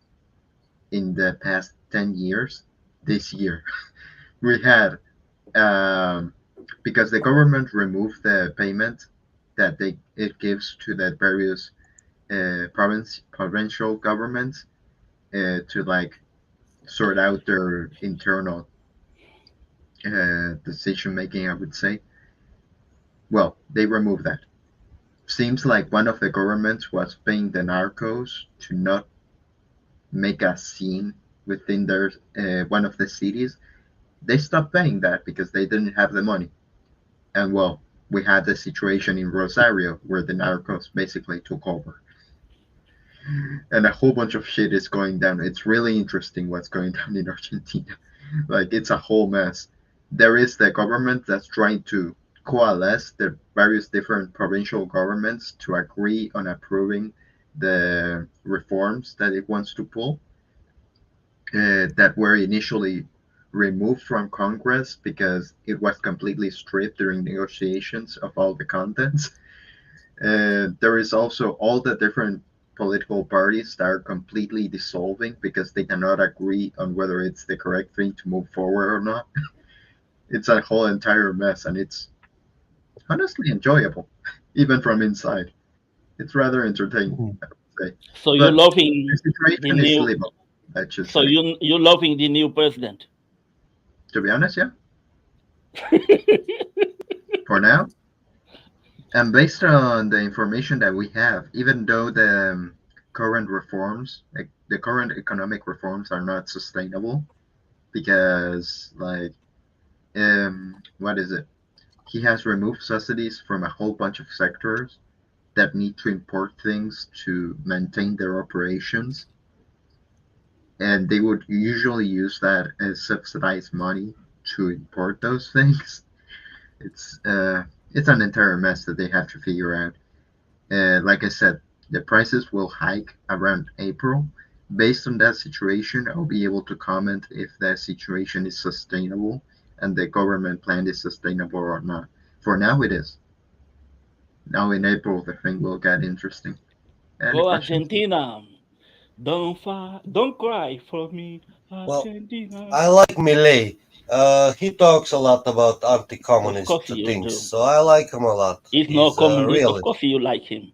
in the past 10 years this year. We had because the government removed the payment that it gives to the various provincial governments to like sort out their internal decision making, I would say. Well, they removed that. Seems like one of the governments was paying the narcos to not make a scene within their one of the cities. They stopped paying that because they didn't have the money. And well, we had the situation in Rosario where the narcos basically took over. And a whole bunch of shit is going down. It's really interesting what's going down in Argentina. Like, it's a whole mess. There is the government that's trying to coalesce the various different provincial governments to agree on approving the reforms that it wants to pull that were initially removed from Congress because it was completely stripped during negotiations of all the contents. There is also all the different political parties that are completely dissolving because they cannot agree on whether it's the correct thing to move forward or not. It's a whole entire mess, and it's honestly enjoyable, even from inside. It's rather entertaining, I would say. So you're loving the situation the is new. livable, let's just So say. you're loving the new president. To be honest, yeah. For now. And based on the information that we have, even though the current reforms, like the current economic reforms, are not sustainable, because like, what is it? He has removed subsidies from a whole bunch of sectors that need to import things to maintain their operations, and they would usually use that as subsidized money to import those things. It's an entire mess that they have to figure out. Like I said, the prices will hike around April. Based on that situation, I'll be able to comment if that situation is sustainable and the government plan is sustainable or not. For now, it is. Now in April, the thing will get interesting. Any Go questions? Argentina. Don't cry for me, Well, Argentina. I like Millet. He talks a lot about Of anti-communist course you things, do. so I like him a lot. He's not He's communist. Of really. course you like him.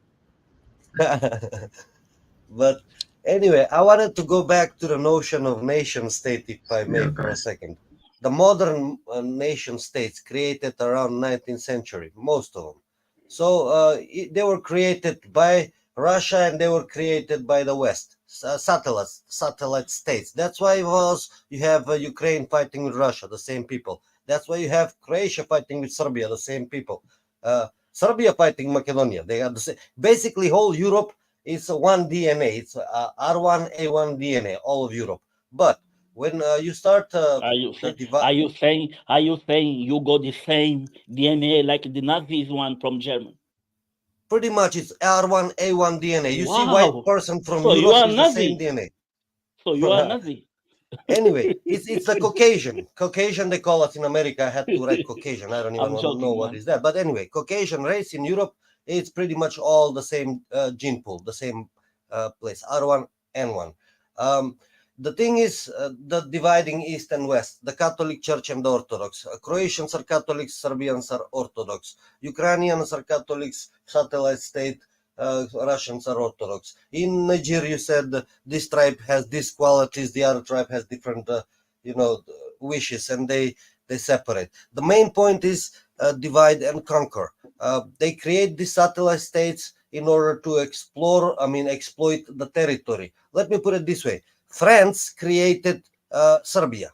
But anyway, I wanted to go back to the notion of nation state, if I may, Yeah, for a guys. second. The modern nation states created around 19th century, most of them. So they were created by Russia and they were created by the West, satellite states. That's why you have Ukraine fighting with Russia, the same people. That's why you have Croatia fighting with Serbia, the same people. Serbia fighting Macedonia. They are the same. Basically, whole Europe is one DNA. It's R1A1 DNA, all of Europe. But when you start Are you saying you got the same DNA like the Nazis one from Germany? Pretty much it's R1A1 DNA. You see Wow. white person from So you Europe are is the same Nazi. DNA. So you are Nazi. Anyway, it's the Caucasian. Caucasian, they call it in America. I had to write Caucasian. I don't even I'm joking, know what man. is that. But anyway, Caucasian race in Europe, it's pretty much all the same gene pool, the same place, R1N1. The thing is the dividing East and West, the Catholic Church and the Orthodox. Croatians are Catholics, Serbians are Orthodox. Ukrainians are Catholics, satellite state. Russians are Orthodox. In Niger, you said this tribe has these qualities, the other tribe has different, wishes, and they separate. The main point is divide and conquer. They create these satellite states in order to exploit the territory. Let me put it this way. France created Serbia.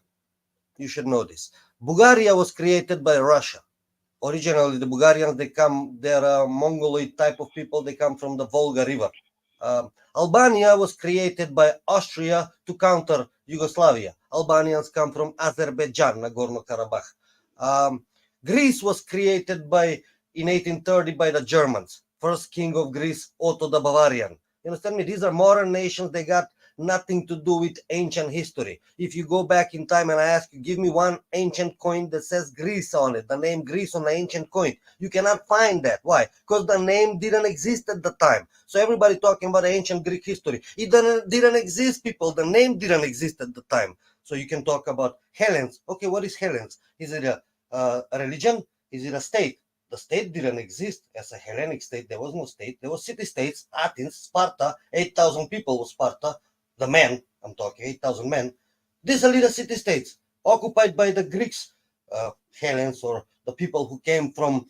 You should know this. Bulgaria was created by Russia. Originally, the Bulgarians, they're Mongoloid type of people. They come from the Volga River. Albania was created by Austria to counter Yugoslavia. Albanians come from Azerbaijan, Nagorno-Karabakh. Greece was created in 1830 by the Germans. First king of Greece, Otto the Bavarian. You understand me? These are modern nations. They got nothing to do with ancient history. If you go back in time and I ask you, give me one ancient coin that says Greece on it, the name Greece on the ancient coin, you cannot find that. Why? Because the name didn't exist at the time. So everybody talking about ancient Greek history, it didn't exist, people. The name didn't exist at the time. So you can talk about Hellenes. Okay, what is Hellenes? Is it a religion? Is it a state? The state didn't exist as a Hellenic state. There was no state. There was city-states. Athens, Sparta, 8,000 people was Sparta. The men, I'm talking 8,000 men. These are little city-states occupied by the Greeks, Hellenes, or the people who came from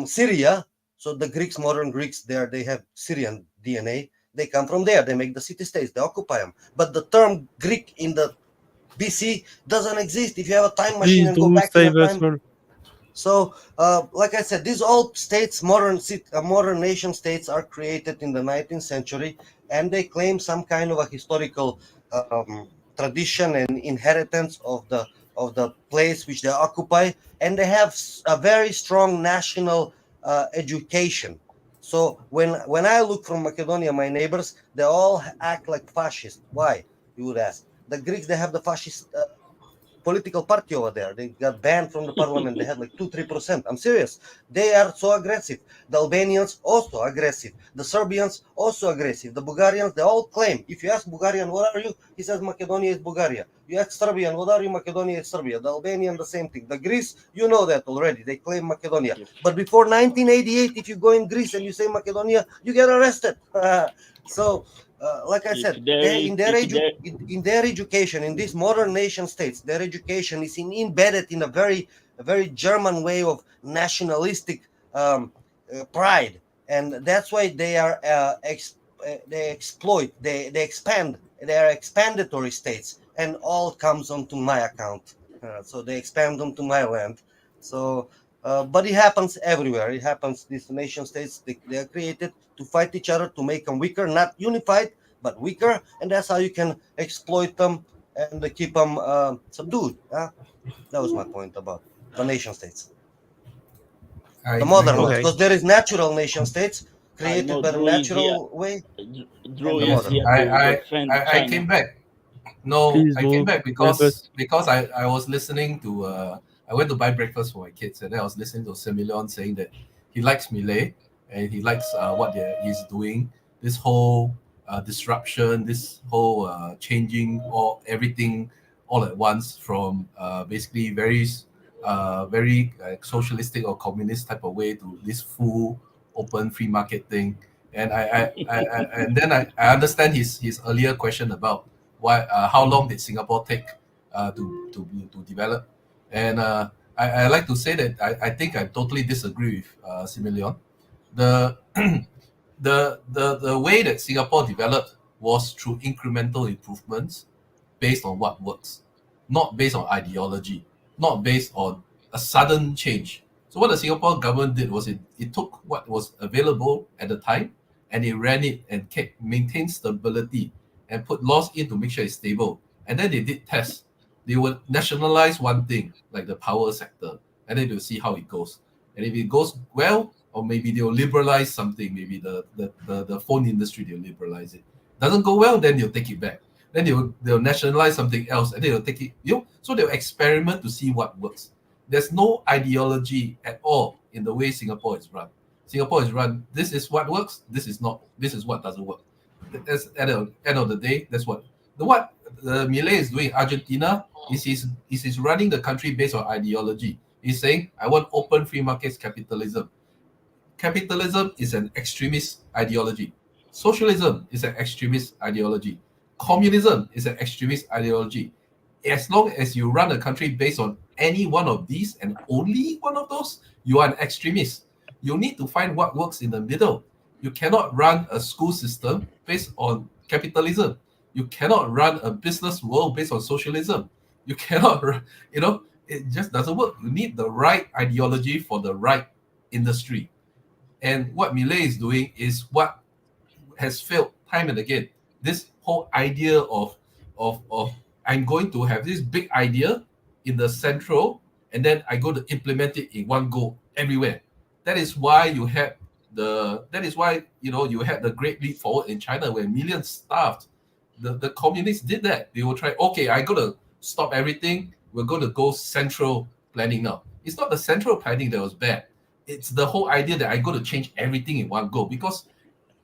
Syria. So the Greeks, modern Greeks, they have Syrian DNA. They come from there. They make the city-states. They occupy them. But the term Greek in the BC doesn't exist. If you have a time machine and go back in the time. So, like I said, these all states, modern nation states, are created in the 19th century, and they claim some kind of a historical tradition and inheritance of the place which they occupy, and they have a very strong national education. So when I look from Macedonia, my neighbors, they all act like fascists. Why, you would ask? The Greeks, they have the fascist political party over there. They got banned from the parliament. They had like 2-3%. I'm serious. They are so aggressive. The Albanians also aggressive. The Serbians also aggressive. The Bulgarians, they all claim. If you ask Bulgarian, what are you? He says Macedonia is Bulgaria. You ask Serbian, what are you? Macedonia is Serbia. The Albanian, the same thing. The Greece, you know that already. They claim Macedonia. But before 1988, if you go in Greece and you say Macedonia, you get arrested. So, like I said, in their education, in these modern nation states, their education is embedded in a very German way of nationalistic pride, and that's why they are they exploit, they expand, they are expandatory states, and all comes onto my account. So they expand onto my land. So, but it happens everywhere. It happens. These nation states, they are created to fight each other, to make them weaker, not unified, but weaker, and that's how you can exploit them and keep them subdued. That was my point about the nation states, the modern ones, because there is natural nation states created by the natural way. I came back. No, please, I came back because I was listening to I went to buy breakfast for my kids, and then I was listening to Semillon saying that he likes Millet and he likes what he's doing. This whole disruption, this whole changing everything all at once from basically very socialistic or communist type of way to this full open free market thing. And and then I understand his earlier question about why how long did Singapore take to develop. And I like to say that I think I totally disagree with Semillon. The way that Singapore developed was through incremental improvements based on what works, not based on ideology, not based on a sudden change. So what the Singapore government did was it took what was available at the time and it ran it and maintained stability and put laws in to make sure it's stable. And then they did tests. They would nationalize one thing, like the power sector, and then they'll see how it goes. And if it goes well, or maybe they'll liberalize something, maybe the phone industry, they'll liberalize it. Doesn't go well, then they'll take it back. Then they'll nationalize something else, and they'll take it, so they'll experiment to see what works. There's no ideology at all in the way Singapore is run. Singapore is run, this is what works, this is what doesn't work. That's, at the end of the day, that's what the Millet is doing. Argentina is he's running the country based on ideology. He's saying, I want open free markets capitalism. Capitalism is an extremist ideology. Socialism is an extremist ideology. Communism is an extremist ideology. As long as you run a country based on any one of these and only one of those, you are an extremist. You need to find what works in the middle. You cannot run a school system based on capitalism. You cannot run a business world based on socialism. You cannot, it just doesn't work. You need the right ideology for the right industry. And what Millet is doing is what has failed time and again. This whole idea of I'm going to have this big idea in the central, and then I go to implement it in one go everywhere. That is why you had you had the Great Leap Forward in China where millions starved. The communists did that. They will try, okay, I got to stop everything. We're going to go central planning now. It's not the central planning that was bad. It's the whole idea that I got to change everything in one go. Because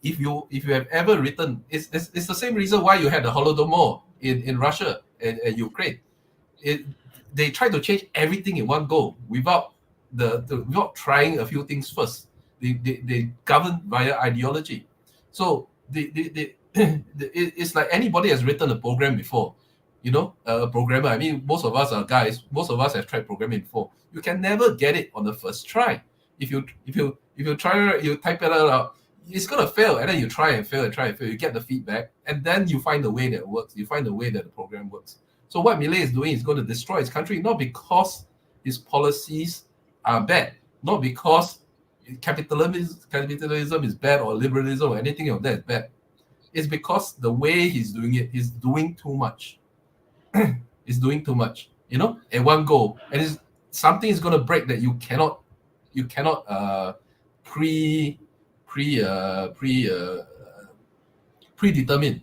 if you have ever written, it's the same reason why you had the Holodomor in Russia and Ukraine. they try to change everything in one go without without trying a few things first. They govern via ideology. So it's like anybody has written a program before. You know, a programmer. I mean, most of us are guys. Most of us have tried programming before. You can never get it on the first try. If you try, you type it out, it's gonna fail, and then you try and fail and try and fail. You get the feedback, and then you find the way that works. You find the way that the program works. So what Milei is doing is going to destroy his country, not because his policies are bad, not because capitalism is bad or liberalism or anything of that is bad. It's because the way he's doing it, he's doing too much. He's doing too much, you know, at one go, and something is going to break that you cannot predetermine,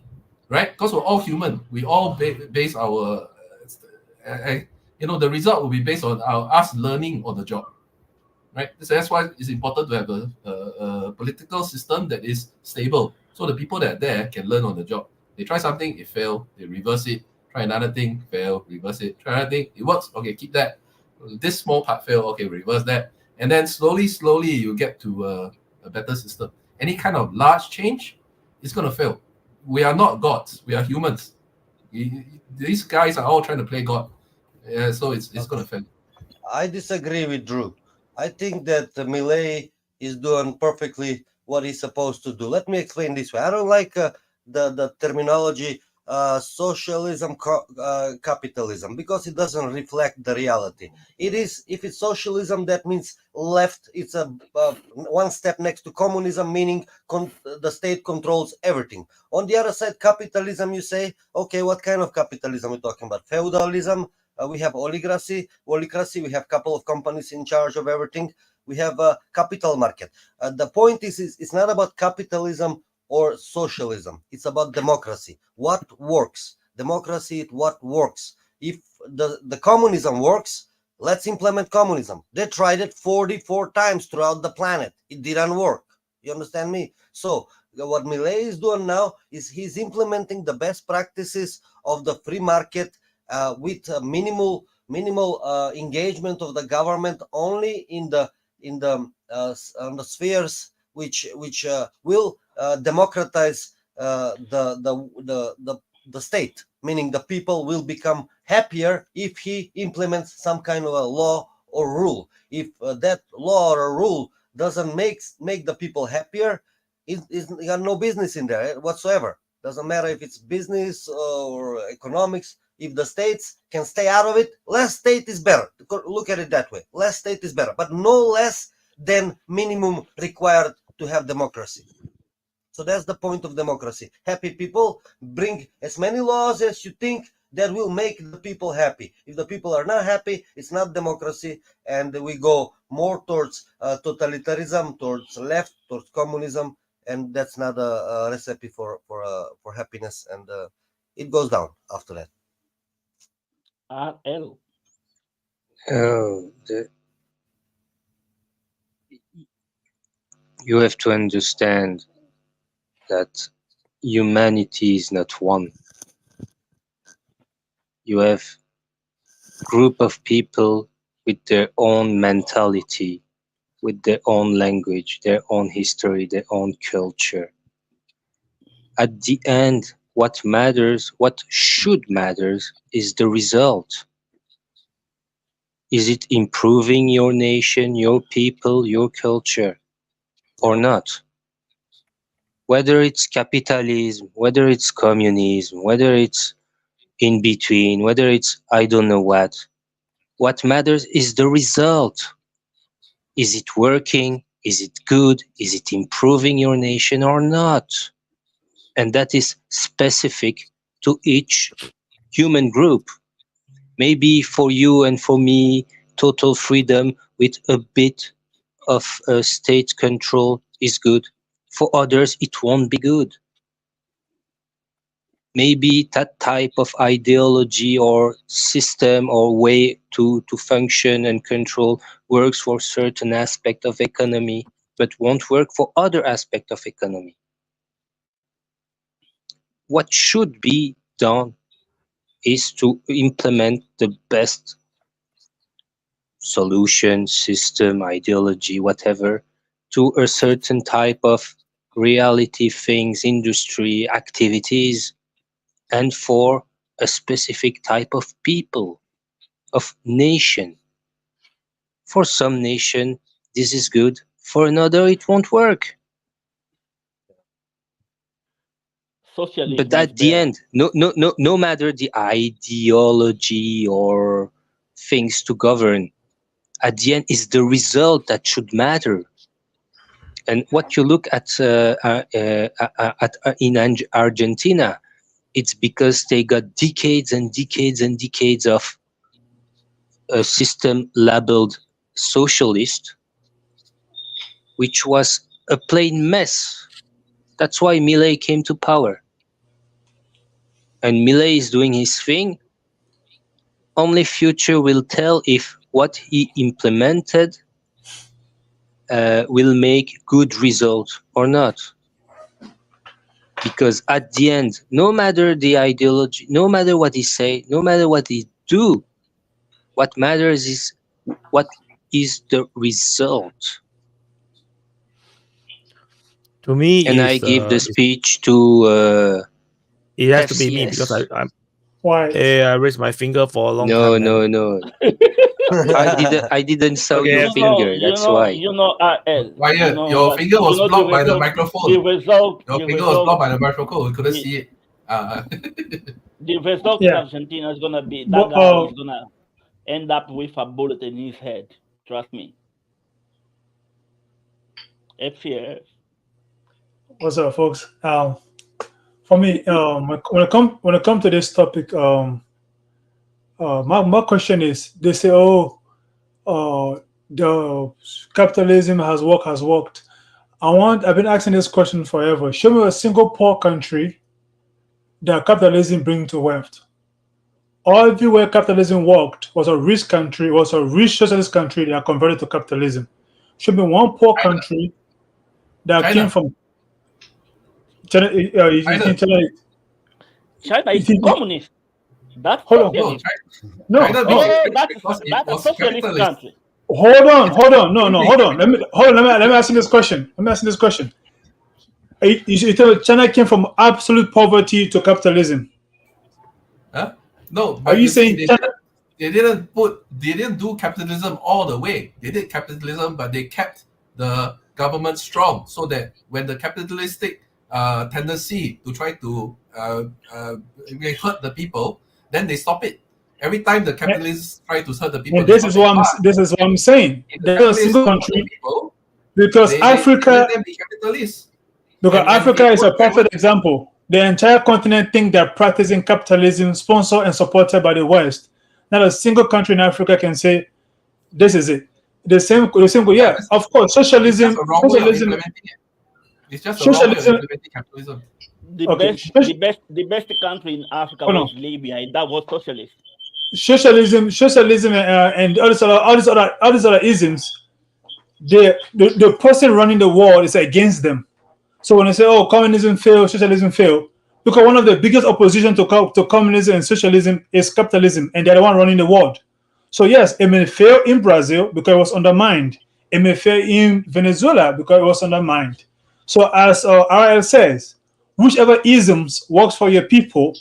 right? Because we're all human. We all base our, you know, the result will be based on us learning on the job, right? So that's why it's important to have a political system that is stable, so the people that are there can learn on the job. They try something, it failed, they reverse it. Try another thing, fail, reverse it. Try another thing, it works. Okay, keep that. This small part fail. Okay, reverse that. And then slowly, you get to a better system. Any kind of large change, it's going to fail. We are not gods. We are humans. These guys are all trying to play God. So it's going to fail. I disagree with Drew. I think that Milei is doing perfectly what he's supposed to do. Let me explain this way. I don't like the terminology socialism, capitalism, because it doesn't reflect the reality. It is, if it's socialism, that means left. It's a one step next to communism, meaning the state controls everything. On the other side, capitalism, you say, okay, what kind of capitalism are we talking about? Feudalism. We have oligarchy. We have a couple of companies in charge of everything. We have a capital market. The point is it's not about capitalism or socialism. It's about democracy. What works? Democracy is what works. If the communism works, let's implement communism. They tried it 44 times throughout the planet. It didn't work. You understand me? So what Milei is doing now is he's implementing the best practices of the free market with minimal engagement of the government, only in the spheres which will democratize the state, meaning the people will become happier if he implements some kind of a law or rule. If that law or rule doesn't make the people happier, you got no business in there whatsoever. Doesn't matter if it's business or economics. If the states can stay out of it, less state is better. Look at it that way. Less state is better, but no less than minimum required to have democracy. So that's the point of democracy. Happy people, bring as many laws as you think that will make the people happy. If the people are not happy, it's not democracy, and we go more towards totalitarianism, towards left, towards communism, and that's not a recipe for happiness, and it goes down after that. Ariel. You have to understand that humanity is not one. You have group of people with their own mentality, with their own language, their own history, their own culture. At the end, what matters, what should matter, is the result. Is it improving your nation, your people, your culture, or not? Whether it's capitalism, whether it's communism, whether it's in between, whether it's I don't know what matters is the result. Is it working? Is it good? Is it improving your nation or not? And that is specific to each human group. Maybe for you and for me, total freedom with a bit of state control is good. For others, it won't be good. Maybe that type of ideology or system or way to function and control works for certain aspect of economy, but won't work for other aspect of economy. What should be done is to implement the best solution, system, ideology, whatever, to a certain type of reality, things, industry, activities, and for a specific type of people, of nation. For some nation, this is good. For another, it won't work. Socialism But at the end, no matter the ideology or things to govern, at the end is the result that should matter. And what you look at in Argentina, it's because they got decades and decades and decades of a system labeled socialist, which was a plain mess. That's why Milei came to power. And Milei is doing his thing. Only future will tell if what he implemented will make good results or not. Because at the end, no matter the ideology, no matter what he say, no matter what he do, what matters is what is the result. To me, and I give the speech to it has to be me because I'm why? I raised my finger for a long time. No. I didn't saw your finger. That's why. Wyatt, your finger was blocked by the microphone. Your finger was blocked by the microphone. We couldn't see it. The result in Argentina is gonna be that guy is gonna end up with a bullet in his head. Trust me. FCF. What's up, folks? For me, when it comes to this topic, my question is: they say, the capitalism has worked. I've been asking this question forever. Show me a single poor country that capitalism brings to wealth. Everywhere capitalism worked was a rich country, was a rich socialist country that converted to capitalism. Show me one poor country that came from China. China is communist. That's hold on. No, that's a socialist country. Hold on. No, hold on. Let me ask you this question. You tell me China came from absolute poverty to capitalism. Huh? No. Are you saying they didn't do capitalism all the way? They did capitalism, but they kept the government strong so that when the capitalistic tendency to try to hurt the people, then they stop it. Every time the capitalists try to hurt the people, and this is what I'm saying. There's a single country because Africa is a perfect example. The entire continent think they're practicing capitalism, sponsored and supported by the West. Not a single country in Africa can say this is it. The same way, yeah. Of course, socialism. It's just a wrong way of implementing capitalism. The best country in Africa was Libya, and that was socialist. Socialism, and all these other isms. The person running the war is against them. So when they say, "Oh, communism failed, socialism failed," because one of the biggest opposition to communism and socialism is capitalism, and they're the one running the world. So yes, it may fail in Brazil because it was undermined. It may fail in Venezuela because it was undermined. So as Ariel says, whichever isms works for your people,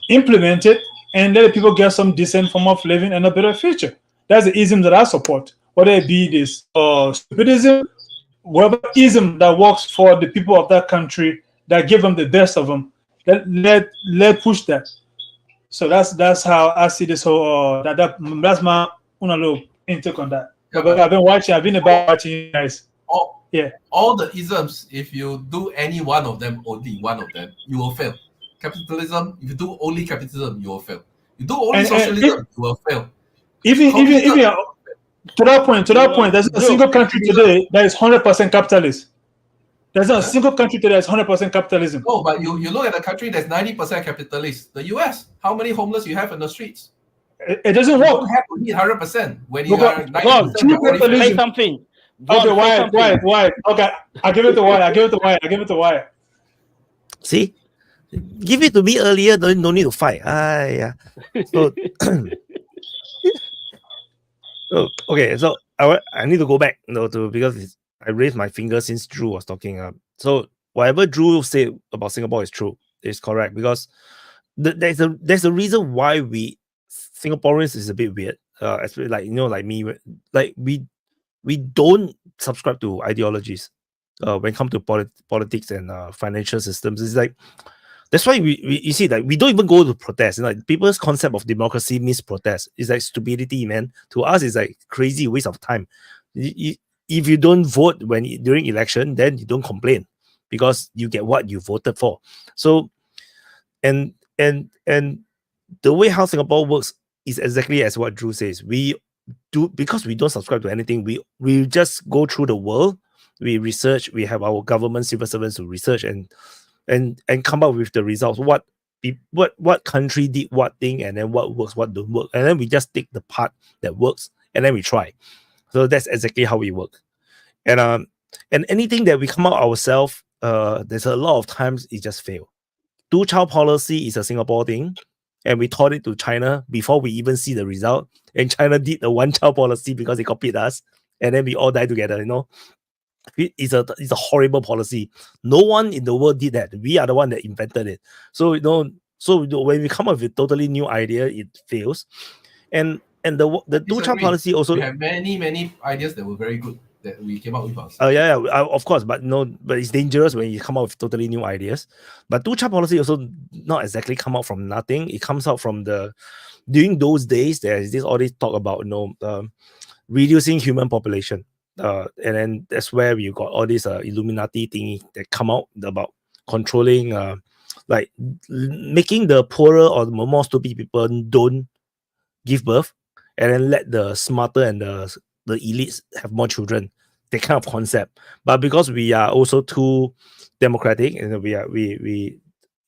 implement it and let the people get some decent form of living and a better future. That's the ism that I support. Whether it be this stupidism, whatever ism that works for the people of that country, that give them the best of them, let push that. So that's how I see this whole that's my little intake on that. Because I've been watching you guys. All the isms, if you do any one of them, only one of them, you will fail. Capitalism, if you do only capitalism, you will fail. You do only socialism, you will fail. Even to that point, there's a single country today that is 100% capitalist. There's not a single country today that's 100% capitalism. No, but you look at a country that's 90% capitalist. The US, how many homeless you have in the streets? It doesn't work. You don't have to be 100% when you are 90%. Say something. Okay, why? Okay, I give it to why. I give it to why. See, Give it to me earlier. No need to fight. Yeah. So, okay. So I need to go back, because I raised my finger since Drew was talking. So whatever Drew said about Singapore is true. It's correct, because there's a reason why Singaporeans is a bit weird. Especially like me, like we don't subscribe to ideologies when it comes to politics and financial systems. It's like that's why you see, like, we don't even go to protest. Like, people's concept of democracy means protest. It's like stupidity, man. To us, it's like crazy waste of time. If you don't vote during election, then you don't complain because you get what you voted for. So, and the way how Singapore works is exactly as what Drew says. We do, because we don't subscribe to anything. We just go through the world. We research. We have our government civil servants to research and come up with the results. What country did what thing, and then what works, what don't work, and then we just take the part that works, and then we try. So that's exactly how we work. And anything that we come out ourselves, there's a lot of times it just fail. Two-child policy is a Singapore thing, and we taught it to China before we even see the result. And China did the one-child policy because they copied us, and then we all die together. It's a horrible policy. No one in the world did that. We are the one that invented it. So when we come up with a totally new idea, it fails. And the two-child policy also. We have many ideas that were very good that we came up with ourselves. Of course, but it's dangerous when you come out with totally new ideas. But two-child policy also not exactly come out from nothing. It comes out from during those days there's all this talk about reducing human population. And then that's where we got all this Illuminati thingy that come out about controlling, like making the poorer or the more stupid people don't give birth, and then let the smarter and the elites have more children. That kind of concept. But because we are also too democratic, and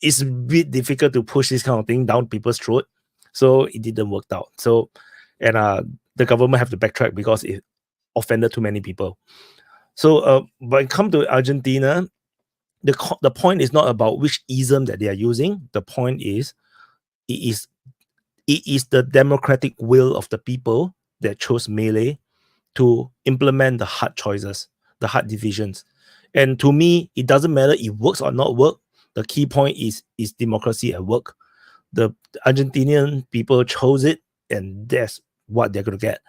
it's a bit difficult to push this kind of thing down people's throat. So it didn't work out. So the government have to backtrack because it offended too many people. So when it comes to Argentina, the point is not about which ism that they are using. The point is it is the democratic will of the people that chose melee to implement the hard choices, the hard divisions. And to me, it doesn't matter if it works or not work. The key point is democracy at work. The Argentinian people chose it, and that's what they're going to get.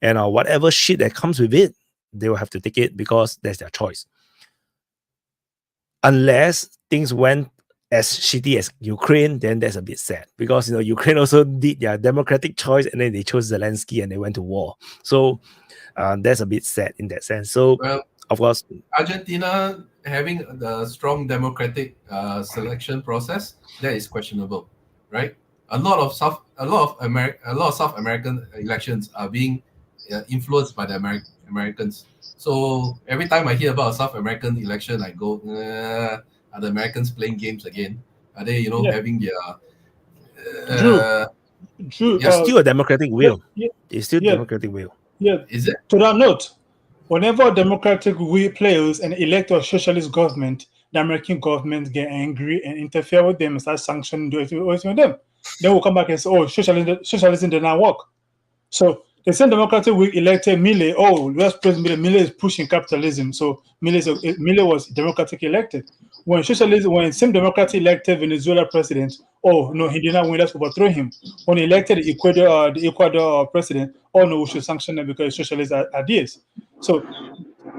And whatever shit that comes with it, they will have to take it because that's their choice. Unless things went as shitty as Ukraine, then that's a bit sad, because Ukraine also did their democratic choice, and then they chose Zelensky and they went to war. So that's a bit sad in that sense. So of course, Argentina having the strong democratic selection process, that is questionable, right? A lot of South American elections are being influenced by the Americans. So every time I hear about a South American election, I go, are the Americans playing games again? Are they, having their True. It's still a democratic will. It's still democratic will. Yeah. Is it? To that note, whenever democratic will players and elect a socialist government, the American government get angry and interfere with them and start sanctioning them. Then we'll come back and say, oh, socialism did not work. So the same democratic will elected Milei. Oh, let's praise Milei. Milei is pushing capitalism. So Milei was democratically elected. When same democratic elected Venezuela president, oh no, he did not win, let's overthrow him. When he elected the Ecuador president, oh no, we should sanction him because socialist ideas. So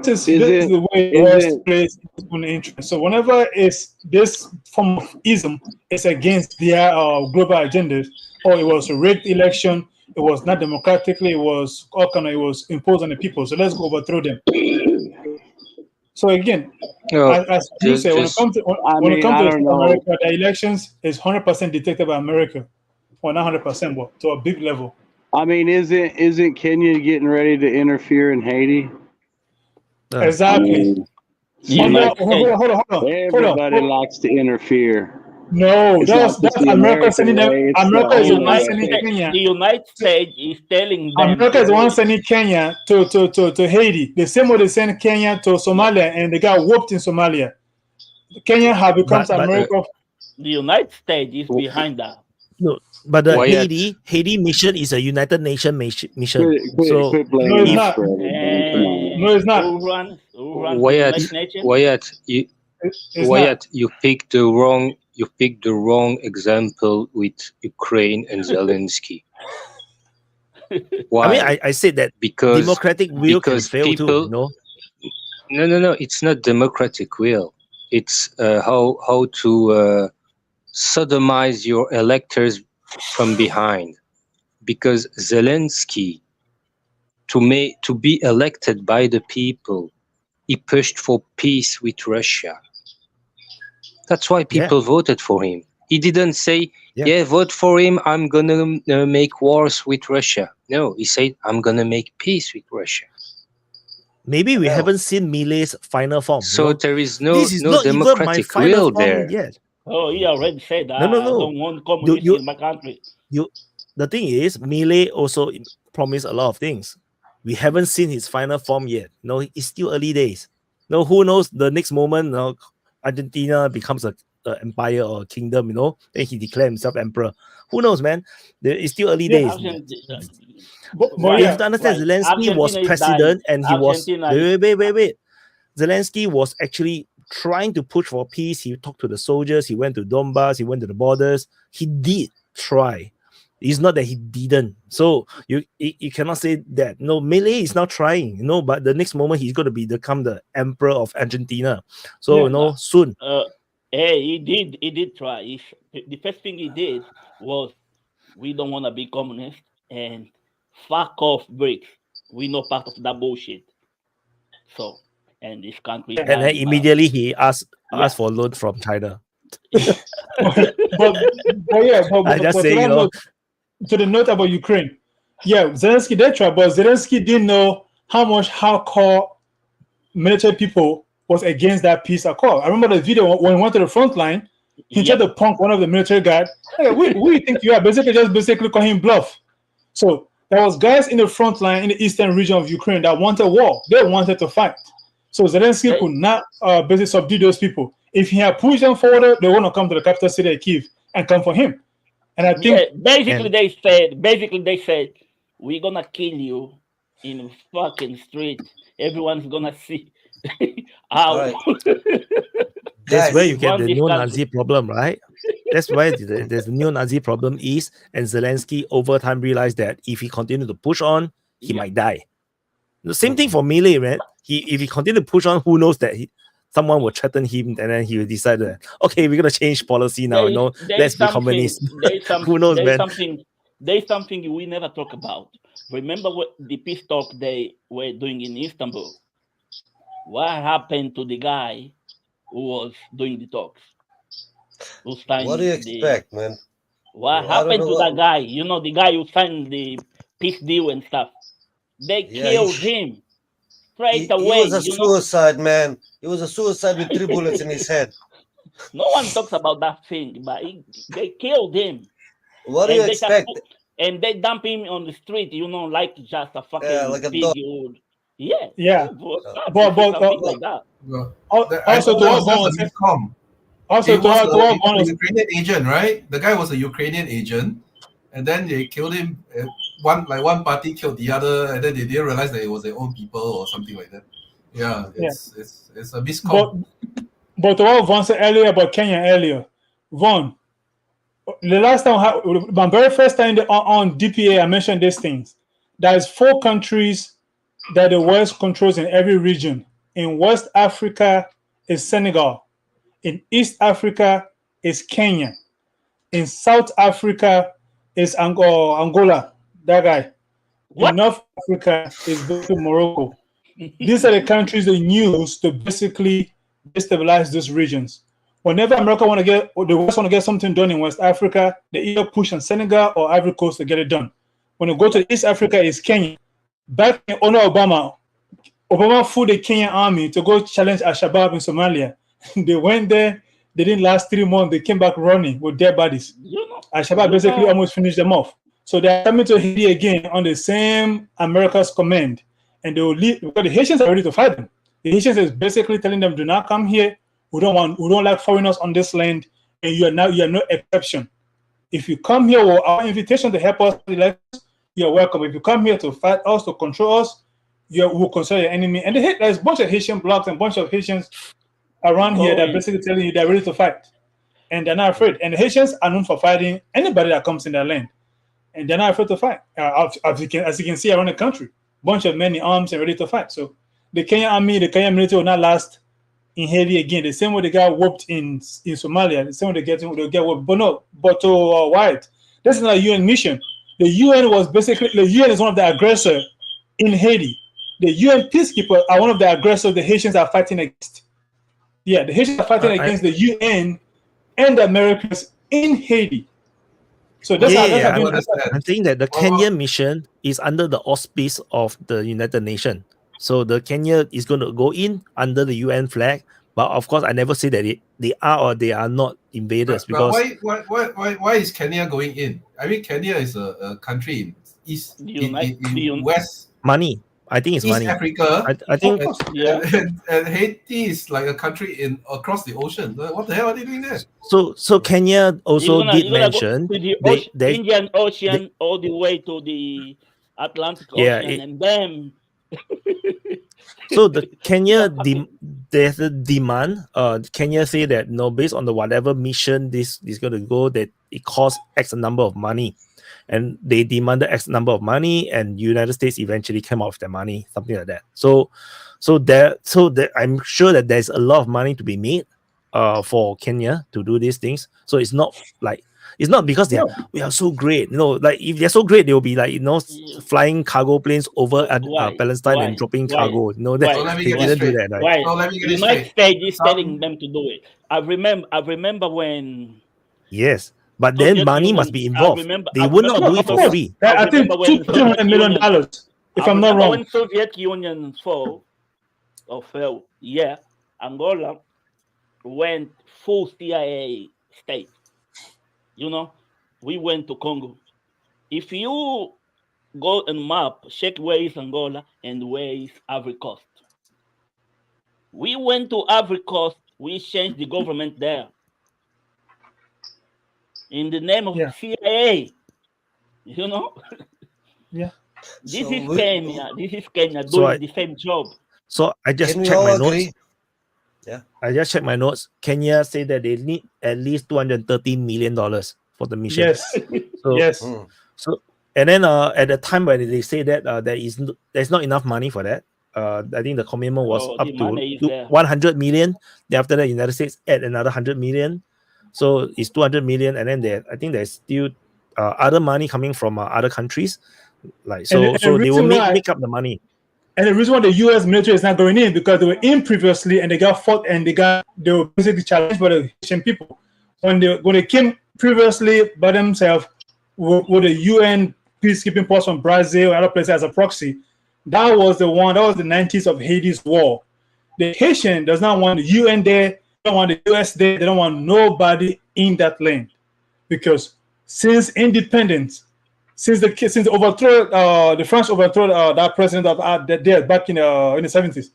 this is the way the West plays its own interest. So whenever this form of ism is against their global agendas, or it was a rigged election, it was not democratically, it was imposed on the people. So let's go overthrow them. So again, as you say, when it comes to America, the elections is 100% dictated by America, or not 100%, but to a big level. I mean, isn't Kenya getting ready to interfere in Haiti? Exactly. Hold on. Everybody likes to interfere. No, that's America sending them. America is the one sending Kenya. The United States is telling them. America is the one sending Kenya to Haiti. The same way they send Kenya to Somalia, and they got whooped in Somalia. Kenya have become America. The United States is behind that. No, but the Wyatt. Haiti mission is a United Nations mission. Quit So No, it's blaming not. Israel, man. Come on. No, it's not. Who runs the Wyatt, United Nations? It's Wyatt, you picked the wrong example with Ukraine and Zelensky. Why? I mean, I said that because democratic will can because fail people, too. No, no, it's not democratic will. It's how to sodomize your electors from behind. Because Zelensky, to be elected by the people, he pushed for peace with Russia. That's why people voted for him. He didn't say, yeah, vote for him, I'm gonna make wars with Russia. No, he said, I'm gonna make peace with Russia. maybe we haven't seen Milei's final form. So there is no this is not even my democratic final will form there. yet. Oh, he already said that. No. I don't want communists in my country. The thing is, Milei also promised a lot of things. We haven't seen his final form yet. No, it's still early days. No, who knows? The next moment, Argentina becomes an empire or a kingdom. Then he declares himself emperor. Who knows, man? It's still early days. But You have to understand, Zelensky was president, and he was wait. Zelensky was actually trying to push for peace. He talked to the soldiers. He went to Donbass. He went to the borders. He did try. It's not that he didn't. So you cannot say that. No, Milei is not trying. But the next moment he's going to become the emperor of Argentina. So soon. He did try. The first thing he did was, we don't want to be communist, and fuck off, BRICS. We're not part of that bullshit. So, and this country. And then immediately he asked for loan from China. but I just say, to the note about Ukraine, Zelensky did try, but Zelensky didn't know how much hardcore military people was against that peace accord. I remember the video when he went to the front line, he tried to punk one of the military guys. Hey, who do you think you are? Basically call him bluff. So there was guys in the front line in the eastern region of Ukraine that wanted war. They wanted to fight. So Zelensky could not basically subdue those people. If he had pushed them forward, they want to come to the capital city of Kyiv and come for him. And I think basically they said, we're gonna kill you in the fucking street. Everyone's gonna see how. Right. That's where you get the neo-Nazi problem, right? That's why there's the neo-Nazi problem is, and Zelensky over time realized that if he continued to push on, he might die. The same thing for Milei, man. If he continued to push on, who knows that someone will threaten him, and then he will decide that, okay, we're gonna change policy now. Let's be communist. Who knows, man? There's something we never talk about. Remember what the peace talk they were doing in Istanbul? What happened to the guy who was doing the talks? What do you expect, man? What happened to that guy? The guy who signed the peace deal and stuff. They killed him straight away. He was a suicide, man. It was a suicide with 3 bullets in his head. No one talks about that thing, but they killed him. What do you expect? And they dump him on the street, like just a fucking like a pig. dog. Yeah. But also to all Ukrainian agent, right? The guy was a Ukrainian agent, and then they killed him. One party killed the other, and then they didn't realize that it was their own people or something like that. It's a miscom. But to what Vaughn said earlier about Kenya earlier, Vaughn, the last time, my very first time on DPA, I mentioned these things. There's 4 countries that the West controls in every region. In West Africa is Senegal. In East Africa is Kenya. In South Africa is Angola, that guy. In North Africa is Morocco. These are the countries they use to basically destabilize these regions. Whenever the West want to get something done in West Africa, they either push on Senegal or Ivory Coast to get it done. When you go to East Africa, it's Kenya. Back in Obama flew the Kenyan army to go challenge Al-Shabaab in Somalia. They went there. They didn't last 3 months. They came back running with dead bodies. Al-Shabaab basically almost finished them off. So they're coming to Haiti again on the same America's command. And they will leave because the Haitians are ready to fight them. The Haitians is basically telling them, do not come here. We don't like foreigners on this land. and you are no exception. If you come here with our invitation to help us, you're welcome. If you come here to fight us, to control us, you will consider your enemy. And there's a bunch of Haitian blogs and a bunch of Haitians around here that are basically telling you they're ready to fight. And they're not afraid. And the Haitians are known for fighting anybody that comes in their land. And they're not afraid to fight. As you can see around the country, bunch of men in arms and ready to fight. So the Kenyan army, the Kenyan military will not last in Haiti again. The same way they got whooped in Somalia, the same way they'll get whooped. But to White, this is not a UN mission. The UN is one of the aggressors in Haiti. The UN peacekeepers are one of the aggressors the Haitians are fighting against. Yeah, the Haitians are fighting against the UN and the Americans in Haiti. So that's I'm saying that the Kenya mission is under the auspice of the United Nations. So the Kenya is going to go in under the UN flag, but of course I never say that they are or they are not invaders. Because why is Kenya going in? I mean, Kenya is a country in West money. I think it's East money. Africa. I think and Haiti is like a country across the ocean. What the hell are they doing there? So Kenya also did mention to the Indian Ocean all the way to the Atlantic Ocean, and then. So the Kenya there's a demand. Kenya say that based on the whatever mission this is going to go, that it costs X number of money, and they demanded X number of money, and United States eventually came out with their money, something like that. So I'm sure that there's a lot of money to be made for Kenya to do these things. So it's not because we are so great. Like if they're so great, they'll be like flying cargo planes over Palestine and dropping cargo. They didn't do that. Right? The United States is telling them to do it. I remember when. Yes, but then money must be involved. They would not do it for free. I think $200 million, if I'm not wrong. When Soviet Union fell, Angola went full CIA state. We went to Congo. If you go and map, check where is Angola and where is Ivory Coast. We went to Ivory Coast. We changed the government there in the name of CIA. Yeah. This is Kenya. This is Kenya doing the same job. So I just checked my notes. Yeah, I just checked my notes. Kenya said that they need at least $230 million for the mission. Yes. So and then at the time when they say that there's not enough money for that. I think the commitment was up to 100 million. Then after that, United States add another 100 million. So it's 200 million, and then I think there's still other money coming from other countries. So they will make up the money. And the reason why the U.S. military is not going in because they were in previously and they got fought and they were basically challenged by the Haitian people. When they came previously by themselves with the UN peacekeeping force from Brazil and other places as a proxy, that was the 90s of Haiti's war. The Haitian does not want the UN there, they don't want the US there, they don't want nobody in that land. Because since independence, since the French overthrew that president of there back in the 70s,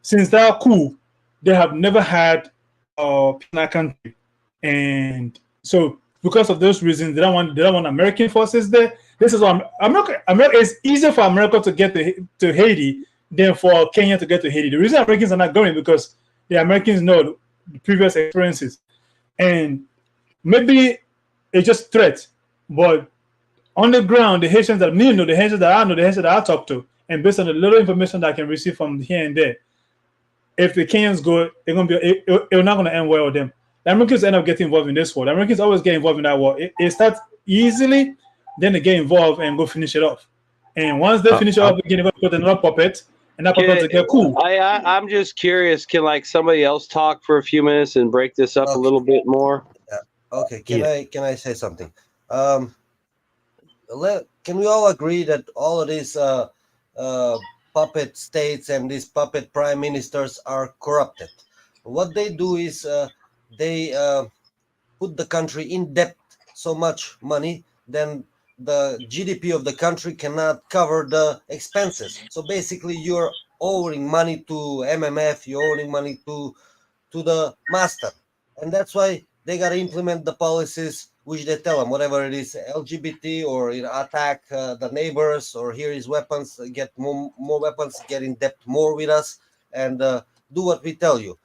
since that coup, they have never had a country, and so because of those reasons, they don't want American forces there. This is why America. It's easier for America to get to Haiti than for Kenya to get to Haiti. The reason Americans are not going because the Americans know the previous experiences, and maybe it's just threat, but on the ground, the Haitians that me know, the Haitians that I know, the Haitians that I talk to, and based on the little information that I can receive from here and there, if the Kenyans go, it's not going to end well with them. The Americans end up getting involved in this war. The Americans always get involved in that war. It starts easily, then they get involved and go finish it off. And once they finish it off, again, they're going to put another puppet, and that puppet will get cool. I'm just curious. Can somebody else talk for a few minutes and break this up a little bit more? Okay. Can I say something? Can we all agree that all of these puppet states and these puppet prime ministers are corrupted? What they do is they put the country in debt so much money, then the GDP of the country cannot cover the expenses. So basically, you're owing money to MMF, you're owing money to the master, and that's why they got to implement the policies which they tell them, whatever it is, LGBT or attack the neighbors, or here is weapons, get more weapons, get in depth more with us, and do what we tell you.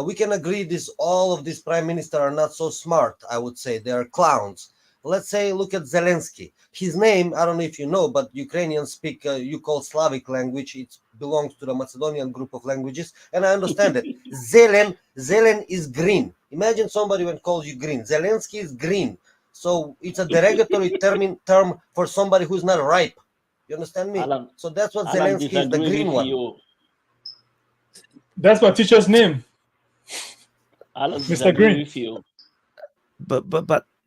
We can agree all of these prime ministers are not so smart, I would say. They are clowns. Let's say, look at Zelensky. His name, I don't know if you know, but Ukrainians speak, you call Slavic language. It belongs to the Macedonian group of languages, and I understand it. Zelen is green. Imagine somebody when calls you green. Zelensky is green. So it's a derogatory term for somebody who's not ripe. You understand me? Alan, So that's what Alan Zelensky is, the disagree green with one. you. That's my teacher's name. Alan Mr. disagree Green. with you.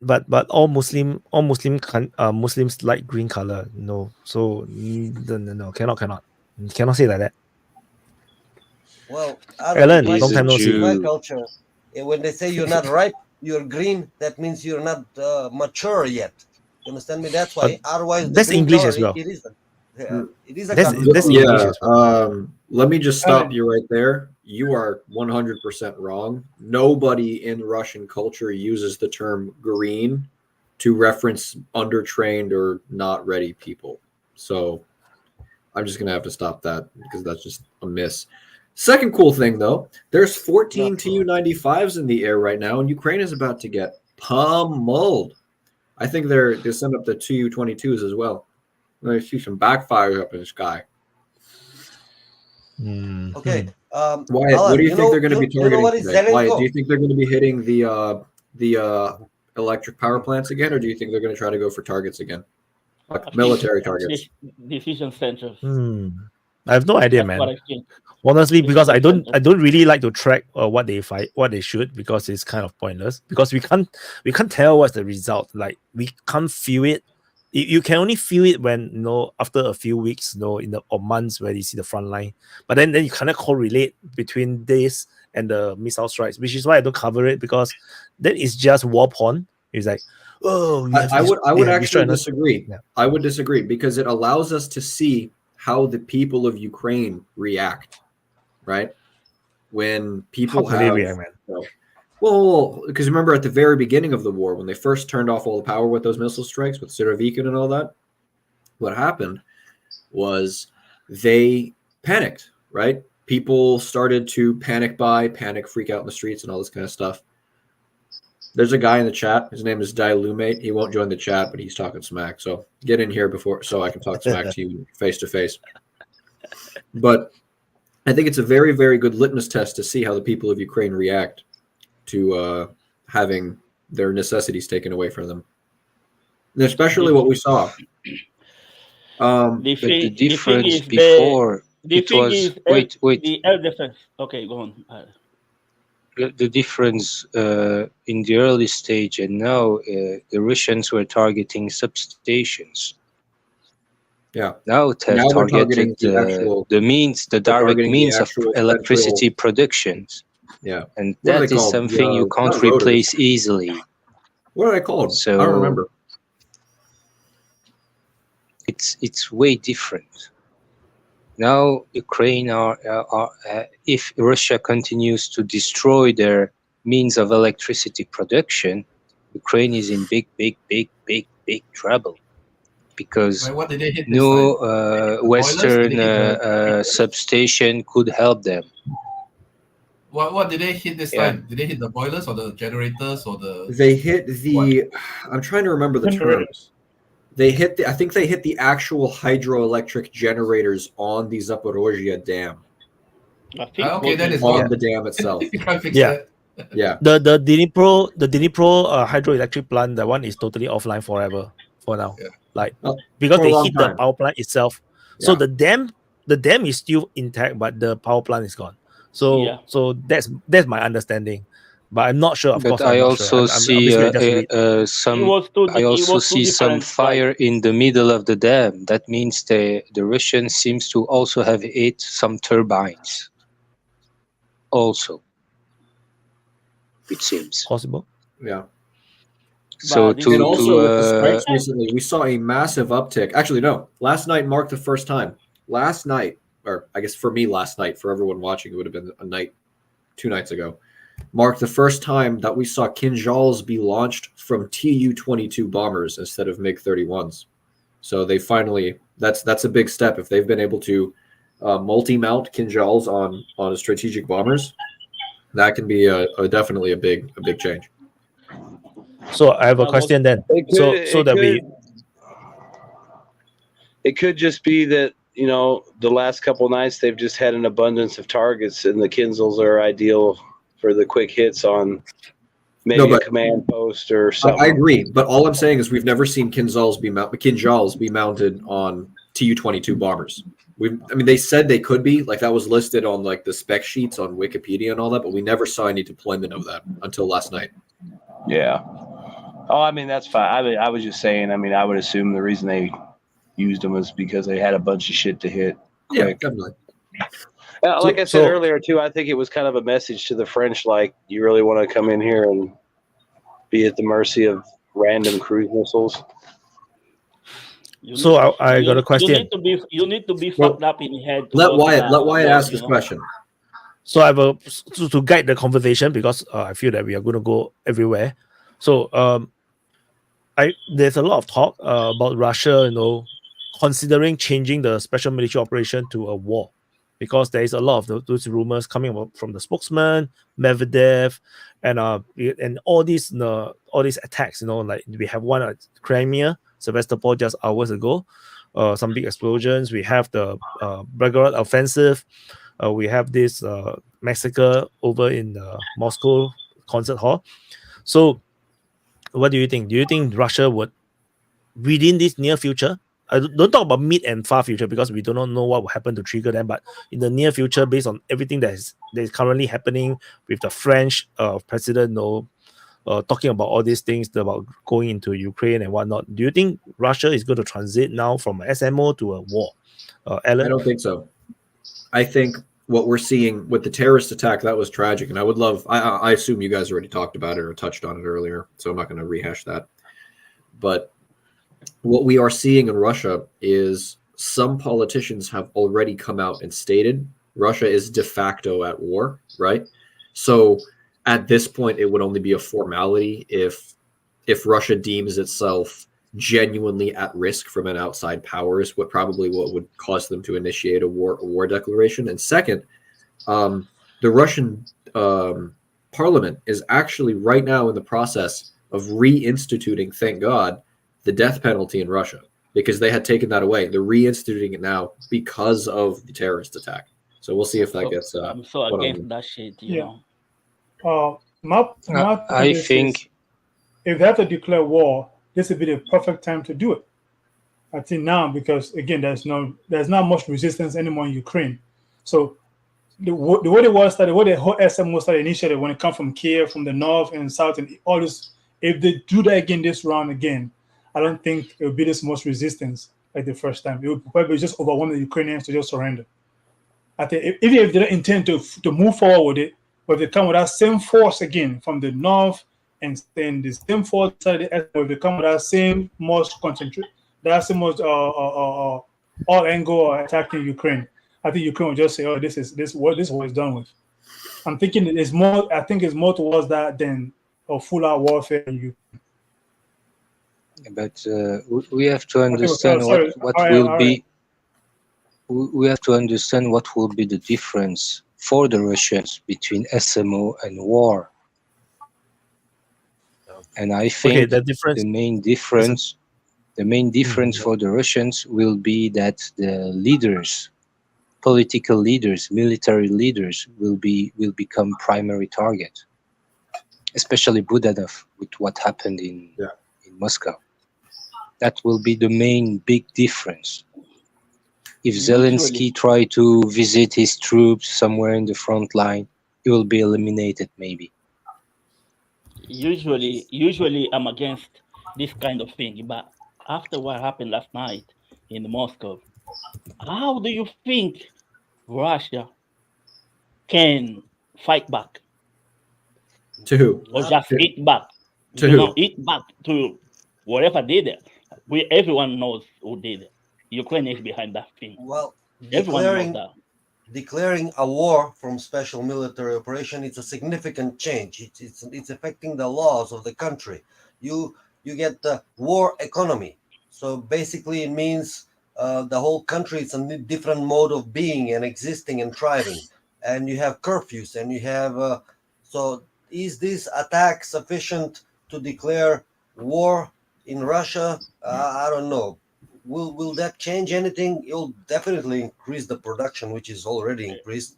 But all Muslims like green color. No, so no, cannot say like that. Well, Alan, long time no in see. my culture, when they say you're not ripe, you're green, that means you're not mature yet. You understand me? That's why. Otherwise, that's the green English color, as well. it isn't. Yeah, it is a That's category. English as Let me just stop you right there. You are 100% wrong. Nobody in Russian culture uses the term green to reference undertrained or not ready people. So I'm just going to have to stop that because that's just a miss. Second cool thing, though, there's 14 Tu-95s in the air right now, and Ukraine is about to get pummeled. I think they sent up the Tu-22s as well. I see some backfires up in the sky. Okay. Wyatt, Alan, what do you think they're going to be targeting what is today? Wyatt, Zelenko? do you think they're going to be hitting the electric power plants again, or do you think they're going to try to go for targets again, like military targets? Decision centers. I have no idea, That's what man. I think. Honestly, because I don't really like to track what they fight, what they shoot, because it's kind of pointless. Because we can't tell what's the result. Like we can't feel it. You can only feel it when after a few weeks, or months where you see the front line. But then you cannot correlate between this and the missile strikes, which is why I don't cover it, because then it's just war porn. It's like, oh, I would actually disagree. Yeah. I would disagree because it allows us to see how the people of Ukraine react, right? When people How do they react, man? Well, because remember at the very beginning of the war, when they first turned off all the power with those missile strikes with Surovikin and all that, what happened was they panicked, right? People started to panic freak out in the streets and all this kind of stuff. There's a guy in the chat. His name is Dilumate. He won't join the chat, but he's talking smack. So get in here so I can talk smack to you face to face. But I think it's a very, very good litmus test to see how the people of Ukraine react to having their necessities taken away from them, and especially what we saw. The difference before it was wait. The air defense. Okay, go on. The difference in the early stage and now, the Russians were targeting substations. Yeah. Now they're targeting the means, the direct means of electricity productions. Yeah. And that is something you can't replace easily. What are they called? So I don't remember. It's way different. Now Ukraine if Russia continues to destroy their means of electricity production, Ukraine is in big trouble. Because what did they hit no Western substation could help them. What did they hit this time? Did they hit the boilers or the generators or the? They hit the. I'm trying to remember the terms. They hit I think they hit the actual hydroelectric generators on the Zaporozhye dam. Okay, that is on the dam itself. Yeah. Yeah. The Dnipro hydroelectric plant, that one is totally offline forever for now. Yeah. Like because for a they long hit time. the power plant itself. So Yeah. the dam is still intact, but the power plant is gone. So that's my understanding. But I'm not sure. Of course, I I'm not also sure. see some some fire in the middle of the dam. That means the Russians seems to also have hit some turbines. Also, it seems possible. Yeah. So and also with the strikes recently, we saw a massive uptick. Actually, no. Last night marked the first time. Last night, or I guess for me last night, for everyone watching, it would have been a night 2 nights ago. marked the first time that we saw Kinjals be launched from Tu-22 bombers instead of MiG-31s. So they finally, that's a big step. If they've been able to multi-mount Kinjals on a strategic bombers, that can be definitely a big change. So I have a question then. It could just be that, you know, the last couple nights they've just had an abundance of targets, and the Kinzels are ideal for the quick hits on maybe a command post or something. I agree, but all I'm saying is we've never seen Kinjals be mounted on Tu-22 bombers. I mean, they said they could be, like that was listed on like the spec sheets on Wikipedia and all that, but we never saw any deployment of that until last night. Yeah. Oh, I mean, that's fine. I was just saying, I mean, I would assume the reason they used them is because they had a bunch of shit to hit quick. Yeah, definitely. Like I said earlier, too, I think it was kind of a message to the French, like, you really want to come in here and be at the mercy of random cruise missiles? I got a question. You need to be fucked up in the head. Let Wyatt ask his question. So I have to guide the conversation, because I feel that we are going to go everywhere. So there's a lot of talk about Russia, you know, considering changing the special military operation to a war, because there is a lot of those rumors coming about from the spokesman, Medvedev, and all these attacks. You know, like we have one at Crimea, Sevastopol just hours ago. Some big explosions. We have the Belgorod offensive. We have this massacre over in the Moscow concert hall. So, what do you think? Do you think Russia would, within this near future, I don't talk about mid and far future, because we do not know what will happen to trigger them, but in the near future, based on everything that is currently happening with the French president, talking about all these things about going into Ukraine and whatnot, do you think Russia is going to transit now from an SMO to a war? Alan? I don't think so. I think what we're seeing with the terrorist attack, that was tragic, and I would love, I assume you guys already talked about it or touched on it earlier, so I'm not going to rehash that. But what we are seeing in Russia is some politicians have already come out and stated Russia is de facto at war, right? So at this point, it would only be a formality if Russia deems itself genuinely at risk from an outside power, is what would cause them to initiate a war declaration. And second, the Russian parliament is actually right now in the process of reinstituting, thank God, the death penalty in Russia, because they had taken that away. They're reinstituting it now because of the terrorist attack. So we'll see if that gets. I'm so against that shit, you know. I think if they have to declare war, this would be the perfect time to do it. I think now, because again, there's not much resistance anymore in Ukraine. So the way the war started, the way the whole SMO started initiated, when it comes from Kiev, from the north and south, and all this, if they do that again this round again, I don't think it will be this much resistance like the first time. It would probably just overwhelm the Ukrainians to just surrender. I think even if they don't intend to move forward with it, but they come with that same force again from the north, and then the same force side of the if they come with that same most concentrate, that same most all angle attacking Ukraine, I think Ukraine will just say, "Oh, this war is done with." I'm thinking it's more. I think it's more towards that than a full-out warfare in Ukraine. But we have to understand what will be. We have to understand what will be the difference for the Russians between SMO and war. And I think the main difference for the Russians will be that the leaders, political leaders, military leaders will become primary target, especially Budanov with what happened in Moscow. That will be the main big difference. If Zelensky try to visit his troops somewhere in the front line, he will be eliminated maybe. Usually I'm against this kind of thing, but after what happened last night in Moscow, how do you think Russia can fight back? To who? Or just eat back? To who? Eat back to whatever did it. Everyone knows who did it. Ukraine is behind that thing. Well, everyone knows that. declaring a war from special military operation, it's a significant change. It's affecting the laws of the country. You get the war economy. So basically, it means the whole country is a different mode of being and existing and thriving. And you have curfews, and you have. So is this attack sufficient to declare war in Russia? I don't know. Will that change anything? It'll definitely increase the production, which is already increased.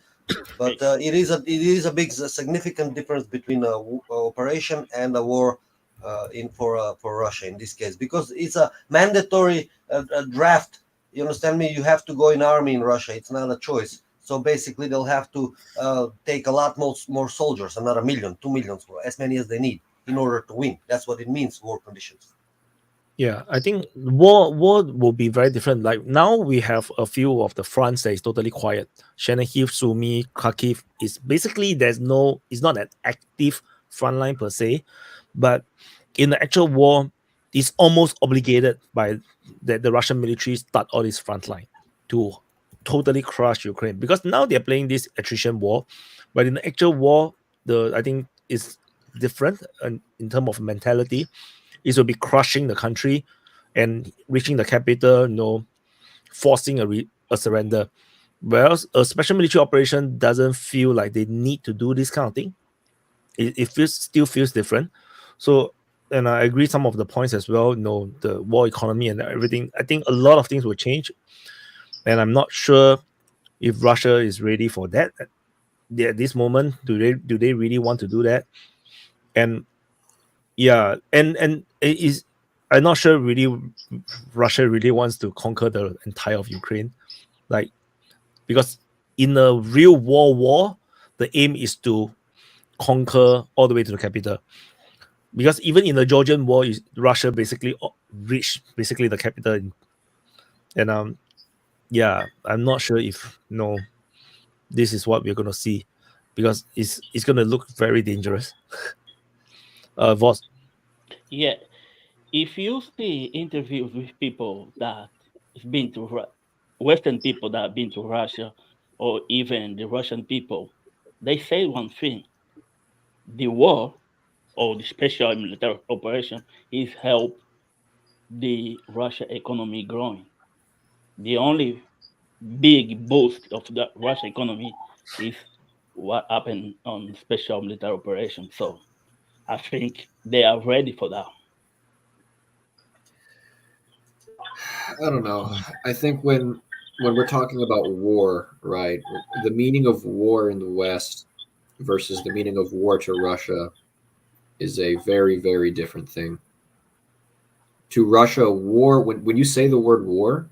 But it is a big, significant difference between a operation and a war for Russia in this case, because it's a mandatory draft. You understand me? You have to go in army in Russia. It's not a choice. So basically, they'll have to take a lot more soldiers, another 1 million, 2 million, as many as they need in order to win. That's what it means, war conditions. Yeah, I think war will be very different. Like now we have a few of the fronts that is totally quiet. Chernihiv, Sumy, Kharkiv is basically it's not an active front line per se, but in the actual war, it's almost obligated by the Russian military start all this front line to totally crush Ukraine, because now they're playing this attrition war, but in the actual war, I think is different in terms of mentality. It will be crushing the country and reaching the capital, forcing a surrender. Whereas a special military operation doesn't feel like they need to do this kind of thing. It still feels different. So, and I agree some of the points as well. The war economy and everything. I think a lot of things will change, and I'm not sure if Russia is ready for that at this moment. Do they really want to do that? And yeah, and it is. I'm not sure really Russia really wants to conquer the entire of Ukraine, like, because in a real war, the aim is to conquer all the way to the capital. Because even in the Georgian war, Russia basically reached the capital, and yeah, I'm not sure if this is what we're gonna see, because it's gonna look very dangerous. Voss. Yeah, if you see interviews with people that have been to Western people that have been to Russia, or even the Russian people, they say one thing: the war or the special military operation is help the Russia economy growing. The only big boost of the Russia economy is what happened on special military operation. So I think they are ready for that. I don't know. I think when we're talking about war, right, the meaning of war in the West versus the meaning of war to Russia is a very, very different thing. To Russia, war, when you say the word war,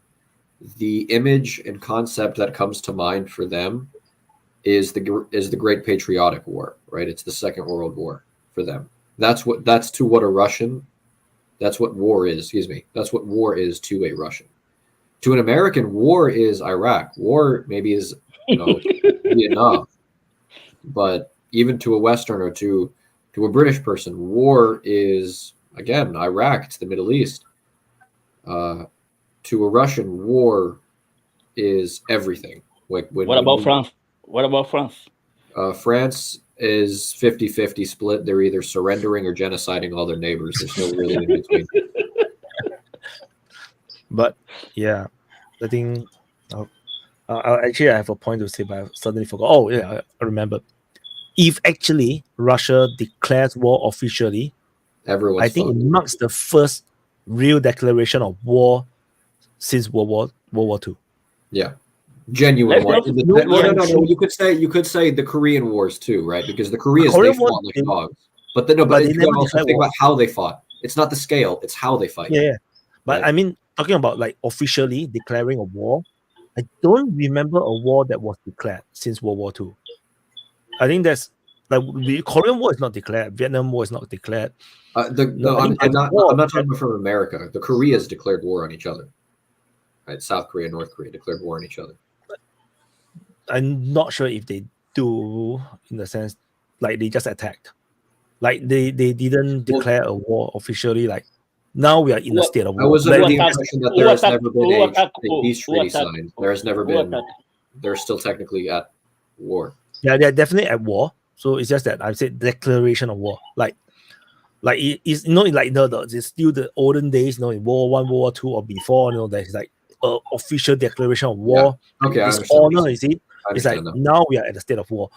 the image and concept that comes to mind for them is the Great Patriotic War, right? It's the Second World War for them. That's what war is. Excuse me. That's what war is to a Russian. To an American, war is Iraq. War maybe is Vietnam. But even to a Western or to a British person, war is, again, Iraq. It's the Middle East. To a Russian, war is everything. Like what about France? What about France? France is 50-50 split. They're either surrendering or genociding all their neighbors. There's no really in between. But yeah, I think actually I have a point to say, but I suddenly forgot. Oh yeah, I remember. If actually Russia declares war officially, I think it marks the first real declaration of war since World War II. Yeah, genuine war. No. You could say the Korean Wars too, right? Because the Koreans they fought like dogs. But you also think about how they fought. It's not the scale; it's how they fight. Yeah. But right? I mean, talking about like officially declaring a war, I don't remember a war that was declared since World War II. I think that's like the Korean War is not declared. Vietnam War is not declared. I'm not talking about from America. The Koreas declared war on each other. Right, South Korea, North Korea declared war on each other. I'm not sure if they do, in the sense like they just attacked. Like they didn't declare a war officially. Like now we are in a state of war. I was under the impression that there has never been a peace treaty signed. There has never been they're still technically at war. Yeah, they're definitely at war. So it's just that I said declaration of war. Like it's like it's still the olden days, in World War I, World War II, or before, there's like official declaration of war. Yeah. Okay, it's honor, you see. It's like now we are at a state of war.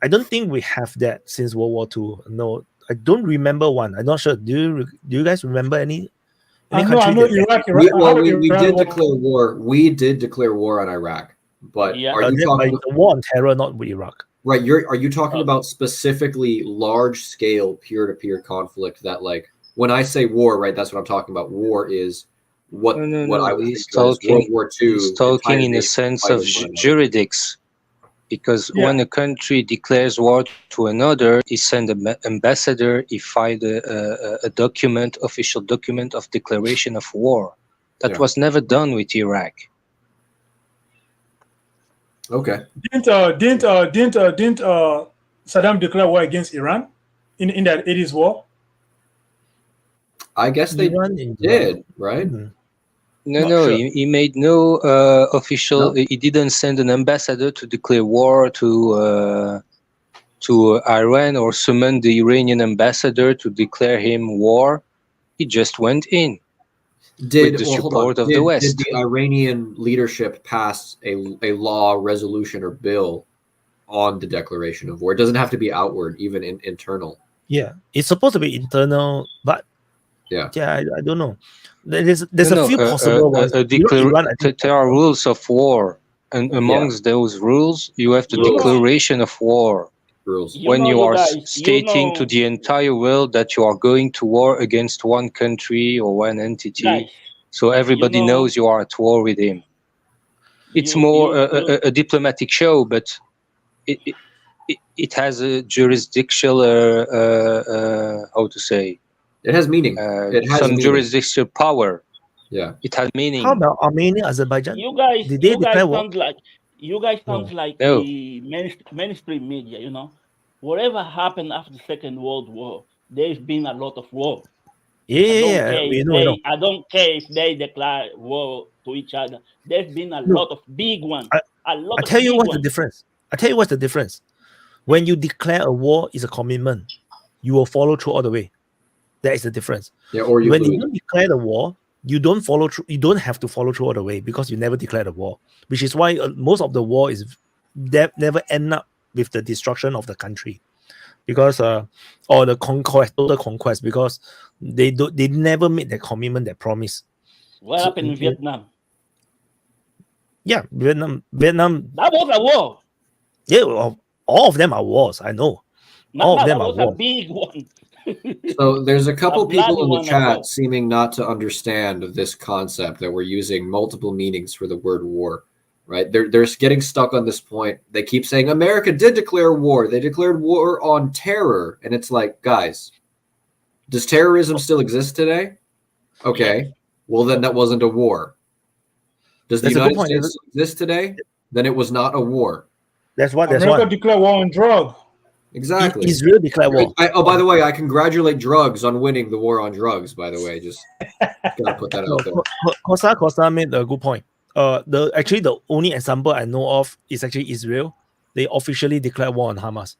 I don't think we have that since World War II. No, I don't remember one. I'm not sure. Do you guys remember any? I know Iraq. We did declare war. We did declare war on Iraq, but are you talking about the war on terror, not with Iraq? Right. Are you talking about specifically large scale peer-to-peer conflict that, like, when I say war, right, that's what I'm talking about. War is what I was talking World War II. He's talking in the sense of juridics, because when a country declares war to another, he send an ambassador, he filed a document, official document of declaration of war. That was never done with Iraq. Okay. Didn't Saddam declare war against Iran in that 80s war? I guess they did, right? No, he made no official. He didn't send an ambassador to declare war to Iran or summon the Iranian ambassador to declare him war. He just went in. With the support of the West. Did the Iranian leadership pass a law, resolution, or bill on the declaration of war? It doesn't have to be outward, even internal. Yeah, it's supposed to be internal, but I don't know. There's a few possible ones. There are rules of war, and amongst those rules, you have the declaration of war. Rules. When you are stating to the entire world that you are going to war against one country or one entity, so everybody knows you are at war with him. It's more a diplomatic show, but it has a jurisdictional, how to say? It has meaning. It has some jurisdictional power. Yeah, it has meaning. How about Armenia, Azerbaijan? You guys sound like No. the mainstream media. Whatever happened after the Second World War, there's been a lot of war. I don't care if they declare war to each other. There's been a lot of big ones. I tell you what's the difference. When you declare a war, is a commitment. You will follow through all the way. That is the difference. Yeah, or when you don't declare the war, you don't follow through. You don't have to follow through all the way because you never declared a war. Which is why most of the war is never end up with the destruction of the country, because or the total conquest, because they never made that commitment, that promise. What happened in Vietnam? Yeah, Vietnam. That was a war. Yeah, well, all of them are wars. I know. All of them are wars. wars. A big one. So there's a couple people in the chat seeming not to understand this concept that we're using multiple meanings for the word war, right? They're getting stuck on this point. They keep saying America did declare war. They declared war on terror. And it's like, guys, does terrorism still exist today? Okay. Well, then that wasn't a war. Does the United States exist today? Then it was not a war. That's what America declared war on drugs. Exactly. Israel declared war. By the way, I congratulate drugs on winning the war on drugs. By the way, just gotta put that out there. Costa made a good point. The only example I know of is actually Israel. They officially declared war on Hamas.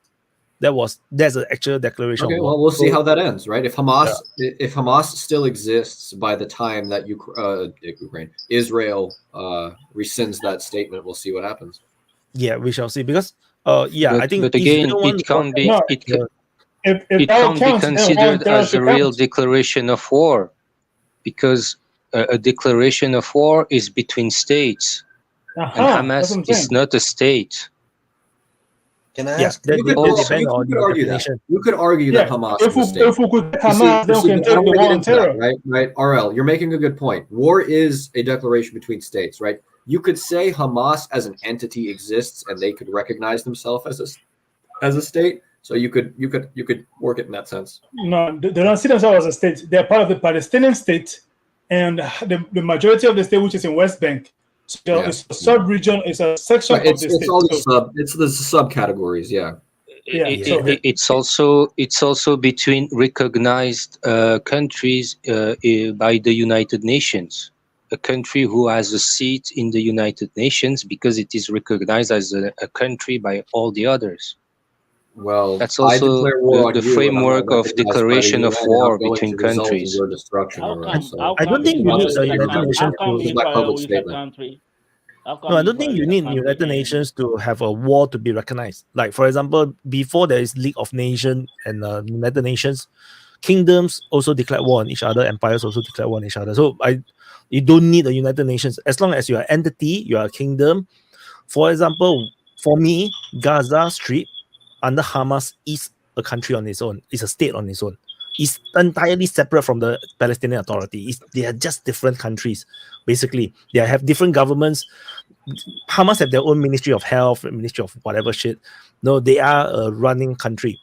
That's an actual declaration. Okay, well, we'll see how that ends, right? If Hamas still exists by the time that Israel rescinds that statement, we'll see what happens. Yeah, we shall see, because I think. But again, it can't be. It can't be considered as a real declaration of war, because a declaration of war is between states, and Hamas is not a state. Can I ask? You could argue that. You could argue that Hamas is a state. If we could Hamas, then we can take the war on terror. Right, Ariel, you're making a good point. War is a declaration between states, right? You could say Hamas as an entity exists, and they could recognize themselves as a state. So you could work it in that sense. No, they don't see themselves as a state. They're part of the Palestinian state, and the majority of the state, which is in West Bank. So it's a sub-region. It's a section of the state. It's the subcategories. Yeah. It's also between recognized countries by the United Nations. a country who has a seat in the United Nations because it is recognized as a country by all the others. Well, That's I also declare war on the you, and I'm framework not of recognized by the declaration of UN, and war I'm going between to result in countries. your destruction. All right. So I don't think you need the United Nations How come to. This is my Israel public is a statement. country? How come No, I don't think Israel you is a need country United and Nations to have a war to be recognized. Like, for example, before there is League of Nations and United Nations, kingdoms also declare war on each other, empires also declare war on each other. So you don't need the United Nations. As long as you're an entity, you're a kingdom. For example, for me, Gaza Strip under Hamas is a country on its own. It's a state on its own. It's entirely separate from the Palestinian Authority. They are just different countries, basically. They have different governments. Hamas have their own Ministry of Health, Ministry of whatever shit. No, they are a running country.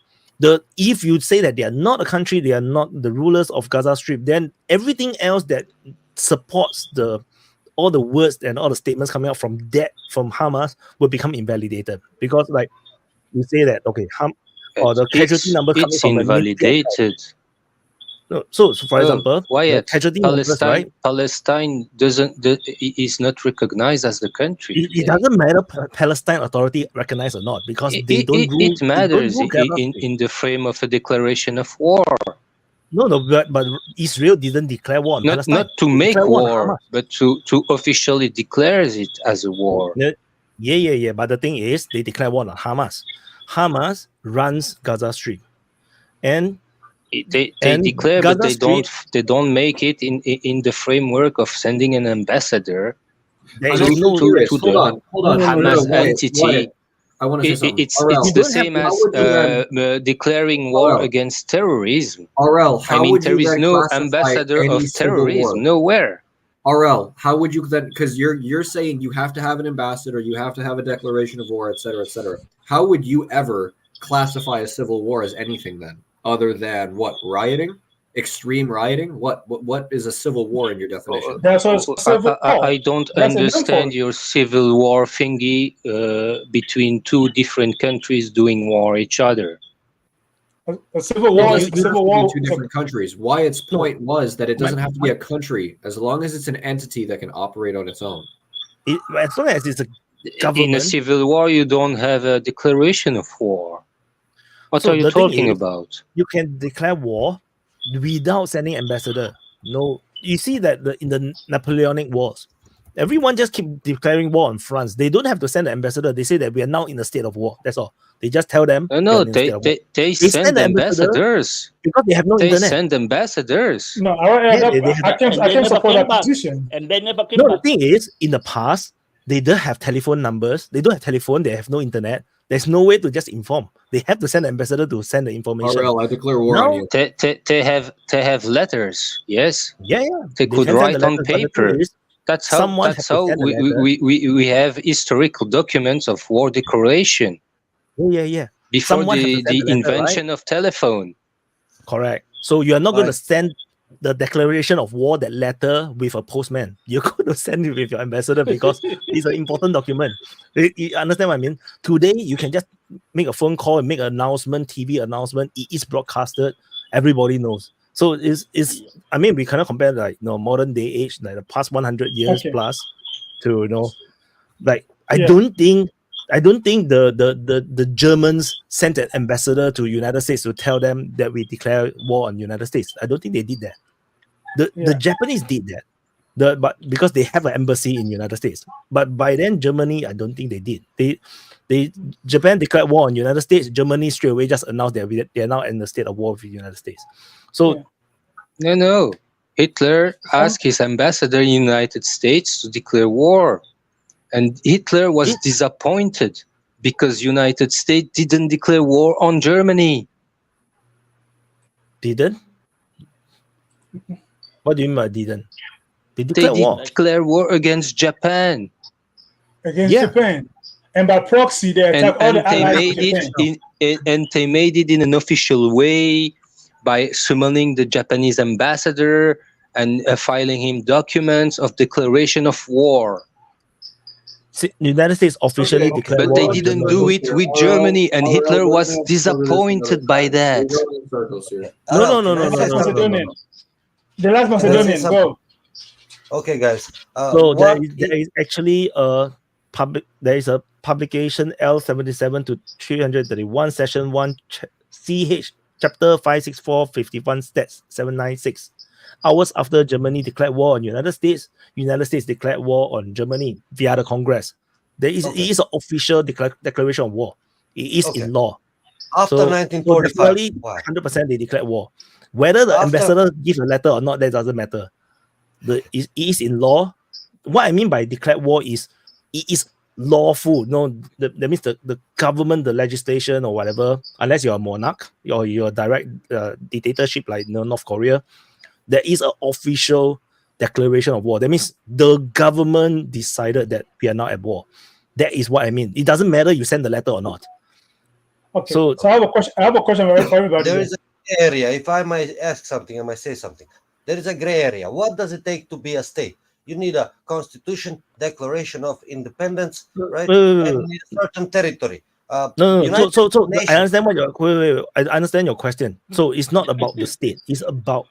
If you say that they are not a country, they are not the rulers of Gaza Strip, then everything else that supports all the words and all the statements coming out from Hamas will become invalidated, because like you say that or the casualty number coming It's from the invalidated. No, so for example, Wyatt, the casualty numbers, right? Palestine is not recognized as the country. It doesn't matter Palestine Authority recognized or not, because they don't rule. It matters they don't rule in the frame of a declaration of war. No, but Israel didn't declare war on Palestine. Not to They make declared war on war, Hamas. but to officially declares it as a war. Yeah. But the thing is, they declare war on Hamas. Hamas runs Gaza Strip, and they declare, Gaza but Strip, they don't make it in the framework of sending an ambassador to the Hamas entity. I want to say something. It's the same as declaring war against terrorism. RL, how would you there is then no classify ambassador any of civil terrorism war? nowhere. RL, how would you then? Because you're saying you have to have an ambassador, you have to have a declaration of war, etc., etc. How would you ever classify a civil war as anything then, other than what, rioting, extreme rioting? What is a civil war in your definition? That's what it's civil war. I don't That's a understand metaphor. your civil war thingy between two different countries doing war each other. A civil war is civil war. Two different countries. Wyatt's point was that it doesn't have to be a country, as long as it's an entity that can operate on its own. As long as it's a government. In a civil war, you don't have a declaration of war. What are you talking about? You can declare war without sending ambassador. No, you see that in the Napoleonic Wars, everyone just keep declaring war on France. They don't have to send an ambassador. They say that we are now in a state of war. That's all. They just tell them. No, they send ambassadors because they have no internet. They send ambassadors. No, I can't support that position. And they never came No, back. the thing is, in the past, they don't have telephone numbers. They don't have telephone. They have no internet. There's no way to just inform. They have to send an ambassador to send the information. RL, I declare war on you. They have letters. Yes. Yeah. They could write on paper. That's how we have historical documents of war declaration. Yeah. Before the invention of telephone. Correct. So you are not going to send the declaration of war, that letter, with a postman. You're going to send it with your ambassador because it's an important document. You understand what I mean? Today, you can just make a phone call and make an announcement, TV announcement. It is broadcasted. Everybody knows. So we cannot compare modern day age, like the past 100 years plus, to I don't think the Germans sent an ambassador to United States to tell them that we declare war on United States. I don't think they did that. The Japanese did that, but because they have an embassy in United States. But by then, Germany, I don't think they did. Japan declared war on United States. Germany straight away just announced that they are now in the state of war with the United States. So no, Hitler asked his ambassador in the United States to declare war. And Hitler was disappointed because United States didn't declare war on Germany. Didn't? What do you mean by didn't? They declare war against Japan. Against Japan. And by proxy, they attack all the allies. And they made it in an official way by summoning the Japanese ambassador and filing him documents of declaration of war. The United States officially declared war. But they didn't do it with Germany, and Hitler was disappointed by that. No. The last Macedonian, go. Okay, guys. So there What is actually a publication L77 to 331 session 1 CH chapter 564 51 stats 796. Hours after Germany declared war on United States declared war on Germany via the Congress. It is an official declaration of war. It is in law. After So 1945, definitely why? 100% they declared war. Whether the ambassador gives a letter or not, that doesn't matter. It is in law. What I mean by declared war is it is lawful. No, that means the government, the legislation or whatever, unless you're a monarch or you're a direct dictatorship like North Korea, there is an official declaration of war. That means the government decided that we are not at war. That is what I mean. It doesn't matter you send the letter or not. Okay. So I have a question. I have a question for everybody. There is a gray area. If I might ask something, I might say something. There is a gray area. What does it take to be a state? You need a constitution, declaration of independence, right? And you need a certain territory. No. So I understand what your wait. I understand your question. So it's not about the state. It's about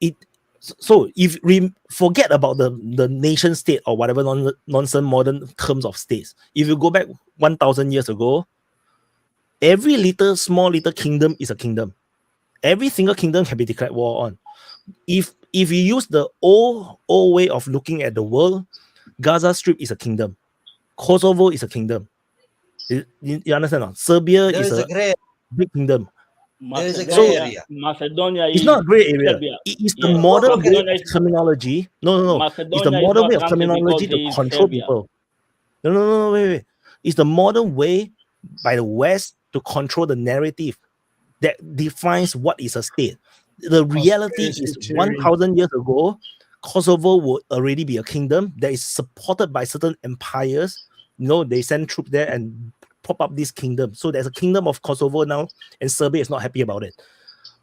it. So if we forget about the nation state or whatever nonsense modern terms of states, if you go back 1,000 years ago, every small little kingdom is a kingdom. Every single kingdom can be declared war on. If you use the old way of looking at the world, Gaza Strip is a kingdom. Kosovo is a kingdom. You understand? No? Serbia is a big kingdom. There is a gray area. Macedonia It's not a gray area. Serbia. It is the modern way of terminology. No. It's the modern way of terminology to control people. No, wait. It's the modern way by the West to control the narrative that defines what is a state. The reality is 1,000 years ago, Kosovo would already be a kingdom that is supported by certain empires. They send troops there and pop up this kingdom. So there's a kingdom of Kosovo now, and Serbia is not happy about it.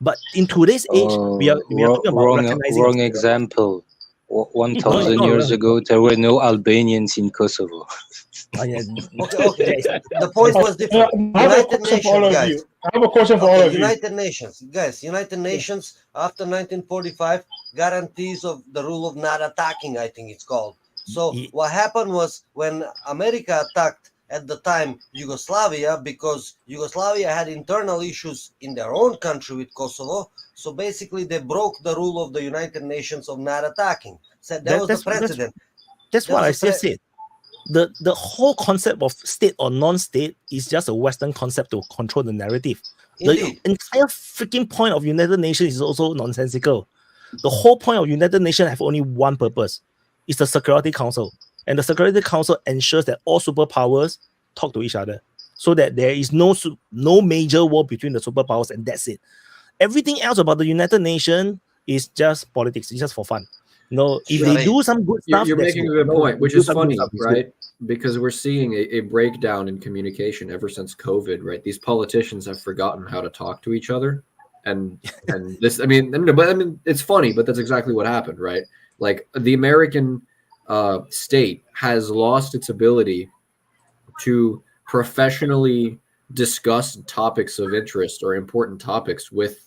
But in today's age, we are talking about recognizing wrong example. 1,000 years ago, there were no Albanians in Kosovo. Okay. The point was different. United Nations, guys. I have a question for all of you. United Nations, guys. United Nations after 1945 guarantees of the rule of not attacking, I think it's called. So what happened was when America attacked at the time Yugoslavia, because Yugoslavia had internal issues in their own country with Kosovo. So basically they broke the rule of the United Nations of not attacking. So that was the precedent. That's what I just said. The whole concept of state or non-state is just a Western concept to control the narrative. Indeed. The entire freaking point of United Nations is also nonsensical. The whole point of United Nations have only one purpose. It's the Security Council. And the Security Council ensures that all superpowers talk to each other so that there is no major war between the superpowers, and that's it. Everything else about the United Nations is just politics. It's just for fun. If they do some good stuff, you're making a good point, which is funny, right? Because we're seeing a breakdown in communication ever since COVID, right? These politicians have forgotten how to talk to each other, and this, I mean, it's funny, but that's exactly what happened, right? Like the American state has lost its ability to professionally discuss topics of interest or important topics with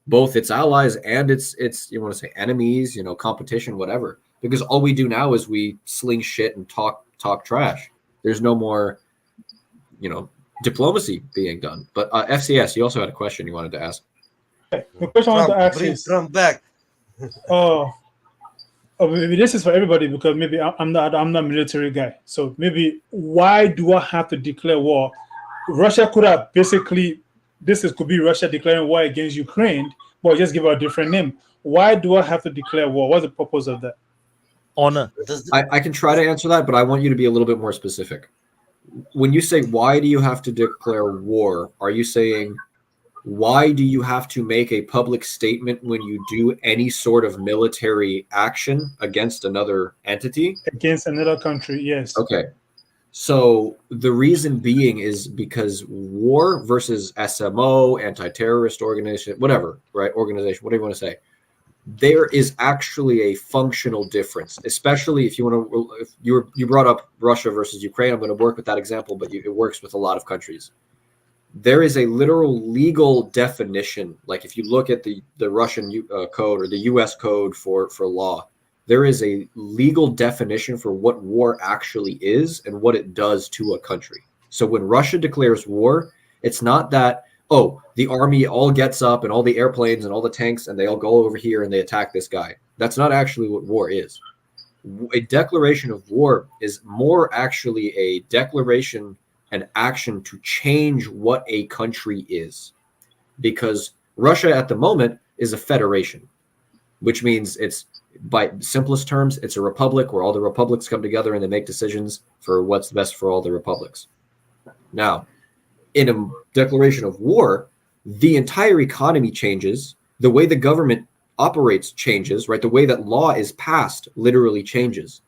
both its allies and its you want to say enemies, competition, whatever. Because all we do now is we sling shit and talk trash. There's no more, diplomacy being done. But FCS, you also had a question you wanted to ask. Okay. The question I want to ask is Trump back. Maybe this is for everybody because maybe I'm not a military guy. So maybe why do I have to declare war? Russia could have basically. Could be Russia declaring war against Ukraine, but just give it a different name. Why do I have to declare war? What's the purpose of that? Honor. I can try to answer that, but I want you to be a little bit more specific. When you say, why do you have to declare war? Are you saying, why do you have to make a public statement when you do any sort of military action against another entity? Against another country, yes. Okay. So the reason being is because war versus SMO, anti-terrorist organization, whatever, right? Organization, whatever you want to say. There is actually a functional difference, especially if you want to, if you brought up Russia versus Ukraine. I'm going to work with that example, but it works with a lot of countries. There is a literal legal definition. Like if you look at the Russian code or the US code for law, there is a legal definition for what war actually is and what it does to a country. So when Russia declares war, it's not that, oh, the army all gets up and all the airplanes and all the tanks and they all go over here and they attack this guy. That's not actually what war is. A declaration of war is more actually a declaration and action to change what a country is. Because Russia at the moment is a federation, which means it's, by simplest terms, it's a republic where all the republics come together and they make decisions for what's best for all the republics. Now, in a declaration of war, the entire economy changes, the way the government operates changes, right? The way that law is passed literally changes,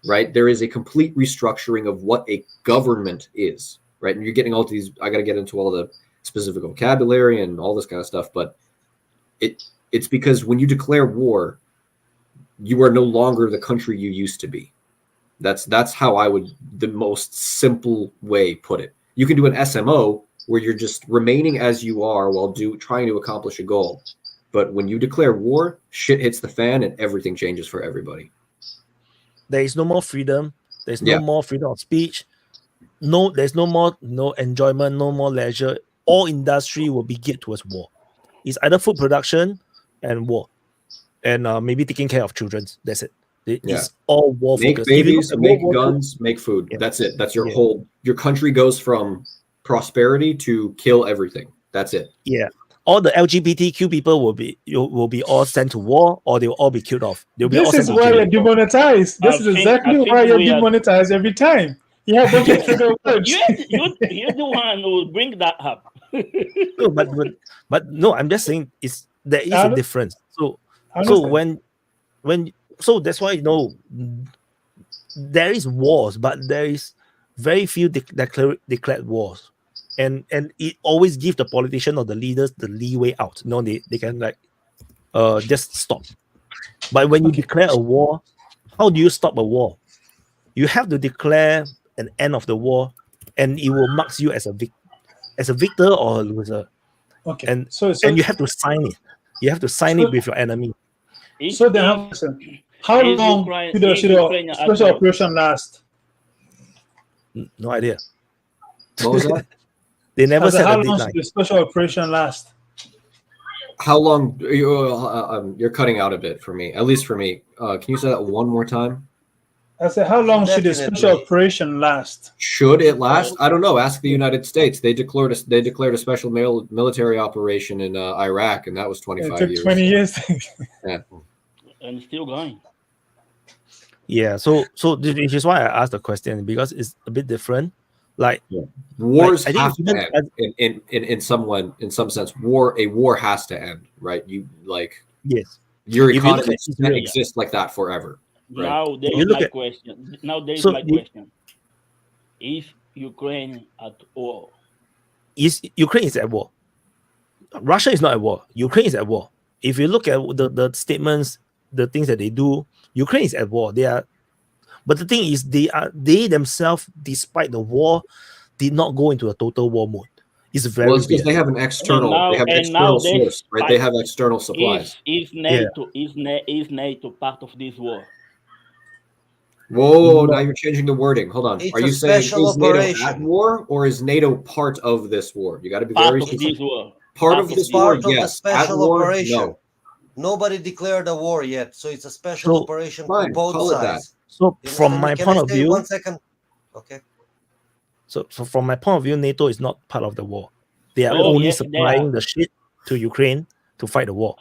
right? There is a complete restructuring of what a government is, right? And you're getting all these, I got to get into all the specific vocabulary and all this kind of stuff, but it's because when you declare war, you are no longer the country you used to be. That's how I would, the most simple way put it. You can do an SMO where you're just remaining as you are while trying to accomplish a goal. But when you declare war, shit hits the fan and everything changes for everybody. There is no more freedom. There's no more freedom of speech. No, there's no more enjoyment, no more leisure. All industry will be geared towards war. It's either food production and war, and maybe taking care of children. That's it. It's all war focused. Make babies, make guns, make food. Yeah. That's it. That's your whole. Your country goes from prosperity to kill everything. That's it. Yeah. All the LGBTQ people will be all sent to war, or they will all be killed off. This is why you're demonetized. This is exactly why you're demonetized every time. You have a bunch of trigger words. You're the one who will bring that up. No, but no, I'm just saying there is a difference. So so that's why there is wars, but there is very few declared wars, and it always gives the politician or the leaders the leeway out. They can just stop. But when you declare a war, how do you stop a war? You have to declare an end of the war, and it will mark you as a victor or a loser. Okay. And you have to sign it. You have to sign it with your enemy. So then, how long should the special operation last? No idea. What was that? They never said how a long deadline. should the special operation last? How long? You're cutting out a bit for me. At least for me. Can you say that one more time? I said, how long should the special operation last? Should it last? I don't know. Ask the United States. They declared a special military operation in Iraq, and that was 25 years. It took 20 years. Yeah. And still going. Yeah. So this is why I asked the question, because it's a bit different. Like wars have to end in some sense. A war has to end, right? Yes. Your economy can't exist like that forever. Right. Now there is my question. Question: Is Ukraine at war? Ukraine is at war. Russia is not at war. Ukraine is at war. If you look at the statements, the things that they do, Ukraine is at war. But the thing is, they themselves, despite the war, did not go into a total war mode. It's very it's because they have an external. They have external source, right? They have external supplies. Is NATO part of this war? Whoa! Now you're changing the wording. Hold on. Are you saying is NATO at war, or is NATO part of this war? You got to be very specific. Part of this war, yes. At war, no. Nobody declared a war yet, so it's a special operation for both sides. So from my point of view, 1 second. Okay. So from my point of view, NATO is not part of the war. They are only supplying the shit to Ukraine to fight the war.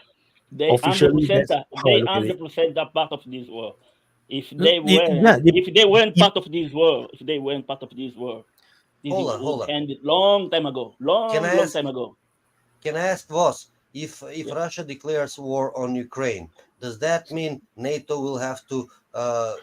They 100% are part of this war. If they weren't part of this war, this would end long time ago. Long time ago. Can I ask Voss, if Russia declares war on Ukraine, does that mean NATO will have to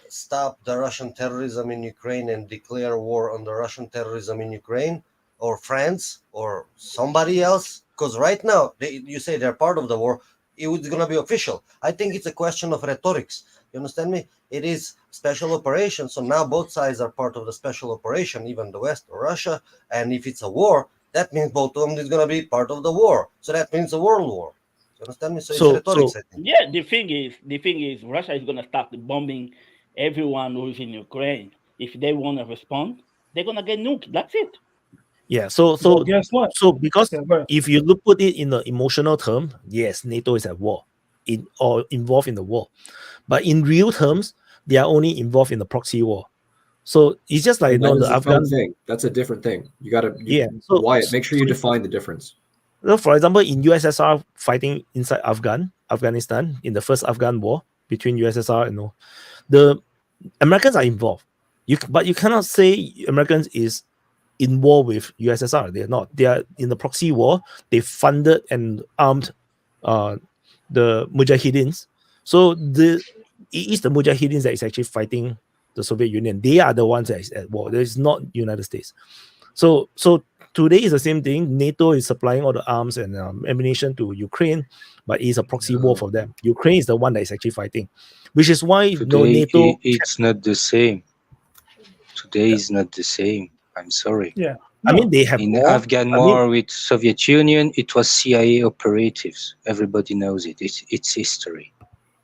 stop the Russian terrorism in Ukraine and declare war on the Russian terrorism in Ukraine, or France, or somebody else? Because right now, you say they're part of the war, it's going to be official. I think it's a question of rhetorics. You understand me? It is special operation, so now both sides are part of the special operation, even the West or Russia. And if it's a war, that means both of them is going to be part of the war. So that means a world war. You understand me? So it's rhetorics, I think. Yeah, the thing is, Russia is gonna start bombing everyone who's in Ukraine. If they want to respond, they're gonna get nuked. That's it. Yeah. So Well, guess what? So because Yeah, but if you put it in the emotional term, yes, NATO is at war, or involved in the war, but in real terms, they are only involved in the proxy war. So it's just like And that is the its own Afghan thing. That's a different thing. You got to, Yeah. So Wyatt, make sure you define the difference. So for example, in USSR fighting inside Afghanistan in the first Afghan war between USSR and the Americans are involved. But you cannot say Americans is in war with USSR. They are not. They are in the proxy war. They funded and armed the Mujahideen. So it is the Mujahideen that is actually fighting the Soviet Union. They are the ones that is at war. There is not United States. So today is the same thing. NATO is supplying all the arms and ammunition to Ukraine, but it's a proxy war for them. Ukraine is the one that is actually fighting, which is why Today, NATO. it's not the same. Today is not the same. I'm sorry. Yeah. I mean, they have in war. Afghan war with Soviet Union, it was CIA operatives. Everybody knows it. It's history.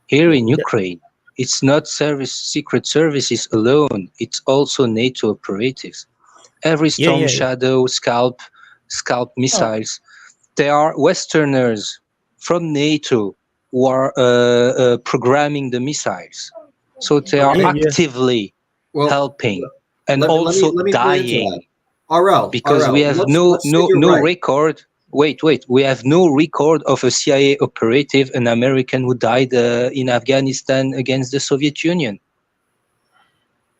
Here in Ukraine, it's not secret services alone. It's also NATO operatives. Every Storm Shadow, Scalp missiles, they are Westerners from NATO who are programming the missiles. So they are actively helping and also dying. Ariel, because we have no record. Wait, we have no record of a CIA operative, an American who died in Afghanistan against the Soviet Union.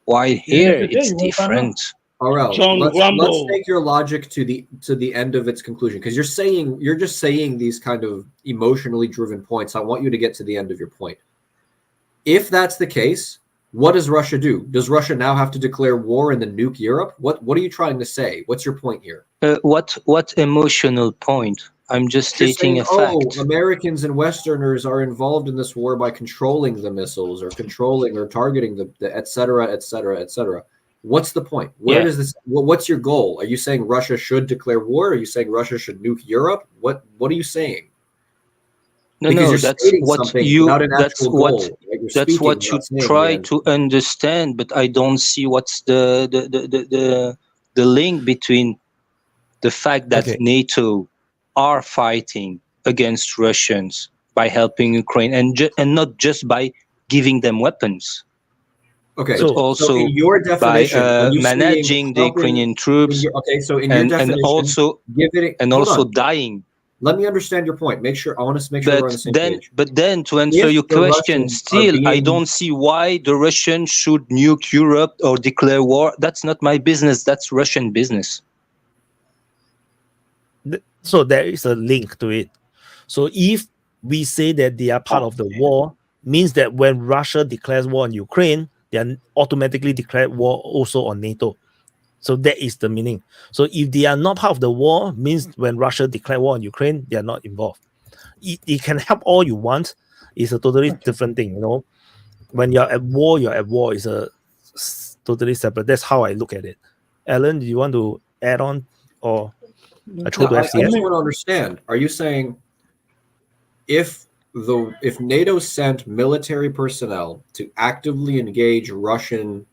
While here it's different. Ariel, let's take your logic to the end of its conclusion, because you're just saying these kind of emotionally driven points. I want you to get to the end of your point. If that's the case, what does Russia do? Does Russia now have to declare war and then nuke Europe? What are you trying to say? What's your point here? What emotional point? I'm just stating a fact. Americans and Westerners are involved in this war by controlling the missiles or controlling or targeting the et cetera, et cetera, et cetera. What's the point? Where does this? What's your goal? Are you saying Russia should declare war? Are you saying Russia should nuke Europe? What are you saying? No, that's what you try to understand, but I don't see what's the link between the fact that NATO are fighting against Russians by helping Ukraine and not just by giving them weapons. Okay, but also in your definition, by managing the Ukrainian troops. So in your definition, and also dying. Let me understand your point. I want to make sure we're on the same page. But then to answer your question, I don't see why the Russians should nuke Europe or declare war. That's not my business. That's Russian business. So there is a link to it. So if we say that they are part of the war, means that when Russia declares war on Ukraine, they are automatically declared war also on NATO. So that is the meaning. So if they are not part of the war, means when Russia declared war on Ukraine, they are not involved. It can help all you want. It's a totally different thing, When you're at war, is a totally separate. That's how I look at it. Alan, do you want to add on or I just want to understand. Are you saying if NATO sent military personnel to actively engage Russian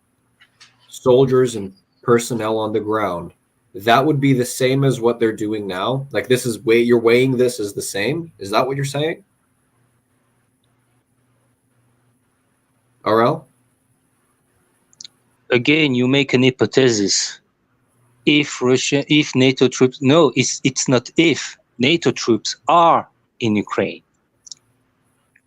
soldiers and personnel on the ground, that would be the same as what they're doing now? Like you're weighing this as the same? Is that what you're saying? Ariel? Again, you make an hypothesis. If NATO troops, no, it's not if. NATO troops are in Ukraine.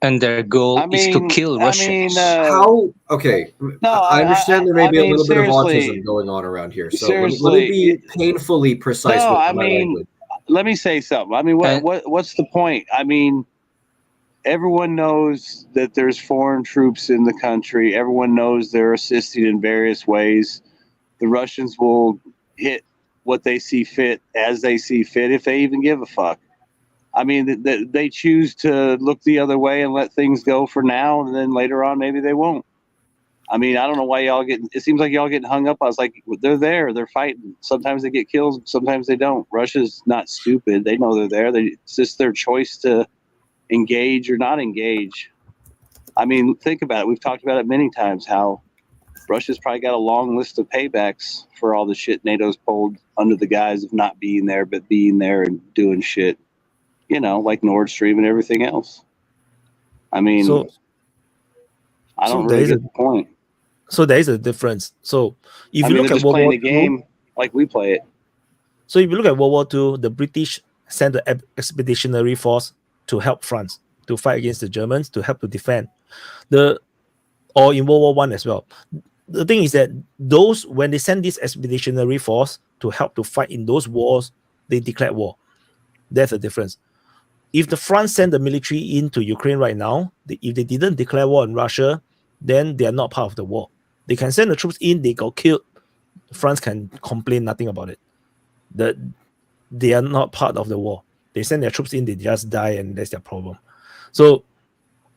And their goal is to kill Russians. How? Okay. No, I understand there may be a little bit of autism going on around here. So let me be painfully precise with my language. Let me say something. I mean, what's the point? I mean, everyone knows that there's foreign troops in the country. Everyone knows they're assisting in various ways. The Russians will hit what they see fit as they see fit, if they even give a fuck. I mean, they choose to look the other way and let things go for now, and then later on, maybe they won't. I mean, I don't know why it seems like y'all getting hung up. I was like, they're there, they're fighting. Sometimes they get killed, sometimes they don't. Russia's not stupid. They know they're there. It's just their choice to engage or not engage. I mean, think about it. We've talked about it many times how Russia's probably got a long list of paybacks for all the shit NATO's pulled under the guise of not being there, but being there and doing shit, you know, like Nord Stream and everything else. I mean, So, I don't so there really is a get the point. so there is a difference. So if I you mean, look they're at just World playing War the II, game like we play it. so if you look at World War II, the British sent the expeditionary force to help France to fight against the Germans, to help to defend or in World War One as well. The thing is that those, when they send this expeditionary force to help to fight in those wars, they declared war. That's the difference. If the France send the military into Ukraine right now, if they didn't declare war on Russia, then they are not part of the war. They can send the troops in, they got killed. France can complain nothing about it. They are not part of the war. They send their troops in, they just die, and that's their problem. So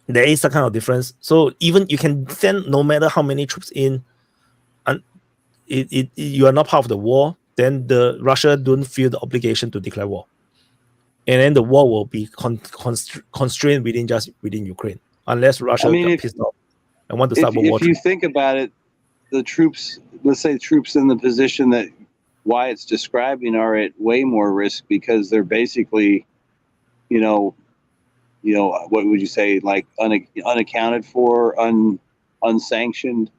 there is a kind of difference. So even you can send no matter how many troops in, and you are not part of the war, then the Russia don't feel the obligation to declare war, and then the war will be constrained within Ukraine, unless Russia I mean, got pissed off and want to start World War if III. you think about it, the troops, let's say troops in the position that Wyatt's describing are at way more risk because they're basically, you know, what would you say, like unaccounted for, unsanctioned.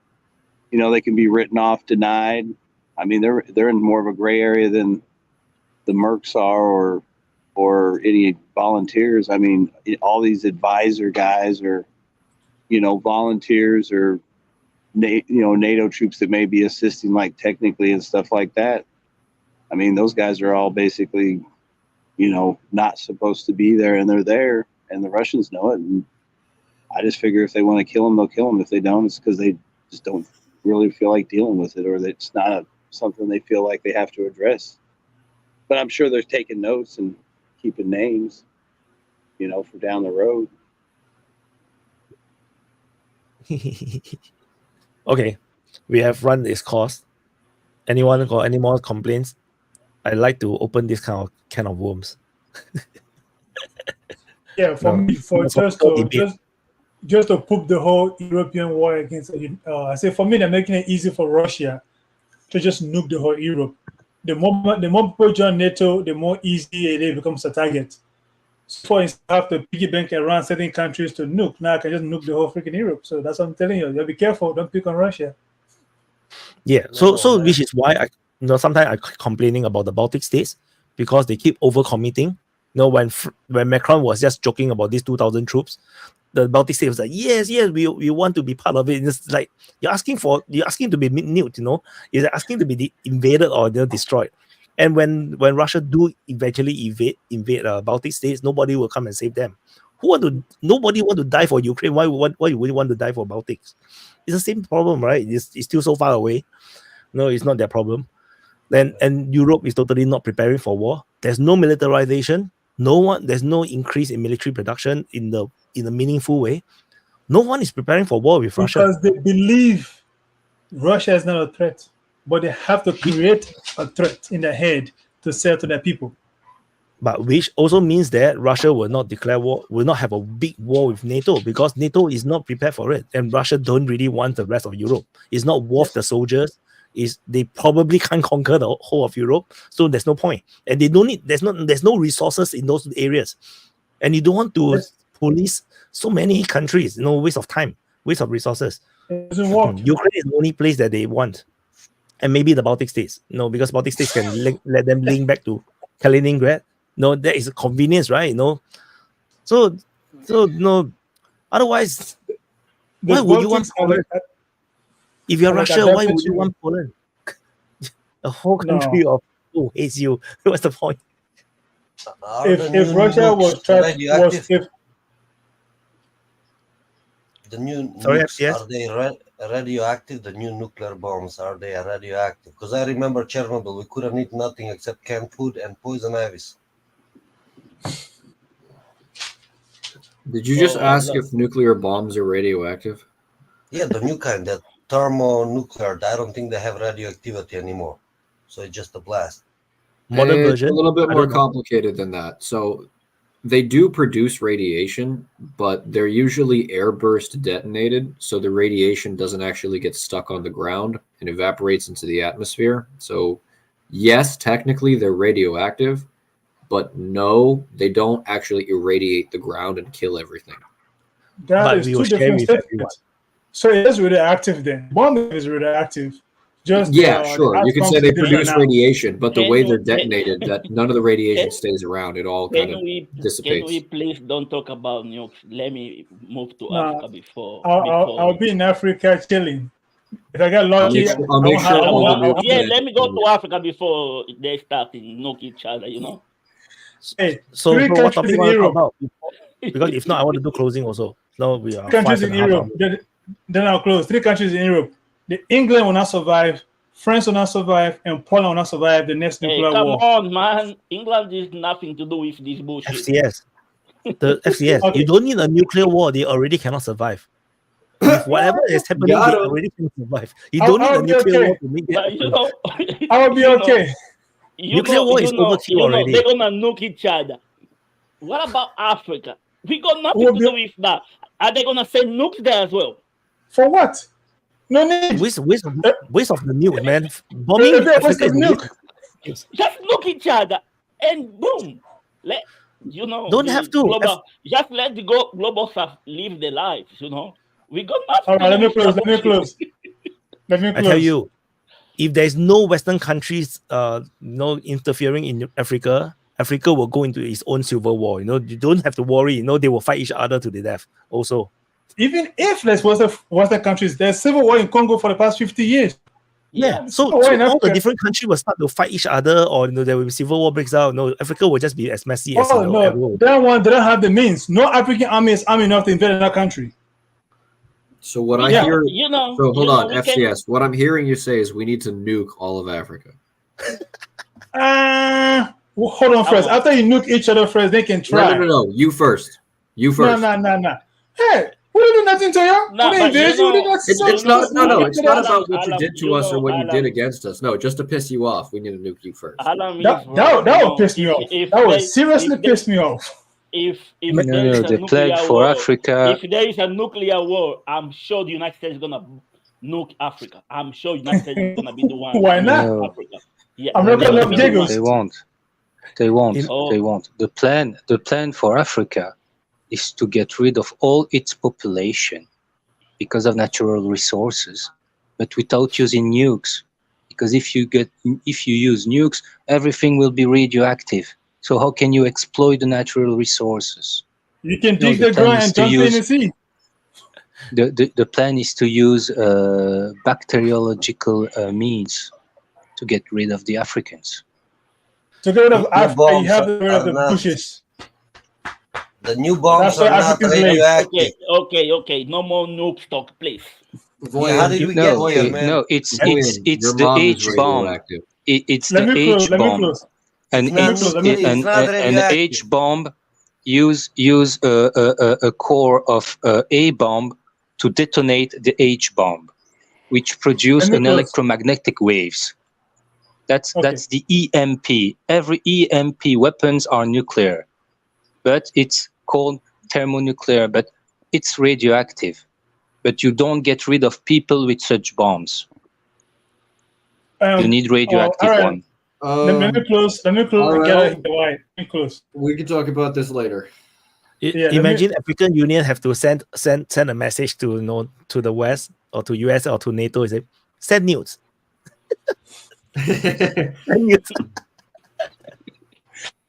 You know, they can be written off, denied. I mean, they're in more of a gray area than the mercs are, or any volunteers. I mean, all these advisor guys or, you know, volunteers or, NATO troops that may be assisting, like technically and stuff like that. I mean, those guys are all basically, you know, not supposed to be there, and they're there, and the Russians know it. And I just figure if they want to kill them, they'll kill them. If they don't, it's because they just don't really feel like dealing with it, or that it's not something they feel like they have to address. But I'm sure they're taking notes and keeping names, you know, for down the road. Okay, we have run this course. Anyone got any more complaints? I like to open this kind of worms. Yeah, for me, just to put the whole European war against, I say for me, they're making it easy for Russia to just nuke the whole Europe. The more people join NATO, the more easy it becomes a target. So for instance, I have to piggy bank around certain countries to nuke. Now I can just nuke the whole freaking Europe. So that's what I'm telling you. Be careful. Don't pick on Russia. Yeah. So which is why sometimes I'm complaining about the Baltic states, because they keep overcommitting. When Macron was just joking about these 2,000 troops, the Baltic states was like, yes, we want to be part of it. It's like you're asking to be nuked. You're asking to be invaded or destroyed. And when Russia do eventually invade Baltic states, nobody will come and save them. Nobody want to die for Ukraine. Why would you want to die for Baltics? It's the same problem, right? It's still so far away. No, it's not their problem. And Europe is totally not preparing for war. There's no militarization. There's no increase in military production in a meaningful way. No one is preparing for war with Russia. Because they believe Russia is not a threat, but they have to create a threat in their head to sell to their people. But which also means that Russia will not declare war, will not have a big war with NATO, because NATO is not prepared for it. And Russia don't really want the rest of Europe. It's not worth the soldiers. They probably can't conquer the whole of Europe, so there's no point. And they don't need. There's no resources in those areas, and you don't want to police so many countries. Waste of time, waste of resources. It doesn't work. Ukraine is the only place that they want, and maybe the Baltic states. Because Baltic states can let them link back to Kaliningrad. That is a convenience, right? So no. Otherwise, why would you want Poland? If you're Russia, why would you want Poland? A whole country of who hates you. What's the point? If Russia was the new Sorry, nukes, yes? are they radioactive? The new nuclear bombs, are they radioactive? Because I remember Chernobyl, we couldn't eat nothing except canned food and poison ivies. Did you just ask if nuclear bombs are radioactive? Yeah, the new kind, that thermonuclear. I don't think they have radioactivity anymore. So it's just a blast. It's a little bit more complicated than that. So They do produce radiation, but they're usually airburst detonated, so the radiation doesn't actually get stuck on the ground and evaporates into the atmosphere. So, yes, technically they're radioactive, but no, they don't actually irradiate the ground and kill everything. That But is we two will share different with everyone. statements. So it is radioactive then. One is radioactive. Just Yeah, sure. You can say they produce now. radiation, but the Can way you- they're can- detonated, that none of the radiation Can- stays around. It all Can kind of we dissipates. please don't talk about nukes? Let me move to Nah, Africa before. I'll be in Africa chilling. If I get I'll lucky, make sure all the nukes Yeah, land. let me go to Africa before they start to nuke each other. Hey, So, three bro, what countries topic in you want to talk Europe. about? Because if not, I want to do closing also. No, we are Countries 5.5 in Europe. hours. Then I'll close. 3 countries in Europe. The England will not survive. France will not survive, and Poland will not survive the next Hey, nuclear come war. on, man! England is nothing to do with this bullshit. FCS. The FCS. Okay. You don't need a nuclear war. They already cannot survive. With whatever is happening, Got they 'em. already can survive. You don't need I'll a be nuclear okay. war to make that But happen. I will be okay. Nuclear war is overkill already. They're gonna nuke each other. What about Africa? We got nothing We'll to be- do with that. Are they gonna send nukes there as well? For what? No need. Waste of the nuke, man. Bombing Waste of Africa is a nuke. waste. Just nuke each other and boom. Don't the have to. global, just let the global south live their lives. We got nothing All to right, do let me with close. that Let me bullshit. close. Let me I close. tell you, if there's no Western countries, interfering in Africa, Africa will go into its own civil war. You don't have to worry. They will fight each other to the death. Also, Even if there's Western countries, there's civil war in Congo for the past 50 years. yeah. So Why in all the Africa? different countries will start to fight each other, or there will be civil war breaks out. No, Africa will just be as messy as Oh ever no, will. that one they don't have the means. No African army is army enough to invade another country. So what I Yeah. hear, You know, so hold you know, on, we FCS. What I'm hearing you say is we need to nuke all of Africa. Well, hold on first. on. After you nuke each other first, they can No, try. no. You first. You No, first. no. Hey, we didn't do nothing to you. Nah, We but didn't invade you. We did not. It's not. No. It's not Alan, about what you Alan, did to you us or know, what you did Alan. against us. No, just to piss you off, we need to nuke you first. Alan That is right. would piss me off. That would seriously piss me off. If No, there is a the plague nuclear for war, Africa. if there is a nuclear war, I'm sure the United States is gonna nuke Africa. I'm sure the United States is gonna be the one. Why to not? nuke No. Africa. Yeah, I'm not they're gonna gonna love be the Jagos. one. They won't. Oh. They won't. The plan for Africa is to get rid of all its population because of natural resources, but without using nukes. Because if you use nukes, everything will be radioactive. So how can you exploit the natural resources? You can No, dig the the plan ground is and to dump it in use- the sea. The plan is to use bacteriological means to get rid of the Africans. To get rid of Nuclear Africa, you bombs have to get rid of are the not- bushes. The new bombs That's why are not Africans live. radioactive. Okay. No more nuke talk, please. Yeah, how did we get here, man? No, it's Your the mom is H bomb. radioactive. It's Let the me close. H Let me bomb. close. An It's not nuclear, it's not an radioactive. H bomb use a core of A bomb to detonate the H bomb, which produce Let me an close. electromagnetic waves. That's Okay. the EMP. Every EMP weapons are nuclear, but it's called thermonuclear, but it's radioactive. But you don't get rid of people with such bombs. You need radioactive all right. one. Let me close. Let me close. Ariel? Get out of here. Why? Let me close. We can talk about this later. Yeah, let me- Imagine African Union have to send a message to to the West or to US or to NATO. Is it send nukes? Send nukes.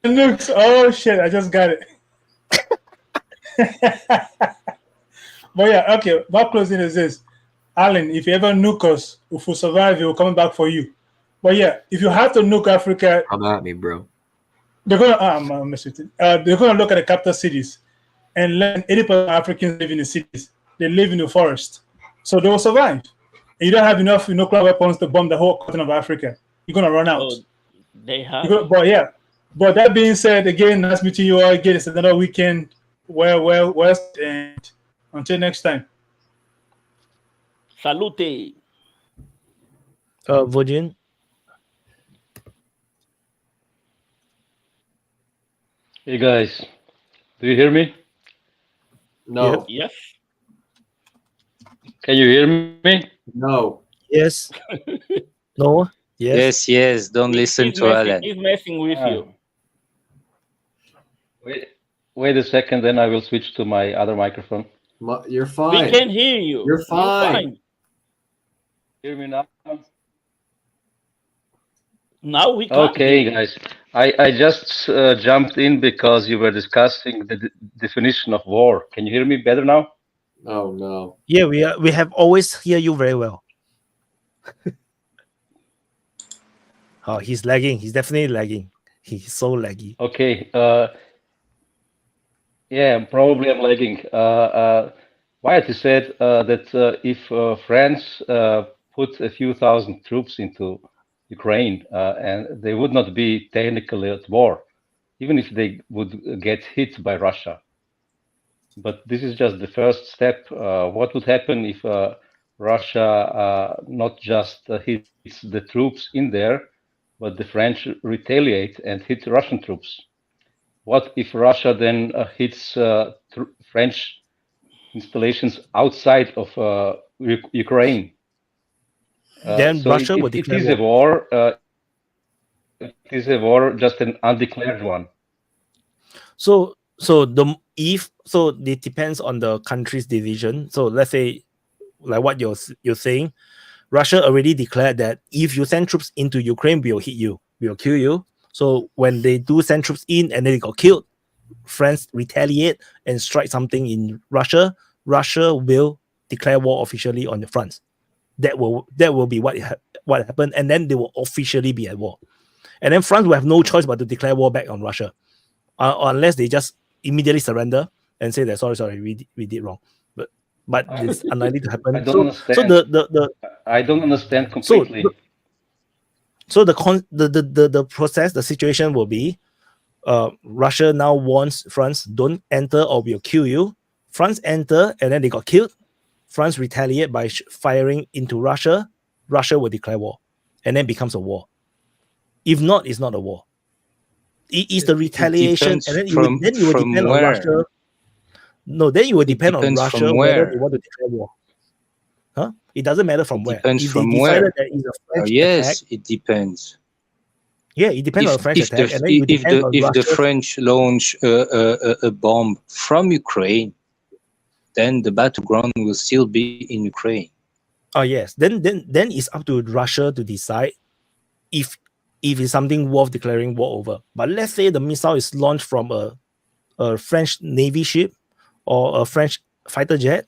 Nukes. Oh shit! I just got it. But yeah, okay. My closing is this, Alan. If you ever nuke us, if we survive, we'll come back for you. But yeah, if you have to nuke Africa, Come at me, bro. they're gonna look at the capital cities and let 80% of Africans live in the cities. They live in the forest, so they will survive. And you don't have enough nuclear weapons to bomb the whole continent of Africa. You're gonna run out. Oh, they have. But yeah, but that being said, again, nice meeting you all. Again, it's another weekend. Well, West, and until next time. Salute. Virgin. Hey guys, Do you hear me? No. Yes. Can you hear me? No. Yes. No. Yes. Yes. Don't listen to Alan. He's messing with you. Wait a second, then I will switch to my other microphone. You're fine. We can hear you. You're fine. Hear me now? Now we can. Okay, guys. I just jumped in because you were discussing the definition of war. Can you hear me better now? Oh no. Yeah, we have always hear you very well. Oh, he's lagging. He's definitely lagging. He's so laggy. Okay. Yeah, probably I'm lagging. Wyatt said that if France put a few thousand troops into Ukraine, and they would not be technically at war, even if they would get hit by Russia. But this is just the first step. What would happen if Russia not just hits the troops in there, but the French retaliate and hit Russian troops? What if Russia then hits French installations outside of Ukraine? Then So Russia will it declare is a war. It is a war, just an undeclared one. So it depends on the country's division. So let's say, like what you're saying, Russia already declared that if you send troops into Ukraine, we'll hit you, we'll kill you. So when they do send troops in and then they got killed, France retaliate and strike something in Russia. Russia will declare war officially on France. That will be what happened, and then they will officially be at war. And then France will have no choice but to declare war back on Russia, unless they just immediately surrender and say that sorry, we did wrong. But it's unlikely to happen. I don't understand. So I don't understand completely. So the process, the situation will be, Russia now warns France, don't enter or we'll kill you. France enter and then they got killed. France retaliate by firing into Russia. Russia will declare war, and then becomes a war. If not, it's not a war. It is the retaliation, and then you will depend on Russia. No, then you will depend on Russia whether they want to declare war. Huh? It doesn't matter from where. Depends If from they where. decided that it's a French Yes, attack, it depends. yeah, it depends on the French attack, and then it If depends on the Russia. French launch a bomb from Ukraine, then the battleground will still be in Ukraine. Oh yes, then it's up to Russia to decide if it's something worth declaring war over. But let's say the missile is launched from a French Navy ship or a French fighter jet,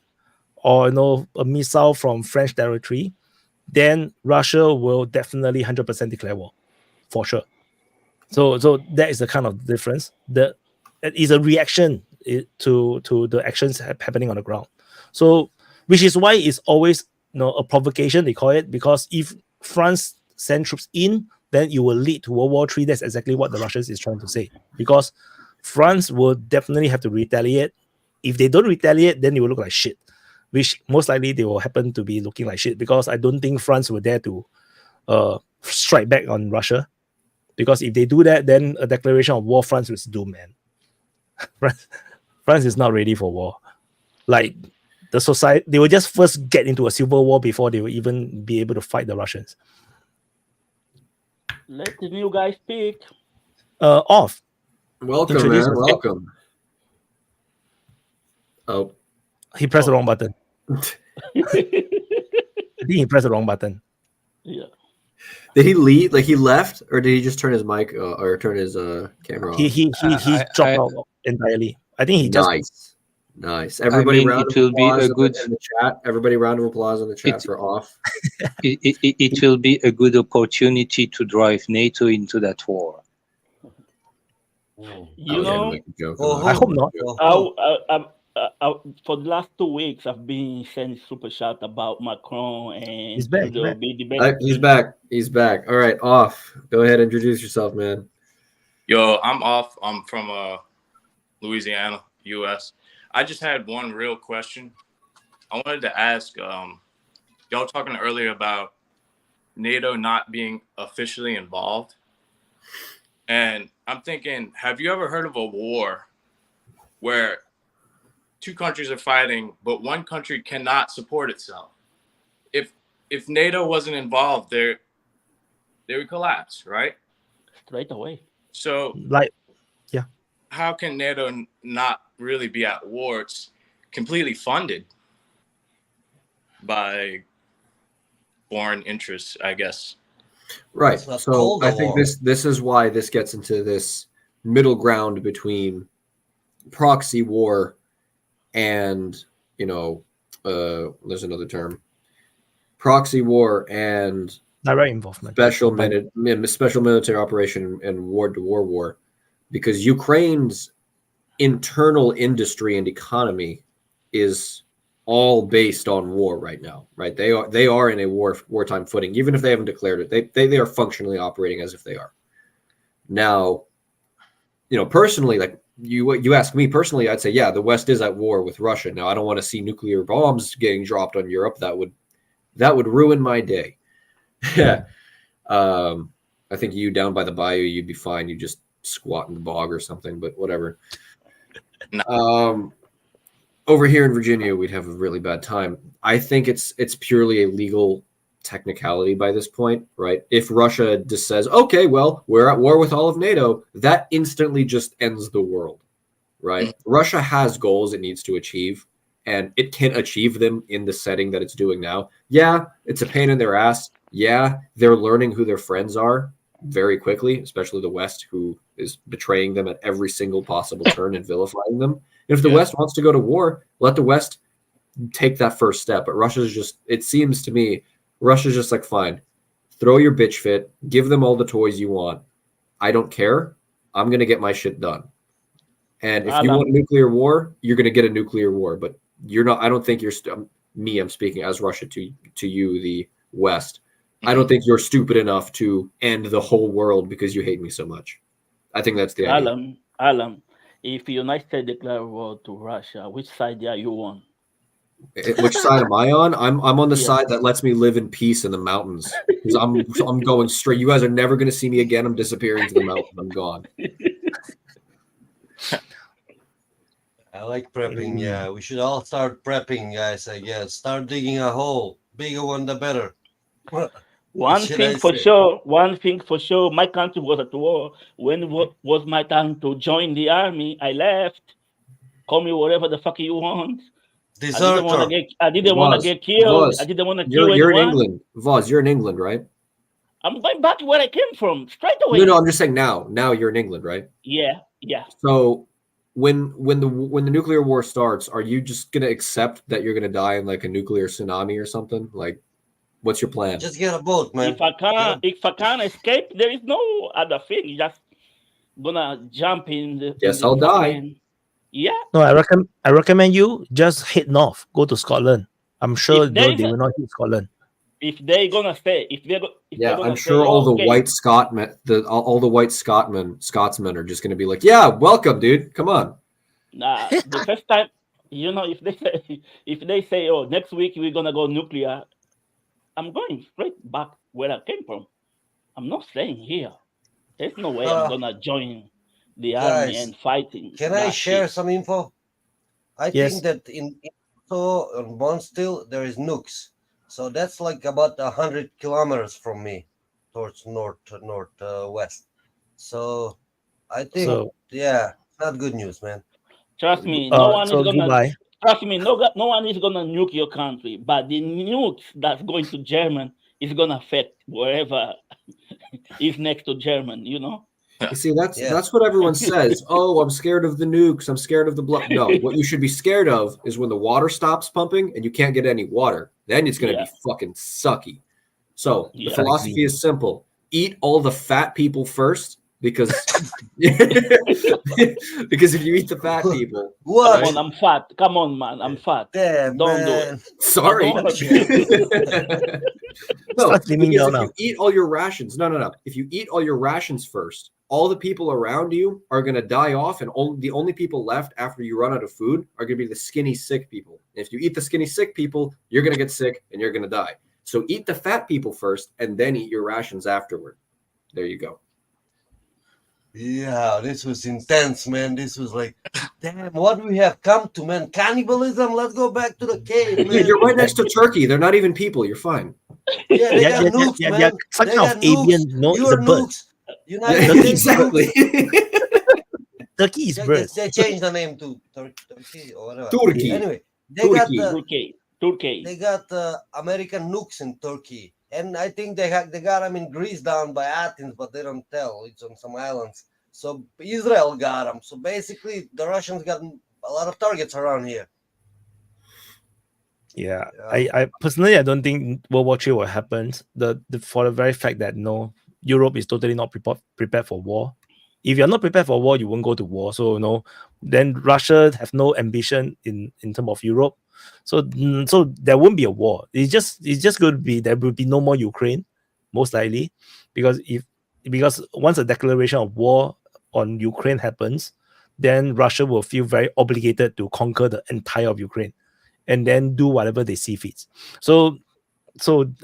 or a missile from French territory, then Russia will definitely 100% declare war, for sure. So that is the kind of difference. That is a reaction to the actions happening on the ground. So, which is why it's always a provocation, they call it, because if France send troops in, then it will lead to World War III. That's exactly what the Russians is trying to say, because France will definitely have to retaliate. If they don't retaliate, then it will look like shit, which most likely they will happen to be looking like shit, because I don't think France will dare to strike back on Russia, because if they do that, then a declaration of war, France is doomed, man. France is not ready for war. Like, the society, they will just first get into a civil war before they will even be able to fight the Russians. Let the new guy speak. Off. Welcome, Introduce man. yourself. Welcome. Oh. He pressed the wrong button. I think he pressed the wrong button. Yeah. Did he leave? Like he left, or did he just turn his mic or turn his camera off? He dropped out entirely. I think he just Nice. Everybody, round it of will be applause a good. in the chat. Everybody, round of applause in the chat for off. It will be a good opportunity to drive NATO into that war. You know, I hope not. For the last 2 weeks, I've been sending super chat about Macron and He's back. He's back. He's back. All right, off. Go ahead, introduce yourself, man. Yo, I'm off. I'm from Louisiana, U.S. I just had one real question. I wanted to ask, y'all talking earlier about NATO not being officially involved. And I'm thinking, have you ever heard of a war where two countries are fighting, but one country cannot support itself. If NATO wasn't involved, they would collapse, right? Straight away. So, like, yeah, how can NATO not really be at war? It's completely funded by foreign interests, I guess. Right. It's not So called a I think war. this is why this gets into this middle ground between proxy war and, there's another term, proxy war and direct involvement, special military operation and war-to-war war, because Ukraine's internal industry and economy is all based on war right now, right? They are in a wartime footing, even if they haven't declared it. They are functionally operating as if they are. Now, personally, like you ask me personally, I'd say, yeah, the West is at war with Russia. Now, I don't want to see nuclear bombs getting dropped on Europe. That would ruin my day. Yeah. I think you down by the bayou, you'd be fine. You just squat in the bog or something, but whatever. Over here in Virginia, we'd have a really bad time. I think it's purely a legal technicality by this point, right? If Russia just says, okay, well, we're at war with all of NATO, that instantly just ends the world, right? Russia has goals it needs to achieve, and it can achieve them in the setting that it's doing now. Yeah, it's a pain in their ass. Yeah, they're learning who their friends are very quickly, especially the West, who is betraying them at every single possible turn and vilifying them. And if the West wants to go to war, let the West take that first step. But it seems to me, Russia's just like, fine, throw your bitch fit, give them all the toys you want. I don't care. I'm going to get my shit done. And if you want nuclear war, you're going to get a nuclear war. But you're not, I don't think you're, I'm speaking as Russia to you, the West. I don't think you're stupid enough to end the whole world because you hate me so much. I think that's the idea. Alan, if the United States declare war to Russia, which side are you on? Which side am I on? I'm on the side that lets me live in peace in the mountains. Because I'm going straight. You guys are never going to see me again. I'm disappearing to the mountain. I'm gone. I like prepping. Yeah, we should all start prepping, guys. I guess start digging a hole. Bigger one, the better. One thing for sure, my country was at war. When was my time to join the army, I left. Call me whatever the fuck you want. Deserter. I didn't want to get killed. Voz, I didn't want to kill you're anyone. in England. Voz, you're in England, right? I'm going back to where I came from, straight away. No, I'm just saying now. Now you're in England, right? Yeah. So when the nuclear war starts, are you just gonna accept that you're gonna die in like a nuclear tsunami or something? Like, what's your plan? Just get a boat, man. If I can't escape, there is no other thing. Just gonna jump in the. Yes, I'll die. Yeah. No, I recommend you just head north, go to Scotland. I'm sure they will not hit Scotland. If they're gonna stay, I'm sure all the white Scotsmen, all the white Scotsmen are just gonna be like, yeah, welcome, dude, come on. Nah, the first time, if they say, oh, next week we're gonna go nuclear, I'm going straight back where I came from. I'm not staying here. There's no way I'm gonna join the army and fighting. Can I share some info? I think that in Monstil there is nukes. So that's like about 100 kilometers from me towards northwest. So I think, not good news, man. Trust me, no one is gonna. Trust me, no one is gonna nuke your country. But the nukes that's going to German is gonna affect wherever is next to German. You know. You see, that's what everyone says. Oh, I'm scared of the nukes. I'm scared of the blood. No, what you should be scared of is when the water stops pumping and you can't get any water. Then it's going to be fucking sucky. So the philosophy is simple. Eat all the fat people first because if you eat the fat people. What? Come on, I'm fat. Come on, man. I'm fat. Damn, don't do it. Sorry. No, if you eat all your rations. No. If you eat all your rations first, all the people around you are going to die off, and the only people left after you run out of food are going to be the skinny, sick people. If you eat the skinny, sick people, you're going to get sick and you're going to die. So eat the fat people first and then eat your rations afterward. There you go. Yeah, this was intense, man. This was like, damn, what do we have come to, man? Cannibalism? Let's go back to the cave, man. You're right next to Turkey. They're not even people. You're fine. Yeah, they got nukes, yeah, man. some They kind got of nukes. avian, no, it's Your a bird. nukes. United States exactly. nukes. Turkey is bird. They changed the name to Turkey or whatever. Turkey. Anyway, they got Turkey. They got American nukes in Turkey, and I think they got them in Greece down by Athens, but they don't tell. It's on some islands. So Israel got them. So basically, the Russians got a lot of targets around here. Yeah. I personally, I don't think World War III will happen. For the very fact that Europe is totally not prepared for war. If you're not prepared for war, you won't go to war. So then Russia have no ambition in terms of Europe. So there won't be a war. It's just going to be, there will be no more Ukraine, most likely, because once a declaration of war on Ukraine happens, then Russia will feel very obligated to conquer the entire of Ukraine, and then do whatever they see fit. So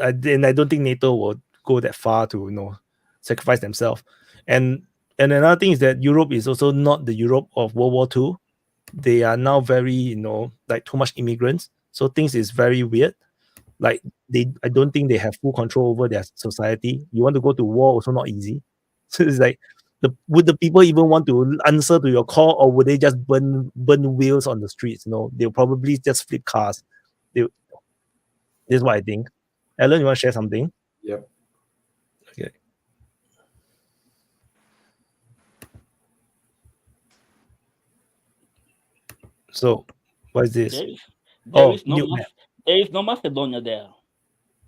I don't think NATO will go that far to sacrifice themselves. And another thing is that Europe is also not the Europe of World War II. They are now very like too much immigrants. So things is very weird. Like I don't think they have full control over their society. You want to go to war, also not easy. So it's like, would the people even want to answer to your call, or would they just burn wheels on the streets? They'll probably just flip cars. This is what I think. Alan, you want to share something? Yep. Okay. So, what is this? There is no Macedonia there.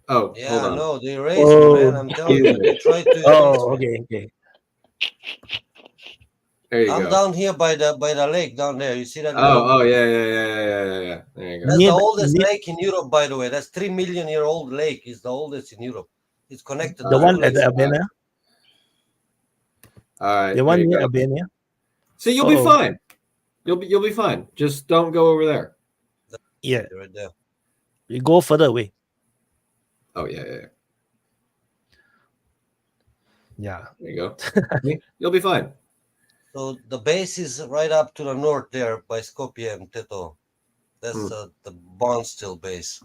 Oh, yeah, hold on. no, they racist, man. I'm telling you, they tried to. Okay. There you I'm go. down here by the lake down there. You see that? Oh, yeah. There you go. That's the oldest lake in Europe, by the way. That's 3 million year old lake. It's the oldest in Europe. It's connected. The one at the Albania. All right. The one near Albania. So you'll be fine. You'll be fine. Just don't go over there. Yeah. Right there. You go further away. Oh yeah. Yeah. There you go. You'll be fine. So the base is right up to the north there by Skopje and Teto. That's the Bonstil base.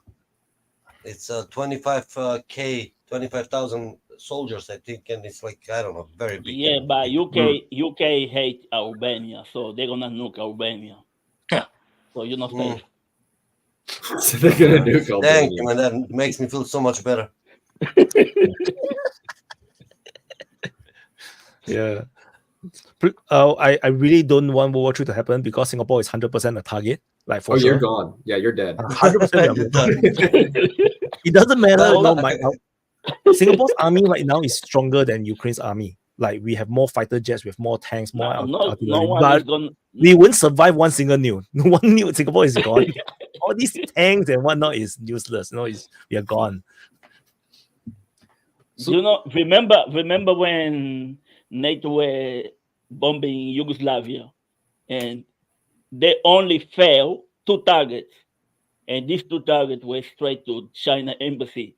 It's 25,000 soldiers, I think, and it's like, I don't know, very big. Yeah, but UK hate Albania, so they're gonna nuke Albania. So you're not safe. So they're gonna nuke Albania. Thank you, man. That makes me feel so much better. Yeah. I really don't want World War III to happen, because Singapore is 100% a target. Like for sure. You're gone. Yeah, you're dead. 100%. It doesn't matter. Singapore's army right now is stronger than Ukraine's army. Like, we have more fighter jets, we have more tanks, more artillery. But we won't survive one single nuke. One nuke, Singapore is gone. All these tanks and whatnot is useless. We are gone. So, remember when NATO were bombing Yugoslavia, and they only failed 2 targets, and these 2 targets were straight to China embassy.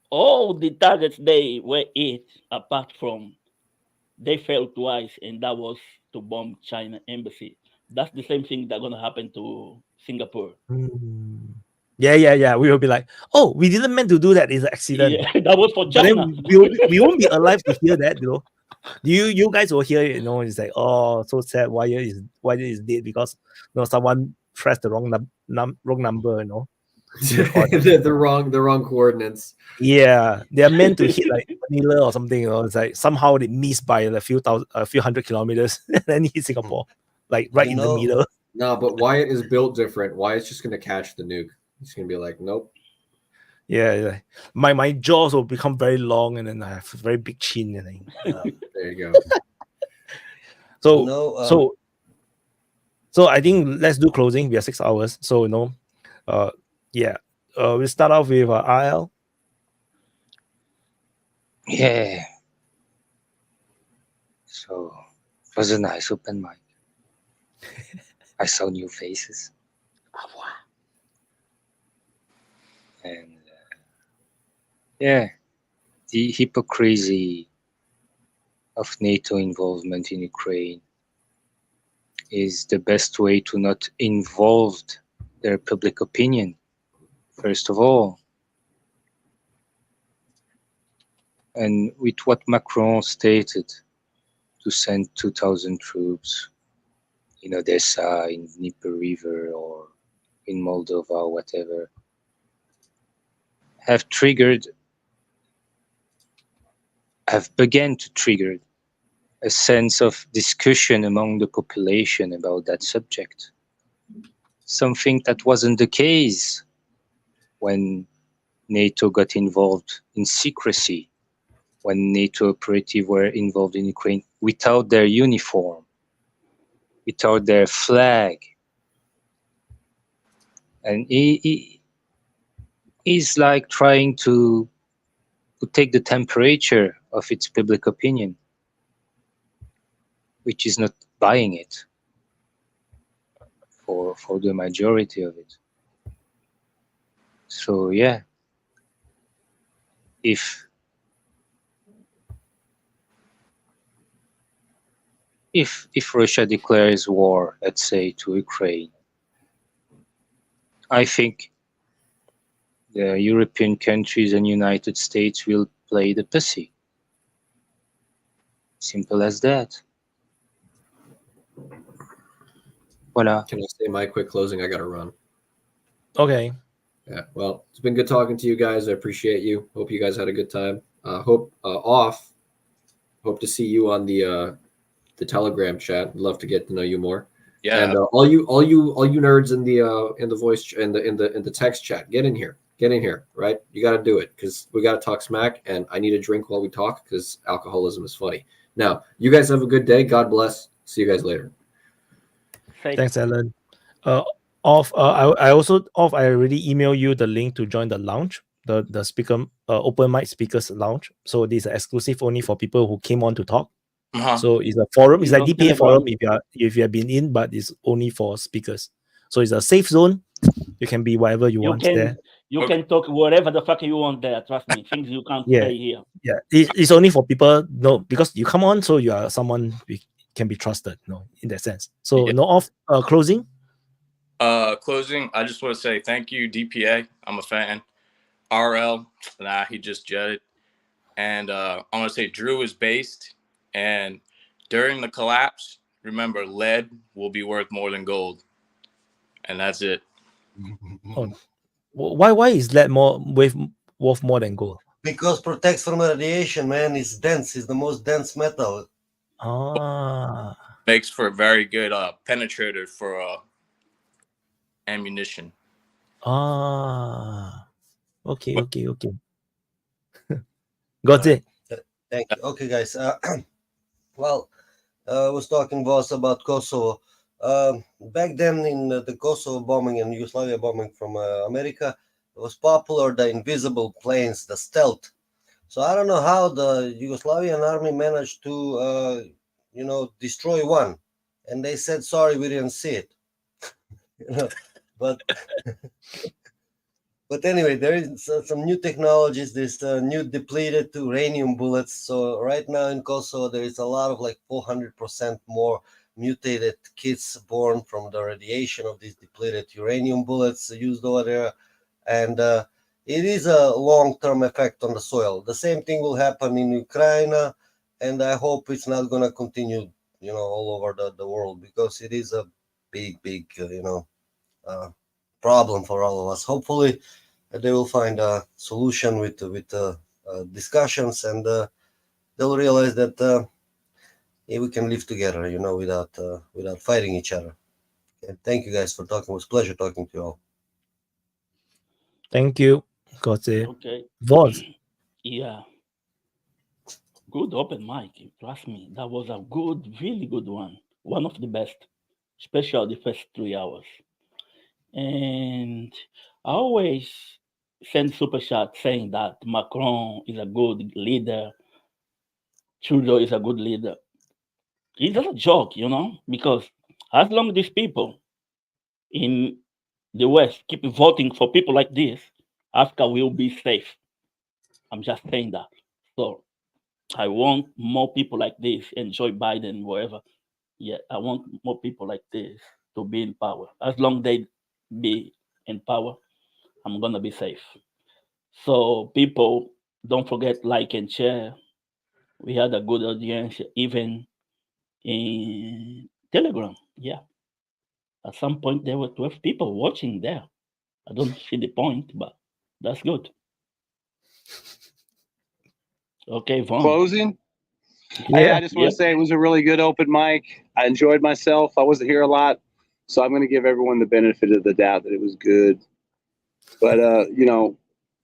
All the targets they were hit, apart from they failed twice, and that was to bomb China embassy. That's the same thing that's gonna happen to Singapore. Yeah. We will be like, oh, we didn't meant to do that. It's an accident. Yeah, that was for China. But then we won't be alive to hear that, You guys will hear it, it's like, oh, so sad. Why is dead? Because someone pressed the wrong number, the wrong coordinates. Yeah, they are meant to hit like Manila or something. It's like somehow they missed by a few hundred kilometers, and then hit Singapore, like right in the middle. No, but Wyatt is built different. Wyatt's just gonna catch the nuke. He's gonna be like, nope. Yeah, my jaws will become very long, and then I have a very big chin. And there you go. So I think let's do closing. We are 6 hours, so we start off with Ariel. Yeah. So it was a nice open mic. I saw new faces. And the hypocrisy of NATO involvement in Ukraine is the best way to not involve their public opinion, first of all. And with what Macron stated, to send 2,000 troops in Odessa, in Dnieper River, or in Moldova, or whatever, have begun to trigger a sense of discussion among the population about that subject. Something that wasn't the case when NATO got involved in secrecy, when NATO operatives were involved in Ukraine without their uniform, without their flag. And he's like trying to take the temperature of its public opinion, which is not buying it for the majority of it. So yeah, if Russia declares war, let's say, to Ukraine, I think the European countries and United States will play the pussy. Simple as that. Voilà. Can I say my quick closing? I got to run. Okay. Yeah. Well, it's been good talking to you guys. I appreciate you. Hope you guys had a good time. Hope to see you on the Telegram chat. I'd love to get to know you more. Yeah. And all you nerds in the voice in the text chat, get in here. Get in here, right? You got to do it because we got to talk smack, and I need a drink while we talk because alcoholism is funny. Now, you guys have a good day. God bless. See you guys later. Thanks, Alan. I already emailed you the link to join the lounge, the speaker open mic speakers lounge. So this is exclusive only for people who came on to talk. So it's a forum. It's like DPA forum if you have been in, but it's only for speakers. So it's a safe zone. You can be whatever you want there. You can talk whatever the fuck you want there. Trust me, things you can't say here. Yeah, it's only for people. No, because you come on, so you are someone we can be trusted. No, in that sense. So no off closing. Closing. I just want to say thank you, DPA. I'm a fan. RL, he just jetted. And I want to say Drew is based. And during the collapse, remember, lead will be worth more than gold. And that's it. Oh. Why is lead worth more than gold? Because protects from radiation, man. It's dense. It's the most dense metal. Makes for a very good penetrator for ammunition. Okay. Got it. Thank you. Okay, guys. Well, I was talking, boss, about Kosovo. Back then in the Kosovo bombing and Yugoslavia bombing from America, it was popular the invisible planes, the stealth. So I don't know how the Yugoslavian army managed to, destroy one. And they said, sorry, we didn't see it. But anyway, there is some new technologies. There's new depleted uranium bullets. So right now in Kosovo, there is a lot of 400% more mutated kids born from the radiation of these depleted uranium bullets used over there. And it is a long-term effect on the soil. The same thing will happen in Ukraine. And I hope it's not going to continue, all over the world, because it is a big, problem for all of us. Hopefully they will find a solution with discussions, and they'll realize that we can live together, without fighting each other. Okay. Thank you guys for talking. It was a pleasure talking to you all. Thank you. Got it. Okay. Voz. Yeah. Good open mic. Trust me, that was a good, really good one. One of the best, especially the first 3 hours. And I always send super chat saying that Macron is a good leader. Trudeau is a good leader. It's just a joke, because as long as these people in the West keep voting for people like this, Africa will be safe. I'm just saying that. So I want more people like this, enjoy Biden, wherever. Yeah, I want more people like this to be in power. As long they be in power, I'm gonna be safe. So people, don't forget like and share. We had a good audience even in Telegram. Yeah, at some point there were 12 people watching there. I don't see the point, but that's good. Okay, Vaughn. Closing. Hey, I just want to say it was a really good open mic. I enjoyed myself. I wasn't here a lot, so I'm going to give everyone the benefit of the doubt that it was good. But you know,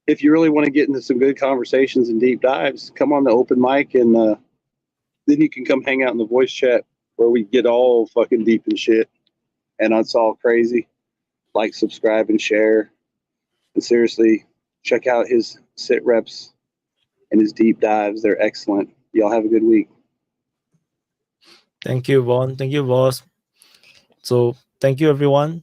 if you really want to get into some good conversations and deep dives, come on the open mic, and then you can come hang out in the voice chat where we get all fucking deep and shit, and it's all crazy. Like, subscribe, and share. And seriously, check out his sit reps and his deep dives. They're excellent. Y'all have a good week. Thank you, Vaughn. Thank you, boss. So thank you, everyone.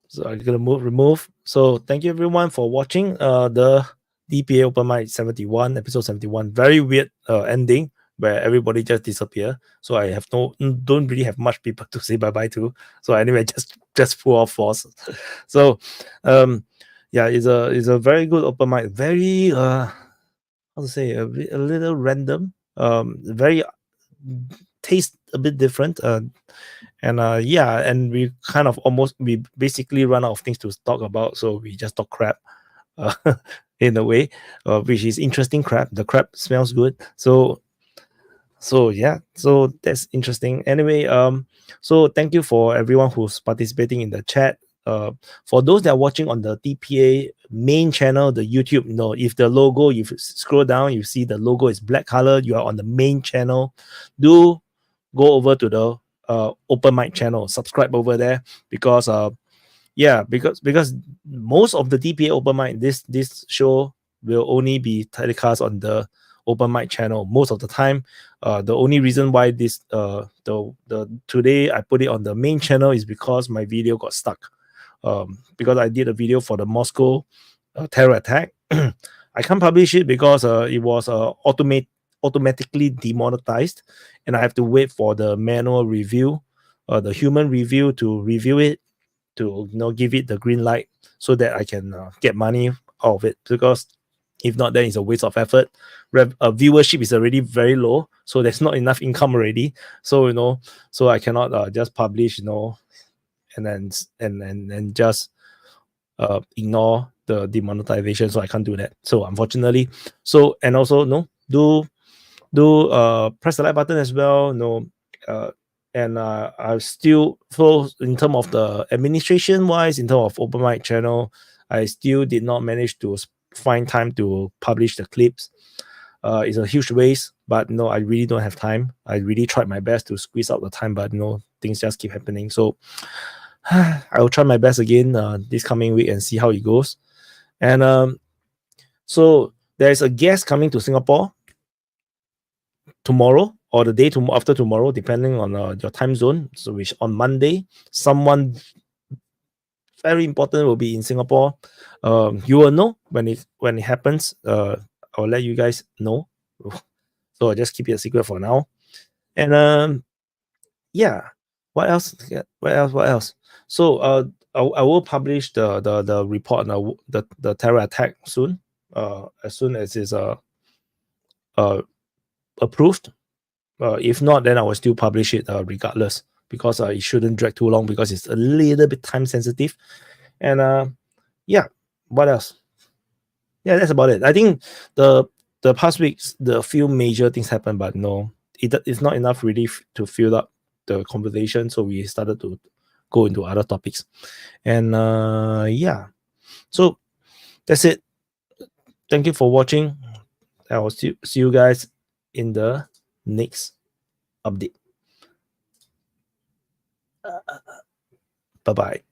So I'm gonna remove. So thank you, everyone, for watching the DPA Open Mic 71, episode 71. Very weird ending where everybody just disappear. So I have don't really have much people to say bye bye to. So anyway, just full of force. So yeah, it's a very good open mic. Very how to say, a little random. Very taste a bit different. And yeah, and we kind of we basically run out of things to talk about, so we just talk crap in a way, which is interesting crap. The crap smells good. So yeah, so that's interesting. Anyway, so thank you for everyone who's participating in the chat. For those that are watching on the DPA main channel, the YouTube, if the logo, if you scroll down, you see the logo is black color, you are on the main channel. Do go over to the open mic channel, subscribe over there, because yeah, because most of the DPA open mic, this show will only be telecast on the open mic channel most of the time. The only reason why this the today I put it on the main channel is because my video got stuck. Because I did a video for the Moscow terror attack. I can't publish it because it was automatically demonetized, and I have to wait for the manual review, the human review, to review it, to give it the green light so that I can get money out of it. Because if not, then it's a waste of effort. Viewership is already very low, so there's not enough income already. So so I cannot just publish, and then just ignore the demonetization. So I can't do that. So unfortunately, and also do press the like button as well. And I still, so in terms of the administration wise, in terms of open mic channel, I still did not manage to find time to publish the clips. It's a huge waste, but I really don't have time. I really tried my best to squeeze out the time, but things just keep happening. So I will try my best again this coming week and see how it goes. And so there's a guest coming to Singapore tomorrow, or the day after tomorrow, depending on your time zone. So which on Monday, someone very important will be in Singapore. You will know when it happens. I'll let you guys know. So I'll just keep it a secret for now. And yeah, what else? What else? So I will publish the report on the terror attack soon. As soon as it's approved. If not, then I will still publish it regardless, because it shouldn't drag too long, because it's a little bit time sensitive. And yeah, what else? Yeah, that's about it. I think the past weeks, the few major things happened, but it's not enough really to fill up the conversation, so we started to go into other topics. And yeah, so that's it. Thank you for watching. I will see you guys in the next update. Bye bye.